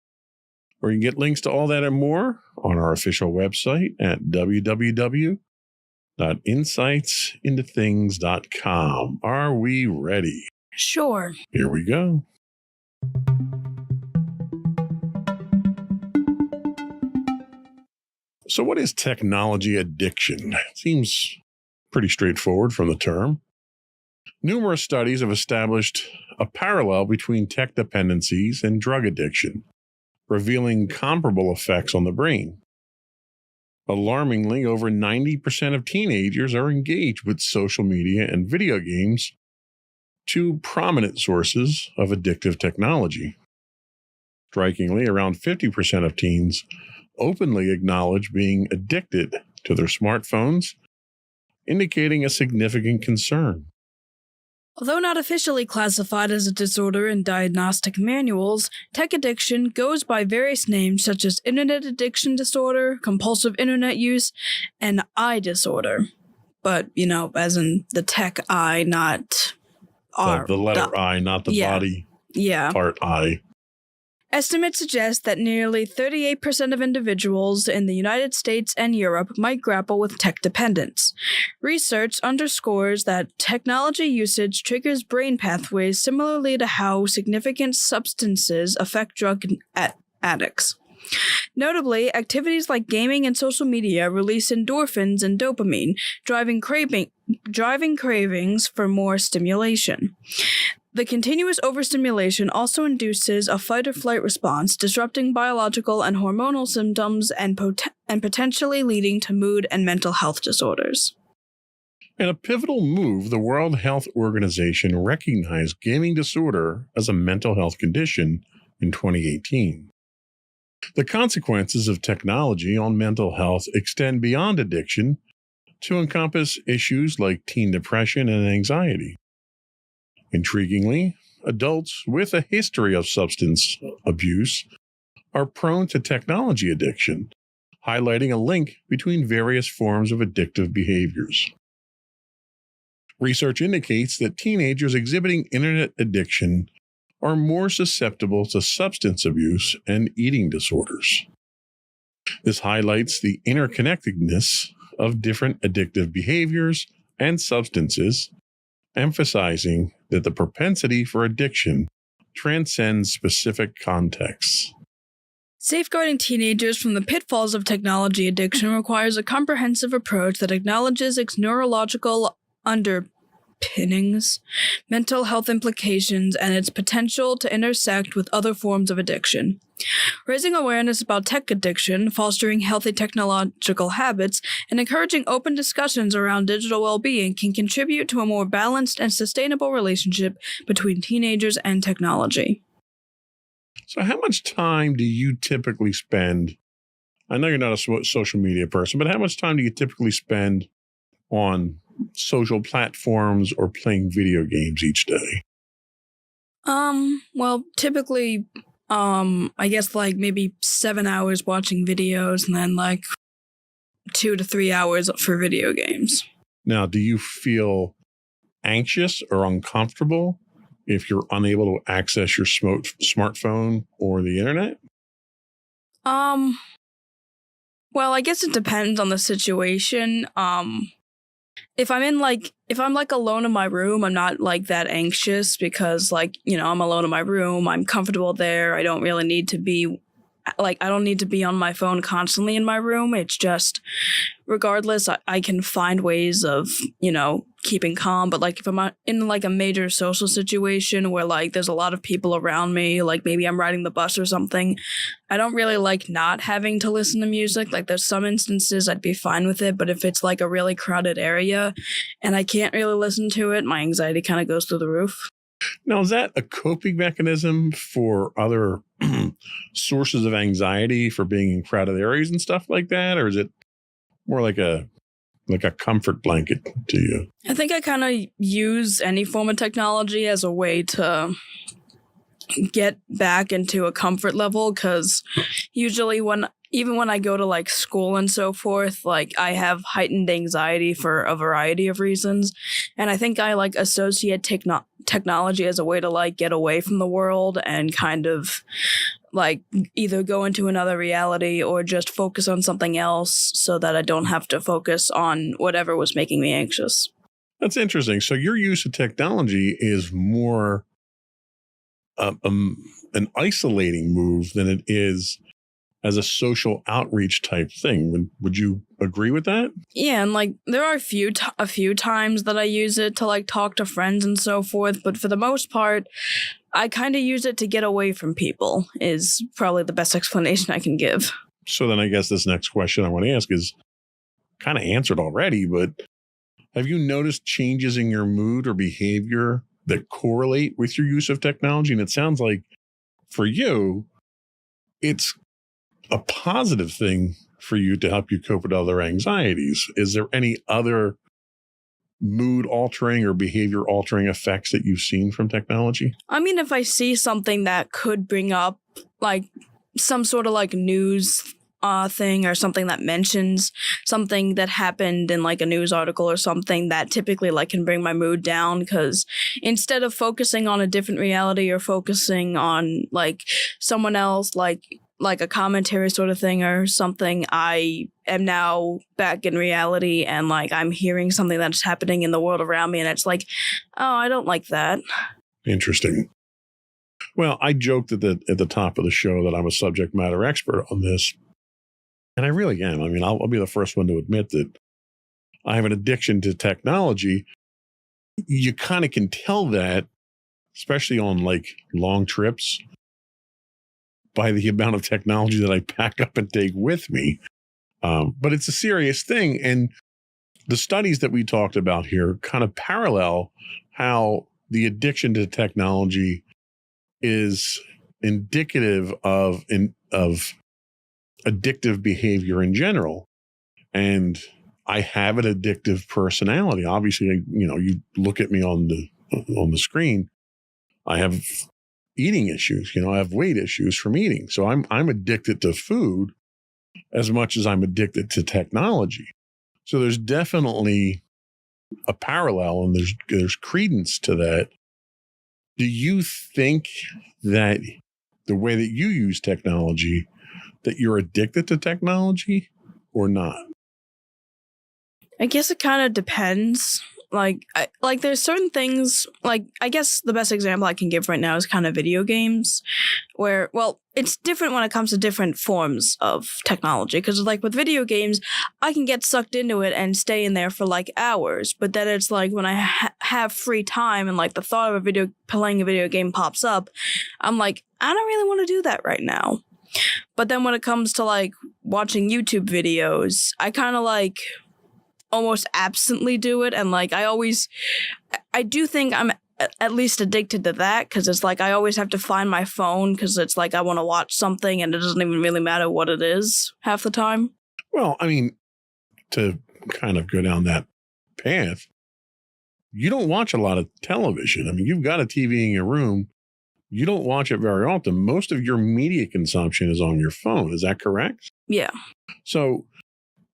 Or you can get links to all that and more on our official website at www.insightsintothings.com. Are we ready? Sure. Here we go. So what is technology addiction? It seems pretty straightforward from the term. Numerous studies have established a parallel between tech dependencies and drug addiction, revealing comparable effects on the brain. Alarmingly, over 90% of teenagers are engaged with social media and video games, two prominent sources of addictive technology. Strikingly, around 50% of teens openly acknowledge being addicted to their smartphones, indicating a significant concern. Although not officially classified as a disorder in diagnostic manuals, tech addiction goes by various names such as internet addiction disorder, compulsive internet use, and eye disorder. But, as in the tech eye, not The letter I, not the body part I. Estimates suggest that nearly 38% of individuals in the United States and Europe might grapple with tech dependence. Research underscores that technology usage triggers brain pathways similarly to how significant substances affect drug addicts. Notably, activities like gaming and social media release endorphins and dopamine, driving cravings for more stimulation. The continuous overstimulation also induces a fight-or-flight response, disrupting biological and hormonal symptoms and potentially leading to mood and mental health disorders. In a pivotal move, the World Health Organization recognized gaming disorder as a mental health condition in 2018. The consequences of technology on mental health extend beyond addiction to encompass issues like teen depression and anxiety. Intriguingly, adults with a history of substance abuse are prone to technology addiction, highlighting a link between various forms of addictive behaviors. Research indicates that teenagers exhibiting internet addiction are more susceptible to substance abuse and eating disorders. This highlights the interconnectedness of different addictive behaviors and substances, emphasizing that the propensity for addiction transcends specific contexts. Safeguarding teenagers from the pitfalls of technology addiction requires a comprehensive approach that acknowledges its neurological underpinnings, mental health implications, and its potential to intersect with other forms of addiction. Raising awareness about tech addiction, fostering healthy technological habits, and encouraging open discussions around digital well-being can contribute to a more balanced and sustainable relationship between teenagers and technology. So how much time do you typically spend? I know you're not a social media person, but how much time do you typically spend on social platforms or playing video games each day? Well, typically, I guess like maybe 7 hours watching videos and then like 2 to 3 hours for video games. Now, do you feel anxious or uncomfortable if you're unable to access your smartphone or the internet? Well, I guess it depends on the situation. If I'm like alone in my room, I'm not like that anxious because like, I'm alone in my room. I'm comfortable there. I don't really need to be I don't need to be on my phone constantly in my room. It's just, regardless, I can find ways of, keeping calm. But like if I'm in like a major social situation where like there's a lot of people around me, like maybe I'm riding the bus or something, I don't really like not having to listen to music. Like there's some instances I'd be fine with it, but if it's like a really crowded area and I can't really listen to it, my anxiety kind of goes through the roof. Now, is that a coping mechanism for other sources of anxiety for being in crowded areas and stuff like that? Or is it more like a comfort blanket to you? I think I kind of use any form of technology as a way to get back into a comfort level, because usually even when I go to like school and so forth, like I have heightened anxiety for a variety of reasons. And I think I like associate technology as a way to like get away from the world and kind of like either go into another reality or just focus on something else so that I don't have to focus on whatever was making me anxious. That's interesting. So your use of technology is more an isolating move than it is as a social outreach type thing. Would you agree with that? Yeah, and like there are a few times that I use it to like talk to friends and so forth, but for the most part, I kind of use it to get away from people is probably the best explanation I can give. So then I guess this next question I want to ask is kind of answered already, but have you noticed changes in your mood or behavior that correlate with your use of technology? And it sounds like for you, it's a positive thing for you to help you cope with other anxieties. Is there any other mood altering or behavior altering effects that you've seen from technology? I mean, if I see something that could bring up like some sort of like news thing or something that mentions something that happened in like a news article or something, that typically like can bring my mood down, because instead of focusing on a different reality or focusing on like someone else, like a commentary sort of thing or something, I am now back in reality and like I'm hearing something that's happening in the world around me and it's like, oh, I don't like that. Interesting. Well, I joked at the top of the show that I'm a subject matter expert on this, and I really am. I mean, I'll be the first one to admit that I have an addiction to technology. You kind of can tell that, especially on like long trips, by the amount of technology that I pack up and take with me. But it's a serious thing. And the studies that we talked about here kind of parallel how the addiction to technology is indicative of addictive behavior in general. And I have an addictive personality. Obviously, you look at me on the screen, I have eating issues. I have weight issues from eating. So I'm addicted to food as much as I'm addicted to technology. So there's definitely a parallel, and there's credence to that. Do you think that the way that you use technology, that you're addicted to technology or not? I guess it kind of depends. Like there's certain things, like, I guess the best example I can give right now is kind of video games, where, well, it's different when it comes to different forms of technology. Because, like, with video games, I can get sucked into it and stay in there for, like, hours. But then it's like when I have free time and, like, the thought of playing a video game pops up, I'm like, I don't really want to do that right now. But then when it comes to, like, watching YouTube videos, I kind of, like, almost absently do it. And, like, I do think I'm at least addicted to that, because it's like I always have to find my phone because it's like I want to watch something and it doesn't even really matter what it is half the time. Well, I mean, to kind of go down that path, you don't watch a lot of television. I mean, you've got a TV in your room. You don't watch it very often. Most of your media consumption is on your phone. Is that correct? Yeah. So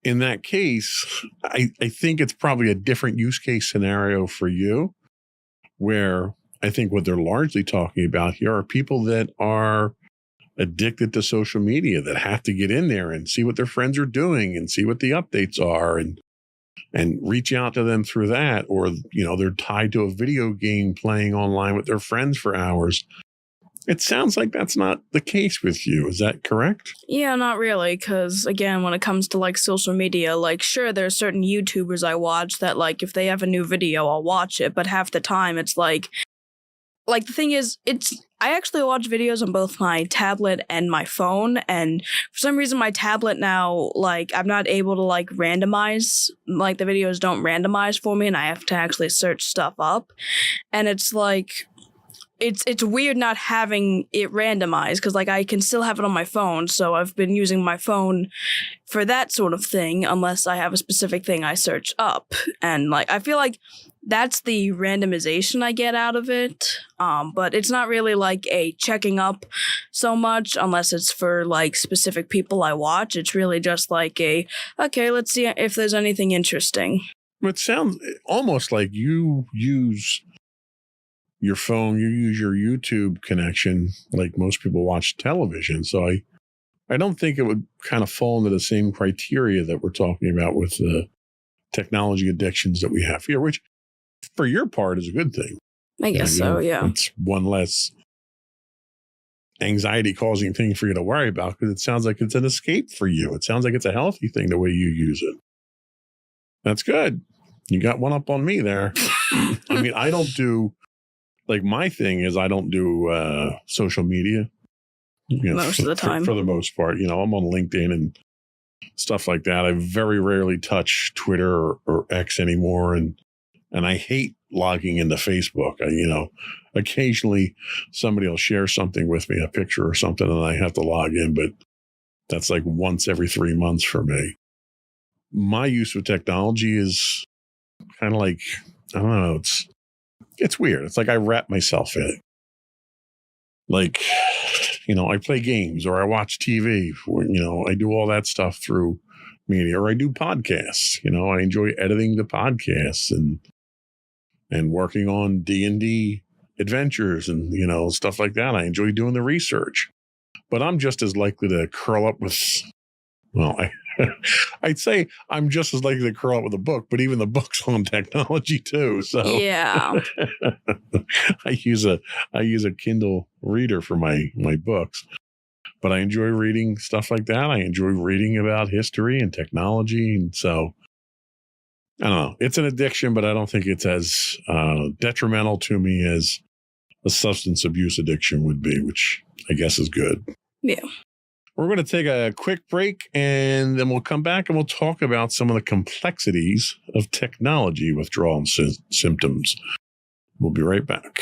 in that case, I think it's probably a different use case scenario for you, where I think what they're largely talking about here are people that are addicted to social media, that have to get in there and see what their friends are doing and see what the updates are and reach out to them through that. Or, they're tied to a video game playing online with their friends for hours. It sounds like that's not the case with you. Is that correct? Yeah, not really. Because, again, when it comes to, like, social media, like, sure, there are certain YouTubers I watch that, like, if they have a new video, I'll watch it. But half the time, it's like, the thing is, I actually watch videos on both my tablet and my phone. And for some reason, my tablet now, like, I'm not able to, like, randomize. Like, the videos don't randomize for me, and I have to actually search stuff up. And it's like, it's weird not having it randomized, because, like, I can still have it on my phone. So I've been using my phone for that sort of thing, unless I have a specific thing I search up. And, like, I feel like that's the randomization I get out of it. But it's not really like a checking up so much, unless it's for, like, specific people I watch. It's really just like okay, let's see if there's anything interesting. It sounds almost like you use your phone, you use your YouTube connection like most people watch television. So I don't think it would kind of fall into the same criteria that we're talking about with the technology addictions that we have here, which for your part is a good thing. I guess so, yeah. It's one less anxiety causing thing for you to worry about, because it sounds like it's an escape for you. It sounds like it's a healthy thing the way you use it. That's good. You got one up on me there. I mean, I don't do, like, my thing is I don't do social media. Most of the time. For the most part. I'm on LinkedIn and stuff like that. I very rarely touch Twitter or X anymore. And I hate logging into Facebook. Occasionally somebody will share something with me, a picture or something, and I have to log in, but that's like once every 3 months for me. My use of technology is kind of like, I don't know, it's weird. It's like I wrap myself in it. Like, I play games or I watch TV, I do all that stuff through media, or I do podcasts. I enjoy editing the podcasts and working on D&D adventures and, stuff like that. I enjoy doing the research, but I'm just as likely to curl up with, I'd say I'm just as likely to curl up with a book, but even the book's on technology too. So yeah, I use a Kindle reader for my books, but I enjoy reading stuff like that. I enjoy reading about history and technology. And so I don't know, it's an addiction, but I don't think it's as detrimental to me as a substance abuse addiction would be, which I guess is good. Yeah. We're going to take a quick break, and then we'll come back and we'll talk about some of the complexities of technology withdrawal symptoms. We'll be right back.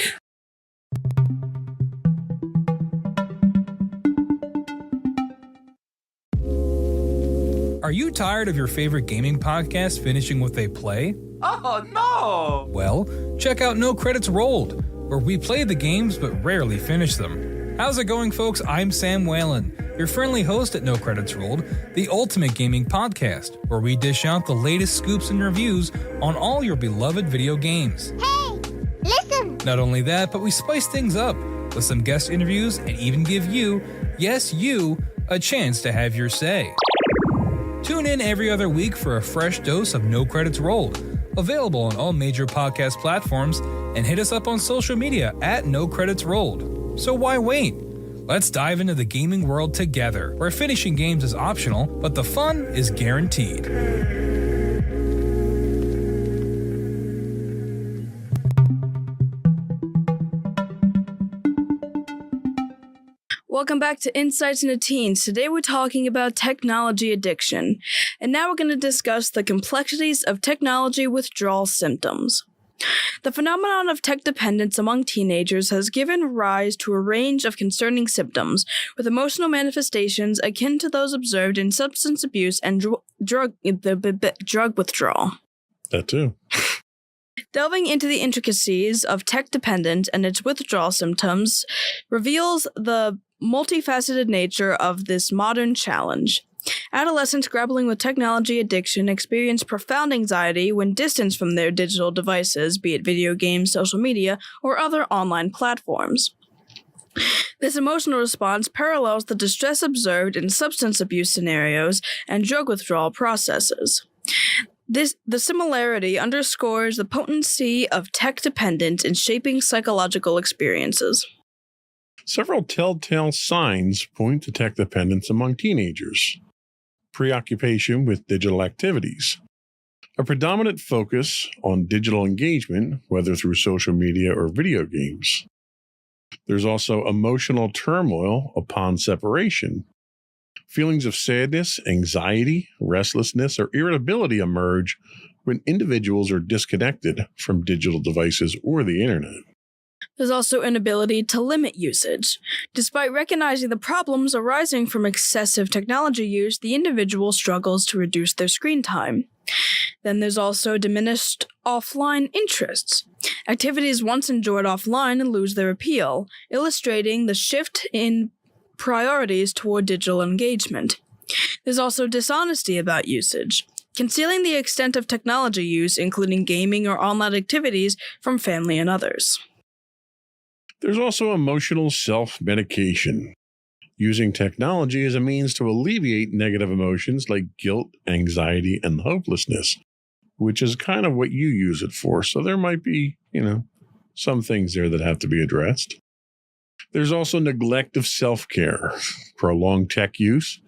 Are you tired of your favorite gaming podcast finishing with a play? Oh, no! Well, check out No Credits Rolled, where we play the games but rarely finish them. How's it going, folks? I'm Sam Whalen, your friendly host at No Credits Rolled, the ultimate gaming podcast, where we dish out the latest scoops and reviews on all your beloved video games. Hey, listen. Not only that, but we spice things up with some guest interviews and even give you, yes, you, a chance to have your say. Tune in every other week for a fresh dose of No Credits Rolled, available on all major podcast platforms, and hit us up on social media at No Credits Rolled. So why wait? Let's dive into the gaming world together, where finishing games is optional, but the fun is guaranteed. Welcome back to Insights into Teens. Today we're talking about technology addiction. And now we're going to discuss the complexities of technology withdrawal symptoms. The phenomenon of tech dependence among teenagers has given rise to a range of concerning symptoms, with emotional manifestations akin to those observed in substance abuse and drug withdrawal. That too. Delving into the intricacies of tech dependence and its withdrawal symptoms reveals the multifaceted nature of this modern challenge. Adolescents grappling with technology addiction experience profound anxiety when distanced from their digital devices, be it video games, social media, or other online platforms. This emotional response parallels the distress observed in substance abuse scenarios and drug withdrawal processes. The similarity underscores the potency of tech dependence in shaping psychological experiences. Several telltale signs point to tech dependence among teenagers. Preoccupation with digital activities. A predominant focus on digital engagement, whether through social media or video games. There's also emotional turmoil upon separation. Feelings of sadness, anxiety, restlessness, or irritability emerge when individuals are disconnected from digital devices or the internet. There's also inability to limit usage. Despite recognizing the problems arising from excessive technology use, the individual struggles to reduce their screen time. Then there's also diminished offline interests. Activities once enjoyed offline lose their appeal, illustrating the shift in priorities toward digital engagement. There's also dishonesty about usage, concealing the extent of technology use, including gaming or online activities, from family and others. There's also emotional self-medication, using technology as a means to alleviate negative emotions like guilt, anxiety, and hopelessness, which is kind of what you use it for. So there might be, some things there that have to be addressed. There's also neglect of self-care. Prolonged tech use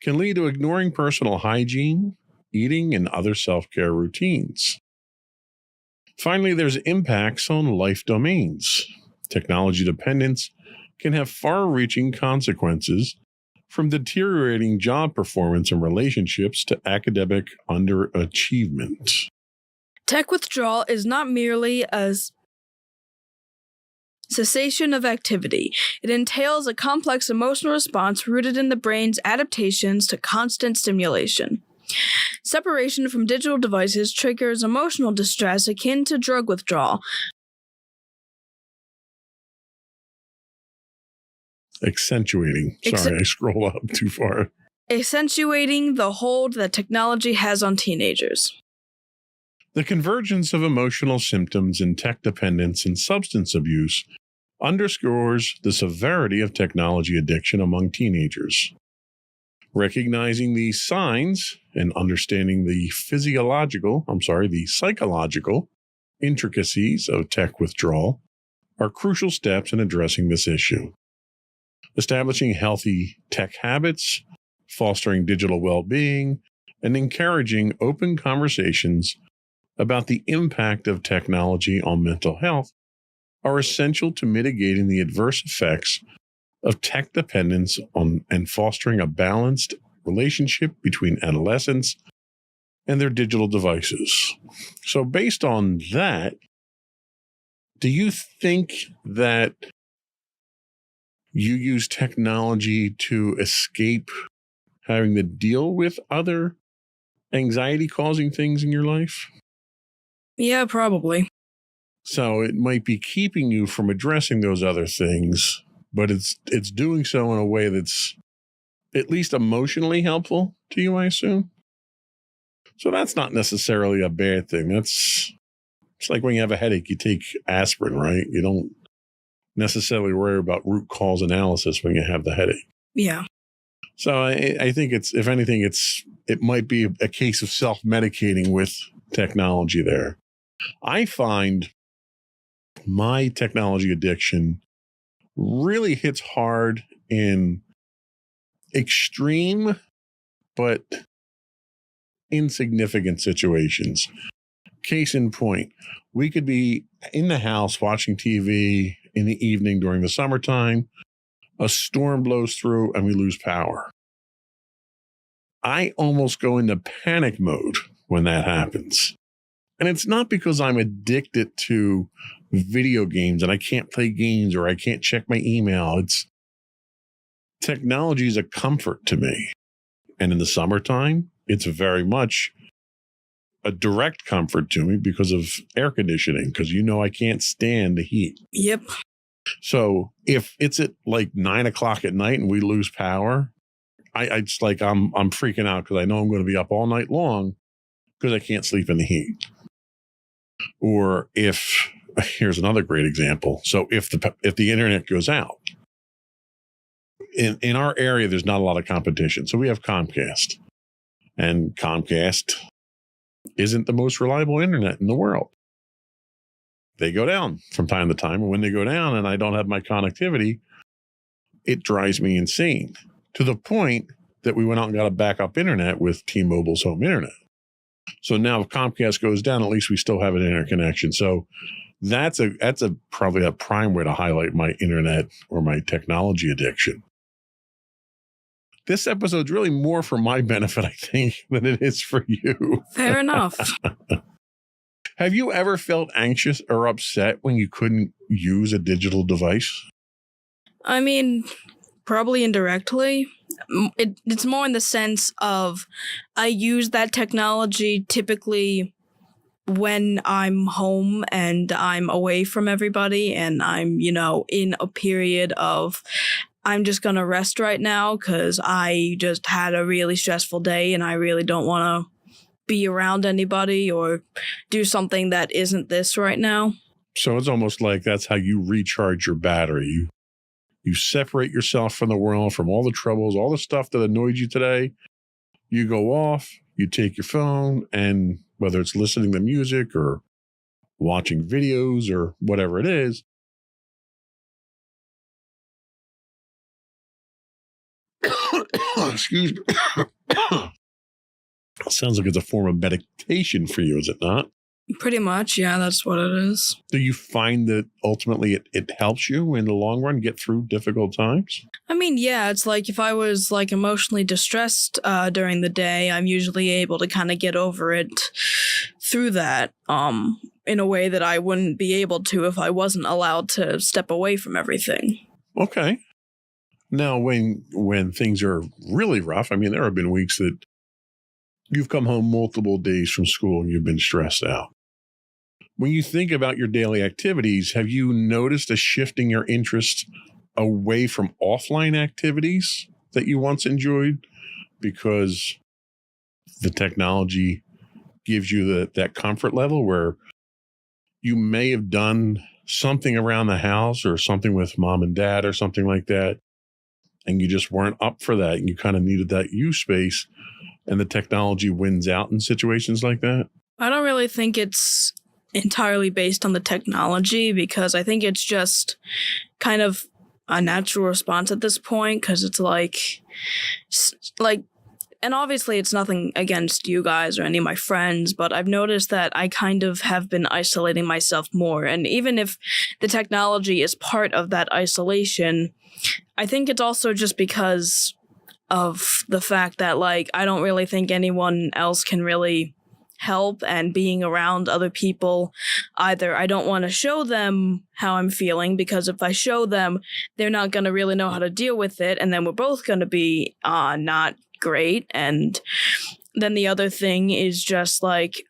can lead to ignoring personal hygiene, eating, and other self-care routines. Finally, there's impacts on life domains. Technology dependence can have far-reaching consequences, from deteriorating job performance and relationships to academic underachievement. Tech withdrawal is not merely a cessation of activity. It entails a complex emotional response rooted in the brain's adaptations to constant stimulation. Separation from digital devices triggers emotional distress akin to drug withdrawal. Accentuating. Sorry, I scroll up too far. Accentuating the hold that technology has on teenagers. The convergence of emotional symptoms in tech dependence and substance abuse underscores the severity of technology addiction among teenagers. Recognizing these signs and understanding the psychological intricacies of tech withdrawal are crucial steps in addressing this issue. Establishing healthy tech habits, fostering digital well-being, and encouraging open conversations about the impact of technology on mental health are essential to mitigating the adverse effects of tech dependence on and fostering a balanced relationship between adolescents and their digital devices. So based on that, do you think that you use technology to escape having to deal with other anxiety-causing things in your life? Yeah, probably. So it might be keeping you from addressing those other things, but it's doing so in a way that's at least emotionally helpful to you, I assume. So that's not necessarily a bad thing. It's like when you have a headache, you take aspirin, right? You don't necessarily worry about root cause analysis when you have the headache. Yeah. So I think if anything, it might be a case of self-medicating with technology there. I find my technology addiction really hits hard in extreme but insignificant situations. Case in point, we could be in the house watching TV in the evening during the summertime. A storm blows through and we lose power. I almost go into panic mode when that happens. And it's not because I'm addicted to video games and I can't play games or I can't check my email. Technology is a comfort to me. And in the summertime, it's very much a direct comfort to me because of air conditioning, because I can't stand the heat. Yep. So if it's at like 9 o'clock at night and we lose power, I'm freaking out because I know I'm going to be up all night long because I can't sleep in the heat. Or here's another great example. So if the internet goes out, in our area, there's not a lot of competition. So we have Comcast, and Comcast isn't the most reliable internet in the world. They go down from time to time. And when they go down and I don't have my connectivity, it drives me insane to the point that we went out and got a backup internet with T-Mobile's home internet. So now if Comcast goes down, at least we still have an internet connection. So that's probably a prime way to highlight my internet or my technology addiction. This episode's really more for my benefit, I think, than it is for you. Fair enough. Have you ever felt anxious or upset when you couldn't use a digital device? I mean, probably indirectly. It's more in the sense of I use that technology typically when I'm home and I'm away from everybody and I'm, in a period of I'm just going to rest right now because I just had a really stressful day and I really don't want to be around anybody or do something that isn't this right now. So it's almost like that's how you recharge your battery. You separate yourself from the world, from all the troubles, all the stuff that annoyed you today. You go off, you take your phone, and whether it's listening to music or watching videos or whatever it is, excuse me. Sounds like it's a form of meditation for you, is it not? Pretty much, yeah, that's what it is. Do you find that ultimately it helps you in the long run get through difficult times? I mean, yeah, it's like if I was like emotionally distressed during the day, I'm usually able to kind of get over it through that in a way that I wouldn't be able to if I wasn't allowed to step away from everything. Okay. Now, when things are really rough, I mean, there have been weeks that you've come home multiple days from school and you've been stressed out. When you think about your daily activities, have you noticed a shift in your interest away from offline activities that you once enjoyed because the technology gives you that comfort level where you may have done something around the house or something with mom and dad or something like that, and you just weren't up for that and you kind of needed that you space, and the technology wins out in situations like that? I don't really think it's entirely based on the technology because I think it's just kind of a natural response at this point because it's like, and obviously it's nothing against you guys or any of my friends, but I've noticed that I kind of have been isolating myself more. And even if the technology is part of that isolation, I think it's also just because of the fact that, like, I don't really think anyone else can really help, and being around other people, either I don't want to show them how I'm feeling, because if I show them, they're not going to really know how to deal with it, and then we're both going to be not great. And then the other thing is just like,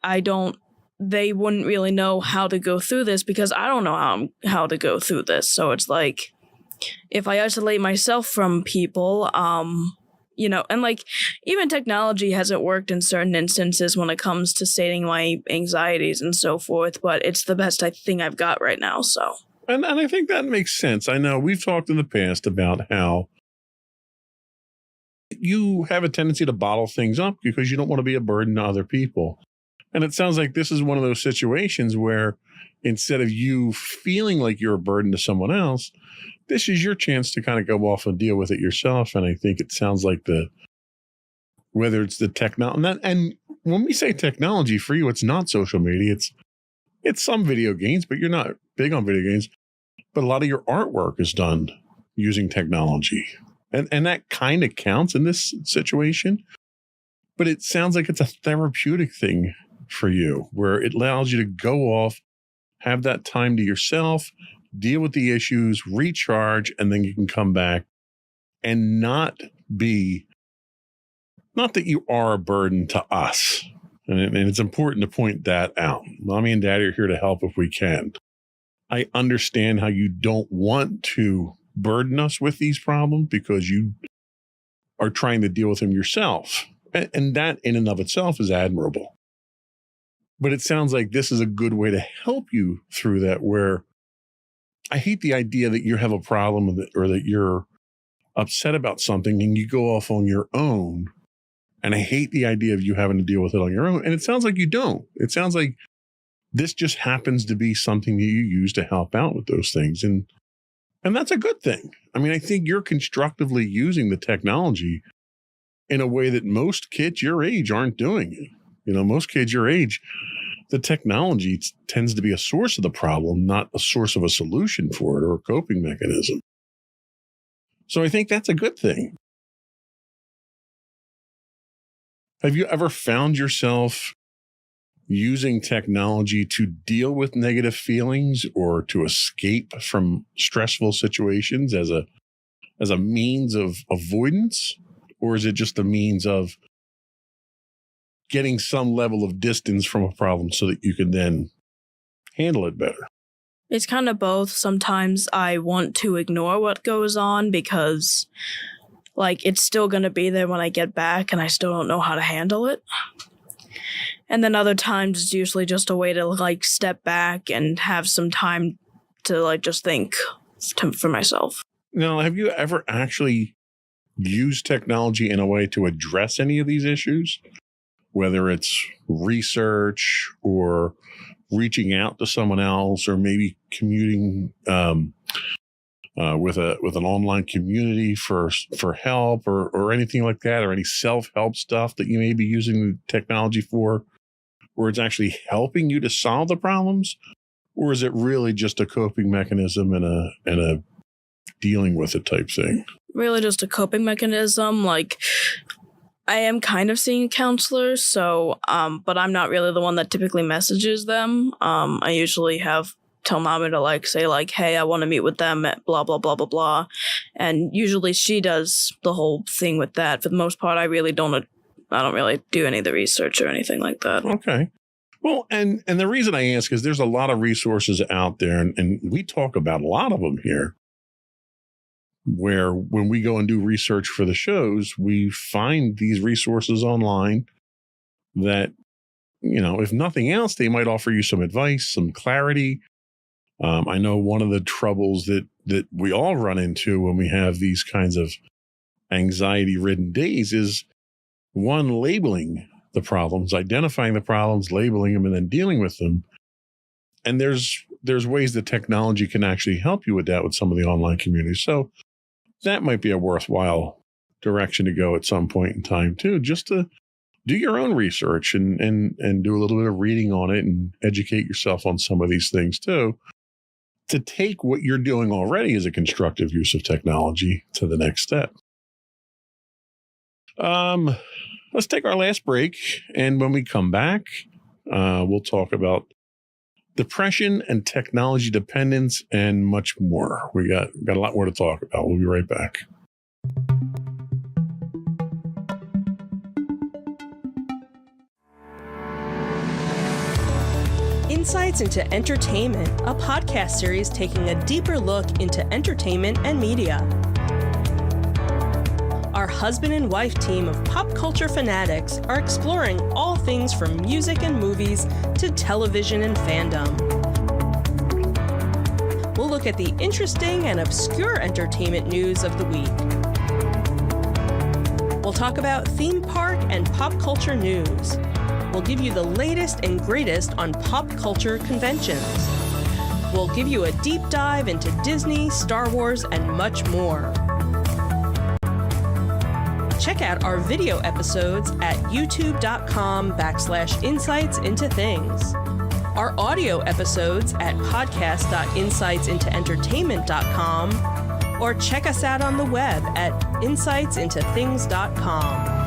they wouldn't really know how to go through this because I don't know how to go through this. So it's like, if I isolate myself from people, and like, even technology hasn't worked in certain instances when it comes to stating my anxieties and so forth, but it's the best thing I've got right now. So, and I think that makes sense. I know we've talked in the past about how you have a tendency to bottle things up because you don't want to be a burden to other people. And it sounds like this is one of those situations where instead of you feeling like you're a burden to someone else, this is your chance to kind of go off and deal with it yourself. And I think it sounds like whether it's the technology, and when we say technology for you, it's not social media. It's some video games, but you're not big on video games. But a lot of your artwork is done using technology. And that kind of counts in this situation. But it sounds like it's a therapeutic thing for you, where it allows you to go off, have that time to yourself, deal with the issues, recharge, and then you can come back and not that you are a burden to us. And it's important to point that out. Mommy and Daddy are here to help if we can. I understand how you don't want to burden us with these problems because you are trying to deal with them yourself. And that in and of itself is admirable. But it sounds like this is a good way to help you through that, where I hate the idea that you have a problem with it, or that you're upset about something and you go off on your own. And I hate the idea of you having to deal with it on your own. And it sounds like you don't. It sounds like this just happens to be something that you use to help out with those things. And that's a good thing. I mean, I think you're constructively using the technology in a way that most kids your age aren't doing it. Most kids your age, the technology tends to be a source of the problem, not a source of a solution for it or a coping mechanism. So I think that's a good thing. Have you ever found yourself using technology to deal with negative feelings or to escape from stressful situations as a means of avoidance? Or is it just a means of getting some level of distance from a problem so that you can then handle it better? It's kind of both. Sometimes I want to ignore what goes on because, like, it's still going to be there when I get back and I still don't know how to handle it. And then other times it's usually just a way to, like, step back and have some time to, like, just think for myself. Now, have you ever actually used technology in a way to address any of these issues? Whether it's research or reaching out to someone else, or maybe commuting with an online community for help, or anything like that, or any self-help stuff that you may be using the technology for, where it's actually helping you to solve the problems? Or is it really just a coping mechanism and a dealing with it type thing? Really just a coping mechanism. Like, I am kind of seeing counselors, so, but I'm not really the one that typically messages them. I usually tell Mommy to, like, say, like, hey, I want to meet with them at blah, blah, blah, blah, blah. And usually she does the whole thing with that. For the most part, I don't really do any of the research or anything like that. Okay. Well, and the reason I ask is there's a lot of resources out there, and we talk about a lot of them here, where when we go and do research for the shows, we find these resources online that, if nothing else, they might offer you some advice, some clarity. I know one of the troubles that we all run into when we have these kinds of anxiety-ridden days is, one, labeling the problems, identifying the problems, labeling them, and then dealing with them. And there's ways that technology can actually help you with that with some of the online communities. So that might be a worthwhile direction to go at some point in time too, just to do your own research and do a little bit of reading on it and educate yourself on some of these things too. to take what you're doing already as a constructive use of technology to the next step. Let's take our last break. And when we come back, we'll talk about depression and technology dependence and much more. We got a lot more to talk about. We'll be right back. Insights into Entertainment, a podcast series taking a deeper look into entertainment and media. Our husband and wife team of pop culture fanatics are exploring all things from music and movies to television and fandom. We'll look at the interesting and obscure entertainment news of the week. We'll talk about theme park and pop culture news. We'll give you the latest and greatest on pop culture conventions. We'll give you a deep dive into Disney, Star Wars, and much more. Check out our video episodes at youtube.com/insightsintothings. Our audio episodes at podcast.insightsintoentertainment.com, or check us out on the web at insightsintothings.com.